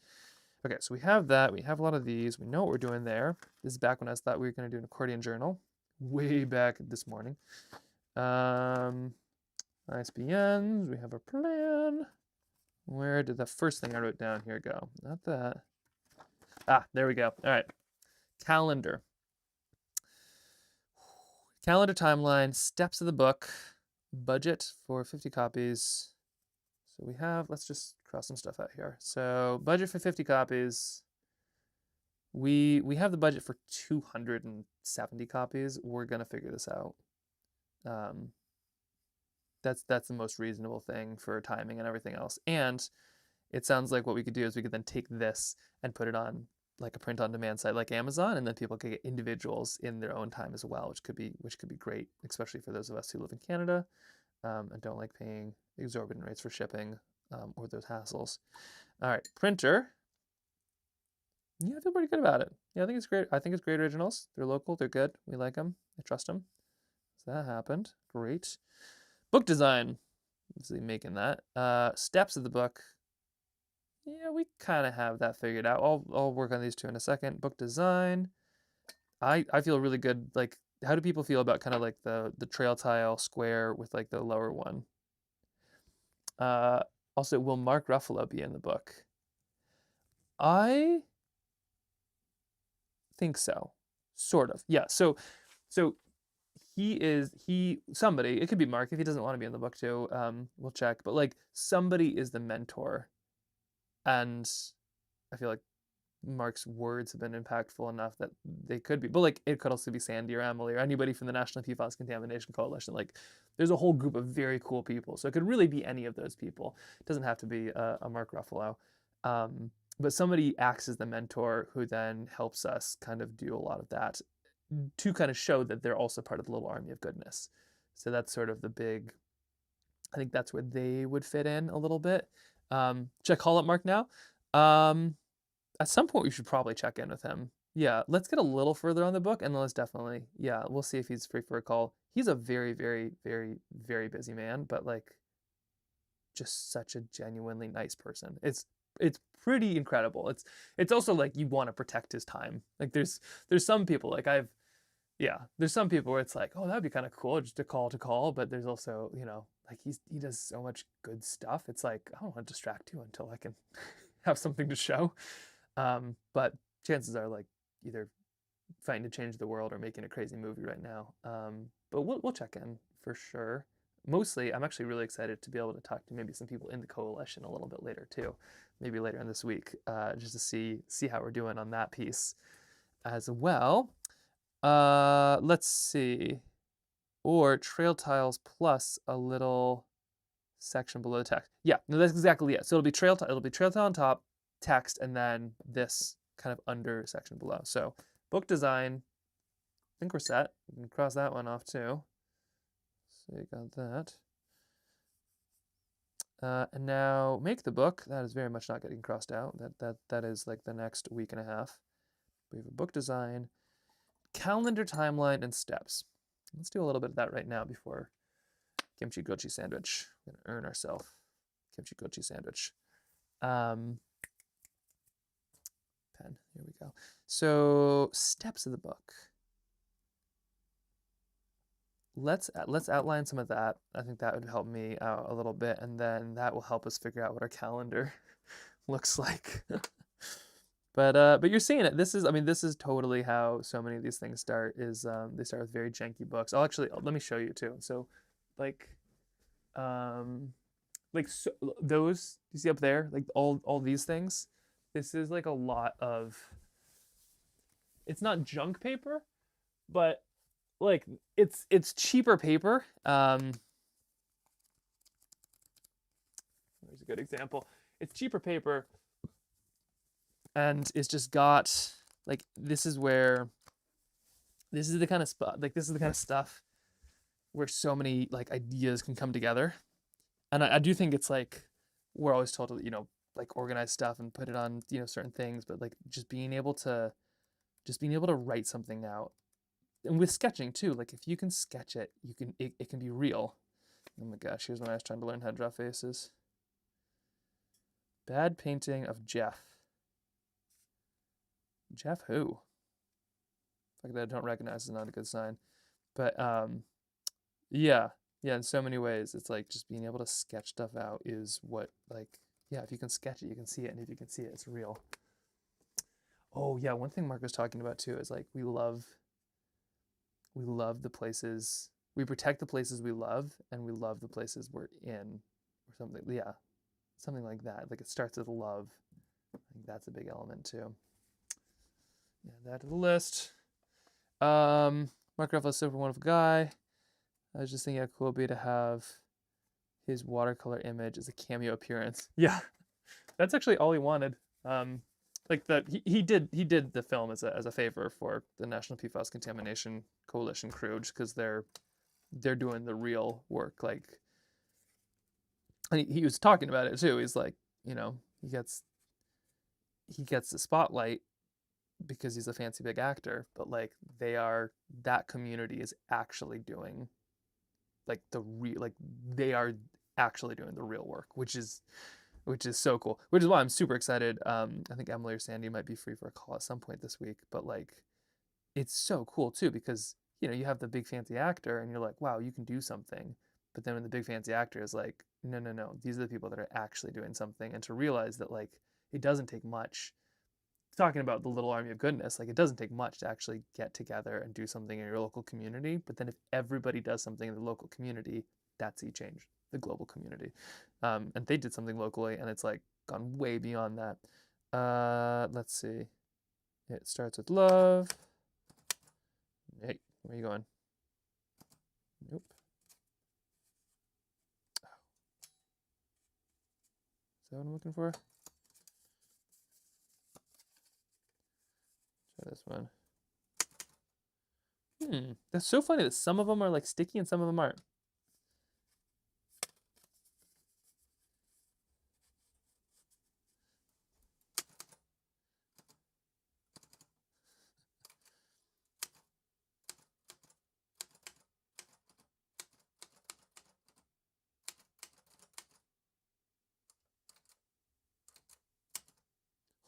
Okay, so we have that. We have a lot of these. We know what we're doing there. This is back when I thought we were going to do an accordion journal. Way back this morning. ISBNs. We have a plan. Where did the first thing I wrote down here go? Not that. Ah, there we go. All right. Calendar. Calendar timeline. Steps of the book. Budget for 50 copies. So we have, let's just cross some stuff out here. So budget for 50 copies. We have the budget for 270 copies. We're gonna figure this out. That's the most reasonable thing for timing and everything else. And it sounds like what we could do is we could then take this and put it on like a print on demand site like Amazon, and then people could get individuals in their own time as well, which could be great, especially for those of us who live in Canada and don't like paying exorbitant rates for shipping or those hassles. All right, printer. Yeah, I feel pretty good about it. Yeah, I think it's great. I think it's great originals. They're local. They're good. We like them. I trust them. So that happened. Great. Book design. Obviously making that. Steps of the book. Yeah, we kind of have that figured out. I'll work on these two in a second. Book design. I feel really good. Like, how do people feel about kind of like the trail tile square with like the lower one? Also, will Mark Ruffalo be in the book? I think so. Sort of. Yeah. So somebody, it could be Mark if he doesn't want to be in the book too. We'll check. But like somebody is the mentor. And I feel like Mark's words have been impactful enough that they could be. But like it could also be Sandy or Emily or anybody from the National PFAS Contamination Coalition. Like there's a whole group of very cool people. So it could really be any of those people. It doesn't have to be a Mark Ruffalo. But somebody acts as the mentor who then helps us kind of do a lot of that. to kind of show that they're also part of the little army of goodness. So that's sort of the big, I think that's where they would fit in a little bit. Should I call up Mark now? At some point we should probably check in with him. Yeah, let's get a little further on the book, and then let's definitely, yeah, we'll see if he's free for a call. He's a very, very, very, very busy man, but like just such a genuinely nice person. It's pretty incredible. It's also like you want to protect his time. Like there's some people like there's some people where it's like, oh, that'd be kind of cool just to call, but there's also, like he does so much good stuff. It's like, I don't want to distract you until I can have something to show. But chances are like either fighting to change the world or making a crazy movie right now. But we'll check in for sure. Mostly, I'm actually really excited to be able to talk to maybe some people in the coalition a little bit later too, maybe later in this week, just to see how we're doing on that piece as well. Let's see, or trail tiles plus a little section below the text. Yeah, no, that's exactly it. So it'll be trail tile on top, text, and then this kind of under section below. So book design, I think we're set. We can cross that one off too. So you got that. And now make the book. That is very much not getting crossed out. That is like the next week and a half. We have a book design, calendar, timeline, and steps. Let's do a little bit of that right now before kimchi gochi sandwich. We're gonna earn ourselves kimchi gochi sandwich. Pen. Here we go. So steps of the book. Let's outline some of that. I think that would help me out a little bit, and then that will help us figure out what our calendar looks like. But you're seeing it. This is totally how so many of these things start. Is they start with very janky books. Let me show you too. So, so those you see up there, like all these things. This is like a lot of. It's not junk paper, but like it's cheaper paper. Here's a good example. It's cheaper paper, and it's just got like this is the kind of stuff where so many like ideas can come together. And I do think it's like we're always told to like organize stuff and put it on certain things, but like just being able to write something out. And with sketching too, like if you can sketch it, it can be real. Oh my gosh, here's when I was trying to learn how to draw faces. Bad painting of Jeff. Jeff who? Like that I don't recognize is not a good sign. But yeah, in so many ways, it's like just being able to sketch stuff out is what if you can sketch it, you can see it, and if you can see it, it's real. Oh yeah, one thing Mark was talking about too is like we love the places, we protect the places we love, and we love the places we're in, or something. Yeah, something like that. Like it starts with love. I think that's a big element too. Yeah, that to the list. Mark Ruffalo, super wonderful guy. I was just thinking how cool it'd be to have his watercolor image as a cameo appearance. Yeah, that's actually all he wanted. Like that he did the film as a favor for the National PFAS Contamination Coalition crew, just because they're doing the real work. Like, and he was talking about it too. He's like, he gets the spotlight because he's a fancy big actor, but like that community is actually doing like they are actually doing the real work, which is so cool, which is why I'm super excited. I think Emily or Sandy might be free for a call at some point this week, but like it's so cool too, because you have the big fancy actor and you're like, wow, you can do something. But then when the big fancy actor is like, no, these are the people that are actually doing something. And to realize that like it doesn't take much, talking about the little army of goodness, like it doesn't take much to actually get together and do something in your local community. But then if everybody does something in the local community, that's how you change the global community. And they did something locally, and it's like gone way beyond that. Let's see. It starts with love. Hey, where are you going? Nope. Oh. Is that what I'm looking for? Try this one. That's so funny that some of them are like sticky and some of them aren't.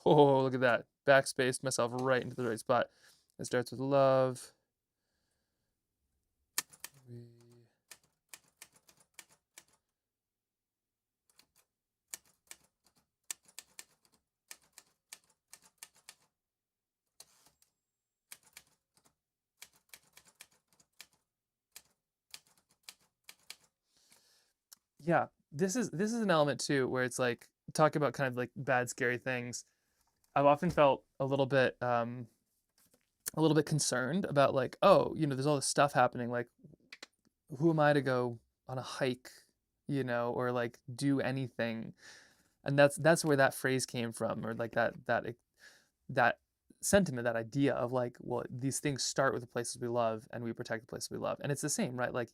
Oh, look at that. Backspaced myself right into the right spot. It starts with love. Yeah, this is an element too where it's like talk about kind of like bad scary things. I've often felt a little bit concerned about like, oh, there's all this stuff happening, like who am I to go on a hike, or like do anything? And that's where that phrase came from, or like that sentiment, that idea of like, well, these things start with the places we love and we protect the places we love. And it's the same, right? Like,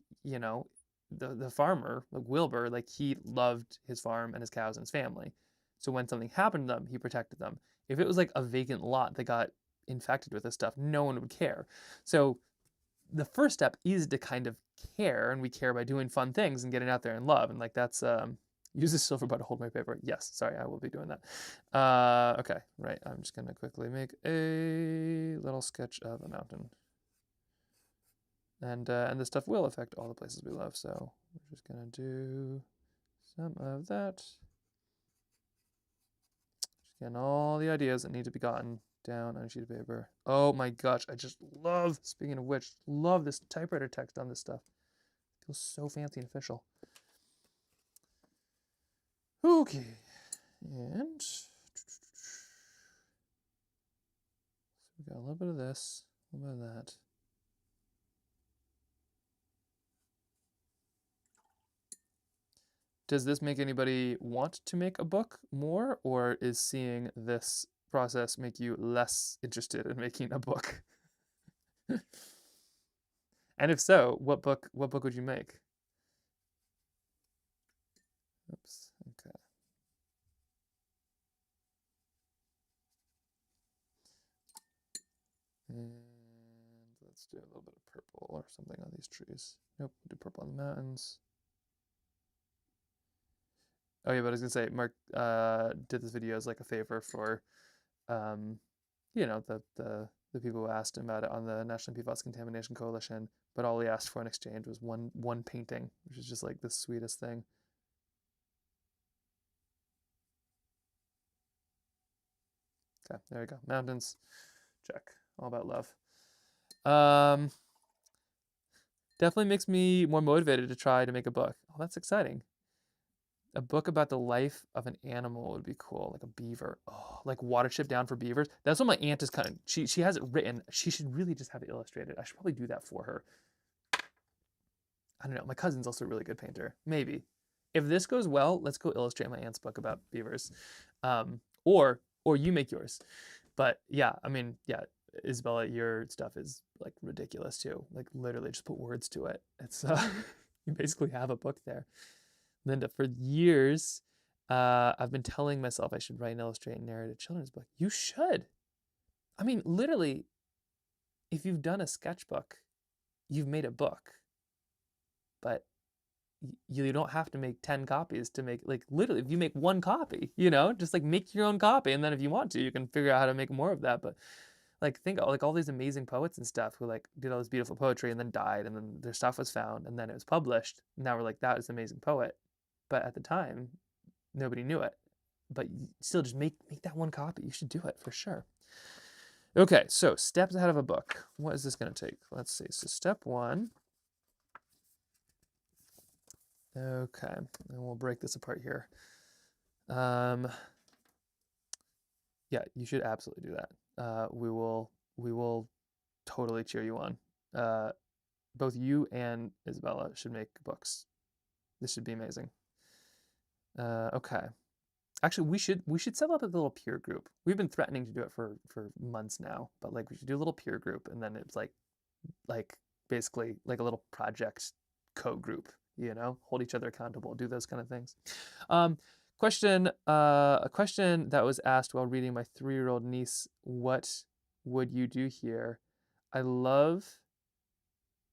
the farmer, like Wilbur, like he loved his farm and his cows and his family. So when something happened to them, he protected them. If it was like a vacant lot that got infected with this stuff, no one would care. So the first step is to kind of care, and we care by doing fun things and getting out there and love. And like that's use the silver bar to hold my paper. Yes, sorry, I will be doing that. Okay, right. I'm just gonna quickly make a little sketch of a mountain, and this stuff will affect all the places we love. So we're just gonna do some of that. Just getting all the ideas that need to be gotten down on a sheet of paper. Oh my gosh, I just love, speaking of which, love this typewriter text on this stuff. It feels so fancy and official. Okay, and so we got a little bit of this, a little bit of that. Does this make anybody want to make a book more, or is seeing this process make you less interested in making a book? And if so, what book would you make? Oops, okay. And let's do a little bit of purple or something on these trees. Nope, do purple on the mountains. Oh yeah, but I was gonna say, Mark did this video as like a favor for, the people who asked him about it on the National PFAS Contamination Coalition. But all he asked for in exchange was one painting, which is just like the sweetest thing. Okay, there we go. Mountains, check. All about love. Definitely makes me more motivated to try to make a book. Oh, that's exciting. A book about the life of an animal would be cool, like a beaver. Oh, like Watership Down for beavers. That's what my aunt is kind of, she has it written. She should really just have it illustrated. I should probably do that for her. I don't know. My cousin's also a really good painter. Maybe. If this goes well, let's go illustrate my aunt's book about beavers. Or you make yours. But yeah, I mean, yeah, Isabella, your stuff is like ridiculous too. Like literally just put words to it. It's you basically have a book there. Linda, for years, I've been telling myself I should write and illustrate and narrate a children's book. You should. I mean, literally, if you've done a sketchbook, you've made a book. But you don't have to make 10 copies to make, like, literally, if you make one copy, just like make your own copy. And then if you want to, you can figure out how to make more of that. But like, think of like all these amazing poets and stuff who like did all this beautiful poetry and then died, and then their stuff was found and then it was published. Now we're like, that is an amazing poet. But at the time, nobody knew it. But still, just make that one copy. You should do it for sure. Okay, so steps ahead of a book. What is this going to take? Let's see. So step one. Okay, and we'll break this apart here. Yeah, you should absolutely do that. We will totally cheer you on. Both you and Isabella should make books. This should be amazing. Okay. Actually, we should set up a little peer group. We've been threatening to do it for months now, but like we should do a little peer group, and then it's like like basically like a little project code group, you know, hold each other accountable, do those kind of things. A question that was asked while reading my 3-year-old niece, what would you do here? I love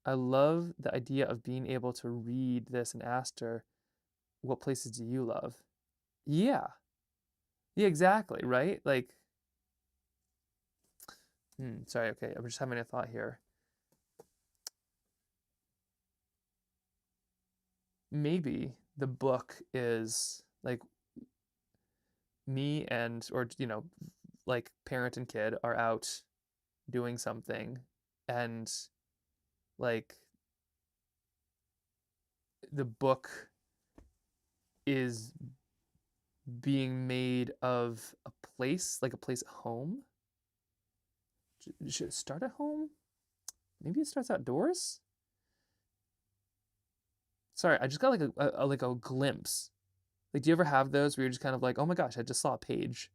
the idea of being able to read this, and asked her, what places do you love? Yeah. Yeah, exactly, right? Like, sorry, okay, I'm just having a thought here. Maybe the book is like me and, or, you know, like parent and kid are out doing something, and like the book is being made of a place, like a place at home. Should it start at home? Maybe it starts outdoors? Sorry, I just got like a glimpse. Like, do you ever have those where you're just kind of like, oh my gosh, I just saw a page?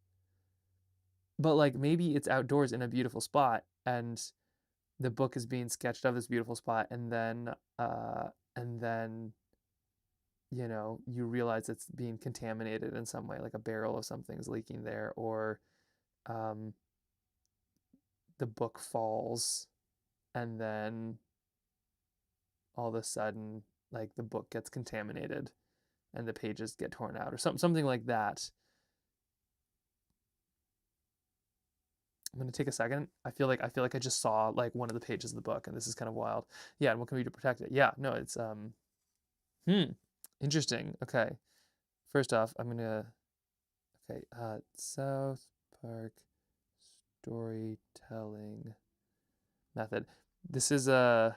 But like maybe it's outdoors in a beautiful spot, and the book is being sketched of this beautiful spot, and then you know, you realize it's being contaminated in some way, like a barrel of something's leaking there, or the book falls, and then all of a sudden, like the book gets contaminated and the pages get torn out, or something like that. I'm gonna take a second. I feel like I just saw like one of the pages of the book, and this is kind of wild. Yeah, and what can we do to protect it? Yeah, no, it's interesting. Okay. First off, I'm gonna South Park storytelling method. This is a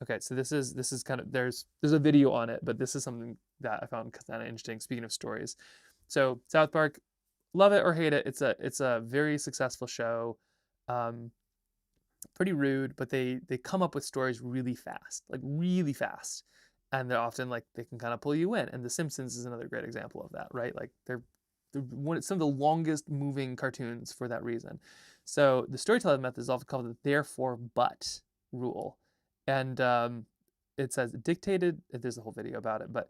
okay, so this is kind of, there's a video on it, but this is something that I found kind of interesting. Speaking of stories, so South Park, love it or hate it, it's a very successful show. Pretty rude, but they come up with stories really fast, like really fast, and they're often like they can kind of pull you in. And The Simpsons is another great example of that, right? Like they're some of the longest moving cartoons for that reason. So the storytelling method is often called the therefore but rule, and it says dictated. There's a whole video about it, but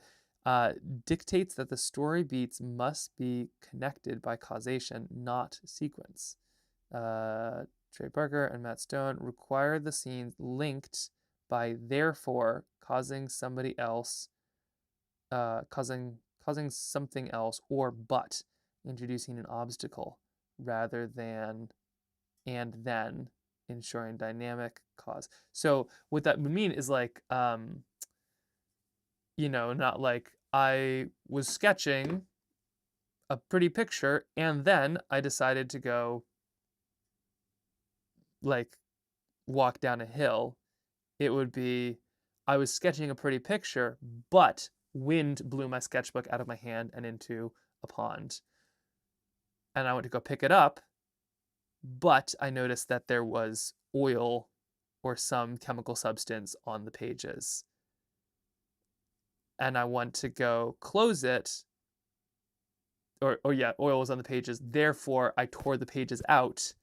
dictates that the story beats must be connected by causation, not sequence. Trey Parker and Matt Stone require the scenes linked by therefore causing somebody else, causing something else, or but introducing an obstacle rather than and then ensuring dynamic cause. So what that would mean is like, you know, not like I was sketching a pretty picture and then I decided to go like walk down a hill. It would be, I was sketching a pretty picture, but wind blew my sketchbook out of my hand and into a pond. And I went to go pick it up, but I noticed that there was oil or some chemical substance on the pages. And I want to go close it, or yeah, oil was on the pages. Therefore, I tore the pages out.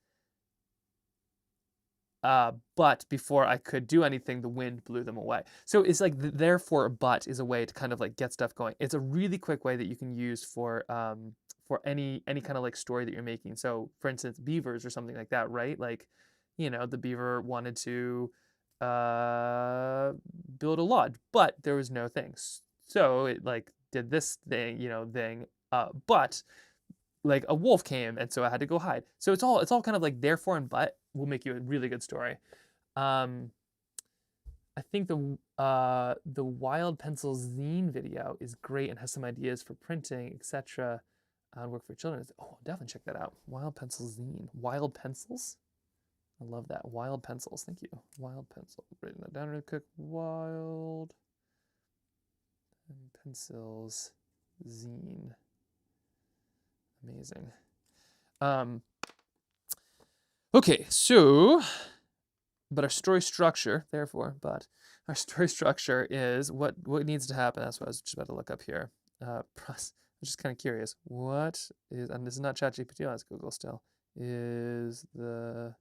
But before I could do anything, the wind blew them away. So it's like therefore but is a way to kind of like get stuff going. It's a really quick way that you can use for any kind of like story that you're making. So for instance, beavers or something like that, right? Like, you know, the beaver wanted to build a lodge, but there was no things. So it like did this thing, you know, but like a wolf came, and so I had to go hide. So it's all kind of like therefore and but will make you a really good story. I think the Wild Pencil zine video is great and has some ideas for printing, etc. Work for children. Oh, definitely check that out. Wild Pencil zine. Wild pencils. I love that. Wild pencils. Thank you. Wild pencil. Writing that down real quick. Wild pencils zine. Amazing. Okay, so, but our story structure, therefore, but our story structure is what needs to happen. That's what I was just about to look up here. I'm just kind of curious. What is, and this is not ChatGPT, that's Google still, is the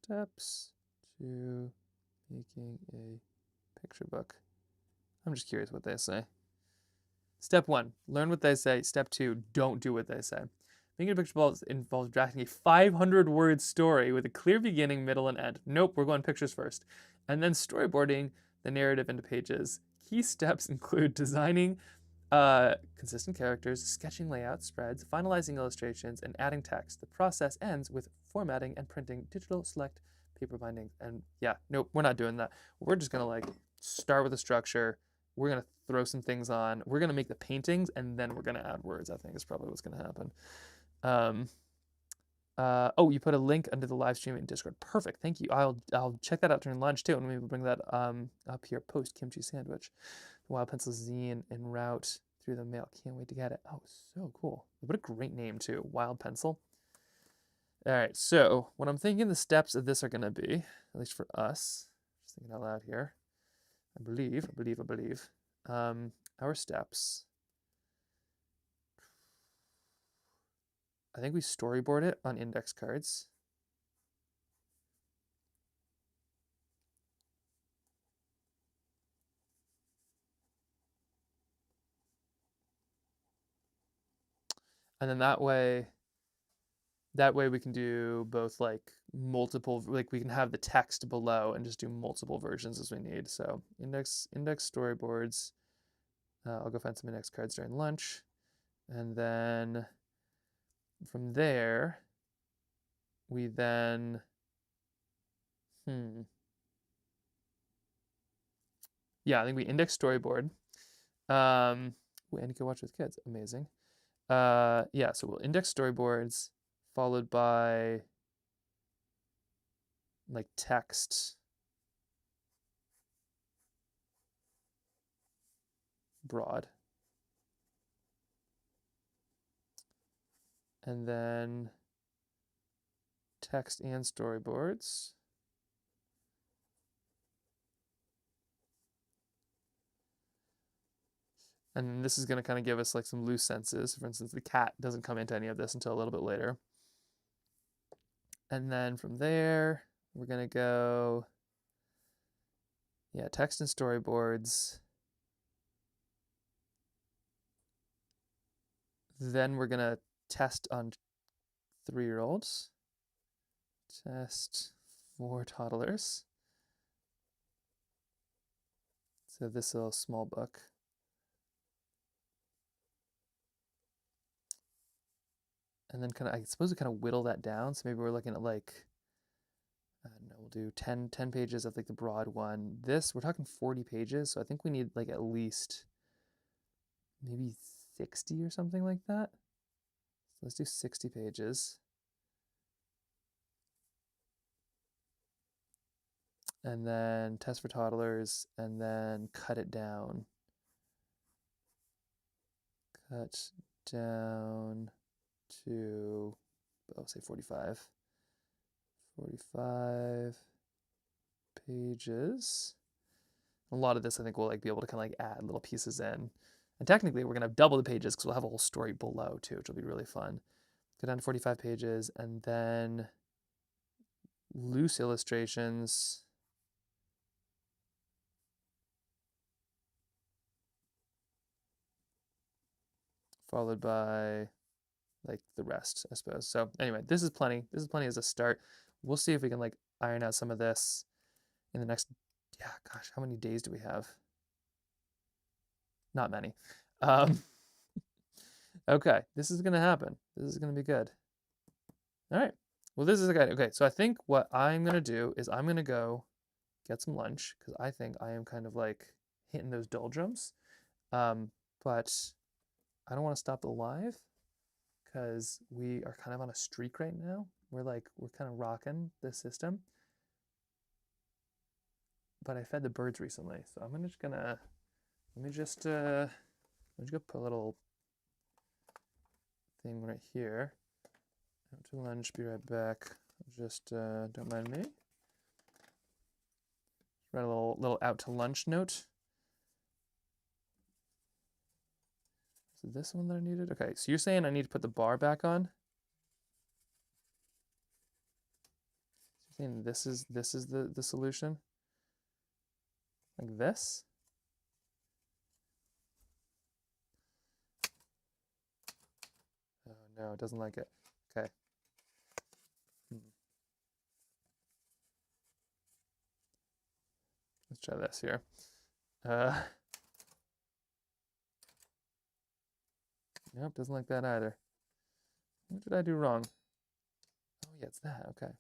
Steps to making a picture book. I'm just curious what they say. Step 1, learn what they say. Step 2, don't do what they say. Making a picture book involves drafting a 500-word story with a clear beginning, middle, and end. Nope, we're going pictures first. And then storyboarding the narrative into pages. Key steps include designing consistent characters, sketching layouts, spreads, finalizing illustrations, and adding text. The process ends with formatting and printing digital select paper binding. And yeah, nope, we're not doing that. We're just gonna like start with a structure. We're gonna throw some things on. We're gonna make the paintings, and then we're gonna add words. I think is probably what's gonna happen. Oh, you put a link under the live stream in Discord. Perfect, thank you. I'll check that out during lunch too, and maybe bring that up here post kimchi sandwich. Wild pencil zine en route through the mail. Can't wait to get it. Oh, so cool. What a great name too, Wild Pencil. All right, so what I'm thinking the steps of this are gonna be, at least for us, just thinking out loud here. I believe. Our steps. I think we storyboard it on index cards. And then that way we can do both like multiple, like we can have the text below and just do multiple versions as we need. So index storyboards. I'll go find some index cards during lunch. And then from there, we then, yeah, I think we index storyboard. And you can watch with kids, amazing. Yeah, so we'll index storyboards followed by like text, broad, and then text and storyboards. And this is going to kind of give us like some loose senses. For instance, the cat doesn't come into any of this until a little bit later. And then from there, we're going to go, yeah, text and storyboards. Then we're going to test on 3-year-olds. Test for toddlers. So this little small book. And then I suppose we kind of whittle that down. So maybe we're looking at like, I don't know, we'll do 10 pages of like the broad one. This, we're talking 40 pages. So I think we need like at least maybe 60 or something like that. So let's do 60 pages. And then test for toddlers, and then cut it down. Cut down to, I'll say 45. 45 pages. A lot of this I think we'll like be able to kind of like add little pieces in. And technically we're gonna have double the pages because we'll have a whole story below too, which will be really fun. Go down to 45 pages, and then loose illustrations. Followed by like the rest, I suppose. So anyway, this is plenty. This is plenty as a start. We'll see if we can like iron out some of this in the next, yeah, gosh, how many days do we have? Not many. Okay, this is gonna happen. This is gonna be good. All right, well, this is good. Okay, so I think what I'm gonna do is I'm gonna go get some lunch because I think I am kind of like hitting those doldrums. But I don't want to stop the live because we are kind of on a streak right now. We're kind of rocking the system. But I fed the birds recently, so I'm just gonna, let me just go put a little thing right here. Out to lunch, be right back. Just don't mind me. Write a little out to lunch note. Is this one that I needed? Okay, so you're saying I need to put the bar back on? think this is the solution. Like this. Oh no, it doesn't like it. Okay. Let's try this here. Nope, doesn't like that either. What did I do wrong? Oh yeah, it's that, okay.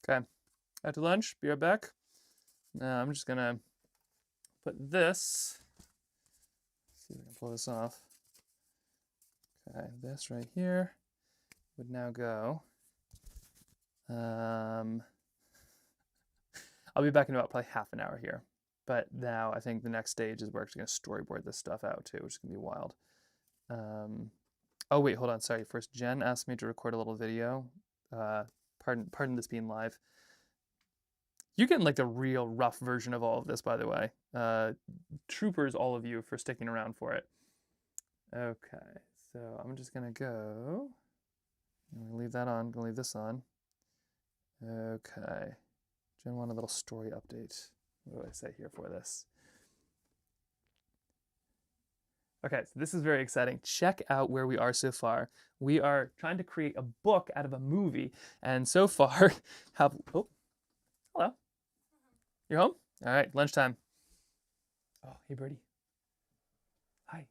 Okay, out to lunch, be right back. Now I'm just gonna put this, see if I can pull this off. Okay, this right here would now go. I'll be back in about probably half an hour here. But now I think the next stage is we're actually gonna storyboard this stuff out too, which is gonna be wild. Oh wait, hold on, sorry. First, Jen asked me to record a little video. Pardon this being live. You're getting like the real rough version of all of this, by the way. Troopers, all of you, for sticking around for it. Okay, so I'm just gonna go. I'm gonna leave that on, I'm gonna leave this on. Okay, Jen wanted a little story update. What do I say here for this? Okay, so this is very exciting. Check out where we are so far. We are trying to create a book out of a movie, and so far have, oh, hello. You're home? All right, lunchtime. Oh, hey, birdie. Hi.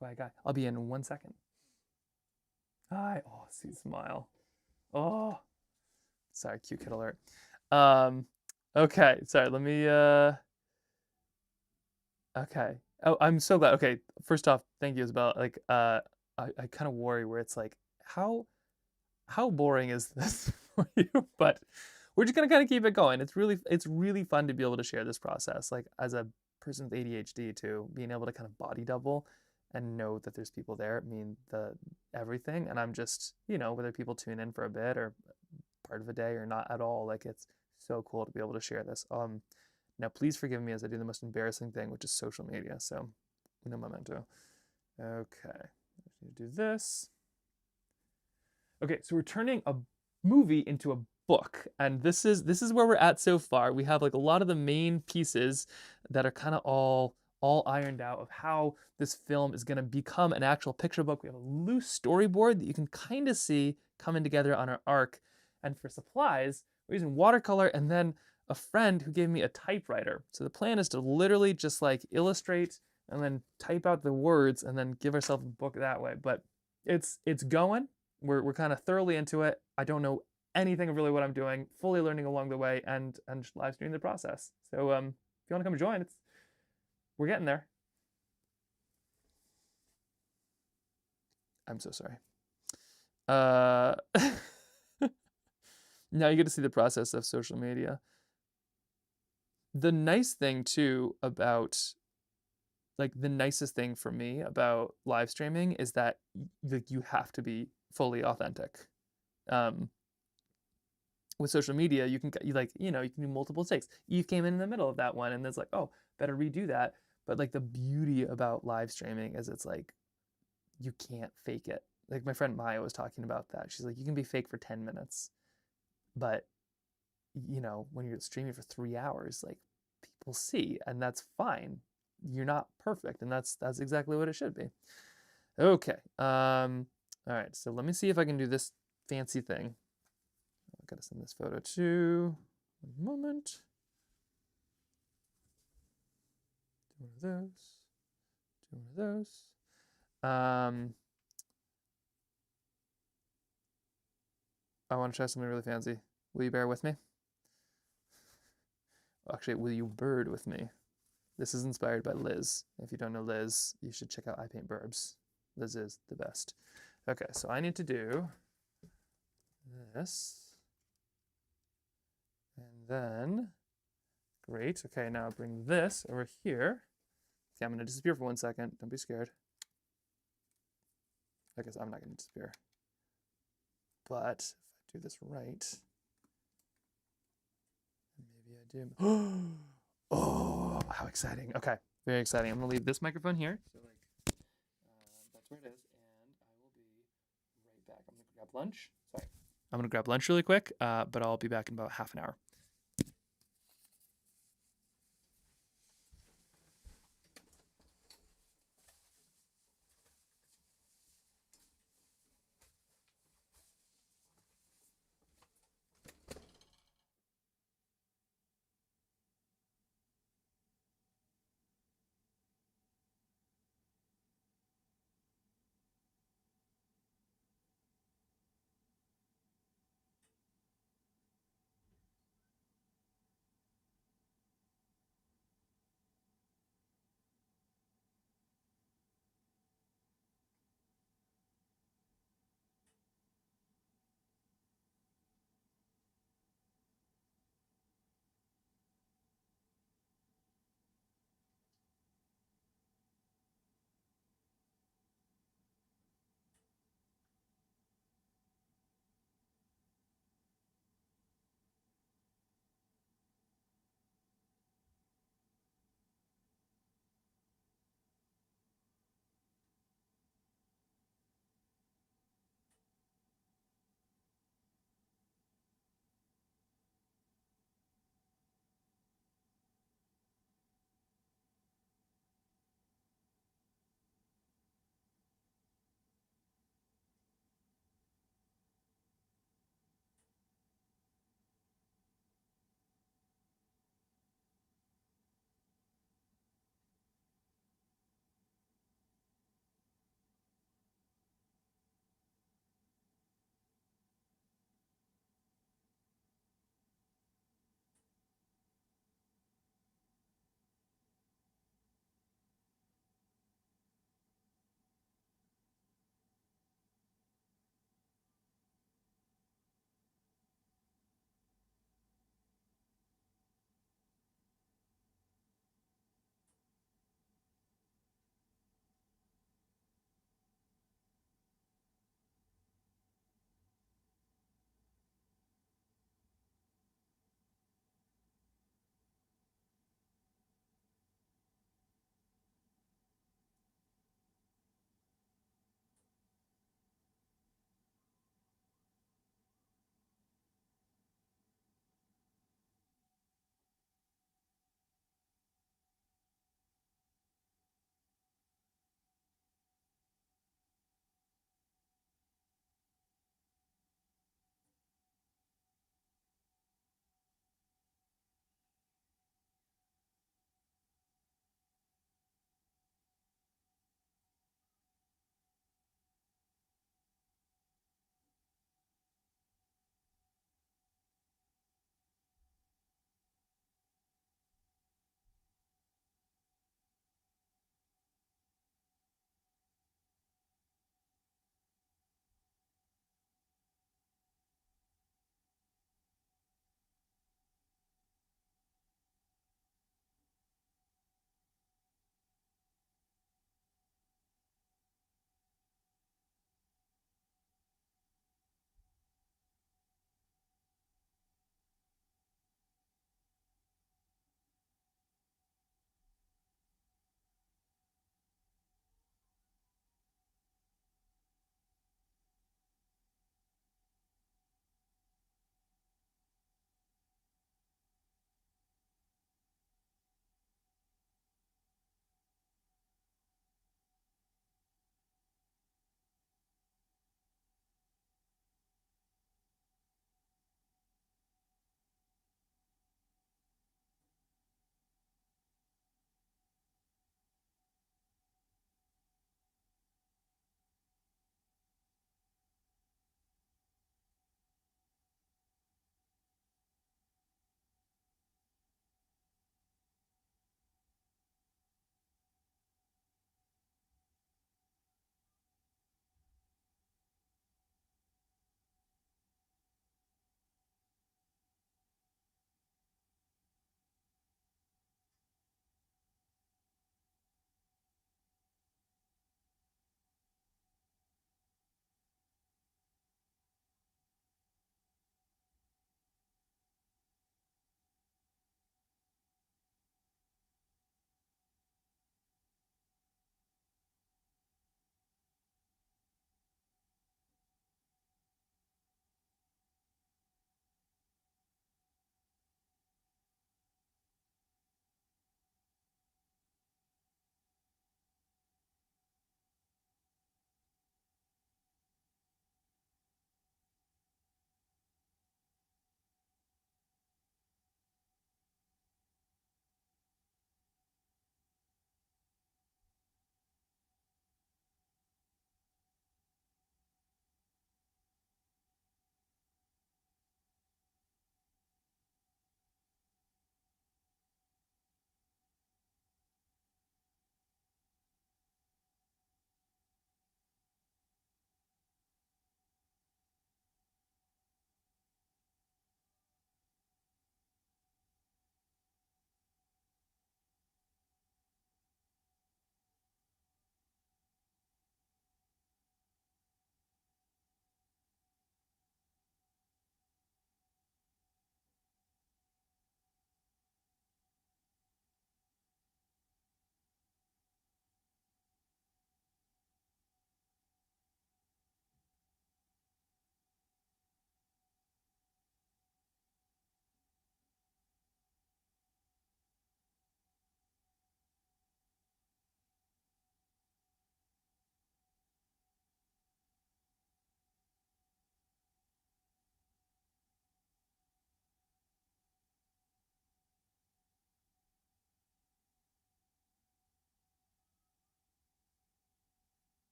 Quiet guy. I'll be in 1 second. Hi. Oh, see, smile. Oh, sorry, cute kid alert. Okay, sorry, let me, okay. Oh, I'm so glad. Okay, first off, thank you, Isabel. Like, I kind of worry where it's like, how boring is this for you? But we're just gonna kind of keep it going. It's really fun to be able to share this process. Like, as a person with ADHD too, being able to kind of body double and know that there's people there mean everything. And I'm just, whether people tune in for a bit or part of a day or not at all, like, it's so cool to be able to share this. Now, please forgive me as I do the most embarrassing thing, which is social media. So, no memento. Okay, I need to do this. Okay, so we're turning a movie into a book, and this is where we're at so far. We have like a lot of the main pieces that are kind of all ironed out of how this film is going to become an actual picture book. We have a loose storyboard that you can kind of see coming together on our arc. And for supplies, we're using watercolor and then a friend who gave me a typewriter. So the plan is to literally just like illustrate and then type out the words and then give ourselves a book that way. But it's going. We're kind of thoroughly into it. I don't know anything of really what I'm doing, fully learning along the way and just live streaming the process. So if you want to come join, we're getting there. I'm so sorry. Now you get to see the process of social media. The nice thing too about, like, the nicest thing for me about live streaming is that like you have to be fully authentic. With social media, you can do multiple takes. Eve came in the middle of that one, and it's like, oh, better redo that. But like the beauty about live streaming is it's like you can't fake it. Like my friend Maya was talking about that. She's like, you can be fake for 10 minutes, but when you're streaming for 3 hours, like people see, and that's fine. You're not perfect, and that's exactly what it should be. Okay. All right. So let me see if I can do this fancy thing. I gotta send this photo to. One moment. Do one of those. Do one of those. I want to try something really fancy. Will you bear with me? Actually, will you bird with me? This is inspired by Liz. If you don't know Liz, you should check out I Paint Burbs. Liz is the best. Okay, so I need to do this. And then, great. Okay, now bring this over here. Okay, I'm gonna disappear for 1 second. Don't be scared. I guess I'm not gonna disappear. But if I do this right, maybe I do. Oh, how exciting. Okay, very exciting. I'm gonna leave this microphone here. So like, that's where it is. And I will be right back. I'm gonna grab lunch. Sorry. I'm gonna grab lunch really quick, but I'll be back in about half an hour.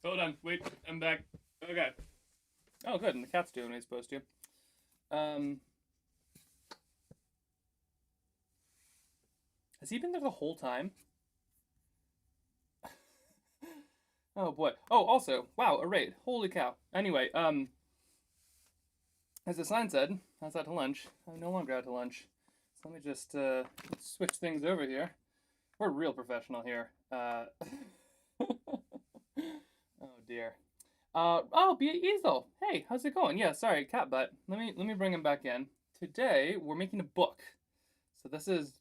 Hold on. Wait. I'm back. Okay. Oh, good. And the cat's doing what he's supposed to. Has he been there the whole time? Oh boy. Oh, also, wow, a raid. Holy cow. Anyway, as the sign said, I was out to lunch. I'm no longer out to lunch. So let me just switch things over here. We're real professional here. Oh dear. Oh, be it Easel. Hey, how's it going? Yeah, sorry, cat butt. Let me bring him back in. Today we're making a book. So this is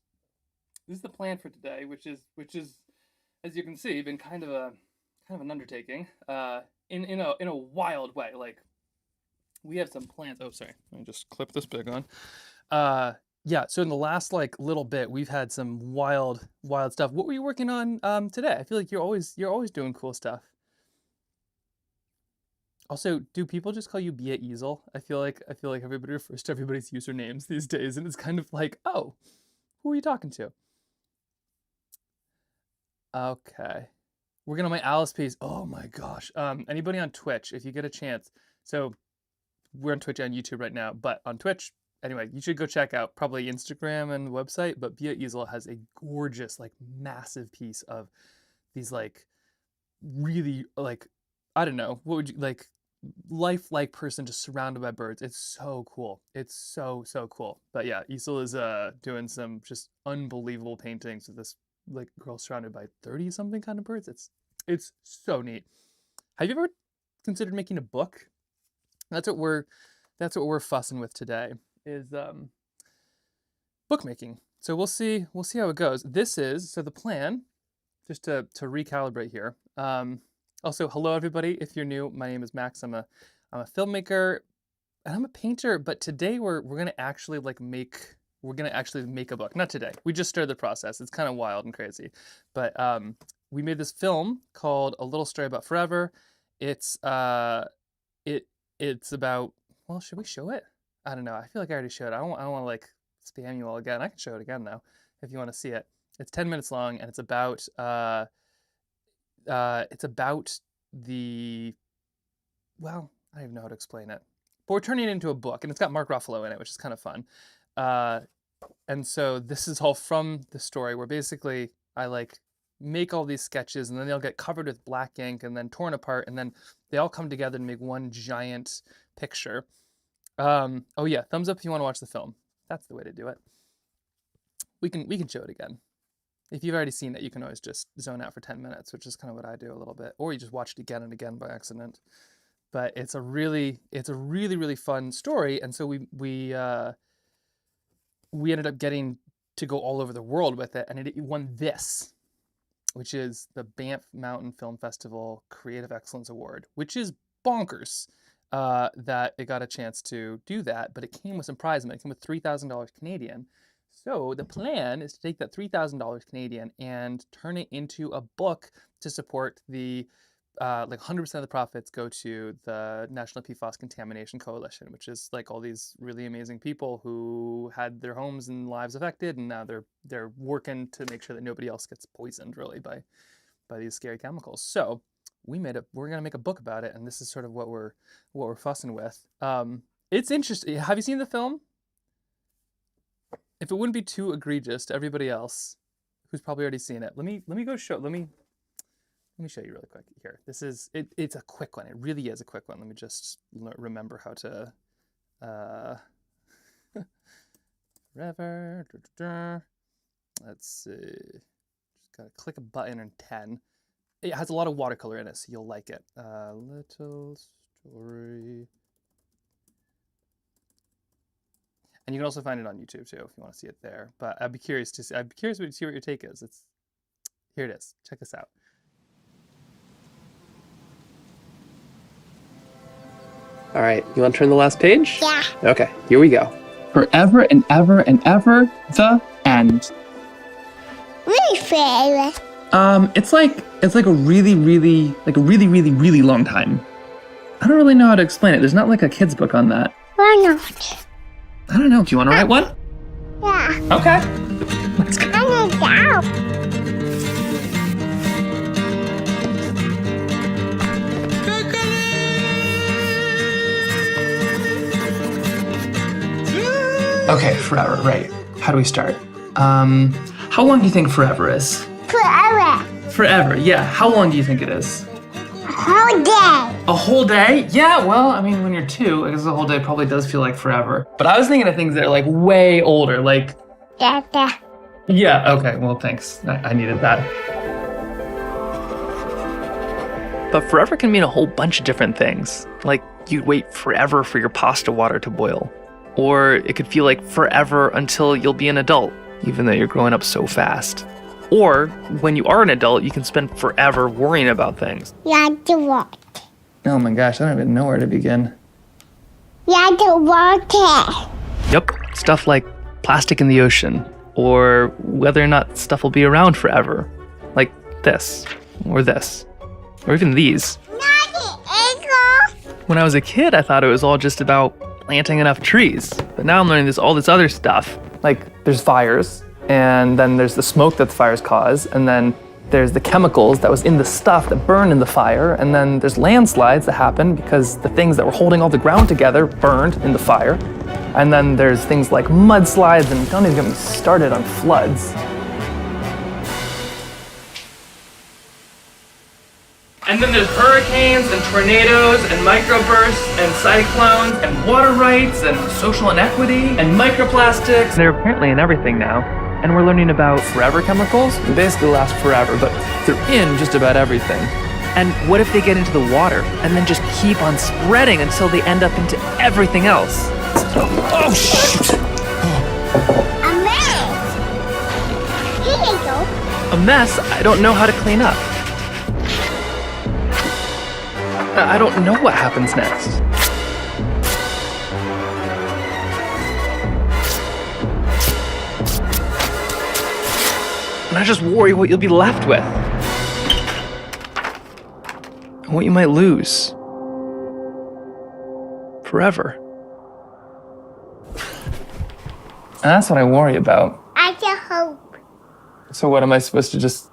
the plan for today, which is as you can see, been kind of an undertaking. In a wild way. Like, we have some plans. Oh, sorry. Let me just clip this big on. Yeah, so in the last like little bit, we've had some wild stuff. What were you working on today? I feel like you're always doing cool stuff. Also, do people just call you Bia Easel? I feel like everybody refers to everybody's usernames these days, and it's kind of like, oh, who are you talking to? Okay. Working on my Alice piece. Oh my gosh. Anybody on Twitch, if you get a chance. So we're on Twitch and YouTube right now, but on Twitch, anyway, you should go check out probably Instagram and the website, but Bia Easel has a gorgeous, like, massive piece of these, like, really, like, I don't know, what would you, like, lifelike person just surrounded by birds. It's so cool. It's so cool. But yeah, Easel is doing some just unbelievable paintings of this, like, girl surrounded by 30-something kind of birds. It's so neat. Have you ever considered making a book? That's what we're fussing with today, is bookmaking. So we'll see how it goes. So the plan, just to recalibrate here. Also, hello everybody. If you're new, my name is Max. I'm a filmmaker and I'm a painter. But today we're gonna actually make a book. Not today. We just started the process. It's kind of wild and crazy. But we made this film called A Little Story About Forever. It's about, well, should we show it? I don't know. I feel like I already showed it. I don't want to like spam you all again. I can show it again though, if you want to see it. It's 10 minutes long, and it's about the, well, I don't even know how to explain it. But we're turning it into a book, and it's got Mark Ruffalo in it, which is kind of fun. And so this is all from the story, where basically I like make all these sketches, and then they'll get covered with black ink and then torn apart, and then they all come together to make one giant picture. Oh yeah, thumbs up if you want to watch the film. That's the way to do it. We can show it again. If you've already seen it, you can always just zone out for 10 minutes, which is kind of what I do a little bit, or you just watch it again and again by accident. But it's a really fun story, and so we ended up getting to go all over the world with it, and it won this, which is the Banff Mountain Film Festival Creative Excellence Award, which is bonkers that it got a chance to do that, but it came with some prize money. It came with $3,000 Canadian. So the plan is to take that $3,000 Canadian and turn it into a book to support the, like 100% of the profits go to the National PFAS Contamination Coalition, which is like all these really amazing people who had their homes and lives affected, and now they're working to make sure that nobody else gets poisoned really by these scary chemicals. So we're gonna make a book about it, and this is sort of what we're fussing with. It's interesting. Have you seen the film? If it wouldn't be too egregious to everybody else who's probably already seen it, let me show you really quick here. This is it's a quick one. It really is a quick one. Let me just remember how to forever. Let's see. Just gotta click a button and 10. It has a lot of watercolor in it, so you'll like it. Little story. And you can also find it on YouTube too if you want to see it there. But I'd be curious to see what your take is. Here it is. Check this out. All right, you want to turn the last page? Yeah. Okay, here we go. Forever and ever and ever, the end. Really fair. It's like a really long time. I don't really know how to explain it. There's not like a kid's book on that. Why not? I don't know. Do you want to write one? Yeah. Okay. Let's go. I'm gonna go. Okay, forever, right. How do we start? How long do you think forever is? Forever. Forever, yeah. How long do you think it is? Whole day. A whole day? Yeah, well, I mean, when you're 2, I guess a whole day probably does feel like forever. But I was thinking of things that are like way older, like... Dada. Yeah, okay, well, thanks. I needed that. But forever can mean a whole bunch of different things. Like you'd wait forever for your pasta water to boil. Or it could feel like forever until you'll be an adult, even though you're growing up so fast. Or when you are an adult, you can spend forever worrying about things. You have to walk. Oh my gosh, I don't even know where to begin. You have to walk it. Yep, stuff like plastic in the ocean, or whether or not stuff will be around forever. Like this, or even these. When I was a kid, I thought it was all just about planting enough trees. But now I'm learning there's all this other stuff. Like, there's fires, and then there's the smoke that the fires cause, and then there's the chemicals that was in the stuff that burned in the fire, and then there's landslides that happen because the things that were holding all the ground together burned in the fire. And then there's things like mudslides, and don't even get me started on floods. And then there's hurricanes and tornadoes and microbursts and cyclones and water rights and social inequity and microplastics. They're apparently in everything now. And we're learning about Forever chemicals? They basically last forever, but they're in just about everything. and what if they get into the water and then just keep on spreading until they end up into everything else? Oh, shoot! A mess. Here you go. A mess I don't know how to clean up. I don't know what happens next. And I just worry what you'll be left with. And what you might lose. Forever. And that's what I worry about. I just hope. So what, am I supposed to just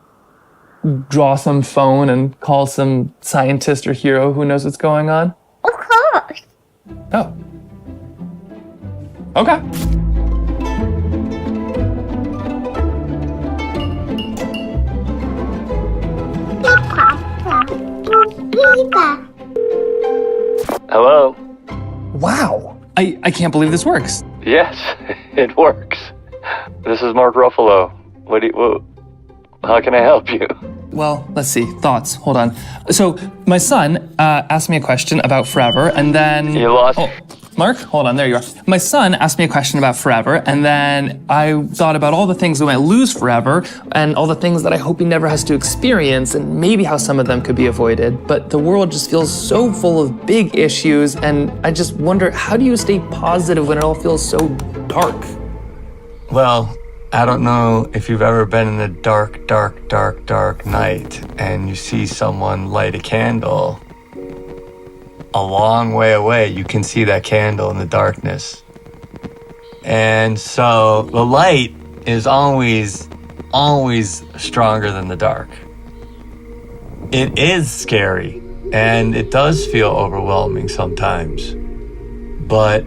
draw some phone and call some scientist or hero who knows what's going on? Of course. Oh. Okay. Hello? Wow. I can't believe this works. Yes, it works. This is Mark Ruffalo. How can I help you? Well, let's see. Thoughts. Hold on. So my son asked me a question about forever, and then... You lost... Oh, Mark, hold on. There you are. My son asked me a question about forever, and then I thought about all the things we might lose forever, and all the things that I hope he never has to experience, and maybe how some of them could be avoided. But the world just feels so full of big issues, and I just wonder, how do you stay positive when it all feels so dark? Well, I don't know if you've ever been in a dark, dark, dark, dark night and you see someone light a candle. A long way away, you can see that candle in the darkness. And so the light is always stronger than the dark. It is scary and it does feel overwhelming sometimes. But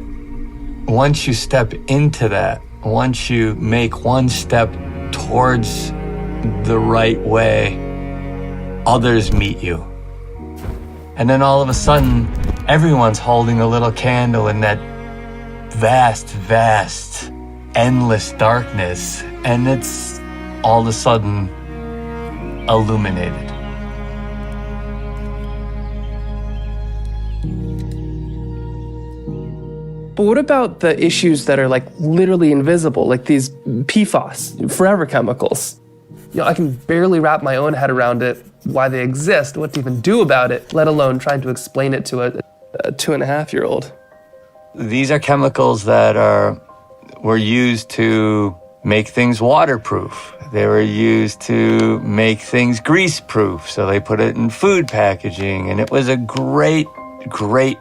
once you step into that, once you make one step towards the right way, others meet you. And then all of a sudden, everyone's holding a little candle in that vast, vast, endless darkness. And it's all of a sudden illuminated. But what about the issues that are like literally invisible, like these PFAS, forever chemicals? You know, I can barely wrap my own head around it, why they exist, what to even do about it, let alone trying to explain it to a 2.5-year-old. These are chemicals that were used to make things waterproof. They were used to make things grease-proof, so they put it in food packaging, and it was a great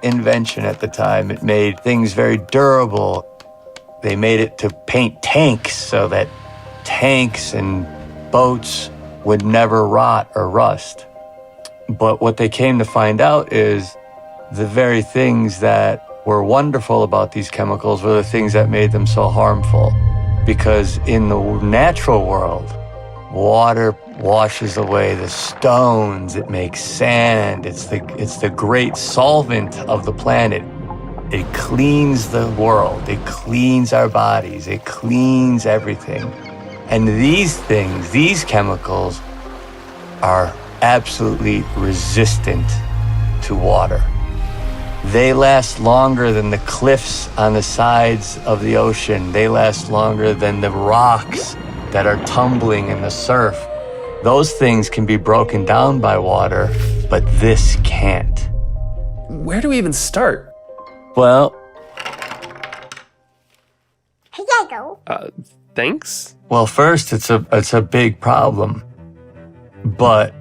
invention at the time. It made things very durable. They made it to paint tanks so that tanks and boats would never rot or rust. But what they came to find out is the very things that were wonderful about these chemicals were the things that made them so harmful. Because in the natural world, water washes away the stones, it makes sand, it's the great solvent of the planet. It cleans the world, it cleans our bodies, it cleans everything. And these things, these chemicals, are absolutely resistant to water. They last longer than the cliffs on the sides of the ocean. They last longer than the rocks that are tumbling in the surf. Those things can be broken down by water, but this can't. Where do we even start? Well, Potato. Thanks? well, first, it's a big problem. But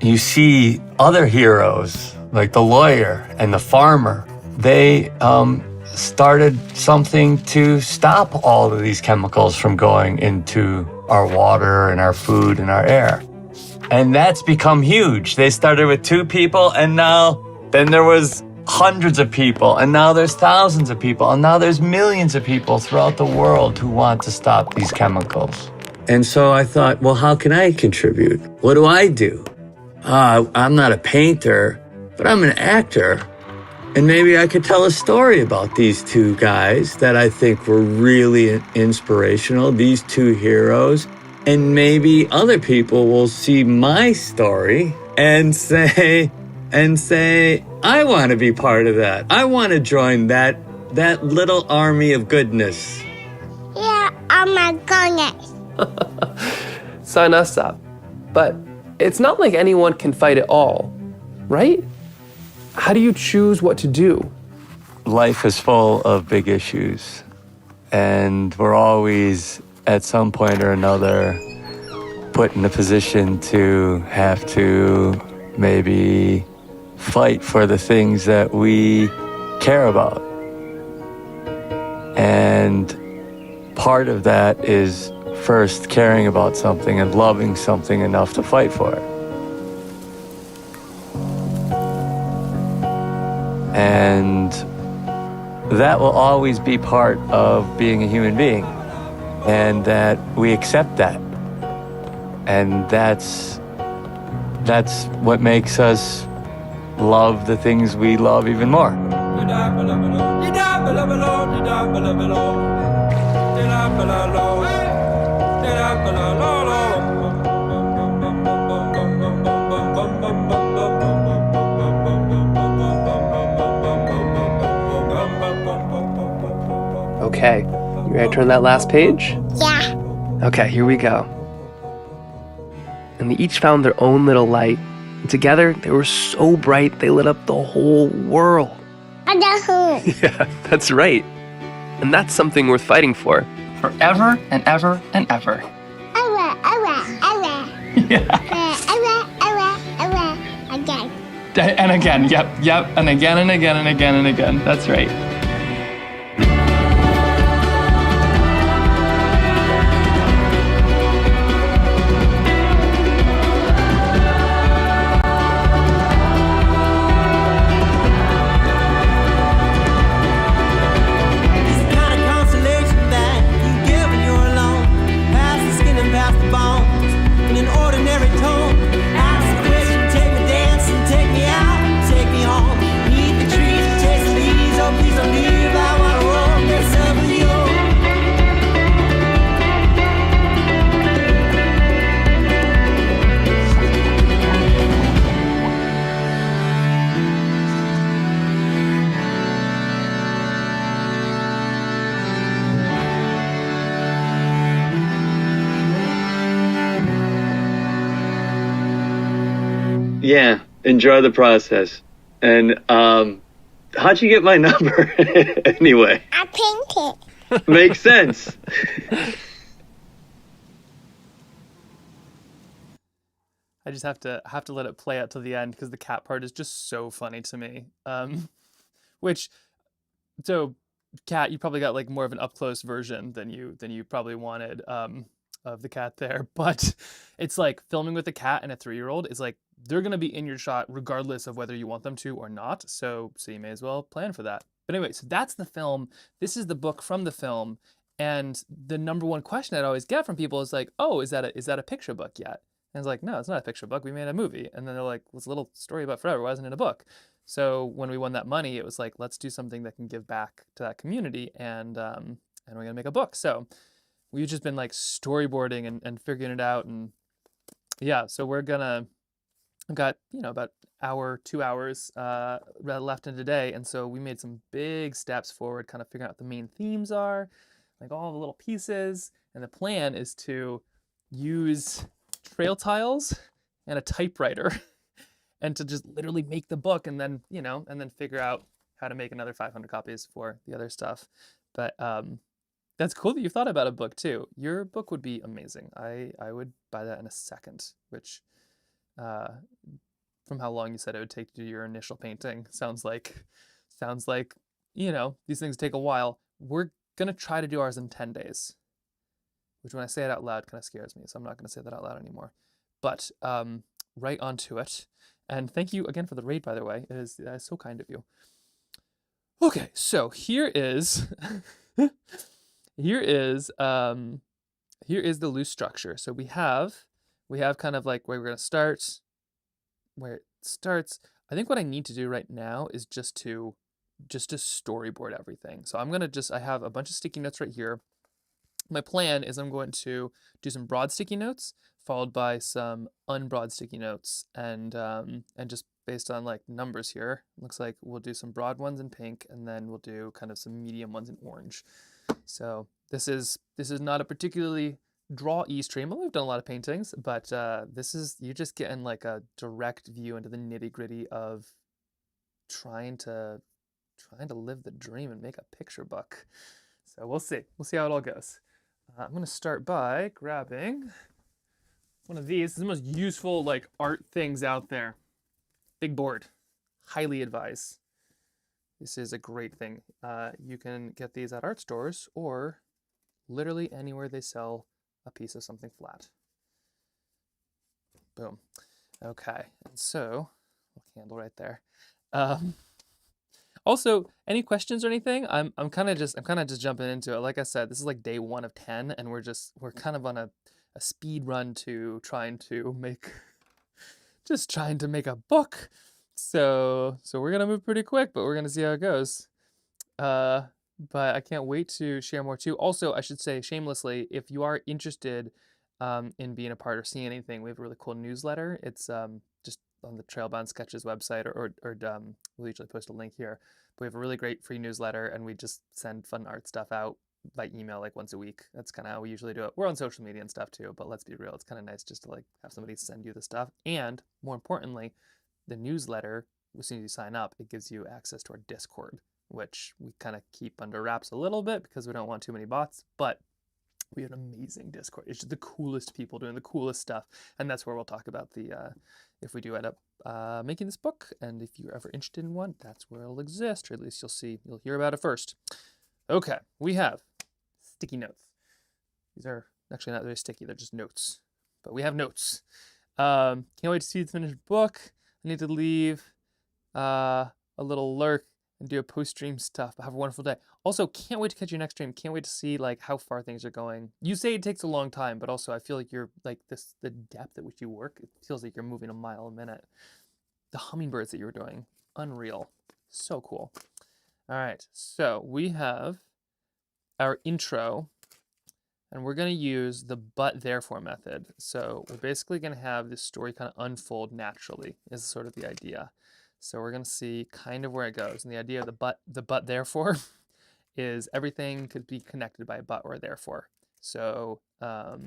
you see other heroes, like the lawyer and the farmer, they started something to stop all of these chemicals from going into our water and our food and our air. And that's become huge. They started with 2 people, and then there was hundreds of people, and now there's thousands of people, and now there's millions of people throughout the world who want to stop these chemicals. And so I thought, well, how can I contribute? What do I do? I'm not a painter, but I'm an actor. And maybe I could tell a story about these 2 guys that I think were really inspirational, these 2 heroes. And maybe other people will see my story and say, I want to be part of that. I want to join that little army of goodness. Yeah, oh my goodness. Sign us up. But it's not like anyone can fight it all, right? How do you choose what to do? Life is full of big issues, and we're always, at some point or another, put in a position to have to maybe fight for the things that we care about. And part of that is first caring about something and loving something enough to fight for it. And that will always be part of being a human being, and that we accept that. And that's what makes us love the things we love even more. Okay, you ready to turn that last page? Yeah. Okay, here we go. And they each found their own little light. And together, they were so bright, they lit up the whole world. And the hood. Yeah, that's right. And that's something worth fighting for. Forever and ever and ever. Ewa. Yeah. Ewa. Again. And again, yep, and again and again and again and again. That's right. Yeah, enjoy the process. And how'd you get my number anyway? I painted. Makes sense. I just have to let it play out till the end because the cat part is just so funny to me. So cat, you probably got like more of an up close version than you probably wanted of the cat there. But it's like filming with a cat and a 3-year-old is like they're gonna be in your shot regardless of whether you want them to or not. So you may as well plan for that. But anyway, so that's the film. This is the book from the film. And the number one question I'd always get from people is like, oh, is that a picture book yet? And it's like, no, it's not a picture book. We made a movie. And then they're like, what's a little story about forever? Why isn't it a book? So when we won that money, it was like, let's do something that can give back to that community. And we're going to make a book. So we've just been like storyboarding and figuring it out. And yeah, so I've got, about hour, 2 hours left in today. And so we made some big steps forward, kind of figuring out what the main themes are, like all the little pieces. And the plan is to use trail tiles and a typewriter and to just literally make the book and then, and then figure out how to make another 500 copies for the other stuff. But that's cool that you thought about a book too. Your book would be amazing. I would buy that in a second, which from how long you said it would take to do your initial painting, sounds like, these things take a while. We're gonna try to do ours in 10 days, which when I say it out loud kind of scares me, so I'm not gonna say that out loud anymore. But right onto it. And thank you again for the raid, by the way. It is so kind of you. Okay, so here is here is the loose structure. So we have kind of like where we're gonna start, where it starts. I think what I need to do right now is just to storyboard everything. So I have a bunch of sticky notes right here. My plan is I'm going to do some broad sticky notes, followed by some unbroad sticky notes, and just based on like numbers here, looks like we'll do some broad ones in pink, and then we'll do kind of some medium ones in orange. So this is not a particularly draw-y stream. We've done a lot of paintings, but you're just getting like a direct view into the nitty-gritty of trying to live the dream and make a picture book. So we'll see how it all goes. I'm gonna start by grabbing one of these. This is the most useful like art things out there. Big board, highly advise. This is a great thing. You can get these at art stores or literally anywhere they sell a piece of something flat. Boom. Okay, and so, little candle right there. Also, any questions or anything? I'm kind of just jumping into it. Like I said, this is like day 1 of 10, and we're kind of on a speed run to trying to make a book. So we're gonna move pretty quick, but we're gonna see how it goes. But I can't wait to share more too. Also, I should say shamelessly, if you are interested in being a part or seeing anything, we have a really cool newsletter. It's just on the Trailbound Sketches website, or we'll usually post a link here. But we have a really great free newsletter, and we just send fun art stuff out by email like once a week. That's kind of how we usually do it. We're on social media and stuff too, but let's be real, it's kind of nice just to like have somebody send you the stuff. And more importantly, the newsletter, as soon as you sign up, it gives you access to our Discord, which we kind of keep under wraps a little bit because we don't want too many bots, but we have an amazing Discord. It's just the coolest people doing the coolest stuff, and that's where we'll talk about if we do end up making this book, and if you're ever interested in one, that's where it'll exist, or at least you'll hear about it first. Okay, we have sticky notes. These are actually not very sticky, they're just notes, but we have notes. Can't wait to see the finished book. I need to leave a little lurk and do a post-stream stuff, but have a wonderful day. Also, can't wait to catch your next stream. Can't wait to see like how far things are going. You say it takes a long time, but also I feel like you're like the depth at which you work, it feels like you're moving a mile a minute. The hummingbirds that you were doing, unreal. So cool. All right, so we have our intro, and we're gonna use the but therefore method. So we're basically gonna have this story kind of unfold naturally, is sort of the idea. So we're gonna see kind of where it goes. And the idea of the but therefore is everything could be connected by a but or a therefore. So, I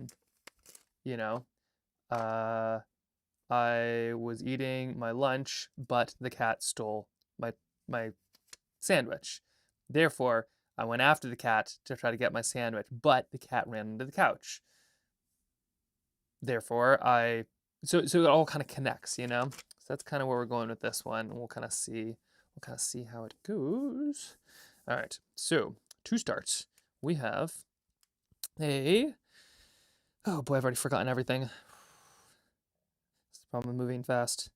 was eating my lunch, but the cat stole my sandwich. Therefore, I went after the cat to try to get my sandwich, but the cat ran into the couch. Therefore, so it all kind of connects, So that's kind of where we're going with this one. We'll kind of see how it goes. All right. So to start, we have oh boy, I've already forgotten everything. It's the problem with moving fast.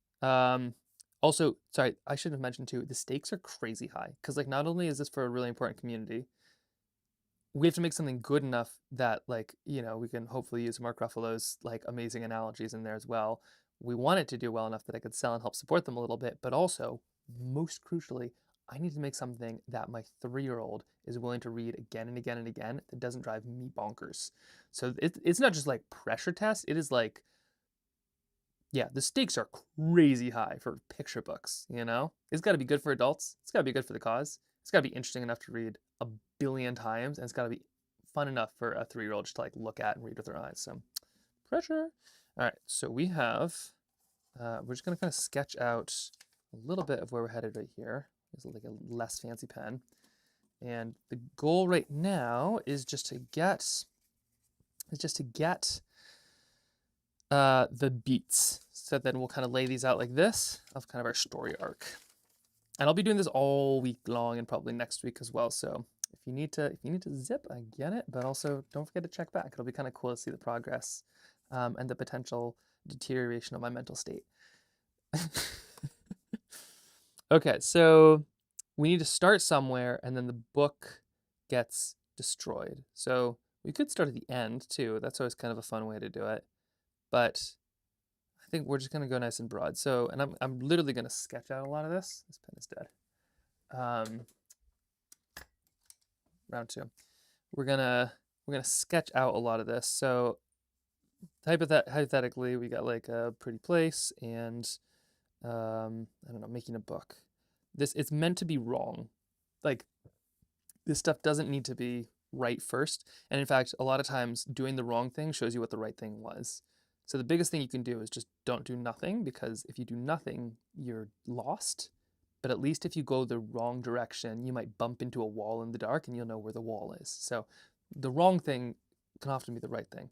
Also, sorry, I should have mentioned too, the stakes are crazy high. Because like not only is this for a really important community, we have to make something good enough that like, we can hopefully use Mark Ruffalo's like amazing analogies in there as well. We want it to do well enough that I could sell and help support them a little bit, but also, most crucially, I need to make something that my 3-year-old is willing to read again and again and again that doesn't drive me bonkers. So it's not just like pressure test, it is like, yeah, the stakes are crazy high for picture books, It's got to be good for adults. It's got to be good for the cause. It's got to be interesting enough to read a billion times, and it's got to be fun enough for a 3-year-old just to like look at and read with their eyes. So pressure. All right, so we have, we're just gonna kind of sketch out a little bit of where we're headed right here. This is like a less fancy pen. And the goal right now is just to get the beats. So then we'll kind of lay these out like this of kind of our story arc. And I'll be doing this all week long and probably next week as well. So if you need to zip, I get it, but also don't forget to check back. It'll be kind of cool to see the progress and the potential deterioration of my mental state. Okay, so we need to start somewhere and then the book gets destroyed. So we could start at the end too. That's always kind of a fun way to do it. But I think we're just gonna go nice and broad. So, and I'm literally gonna sketch out a lot of this. This pen is dead. Round 2. We're gonna sketch out a lot of this. So hypothetically, we got like a pretty place and I don't know, making a book. It's meant to be wrong. Like this stuff doesn't need to be right first. And in fact, a lot of times doing the wrong thing shows you what the right thing was. So the biggest thing you can do is just don't do nothing, because if you do nothing, you're lost. But at least if you go the wrong direction, you might bump into a wall in the dark and you'll know where the wall is. So the wrong thing can often be the right thing.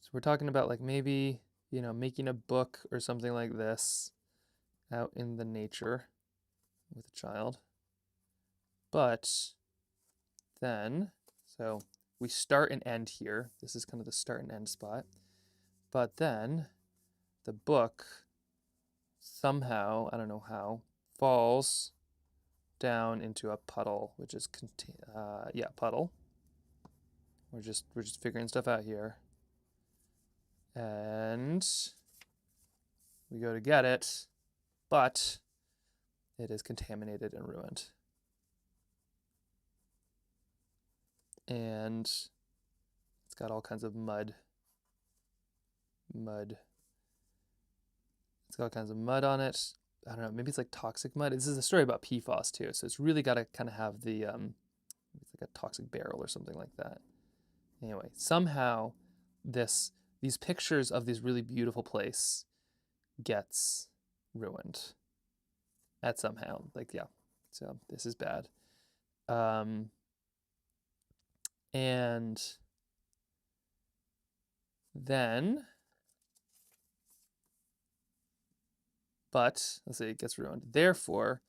So we're talking about like maybe, making a book or something like this out in the nature with a child. But then, so we start and end here. This is kind of the start and end spot. But then the book somehow, I don't know how, falls down into a puddle, which is puddle. We're just figuring stuff out here. And we go to get it, but it is contaminated and ruined. And it's got all kinds of mud. It's got all kinds of mud on it. I don't know, maybe it's like toxic mud. This is a story about PFAS too, so it's really got to kind of have the, it's like a toxic barrel or something like that. Anyway, somehow these pictures of this really beautiful place gets ruined. At somehow, like, yeah, so this is bad. And then, but let's say it gets ruined. Therefore,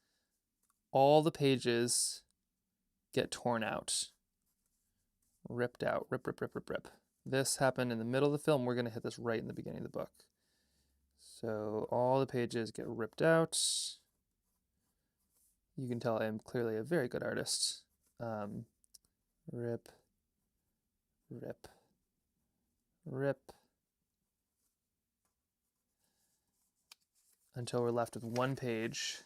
all the pages get torn out, ripped out, rip. This happened in the middle of the film. We're going to hit this right in the beginning of the book. So all the pages get ripped out. You can tell I am clearly a very good artist. Rip. Until we're left with one page.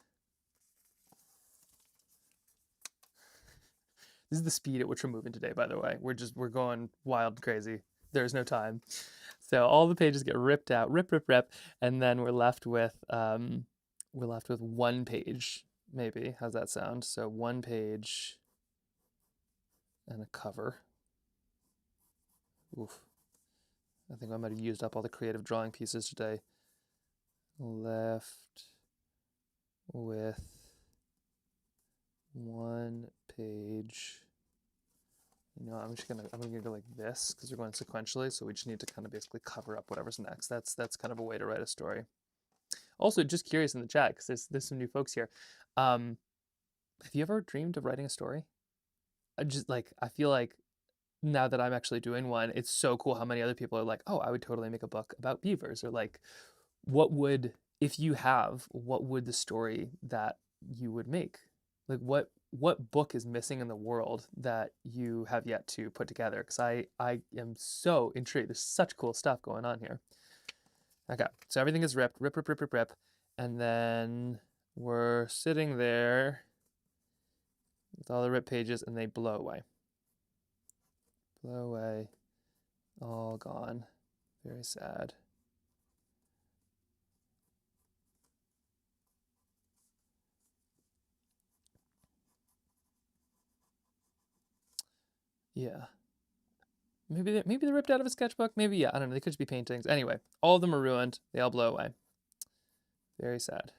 This is the speed at which we're moving today, by the way. We're going wild and crazy. There's no time. So all the pages get ripped out, rip, and then we're left with one page, maybe. How's that sound? So one page and a cover. Oof. I think I might have used up all the creative drawing pieces today. Left with one page. I'm gonna go like this because we're going sequentially, so we just need to kind of basically cover up whatever's next. That's kind of a way to write a story. Also, just curious in the chat, because there's some new folks here. Have you ever dreamed of writing a story? I feel like now that I'm actually doing one, it's so cool how many other people are like, oh, I would totally make a book about beavers, or like, what would if you have, what would the story that you would make? Like what book is missing in the world that you have yet to put together? Because I am so intrigued. There's such cool stuff going on here. Okay, so everything is ripped, rip, and then we're sitting there with all the ripped pages, and they blow away. Blow away, all gone. Very sad. Yeah. Maybe they're ripped out of a sketchbook. Maybe, yeah, I don't know. They could just be paintings. Anyway, all of them are ruined. They all blow away. Very sad.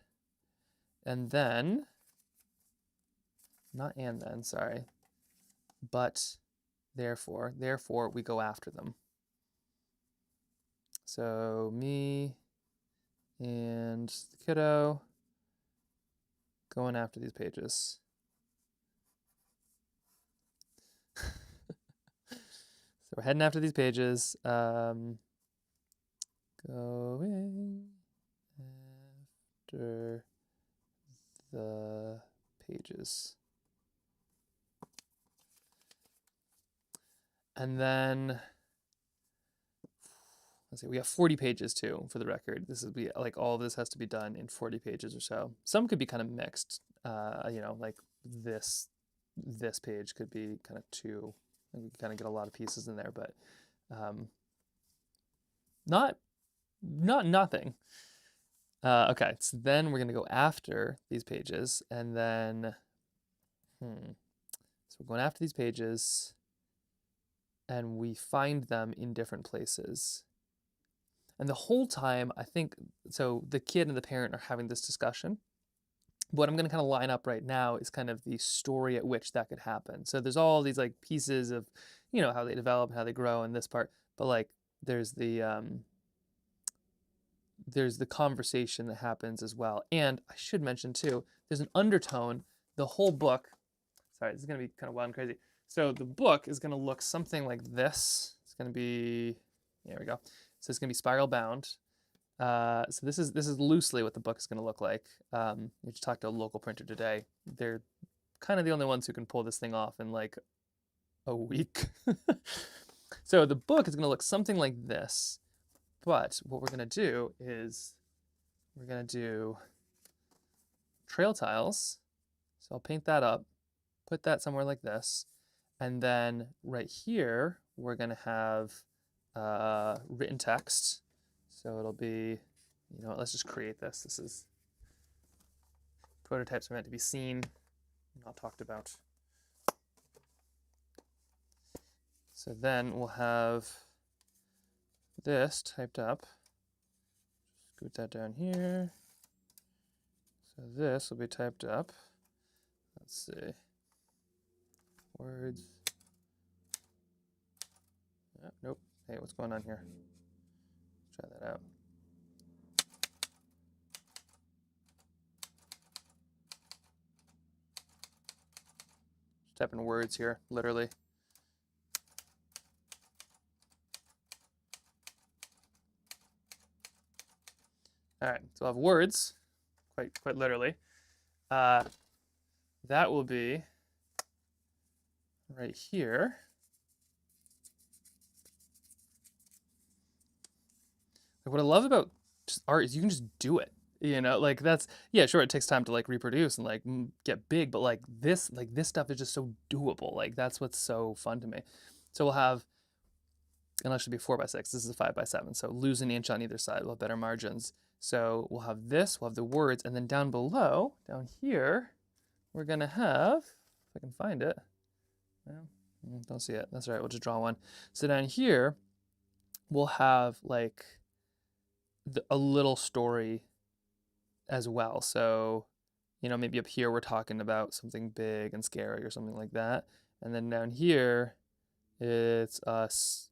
And then, not and then, sorry. But therefore we go after them. So me and the kiddo going after these pages. So we're heading after these pages. Going after the pages. And then, let's see, we have 40 pages too, for the record. This is like all of this has to be done in 40 pages or so. Some could be kind of mixed. You know, like this page could be kind of two. We can kind of get a lot of pieces in there, but not nothing. Okay, so then we're gonna go after these pages, and then so we're going after these pages, and we find them in different places. And the whole time, I think, so the kid and the parent are having this discussion. What I'm going to kind of line up right now is kind of the story at which that could happen. So there's all these like pieces of, you know, how they develop and how they grow in this part, but like there's the conversation that happens as well. And I should mention too, there's an undertone. The whole book, sorry, this is going to be kind of wild and crazy. So the book is going to look something like this. It's going to be, there we go. So it's going to be spiral bound. So this is loosely what the book is going to look like. We just talked to a local printer today. They're kind of the only ones who can pull this thing off in like a week. So the book is going to look something like this. But what we're going to do is we're going to do trail tiles. So I'll paint that up, put that somewhere like this. And then right here, we're going to have written text. So it'll be, you know, let's just create this. This is, prototypes are meant to be seen, not talked about. So then we'll have this typed up. Scoot that down here. So this will be typed up. Let's see. Words. Nope. Hey, what's going on here? Try that out. Just type in words here, literally. All right, so I'll have words, quite literally. That will be right here. Like what I love about just art is you can just do it, you know, like that's, yeah, sure, it takes time to like reproduce and like get big, but like this stuff is just so doable. Like that's what's so fun to me. So we'll have, and that should be 4x6, this is a 5x7, so lose an inch on either side, we'll have better margins. So we'll have this, we'll have the words, and then down below, down here, we're gonna have, if I can find it, well, don't see it, that's all right, we'll just draw one. So down here, we'll have like a little story as well. So, you know, maybe up here we're talking about something big and scary or something like that. And then down here, it's us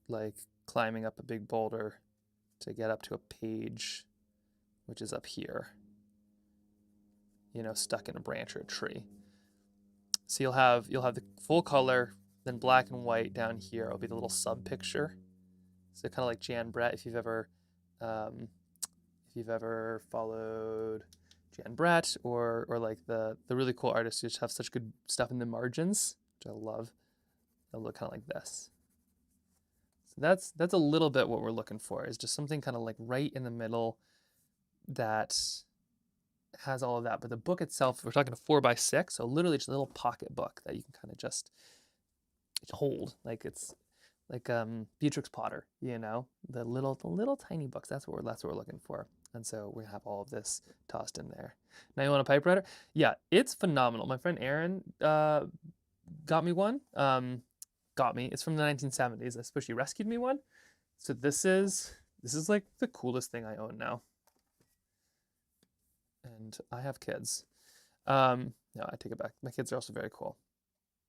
like climbing up a big boulder to get up to a page, which is up here, you know, stuck in a branch or a tree. So you'll have the full color, then black and white down here will be the little sub picture. So kind of like Jan Brett, if you've ever if you've ever followed Jan Brett or like the really cool artists who just have such good stuff in the margins, which I love. They'll look kind of like this. So that's a little bit what we're looking for, is just something kind of like right in the middle that has all of that. But the book itself, we're talking a 4x6, so literally just a little pocket book that you can kind of just hold, like it's like Beatrix Potter, you know, the little tiny books. That's what we're looking for. And so we have all of this tossed in there. Now you want a typewriter? Yeah, it's phenomenal. My friend Aaron got me one. It's from the 1970s. I suppose she rescued me one. So this is like the coolest thing I own now. And I have kids. No, I take it back. My kids are also very cool.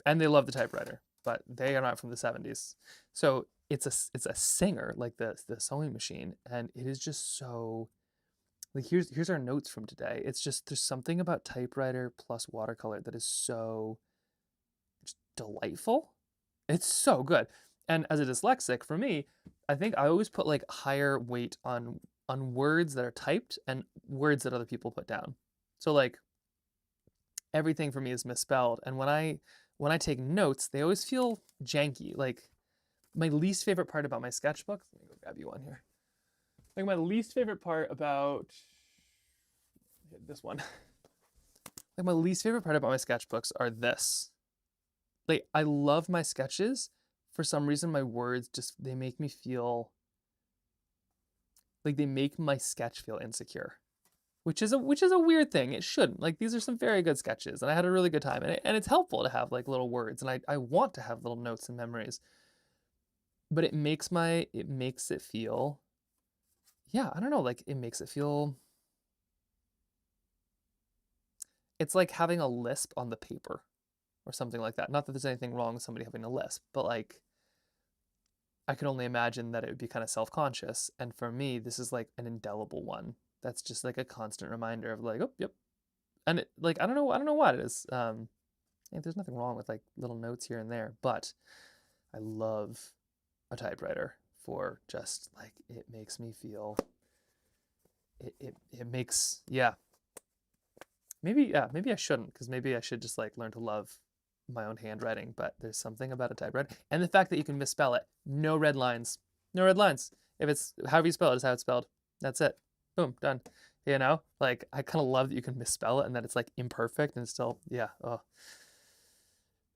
And they love the typewriter, but they are not from the 70s. So it's a Singer, like the sewing machine, and it is just so, like, here's our notes from today. It's just, there's something about typewriter plus watercolor that is so just delightful. It's so good. And as a dyslexic, for me, I think I always put like higher weight on words that are typed and words that other people put down. So like everything for me is misspelled. And when I take notes, they always feel janky. Like my least favorite part about my sketchbook, let me go grab you one here. Like my least favorite part about this one. Like my least favorite part about my sketchbooks are this. Like I love my sketches. For some reason, my words just, they make me feel like they make my sketch feel insecure, which is a weird thing. It shouldn't. Like these are some very good sketches, and I had a really good time. And it's helpful to have like little words, and I want to have little notes and memories. But it makes it feel, yeah, I don't know, like it makes it feel. It's like having a lisp on the paper, or something like that. Not that there's anything wrong with somebody having a lisp, but like I can only imagine that it would be kind of self-conscious. And for me, this is like an indelible one. That's just like a constant reminder of like, oh, yep. And it, like, I don't know what it is. There's nothing wrong with like little notes here and there, but I love a typewriter for just like, it makes me feel, it makes, yeah. Maybe I shouldn't, because maybe I should just like learn to love my own handwriting, but there's something about a typewriter. And the fact that you can misspell it. No red lines. No red lines. If it's however you spell it is how it's spelled. That's it. Boom, done. You know? Like, I kind of love that you can misspell it and that it's like imperfect and still, yeah. Oh.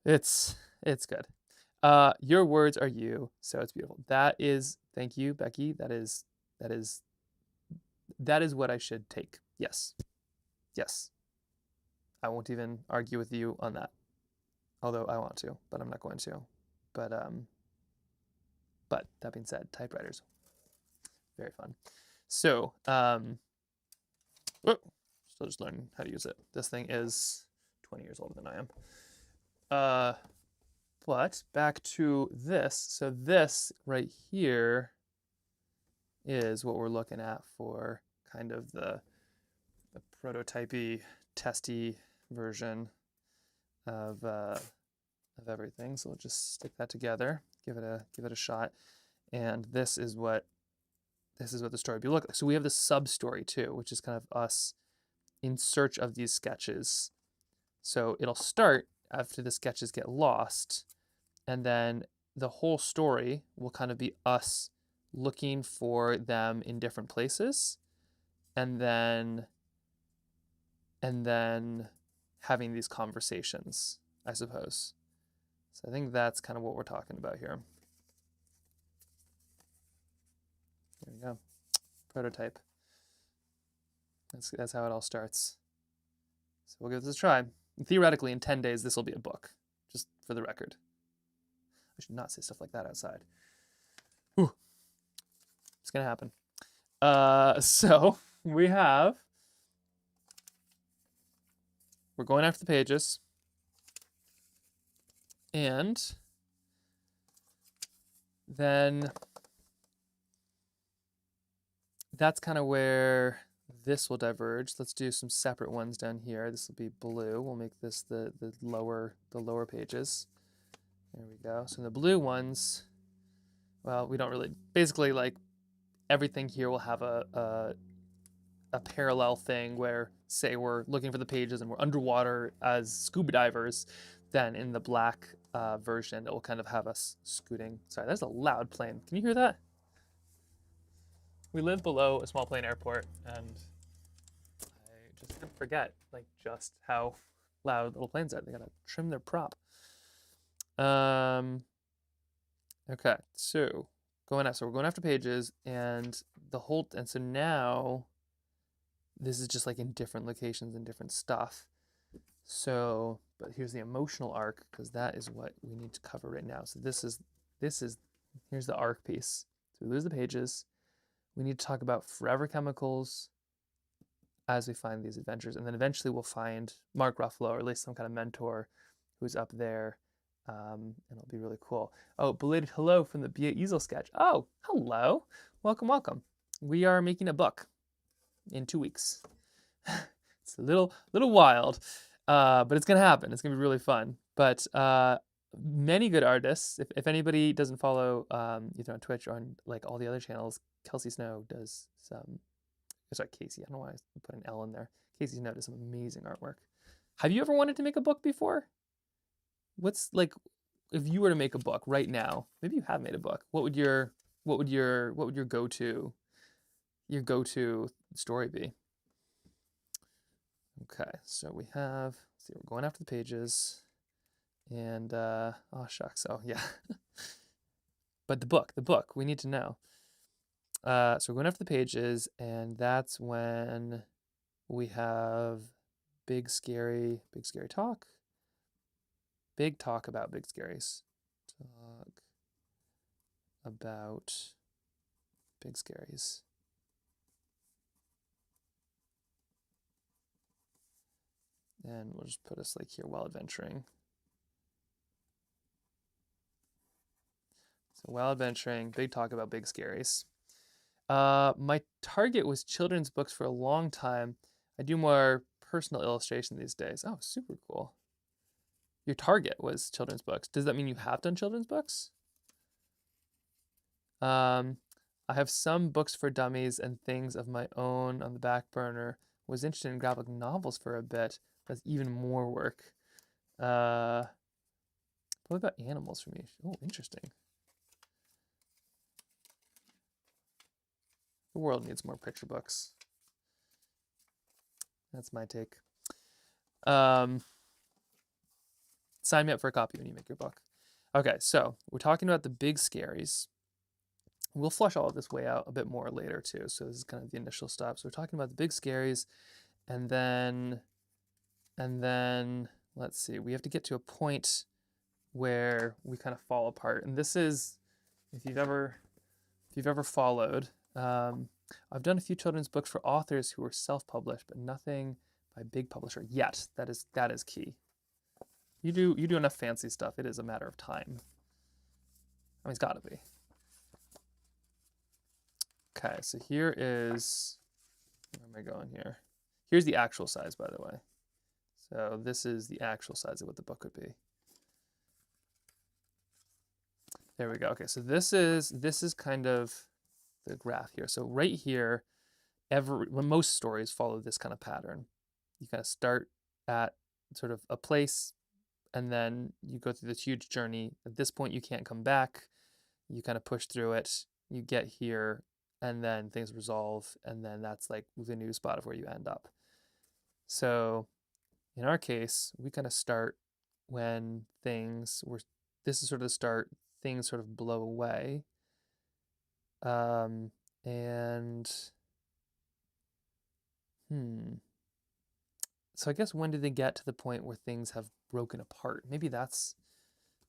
It's good. Your words are you, so it's beautiful. That is, thank you, Becky. That is what I should take. Yes. Yes. I won't even argue with you on that. Although I want to, but I'm not going to. But that being said, typewriters, very fun. So, still just learning how to use it. This thing is 20 years older than I am. But back to this. So this right here is what we're looking at for kind of the prototypey, testy version of everything. So we'll just stick that together, give it a shot, and this is what the story would be. Look, so we have the sub story too, which is kind of us in search of these sketches. So it'll start after the sketches get lost, and then the whole story will kind of be us looking for them in different places, and then having these conversations, I suppose. So I think that's kind of what we're talking about here. There we go. Prototype. That's how it all starts. So we'll give this a try. And theoretically, in 10 days, this will be a book, just for the record. I should not say stuff like that outside. Whew. It's going to happen. So we're going after the pages. And then that's kind of where this will diverge. Let's do some separate ones down here. This will be blue. We'll make this the lower pages. There we go. So the blue ones, well, we don't really, basically like everything here will have a a parallel thing where, say, we're looking for the pages and we're underwater as scuba divers, then in the black version, it will kind of have us scooting. Sorry, that's a loud plane. Can you hear that? We live below a small plane airport, and I just can't forget like just how loud little planes are. They gotta trim their prop. Okay, so we're going after pages, and so now this is just like in different locations and different stuff. So, but here's the emotional arc, because that is what we need to cover right now. So here's the arc piece. So we lose the pages. We need to talk about forever chemicals as we find these adventures, and then eventually we'll find Mark Ruffalo, or at least some kind of mentor who's up there, and it'll be really cool. Oh, belated hello from the Be Easel sketch. Oh, hello. Welcome, welcome. We are making a book in 2 weeks. It's a little wild, but it's gonna happen. It's gonna be really fun. But many good artists. If anybody doesn't follow either on Twitch or on like all the other channels, Kelsey Snow does some. Sorry, Casey. I don't know why I put an L in there. Casey Snow does some amazing artwork. Have you ever wanted to make a book before? What's like, if you were to make a book right now? Maybe you have made a book. What would your go-to story be? Okay, so we have. Let's see, we're going after the pages, and oh shucks. Oh yeah. But the book. We need to know. So we're going after the pages, and that's when we have big scary talk. Big talk about big scaries. Talk about big scaries. And we'll just put us like here while adventuring. So while adventuring, big talk about big scaries. My target was children's books for a long time. I do more personal illustration these days. Oh, super cool. Your target was children's books. Does that mean you have done children's books? I have some books for dummies and things of my own on the back burner. Was interested in graphic novels for a bit. That's even more work. What about animals for me? Oh, interesting. The world needs more picture books. That's my take. Sign me up for a copy when you make your book. Okay, so we're talking about the big scaries. We'll flush all of this way out a bit more later too. So this is kind of the initial stop. So we're talking about the big scaries, and then let's see, we have to get to a point where we kind of fall apart. And this is, if you've ever followed, I've done a few children's books for authors who were self-published, but nothing by big publisher yet. That is key. You do enough fancy stuff. It is a matter of time. I mean, it's got to be. Okay, so here is, where am I going here? Here's the actual size, by the way. So this is the actual size of what the book would be. There we go. Okay, so this is kind of the graph here. So right here, most stories follow this kind of pattern. You kind of start at sort of a place, and then you go through this huge journey. At this point, you can't come back. You kind of push through it. You get here, and then things resolve, and then that's like the new spot of where you end up. So in our case, we kind of start when this is sort of the start, things sort of blow away. So I guess when do they get to the point where things have broken apart? Maybe that's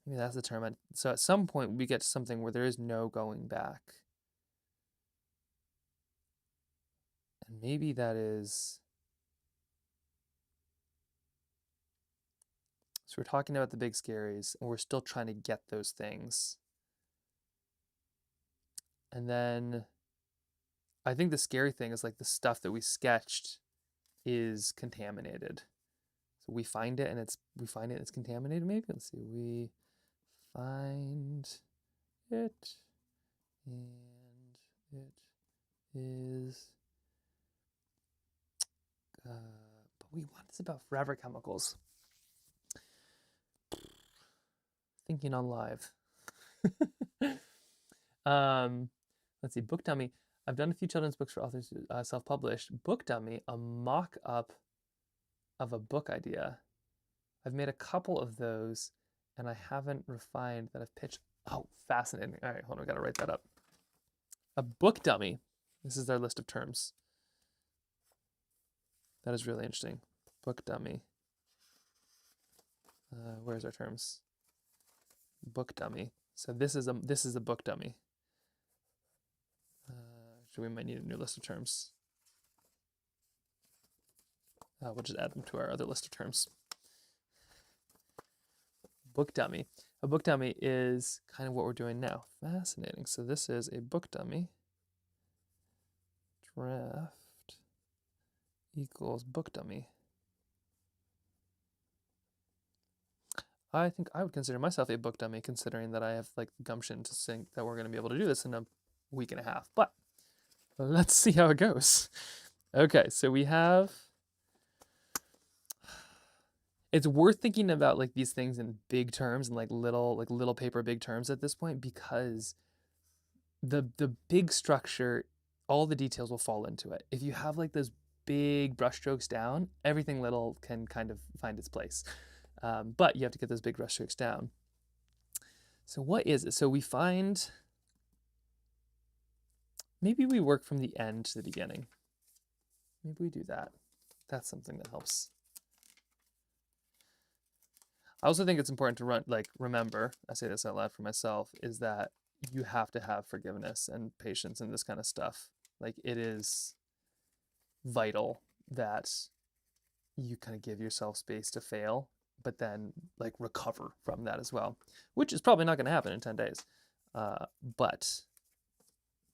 the term. So at some point we get to something where there is no going back. And maybe that is, so we're talking about the big scaries, and we're still trying to get those things. And then I think the scary thing is like the stuff that we sketched is contaminated. So we find it and it's contaminated maybe. Let's see. We find it and it is But we want this about forever chemicals. Thinking on live. Let's see, Book Dummy. I've done a few children's books for authors self-published. Book Dummy, a mock-up of a book idea. I've made a couple of those, and I haven't refined that I've pitched. Oh, fascinating. All right, hold on, we gotta write that up. A book dummy. This is their list of terms. That is really interesting. Book dummy. Where's our terms? Book dummy. So this is a book dummy. So we might need a new list of terms. We'll just add them to our other list of terms. Book dummy. A book dummy is kind of what we're doing now. Fascinating. So this is a book dummy. Draft equals book dummy. I think I would consider myself a book dummy, considering that I have like gumption to think that we're going to be able to do this in a week and a half. But let's see how it goes. Okay, so we have. It's worth thinking about like these things in big terms and like little paper big terms at this point, because the big structure, all the details will fall into it. If you have like those big brushstrokes down, everything little can kind of find its place. But you have to get those big brushstrokes down. So what is it? So we find, maybe we work from the end to the beginning. Maybe we do that. That's something that helps. I also think it's important to remember, I say this out loud for myself, is that you have to have forgiveness and patience and this kind of stuff. Like, it is vital that you kind of give yourself space to fail, but then like recover from that as well, which is probably not going to happen in 10 days. But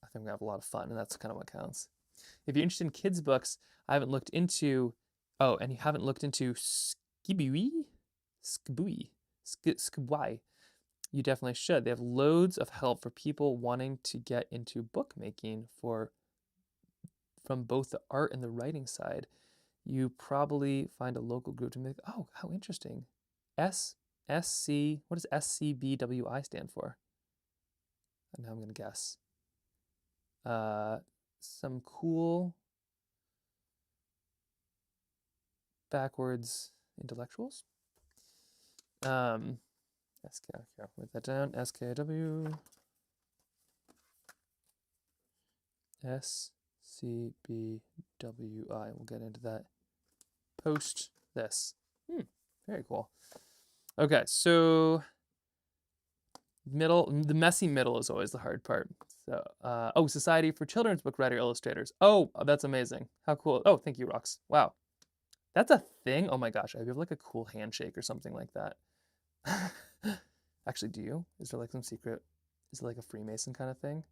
I think we have a lot of fun, and that's kind of what counts. If you're interested in kids' books, I haven't looked into, and you haven't looked into Skibui, you definitely should. They have loads of help for people wanting to get into bookmaking from both the art and the writing side. You probably find a local group to make. Oh, how interesting. SC, what does SCBWI stand for? And now I'm going to guess. Some cool backwards intellectuals. Write that down. SKW SCBWI. We'll get into that post this. Very cool. Okay, so the messy middle is always the hard part. So, Society for Children's Book Writer Illustrators. Oh, that's amazing. How cool. Oh, thank you, Rox. Wow. That's a thing? Oh my gosh, I have like a cool handshake or something like that. Actually, do you? Is there like some secret? Is it like a Freemason kind of thing?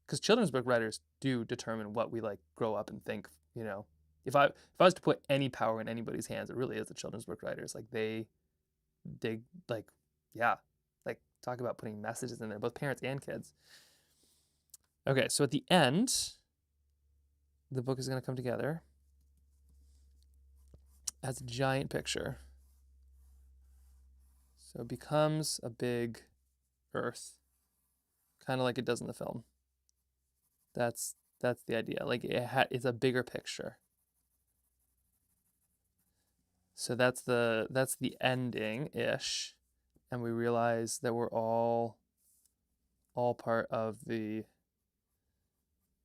Because children's book writers do determine what we like grow up and think. You know, if I was to put any power in anybody's hands, it really is the children's book writers. Like they like, yeah, like talk about putting messages in there, both parents and kids. Okay, so at the end, the book is going to come together as a giant picture. So it becomes a big earth, kind of like it does in the film. That's the idea. Like it's a bigger picture. So that's the ending-ish, and we realize that we're all part of the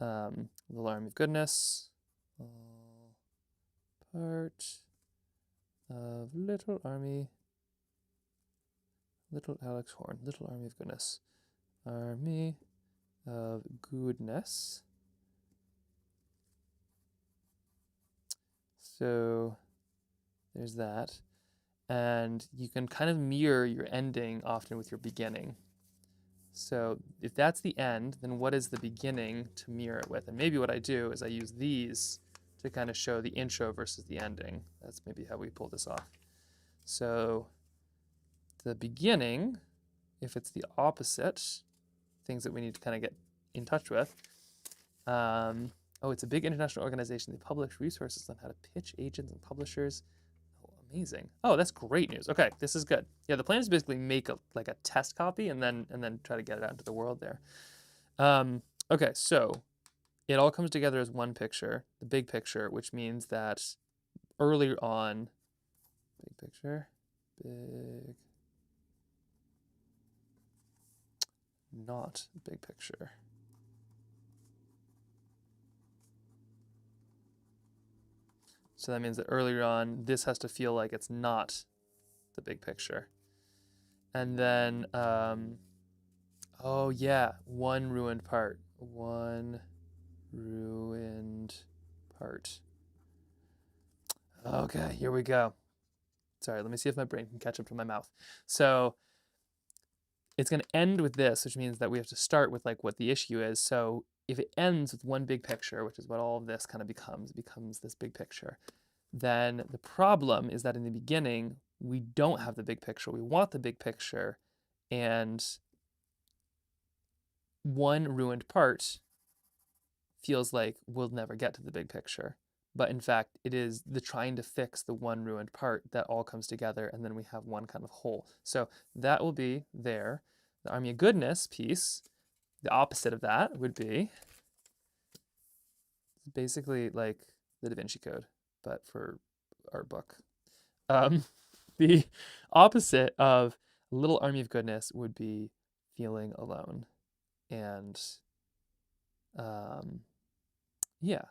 Little Army of Goodness. All part of Little Army. Little Alex Horn, Little Army of Goodness. Army of Goodness. So there's that. And you can kind of mirror your ending often with your beginning. So if that's the end, then what is the beginning to mirror it with? And maybe what I do is I use these to kind of show the intro versus the ending. That's maybe how we pull this off. So the beginning, if it's the opposite, things that we need to kind of get in touch with, Oh, it's a big international organization. They publish resources on how to pitch agents and publishers. Oh, amazing. Oh, that's great news. Okay, this is good. Yeah, the plan is basically make a test copy and then try to get it out into the world there. Okay, so it all comes together as one picture, the big picture, which means that earlier on, big picture, not big picture. So that means that earlier on, this has to feel like it's not the big picture. And then, oh yeah, one ruined part. One ruined part. Okay, here we go. Sorry, let me see if my brain can catch up to my mouth. So it's going to end with this, which means that we have to start with like what the issue is. So if it ends with one big picture, which is what all of this kind of becomes this big picture, then the problem is that in the beginning, we don't have the big picture. We want the big picture, and one ruined part feels like we'll never get to the big picture. But in fact, it is the trying to fix the one ruined part that all comes together, and then we have one kind of whole. So that will be there. The Army of Goodness piece, the opposite of that would be basically like the Da Vinci Code, but for our book. The opposite of Little Army of Goodness would be feeling alone. And yeah,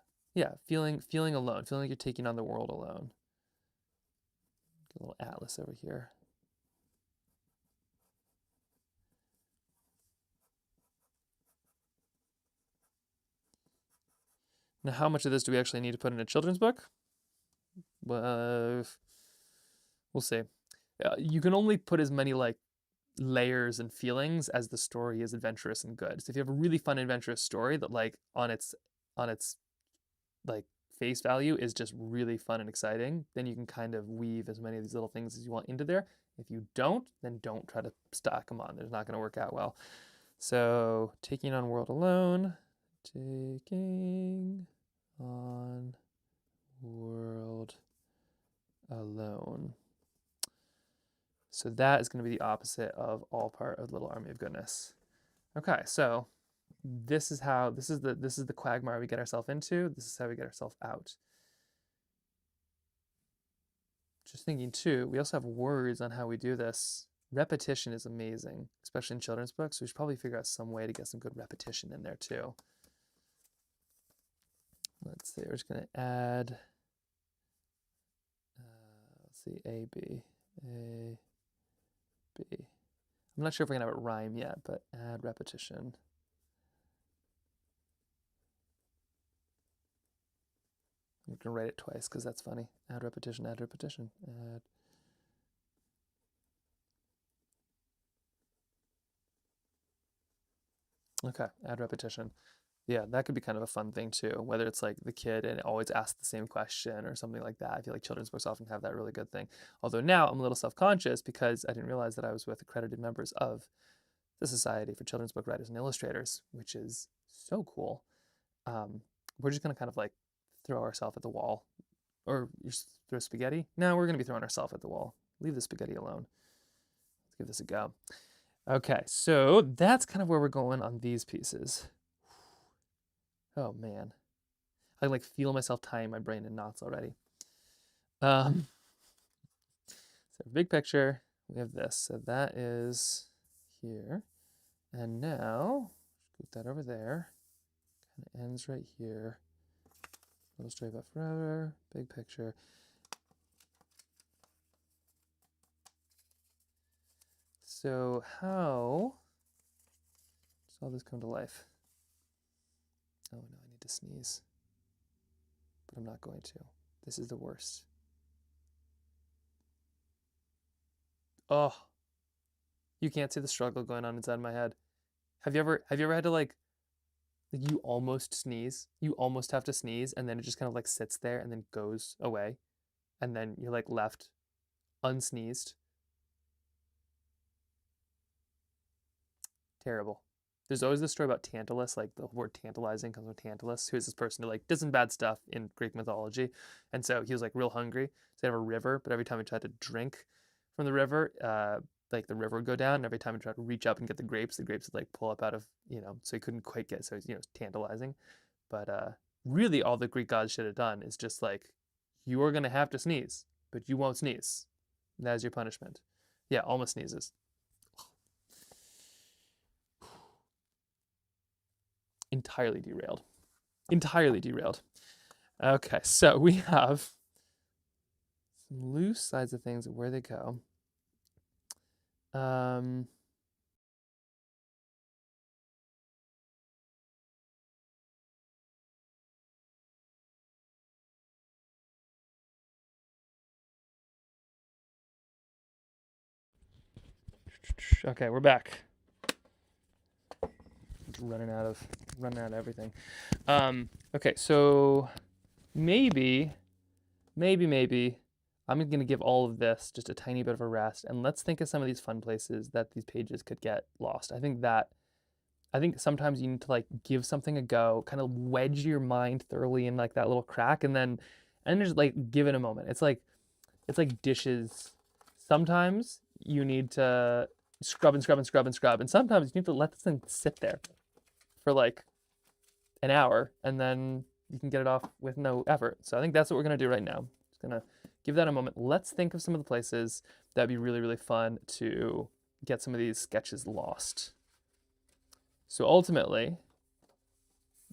feeling alone, feeling like you're taking on the world alone. Get a little atlas over here. Now, how much of this do we actually need to put in a children's book? We'll see. You can only put as many like layers and feelings as the story is adventurous and good. So if you have a really fun adventurous story that like on its like face value is just really fun and exciting, then you can kind of weave as many of these little things as you want into there. If you don't, then don't try to stack them on. They're not going to work out well. So taking on world alone, taking on world alone. So that is going to be the opposite of all part of Little Army of Goodness. Okay, so this is the quagmire we get ourselves into. This is how we get ourselves out. Just thinking too, we also have words on how we do this. Repetition is amazing, especially in children's books. So we should probably figure out some way to get some good repetition in there too. Let's see, we're just going to add, let's see, A, B. I'm not sure if we're going to have it rhyme yet, but add repetition. I'm going to write it twice because that's funny. Add repetition, add repetition, add. Okay, add repetition. Yeah, that could be kind of a fun thing too, whether it's like the kid and always asks the same question or something like that. I feel like children's books often have that really good thing. Although now I'm a little self-conscious because I didn't realize that I was with accredited members of the Society for Children's Book Writers and Illustrators, which is so cool. We're just going to kind of like throw ourselves at the wall. Or you throw spaghetti? No, we're going to be throwing ourselves at the wall. Leave the spaghetti alone. Let's give this a go. Okay, so that's kind of where we're going on these pieces. Oh man, I like feel myself tying my brain in knots already. So big picture, we have this. So that is here. And now, scoot that over there. Kind of ends right here. Little straight up forever, big picture. So how does all this come to life? Oh no, I need to sneeze. But I'm not going to. This is the worst. Oh, you can't see the struggle going on inside my head. Have you ever had to like you almost sneeze? You almost have to sneeze and then it just kind of like sits there and then goes away. And then you're like left unsneezed. Terrible. there's always this story about Tantalus, like the word tantalizing comes from Tantalus, who is this person who like did some bad stuff in Greek mythology. And so he was like real hungry. So they have a river, but every time he tried to drink from the river, like the river would go down, and every time he tried to reach up and get the grapes would like pull up out of, so he couldn't quite get, so it's tantalizing. But really all the Greek gods should have done is just like, you are gonna have to sneeze, but you won't sneeze. That is your punishment. Yeah, almost sneezes. Entirely derailed. Entirely derailed. Okay, so we have some loose sides of things, where they go. Okay, we're back. Running out of everything. Okay, so maybe I'm gonna give all of this just a tiny bit of a rest, and let's think of some of these fun places that these pages could get lost. I think sometimes you need to like give something a go, kind of wedge your mind thoroughly in like that little crack, and just like give it a moment. It's like dishes. Sometimes you need to scrub and scrub and scrub and scrub, and sometimes you need to let this thing sit there for like an hour, and then you can get it off with no effort. So I think that's what we're gonna do right now. Just gonna give that a moment. Let's think of some of the places that'd be really, really fun to get some of these sketches lost. So ultimately,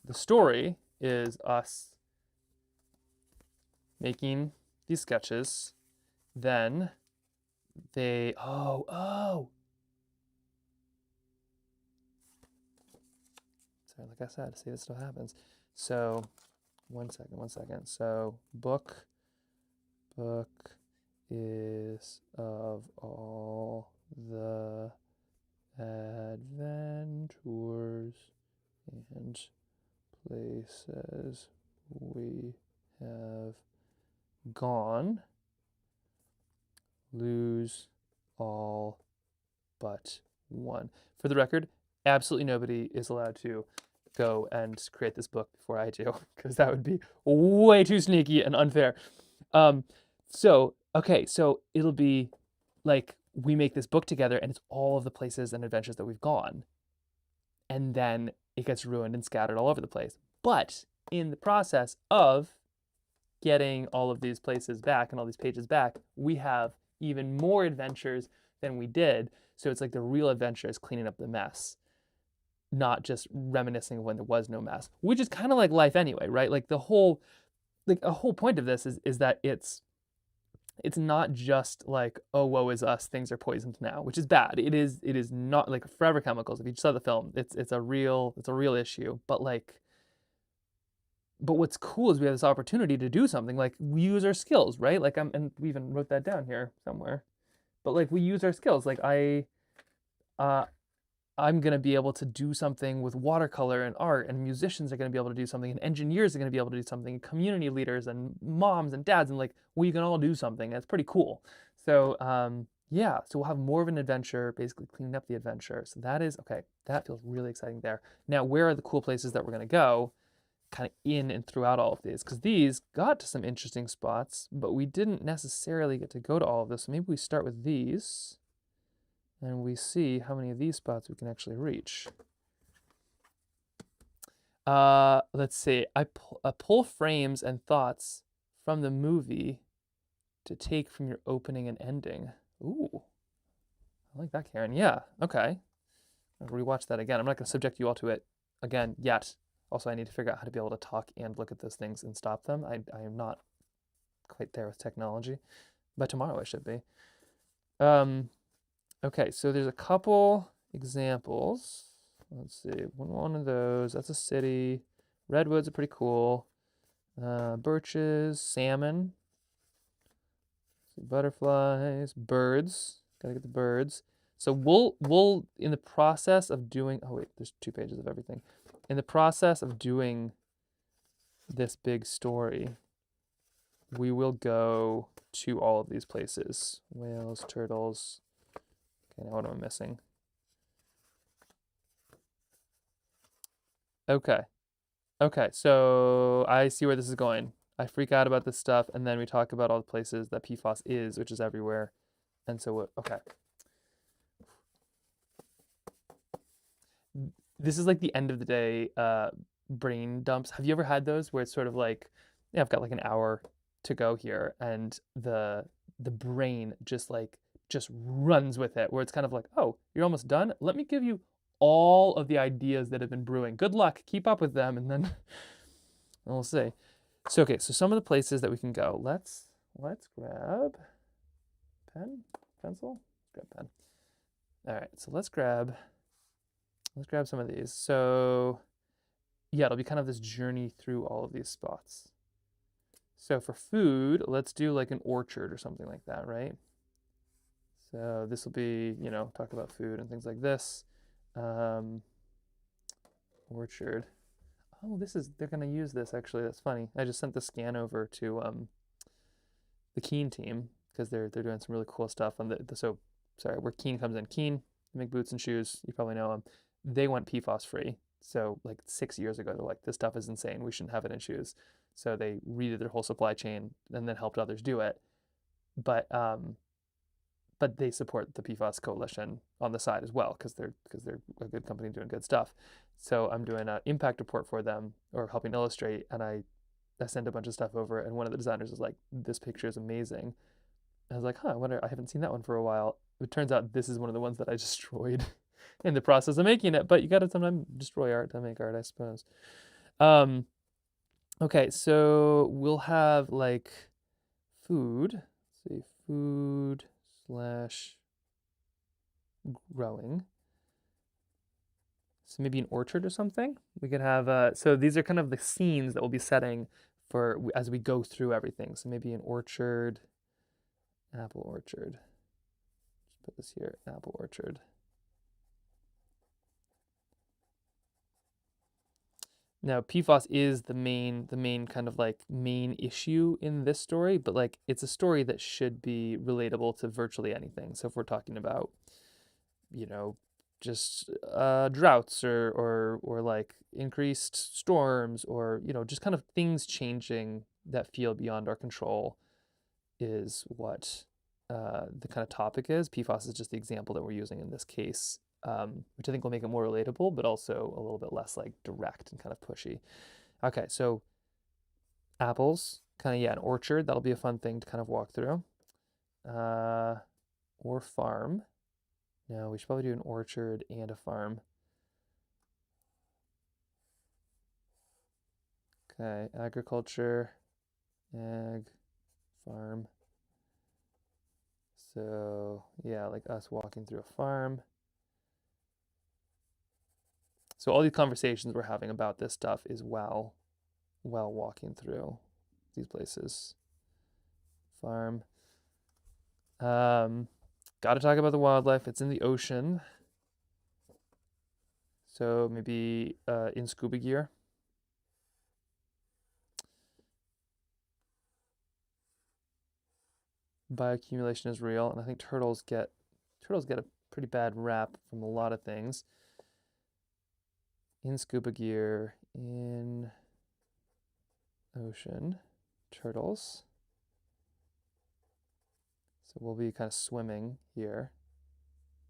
the story is us making these sketches, then they, sorry, like I said, see, this stuff happens. So, one second. So, book is of all the adventures and places we have gone, lose all but one. For the record, absolutely nobody is allowed to go and create this book before I do, because that would be way too sneaky and unfair. So it'll be like we make this book together, and it's all of the places and adventures that we've gone, and then it gets ruined and scattered all over the place. But in the process of getting all of these places back and all these pages back, we have even more adventures than we did. So it's like the real adventure is cleaning up the mess, not just reminiscing of when there was no mess, which is kind of like life anyway, right? Like a whole point of this is that it's not just like, oh, woe is us, things are poisoned now, which is bad. It is not like forever chemicals. If you saw the film, it's a real issue. But what's cool is we have this opportunity to do something, like we use our skills, right? Like and we even wrote that down here somewhere. But like we use our skills. Like I'm going to be able to do something with watercolor and art, and musicians are going to be able to do something, and engineers are going to be able to do something, and community leaders and moms and dads, and like we can all do something. It's pretty cool. So yeah, so we'll have more of an adventure, basically cleaning up the adventure. So that feels really exciting there. Now, where are the cool places that we're going to go kind of in and throughout all of these? Because these got to some interesting spots, but we didn't necessarily get to go to all of this. So maybe we start with these, and we see how many of these spots we can actually reach. Let's see. I pull frames and thoughts from the movie to take from your opening and ending. Ooh, I like that, Karen. Yeah, okay. I'll rewatch that again. I'm not going to subject you all to it again yet. Also, I need to figure out how to be able to talk and look at those things and stop them. I am not quite there with technology. By tomorrow I should be. Okay, so there's a couple examples. Let's see, one of those, that's a city. Redwoods are pretty cool. Birches, salmon. Butterflies, birds. Gotta get the birds. So we'll in the process of doing, oh wait, there's 2 pages of everything. In the process of doing this big story, we will go to all of these places. Whales, turtles. Okay, now what am I missing? Okay. Okay, so I see where this is going. I freak out about this stuff, and then we talk about all the places that PFAS is, which is everywhere. And so, okay. This is like the end of the day brain dumps. Have you ever had those where it's sort of like, yeah, I've got like an hour to go here, and the brain just runs with it, where it's kind of like, oh, you're almost done. Let me give you all of the ideas that have been brewing. Good luck. Keep up with them, and then we'll see. So okay, so some of the places that we can go. Let's grab pen, pencil. Grab pen. All right, so let's grab some of these. So yeah, it'll be kind of this journey through all of these spots. So for food, let's do like an orchard or something like that, right? So this will be, talk about food and things like this. Orchard. Oh, they're gonna use this actually. That's funny. I just sent the scan over to the Keen team because they're doing some really cool stuff on so sorry, where Keen comes in. Keen, they make boots and shoes. You probably know them. They went PFAS free. So like 6 years ago, they're like, this stuff is insane. We shouldn't have it in shoes. So they redid their whole supply chain and then helped others do it. But they support the PFAS coalition on the side as well because they're a good company doing good stuff. So I'm doing an impact report for them or helping illustrate, and I sent a bunch of stuff over, and one of the designers was like, "This picture is amazing." I was like, "Huh, I haven't seen that one for a while." It turns out this is one of the ones that I destroyed in the process of making it, but you got to sometimes destroy art to make art, I suppose. Okay, so we'll have like food. Let's see, food / growing. So maybe an orchard or something. We could have, so these are kind of the scenes that we'll be setting for as we go through everything. So maybe an orchard, apple orchard. Just put this here, apple orchard. Now, PFAS is the main kind of like main issue in this story, but like it's a story that should be relatable to virtually anything. So if we're talking about, just droughts or like increased storms or, just kind of things changing that feel beyond our control is what the kind of topic is. PFAS is just the example that we're using in this case. Which I think will make it more relatable, but also a little bit less like direct and kind of pushy. Okay, so apples, kind of, yeah, an orchard. That'll be a fun thing to kind of walk through. Or farm. No, we should probably do an orchard and a farm. Okay, agriculture, ag, farm. So yeah, like us walking through a farm. So all these conversations we're having about this stuff is while walking through these places. Farm. Got to talk about the wildlife. It's in the ocean. So maybe in scuba gear. Bioaccumulation is real, and I think turtles get a pretty bad rap from a lot of things. In scuba gear, in ocean, turtles. So we'll be kind of swimming here.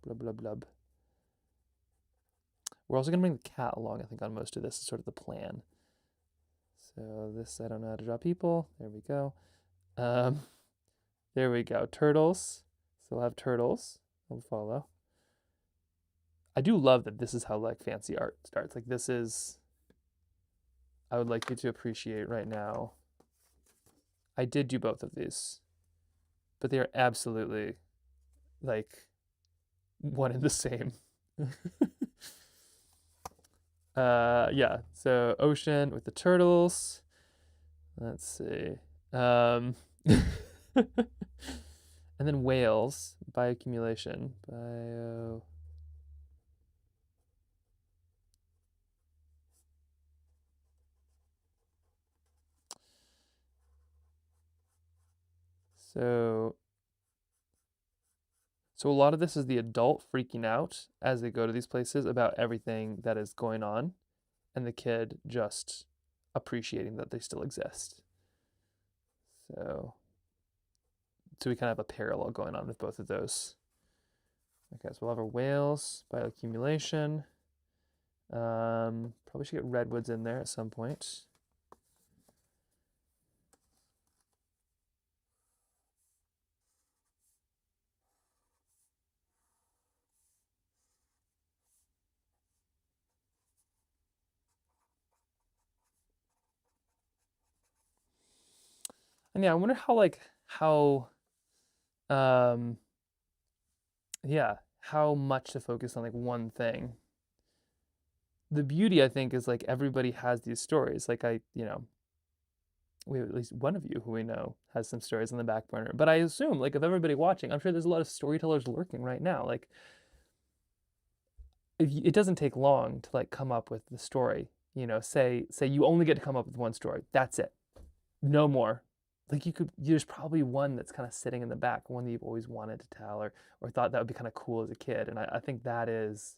Blub, blub, blub. We're also going to bring the cat along, I think, on most of this is sort of the plan. So this, I don't know how to draw people. There we go. There we go. Turtles. So we'll have turtles. We'll follow. I do love that this is how like fancy art starts. Like this is, I would like you to appreciate right now. I did do both of these, but they are absolutely like one and the same. Yeah, so ocean with the turtles. Let's see. And then whales, bioaccumulation, So a lot of this is the adult freaking out as they go to these places about everything that is going on and the kid just appreciating that they still exist. So we kind of have a parallel going on with both of those. Okay, so we'll have our whales, bioaccumulation. Probably should get redwoods in there at some point. And yeah, I wonder how much to focus on like one thing. The beauty, I think, is like everybody has these stories. Like we have at least one of you who we know has some stories on the back burner. But I assume, like, of everybody watching, I'm sure there's a lot of storytellers lurking right now. Like, it doesn't take long to like come up with the story. Say you only get to come up with one story. That's it. No more. Like there's probably one that's kind of sitting in the back, one that you've always wanted to tell or thought that would be kind of cool as a kid. And I think that's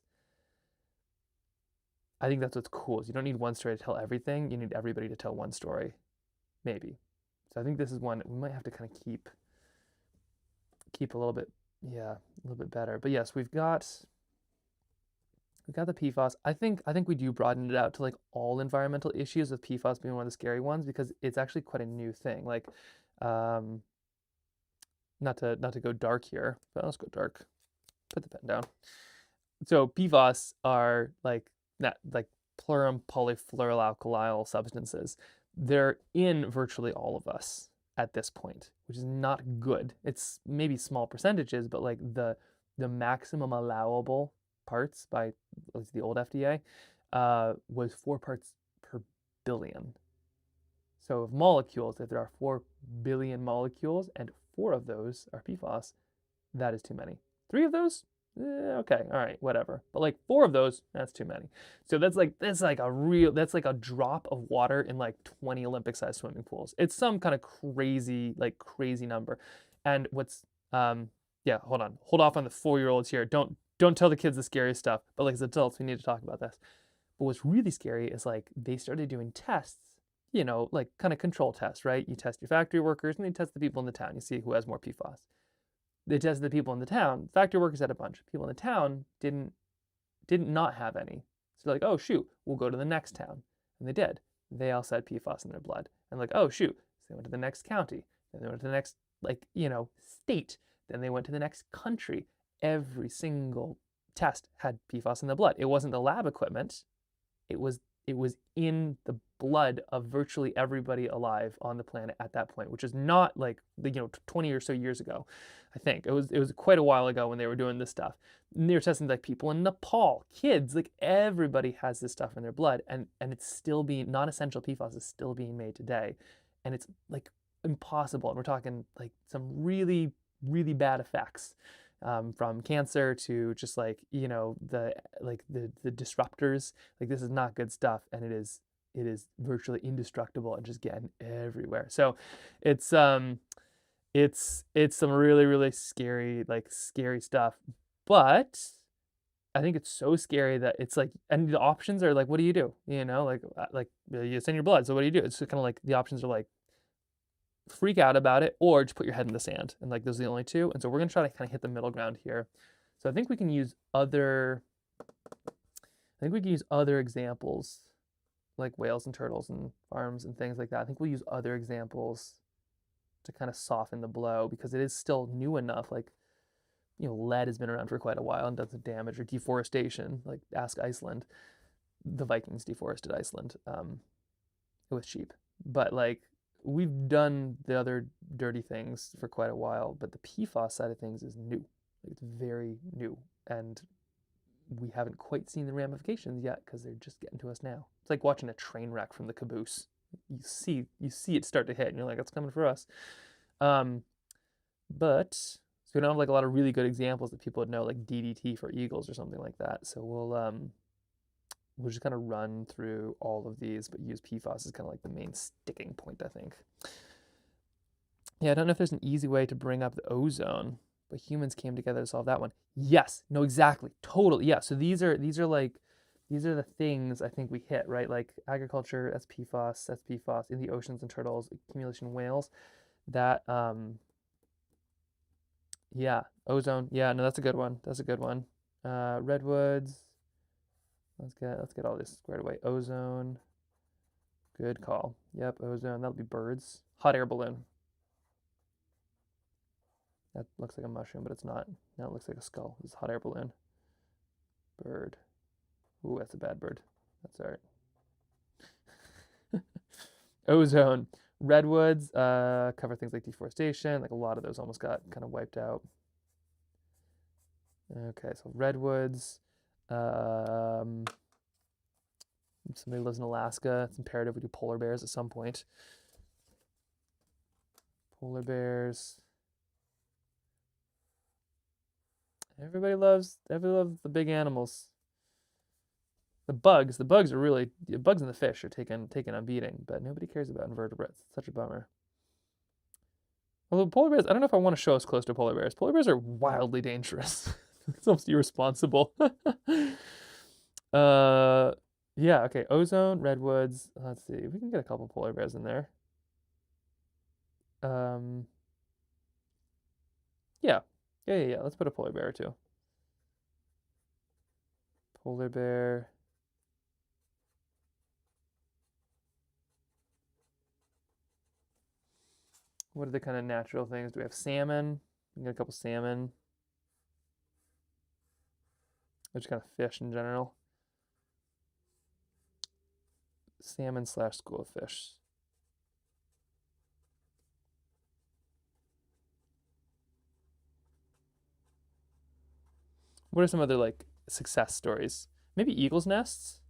what's cool is you don't need one story to tell everything. You need everybody to tell one story, maybe. So I think this is one we might have to kind of keep a little bit better. But yes, we've got the PFAS. I think we do broaden it out to like all environmental issues, with PFAS being one of the scary ones because it's actually quite a new thing. Like, not to go dark here, but let's go dark. Put the pen down. So PFAS are like plurum polyfluoroalkyl substances. They're in virtually all of us at this point, which is not good. It's maybe small percentages, but like the maximum allowable parts by the old FDA was 4 parts per billion. So of molecules, if there are 4 billion molecules and 4 of those are PFAS, that is too many. 3 of those, okay, all right, whatever. But like 4 of those, that's too many. So that's like a drop of water in like 20 Olympic-sized swimming pools. It's some kind of crazy number. And what's hold off on the 4-year-olds here. Don't tell the kids the scary stuff, but like as adults, we need to talk about this. But what's really scary is like they started doing tests, like kind of control tests, right? You test your factory workers and you test the people in the town. You see who has more PFAS. They tested the people in the town. Factory workers had a bunch. People in the town didn't not have any. So they're like, oh shoot, we'll go to the next town. And they did. They also had PFAS in their blood. And like, oh shoot. So they went to the next county. Then they went to the next state. Then they went to the next country. Every single test had PFAS in the blood. It wasn't the lab equipment. It was in the blood of virtually everybody alive on the planet at that point, which is not like 20 or so years ago. I think it was quite a while ago when they were doing this stuff. And they were testing like people in Nepal, kids, like everybody has this stuff in their blood, and it's still being non-essential PFAS is still being made today, and it's like impossible. And we're talking like some really, really bad effects. From cancer to just the disruptors. Like this is not good stuff, and it is virtually indestructible and just getting everywhere. So it's some really, really scary stuff. But I think it's so scary that it's like, and the options are like, what do you do? It's in your blood. So what do you do? It's kind of like the options are like freak out about it or just put your head in the sand, and like those are the only two. And so we're gonna try to kind of hit the middle ground here. So I think we can use other examples like whales and turtles and farms and things like that. I think we'll use other examples to kind of soften the blow because it is still new enough. Like lead has been around for quite a while and does some damage, or deforestation, like ask Iceland. The Vikings deforested Iceland with sheep, but like we've done the other dirty things for quite a while, but the PFAS side of things is new. It's very new, and we haven't quite seen the ramifications yet because they're just getting to us now. It's like watching a train wreck from the caboose. You see it start to hit, and you're like, "It's coming for us." But so we don't have like a lot of really good examples that people would know, like DDT for eagles or something like that. So we'll just kind of run through all of these, but use PFAS as kind of like the main sticking point, I think. Yeah, I don't know if there's an easy way to bring up the ozone, but humans came together to solve that one. Yes, no, exactly, totally, yeah. So these are like these are the things I think we hit, right? Like agriculture, that's PFAS in the oceans and turtles, accumulation whales. That yeah, ozone. Yeah, no, that's a good one. That's a good one. Redwoods. Let's get all this squared away. Ozone. Good call. Yep, ozone. That'll be birds. Hot air balloon. That looks like a mushroom, but it's not. Now it looks like a skull. It's a hot air balloon. Bird. Ooh, that's a bad bird. That's all right. Ozone. Redwoods cover things like deforestation. Like a lot of those almost got kind of wiped out. Okay, so redwoods. Somebody lives in Alaska. It's imperative we do polar bears at some point. Polar bears. Everybody loves the big animals. The bugs are really, the bugs and the fish are taking a beating, but nobody cares about invertebrates. It's such a bummer. Although polar bears, I don't know if I want to show us close to polar bears. Polar bears are wildly dangerous. It's almost irresponsible. Yeah, okay. Ozone, redwoods. Let's see. We can get a couple polar bears in there. Yeah. Yeah. Let's put a polar bear or two. Polar bear. What are the kind of natural things? Do we have salmon? We can get a couple salmon. Or just kind of fish in general. Salmon / school of fish. What are some other like success stories? Maybe eagle's nests?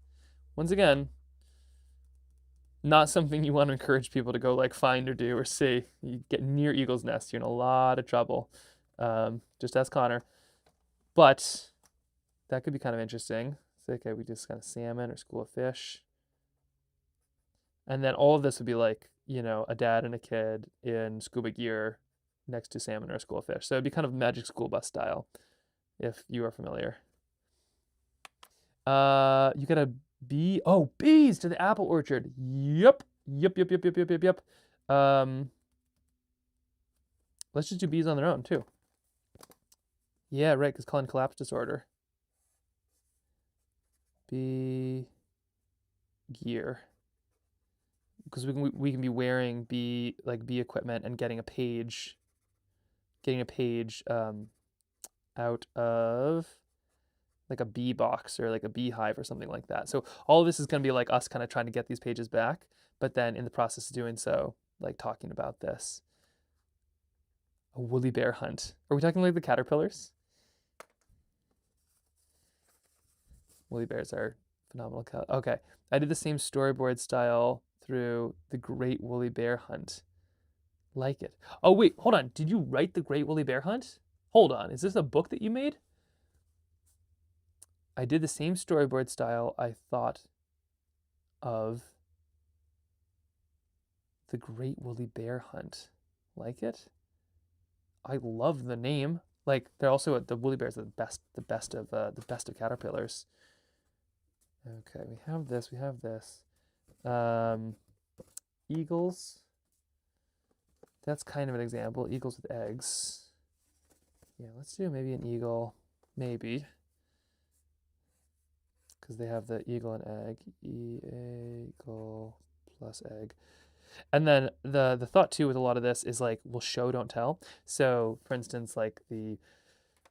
Once again, not something you want to encourage people to go like find or do or see. You get near eagle's nests, you're in a lot of trouble. Just ask Connor. But that could be kind of interesting. So, okay, we just kind of salmon or school of fish. And then all of this would be like, you know, a dad and a kid in scuba gear next to salmon or a school of fish. So it'd be kind of Magic School Bus style, if you are familiar. You got a bee. Oh, bees to the apple orchard. Yep. Let's just do bees on their own too. Yeah, right, because colon collapse disorder. Bee gear. Because we can be wearing bee equipment and getting a page out of like a bee box or like a beehive or something like that. So all of this is going to be like us kind of trying to get these pages back, but then in the process of doing so, like talking about this. A woolly bear hunt. Are we talking like the caterpillars? Woolly bears are phenomenal. Okay, I did the same storyboard style through the Great Woolly Bear Hunt. Like it. Oh wait, hold on. Did you write the Great Woolly Bear Hunt? Hold on. Is this a book that you made? I did the same storyboard style I thought of the Great Woolly Bear Hunt. Like it? I love the name. Like they're also the woolly bears are the best of caterpillars. Okay, we have this. Eagles. That's kind of an example. Eagles with eggs. Yeah, let's do maybe an eagle. Maybe. Because they have the eagle and egg. Eagle plus egg. And then the thought too with a lot of this is like, we'll show, don't tell. So for instance, like the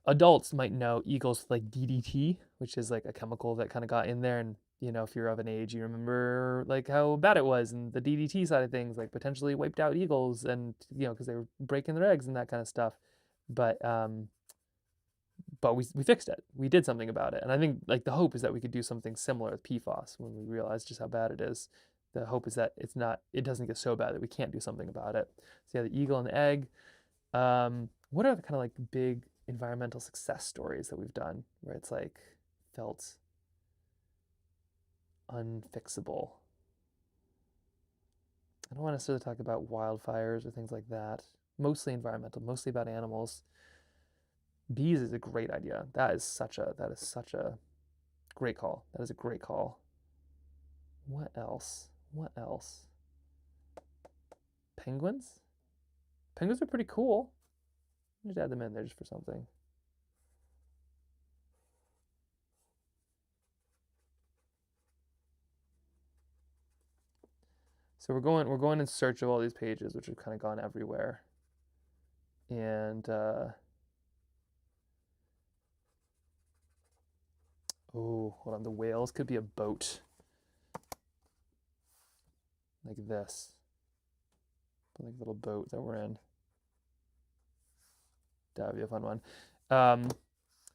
adults might know eagles with like DDT, which is like a chemical that kind of got in there. And, you know, if you're of an age, you remember like how bad it was and the DDT side of things, like potentially wiped out eagles and, you know, because they were breaking their eggs and that kind of stuff. But we fixed it. We did something about it. And I think like the hope is that we could do something similar with PFAS when we realize just how bad it is. The hope is that it doesn't get so bad that we can't do something about it. So yeah, the eagle and the egg. What are the kind of like big environmental success stories that we've done where it's like felt unfixable? I don't want to necessarily talk about wildfires or things like that. Mostly environmental, mostly about animals. Bees is a great idea. That is such a Great call. That is a great call. What else? What else? Penguins? Penguins are pretty cool. Just add them in there just for something. So we're going in search of all these pages, which have kind of gone everywhere. And oh, hold on. The whales could be a boat, like this, like a little boat that we're in. That would be a fun one.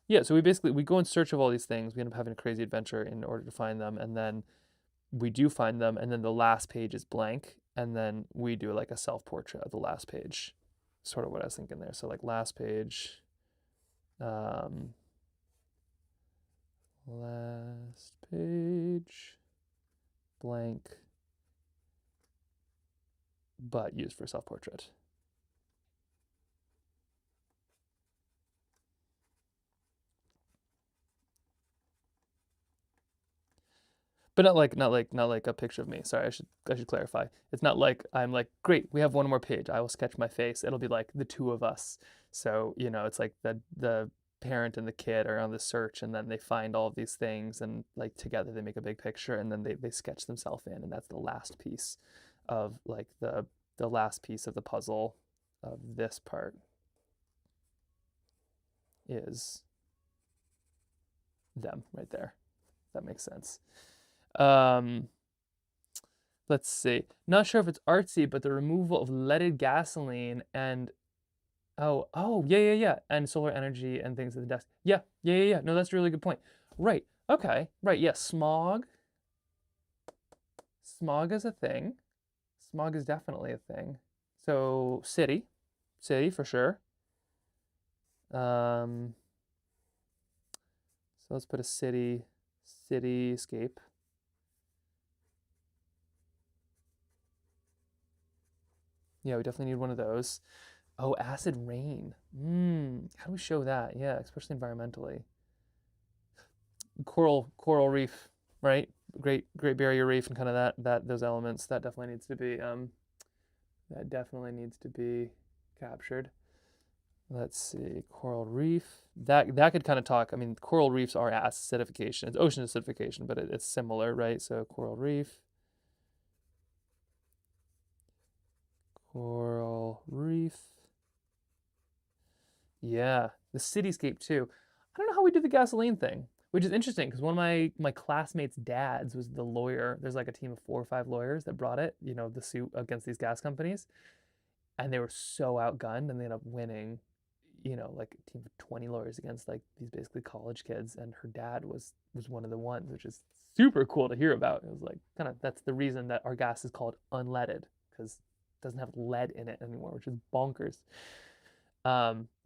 Yeah. So we go in search of all these things. We end up having a crazy adventure in order to find them, and then we do find them, and then the last page is blank, and then we do like a self-portrait of the last page. Sort of what I was thinking there. So like last page, last page, blank, but used for self-portrait. But not like a picture of me. Sorry, I should clarify. It's not like I'm like, great, we have one more page. I will sketch my face. It'll be like the two of us. So, you know, it's like the parent and the kid are on the search, and then they find all of these things, and like together they make a big picture, and then they sketch themselves in, and that's the last piece of like the last piece of the puzzle of this part is them right there. That makes sense. Let's see. Not sure if it's artsy, but the removal of leaded gasoline and yeah, and solar energy and things at the desk. Yeah. No, that's a really good point. Right. Okay. Right. Yeah. Smog. Smog is a thing. Smog is definitely a thing. So city for sure. So let's put a cityscape. Yeah, we definitely need one of those. Oh, acid rain. How do we show that? Yeah, especially environmentally. Coral reef, right? Great Barrier Reef and kind of those elements. That definitely needs to be captured. Let's see, coral reef. That could kind of talk. I mean, coral reefs are acidification. It's ocean acidification, but it's similar, right? So coral reef. Coral reef. Yeah, the cityscape too. I don't know how we do the gasoline thing, which is interesting because one of my classmates' dads was the lawyer. There's like a team of 4 or 5 lawyers that brought it, you know, the suit against these gas companies, and they were so outgunned, and they ended up winning, you know, like a team of 20 lawyers against like these basically college kids, and her dad was one of the ones, which is super cool to hear about. It was like that's the reason that our gas is called unleaded, because it doesn't have lead in it anymore, which is bonkers.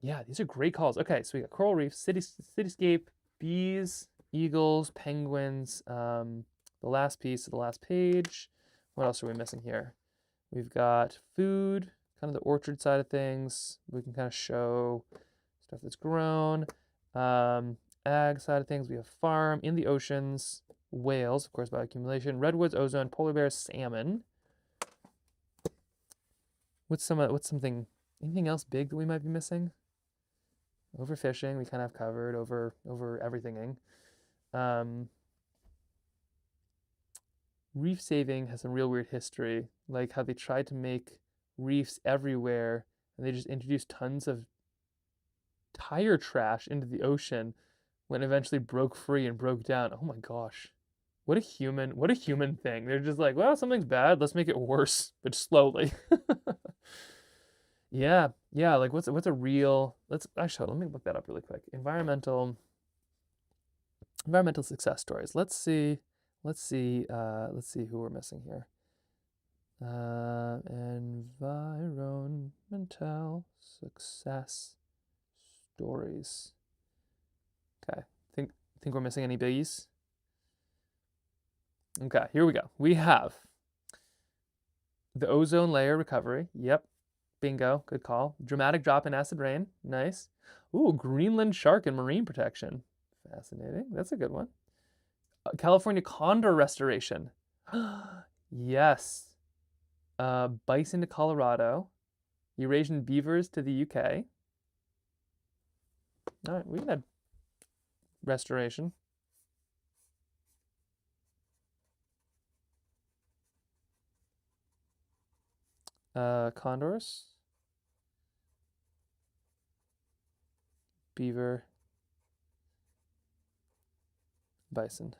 Yeah, these are great calls. Okay, so we got coral reef, cityscape, bees, eagles, penguins, the last piece of the last page. What else are we missing here? We've got food, kind of the orchard side of things. We can kind of show stuff that's grown. Ag side of things, we have farm, in the oceans, whales, of course, bioaccumulation, redwoods, ozone, polar bears, salmon. What's something, anything else big that we might be missing? Overfishing, we kind of have covered. Over everything. Reef saving has some real weird history, like how they tried to make reefs everywhere, and they just introduced tons of tire trash into the ocean when it eventually broke free and broke down. Oh my gosh. What a human thing. They're just like, well, something's bad, let's make it worse, but slowly. Yeah, like what's a real, let me look that up really quick. Environmental success stories. Let's see who we're missing here. Environmental success stories. Okay, think we're missing any biggies? Okay, here we go. We have the ozone layer recovery. Yep. Bingo, good call. Dramatic drop in acid rain, nice. Ooh, Greenland shark and marine protection. Fascinating, that's a good one. California condor restoration. Yes. Bison to Colorado. Eurasian beavers to the UK. All right, we can add restoration. Condors. Beaver. Bison.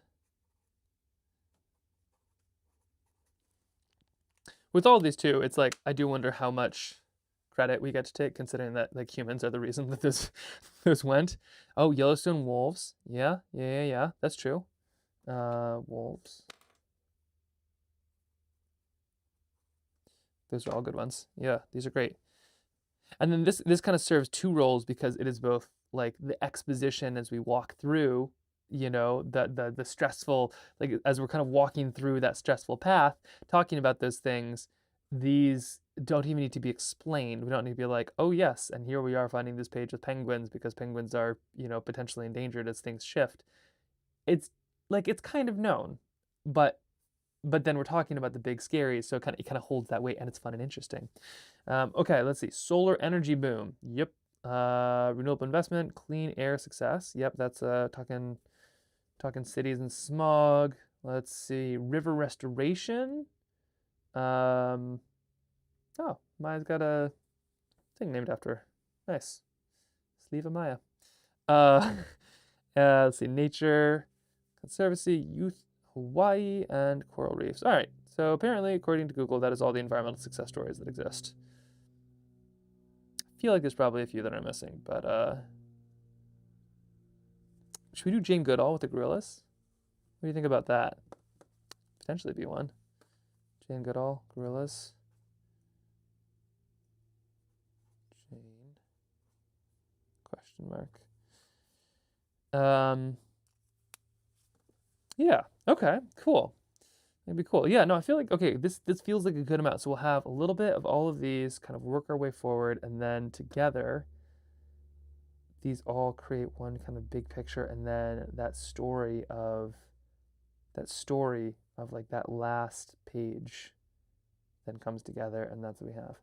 With all of these too, it's like I do wonder how much credit we get to take, considering that like humans are the reason that this went. Oh, Yellowstone wolves. Yeah. That's true. Wolves. Those are all good ones. Yeah, these are great. And then this kind of serves two roles because it is both like the exposition as we walk through, you know, the stressful, like as we're kind of walking through that stressful path, talking about those things, these don't even need to be explained. We don't need to be like, oh yes, and here we are finding this page with penguins because penguins are, you know, potentially endangered as things shift. It's like it's kind of known, but then we're talking about the big scaries, so it kind of holds that weight and it's fun and interesting. Okay, let's see. Solar energy boom. Yep. Renewable investment, clean air success. Yep, that's talking cities and smog. Let's see. River restoration. Oh, Maya's got a thing named after her. Nice. Sleva Maya. Let's see. Nature Conservancy, Youth Hawaii, and coral reefs. All right. So apparently, according to Google, that is all the environmental success stories that exist. I feel like there's probably a few that I'm missing, but should we do Jane Goodall with the gorillas? What do you think about that? Potentially be one. Jane Goodall, gorillas. Jane. Question mark. Yeah. Okay. Cool. That'd be cool. Yeah. No, I feel like okay. This feels like a good amount. So we'll have a little bit of all of these, kind of work our way forward, and then together, these all create one kind of big picture, and then that story of like that last page then comes together, and that's what we have.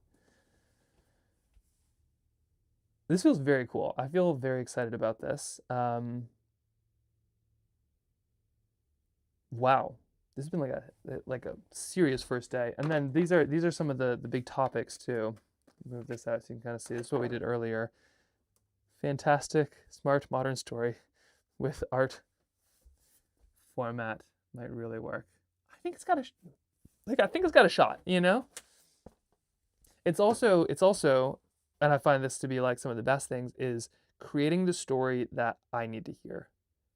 This feels very cool. I feel very excited about this. Wow, this has been like a serious first day. And then these are some of the big topics too. Move this out so you can kind of see. This is what we did earlier. Fantastic, smart, modern story with art format might really work. I think it's got a shot, you know? It's also, and I find this to be like some of the best things, is creating the story that I need to hear.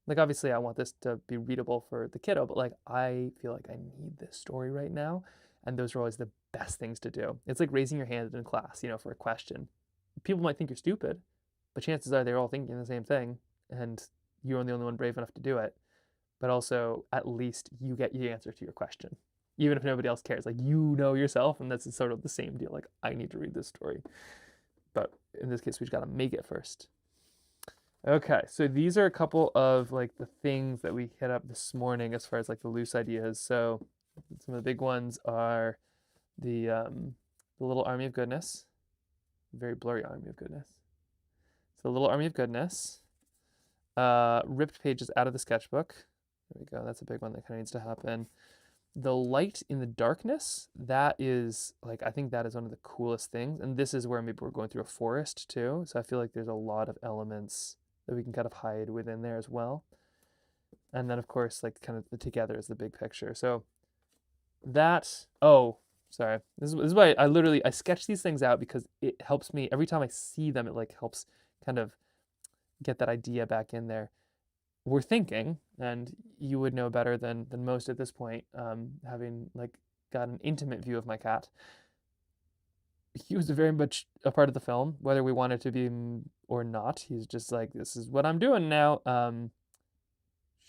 Like obviously I want this to be readable for the kiddo, but like I feel like I need this story right now. And those are always the best things to do. It's like raising your hand in class, you know, for a question. People might think you're stupid, but chances are they're all thinking the same thing, and you're the only one brave enough to do it. But also, at least you get the answer to your question, even if nobody else cares. Like you know yourself, and that's sort of the same deal. Like I need to read this story, but in this case, we just got to make it first. Okay, so these are a couple of like the things that we hit up this morning as far as like the loose ideas. So some of the big ones are the little army of goodness, very blurry army of goodness. So little army of goodness, ripped pages out of the sketchbook. There we go. That's a big one that kind of needs to happen. The light in the darkness, that is like, I think that is one of the coolest things. And this is where maybe we're going through a forest too. So I feel like there's a lot of elements that we can kind of hide within there as well. And then of course, like kind of the together is the big picture. So that, oh, sorry. This is why I sketch these things out because it helps me every time I see them, it like helps kind of get that idea back in there. We're thinking, and you would know better than most at this point, having like got an intimate view of my cat. He was very much a part of the film, whether we wanted to be or not. He's just like, this is what I'm doing now.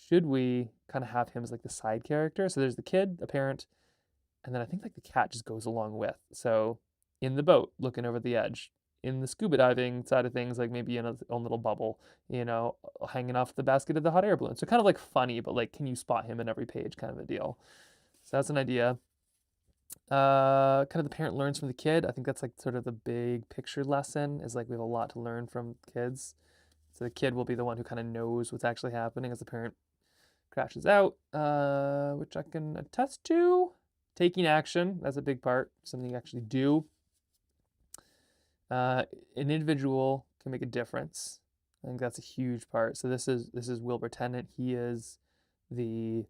Should we kind of have him as like the side character? So there's the kid, a parent, and then I think like the cat just goes along with. So in the boat, looking over the edge, in the scuba diving side of things, like maybe in a own little bubble, hanging off the basket of the hot air balloon. So kind of like funny, but like, can you spot him in every page kind of a deal. So that's an idea. Kind of the parent learns from the kid. I think that's like sort of the big picture lesson, is like we have a lot to learn from kids. So the kid will be the one who kind of knows what's actually happening as the parent crashes out, which I can attest to. Taking action, that's a big part, something you actually do. An individual can make a difference. I think that's a huge part. So this is Wilbur Tennant. He is the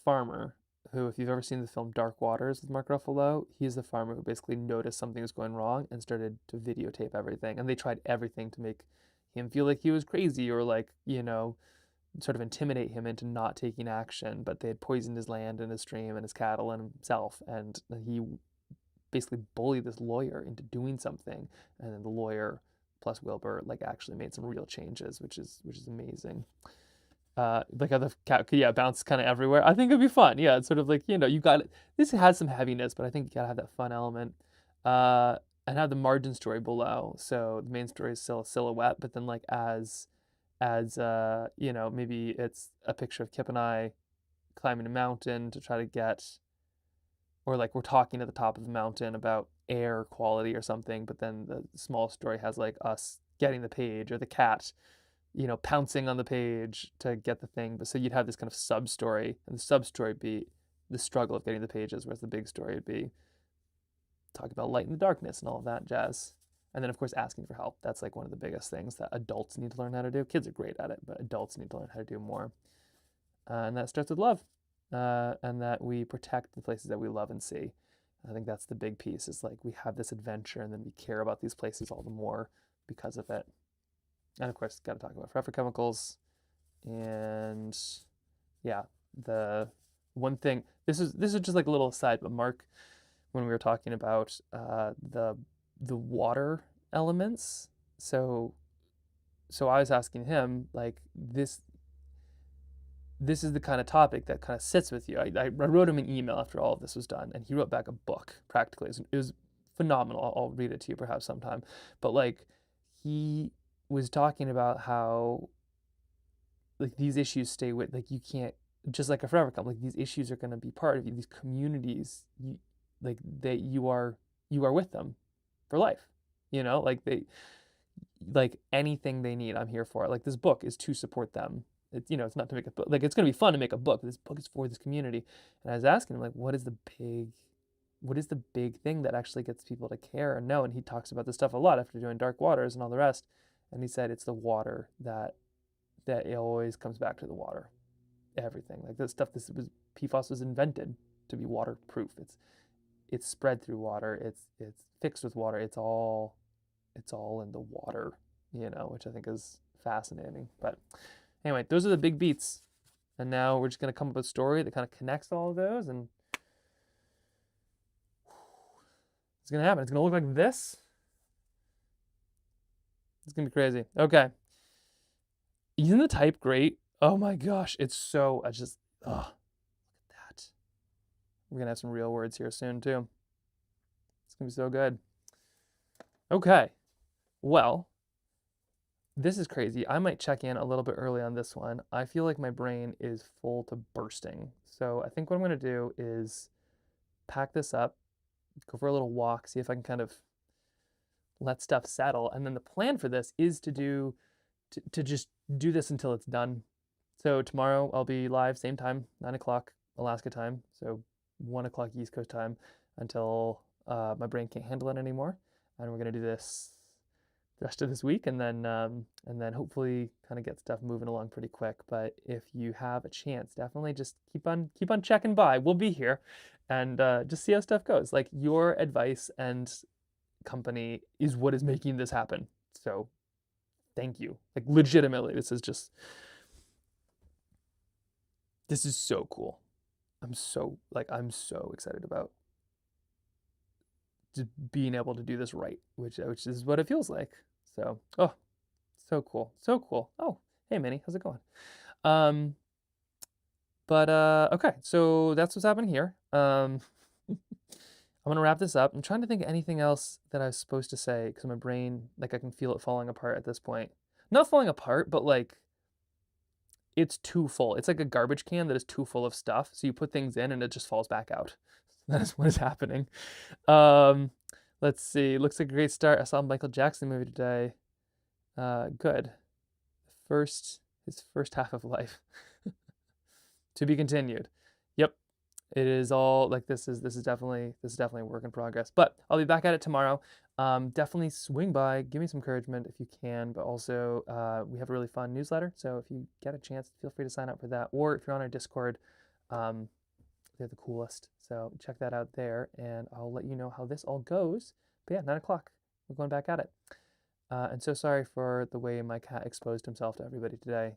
farmer who, if you've ever seen the film Dark Waters with Mark Ruffalo, he's the farmer who basically noticed something was going wrong and started to videotape everything. And they tried everything to make him feel like he was crazy, or like, sort of intimidate him into not taking action. But they had poisoned his land and his stream and his cattle and himself. And he basically bullied this lawyer into doing something. And then the lawyer plus Wilbur like actually made some real changes, which is amazing. Like how the cat could bounce kind of everywhere. I think it'd be fun. Yeah, it's sort of like, you got it. This has some heaviness, but I think you gotta have that fun element. And have the margin story below. So the main story is still a silhouette, but then like as maybe it's a picture of Kip and I climbing a mountain to try to get, or like we're talking at the top of the mountain about air quality or something, but then the small story has like us getting the page, or the cat pouncing on the page to get the thing. But so you'd have this kind of sub story, and the sub story be the struggle of getting the pages, whereas the big story would be talk about light in the darkness and all of that jazz. And then of course asking for help. That's like one of the biggest things that adults need to learn how to do. Kids are great at it, but adults need to learn how to do more. And that starts with love, and that we protect the places that we love and see. I think that's the big piece, is like we have this adventure and then we care about these places all the more because of it. And of course, got to talk about forever chemicals. And yeah, the one thing, this is just like a little aside, but Mark, when we were talking about the water elements, so I was asking him, like, this is the kind of topic that kind of sits with you. I wrote him an email after all of this was done, and he wrote back a book practically. It was phenomenal. I'll read it to you perhaps sometime. But like, he was talking about how like these issues stay with, like, you can't, just like a forever come, like these issues are going to be part of you, these communities, you are with them for life, like like anything they need, I'm here for it. Like this book is to support them. It's it's not to make a book, like it's going to be fun to make a book, but this book is for this community. And I was asking him, like, what is the big thing that actually gets people to care and know? And he talks about this stuff a lot after doing Dark Waters and all the rest. And he said it's the water, that it always comes back to the water. Everything, like this stuff, PFAS was invented to be waterproof. It's spread through water. It's fixed with water. It's all in the water, which I think is fascinating. But anyway, those are the big beats. And now we're just going to come up with a story that kind of connects all of those, and it's going to happen. It's going to look like this. It's going to be crazy. Okay. Isn't the type great? Oh my gosh. It's so, look at that. We're going to have some real words here soon too. It's going to be so good. Okay. Well, this is crazy. I might check in a little bit early on this one. I feel like my brain is full to bursting. So I think what I'm going to do is pack this up, go for a little walk, see if I can kind of let stuff settle. And then the plan for this is to just do this until it's done. So tomorrow I'll be live, same time, 9 o'clock Alaska time. So 1 o'clock East Coast time, until my brain can't handle it anymore. And we're going to do this the rest of this week, and then hopefully kind of get stuff moving along pretty quick. But if you have a chance, definitely just keep on checking by. We'll be here, and just see how stuff goes. Like, your advice and company is what is making this happen. So thank you. Like, legitimately, this is so cool. I'm so excited about just being able to do this right, which is what it feels like. So, oh, so cool. So cool. Oh, hey Minnie, how's it going? Okay, so that's what's happening here. I'm gonna wrap this up. I'm trying to think of anything else that I was supposed to say because my brain, like I can feel it falling apart at this point. Not falling apart, but like it's too full. It's like a garbage can that is too full of stuff. So you put things in and it just falls back out. That is what is happening. Let's see. Looks like a great start. I saw a Michael Jackson movie today. Good. His first half of life. To be continued. Yep. It is all like this is definitely a work in progress. But I'll be back at it tomorrow. Definitely swing by, give me some encouragement if you can. But also, we have a really fun newsletter. So if you get a chance, feel free to sign up for that. Or if you're on our Discord, they're the coolest. So check that out there, and I'll let you know how this all goes. But yeah, 9 o'clock. We're going back at it. And so sorry for the way my cat exposed himself to everybody today.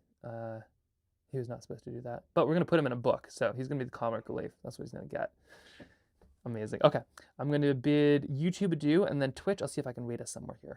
He was not supposed to do that. But we're going to put him in a book, so he's going to be the comic relief. That's what he's going to get. Amazing. Okay, I'm going to bid YouTube adieu, and then Twitch, I'll see if I can rate us somewhere here.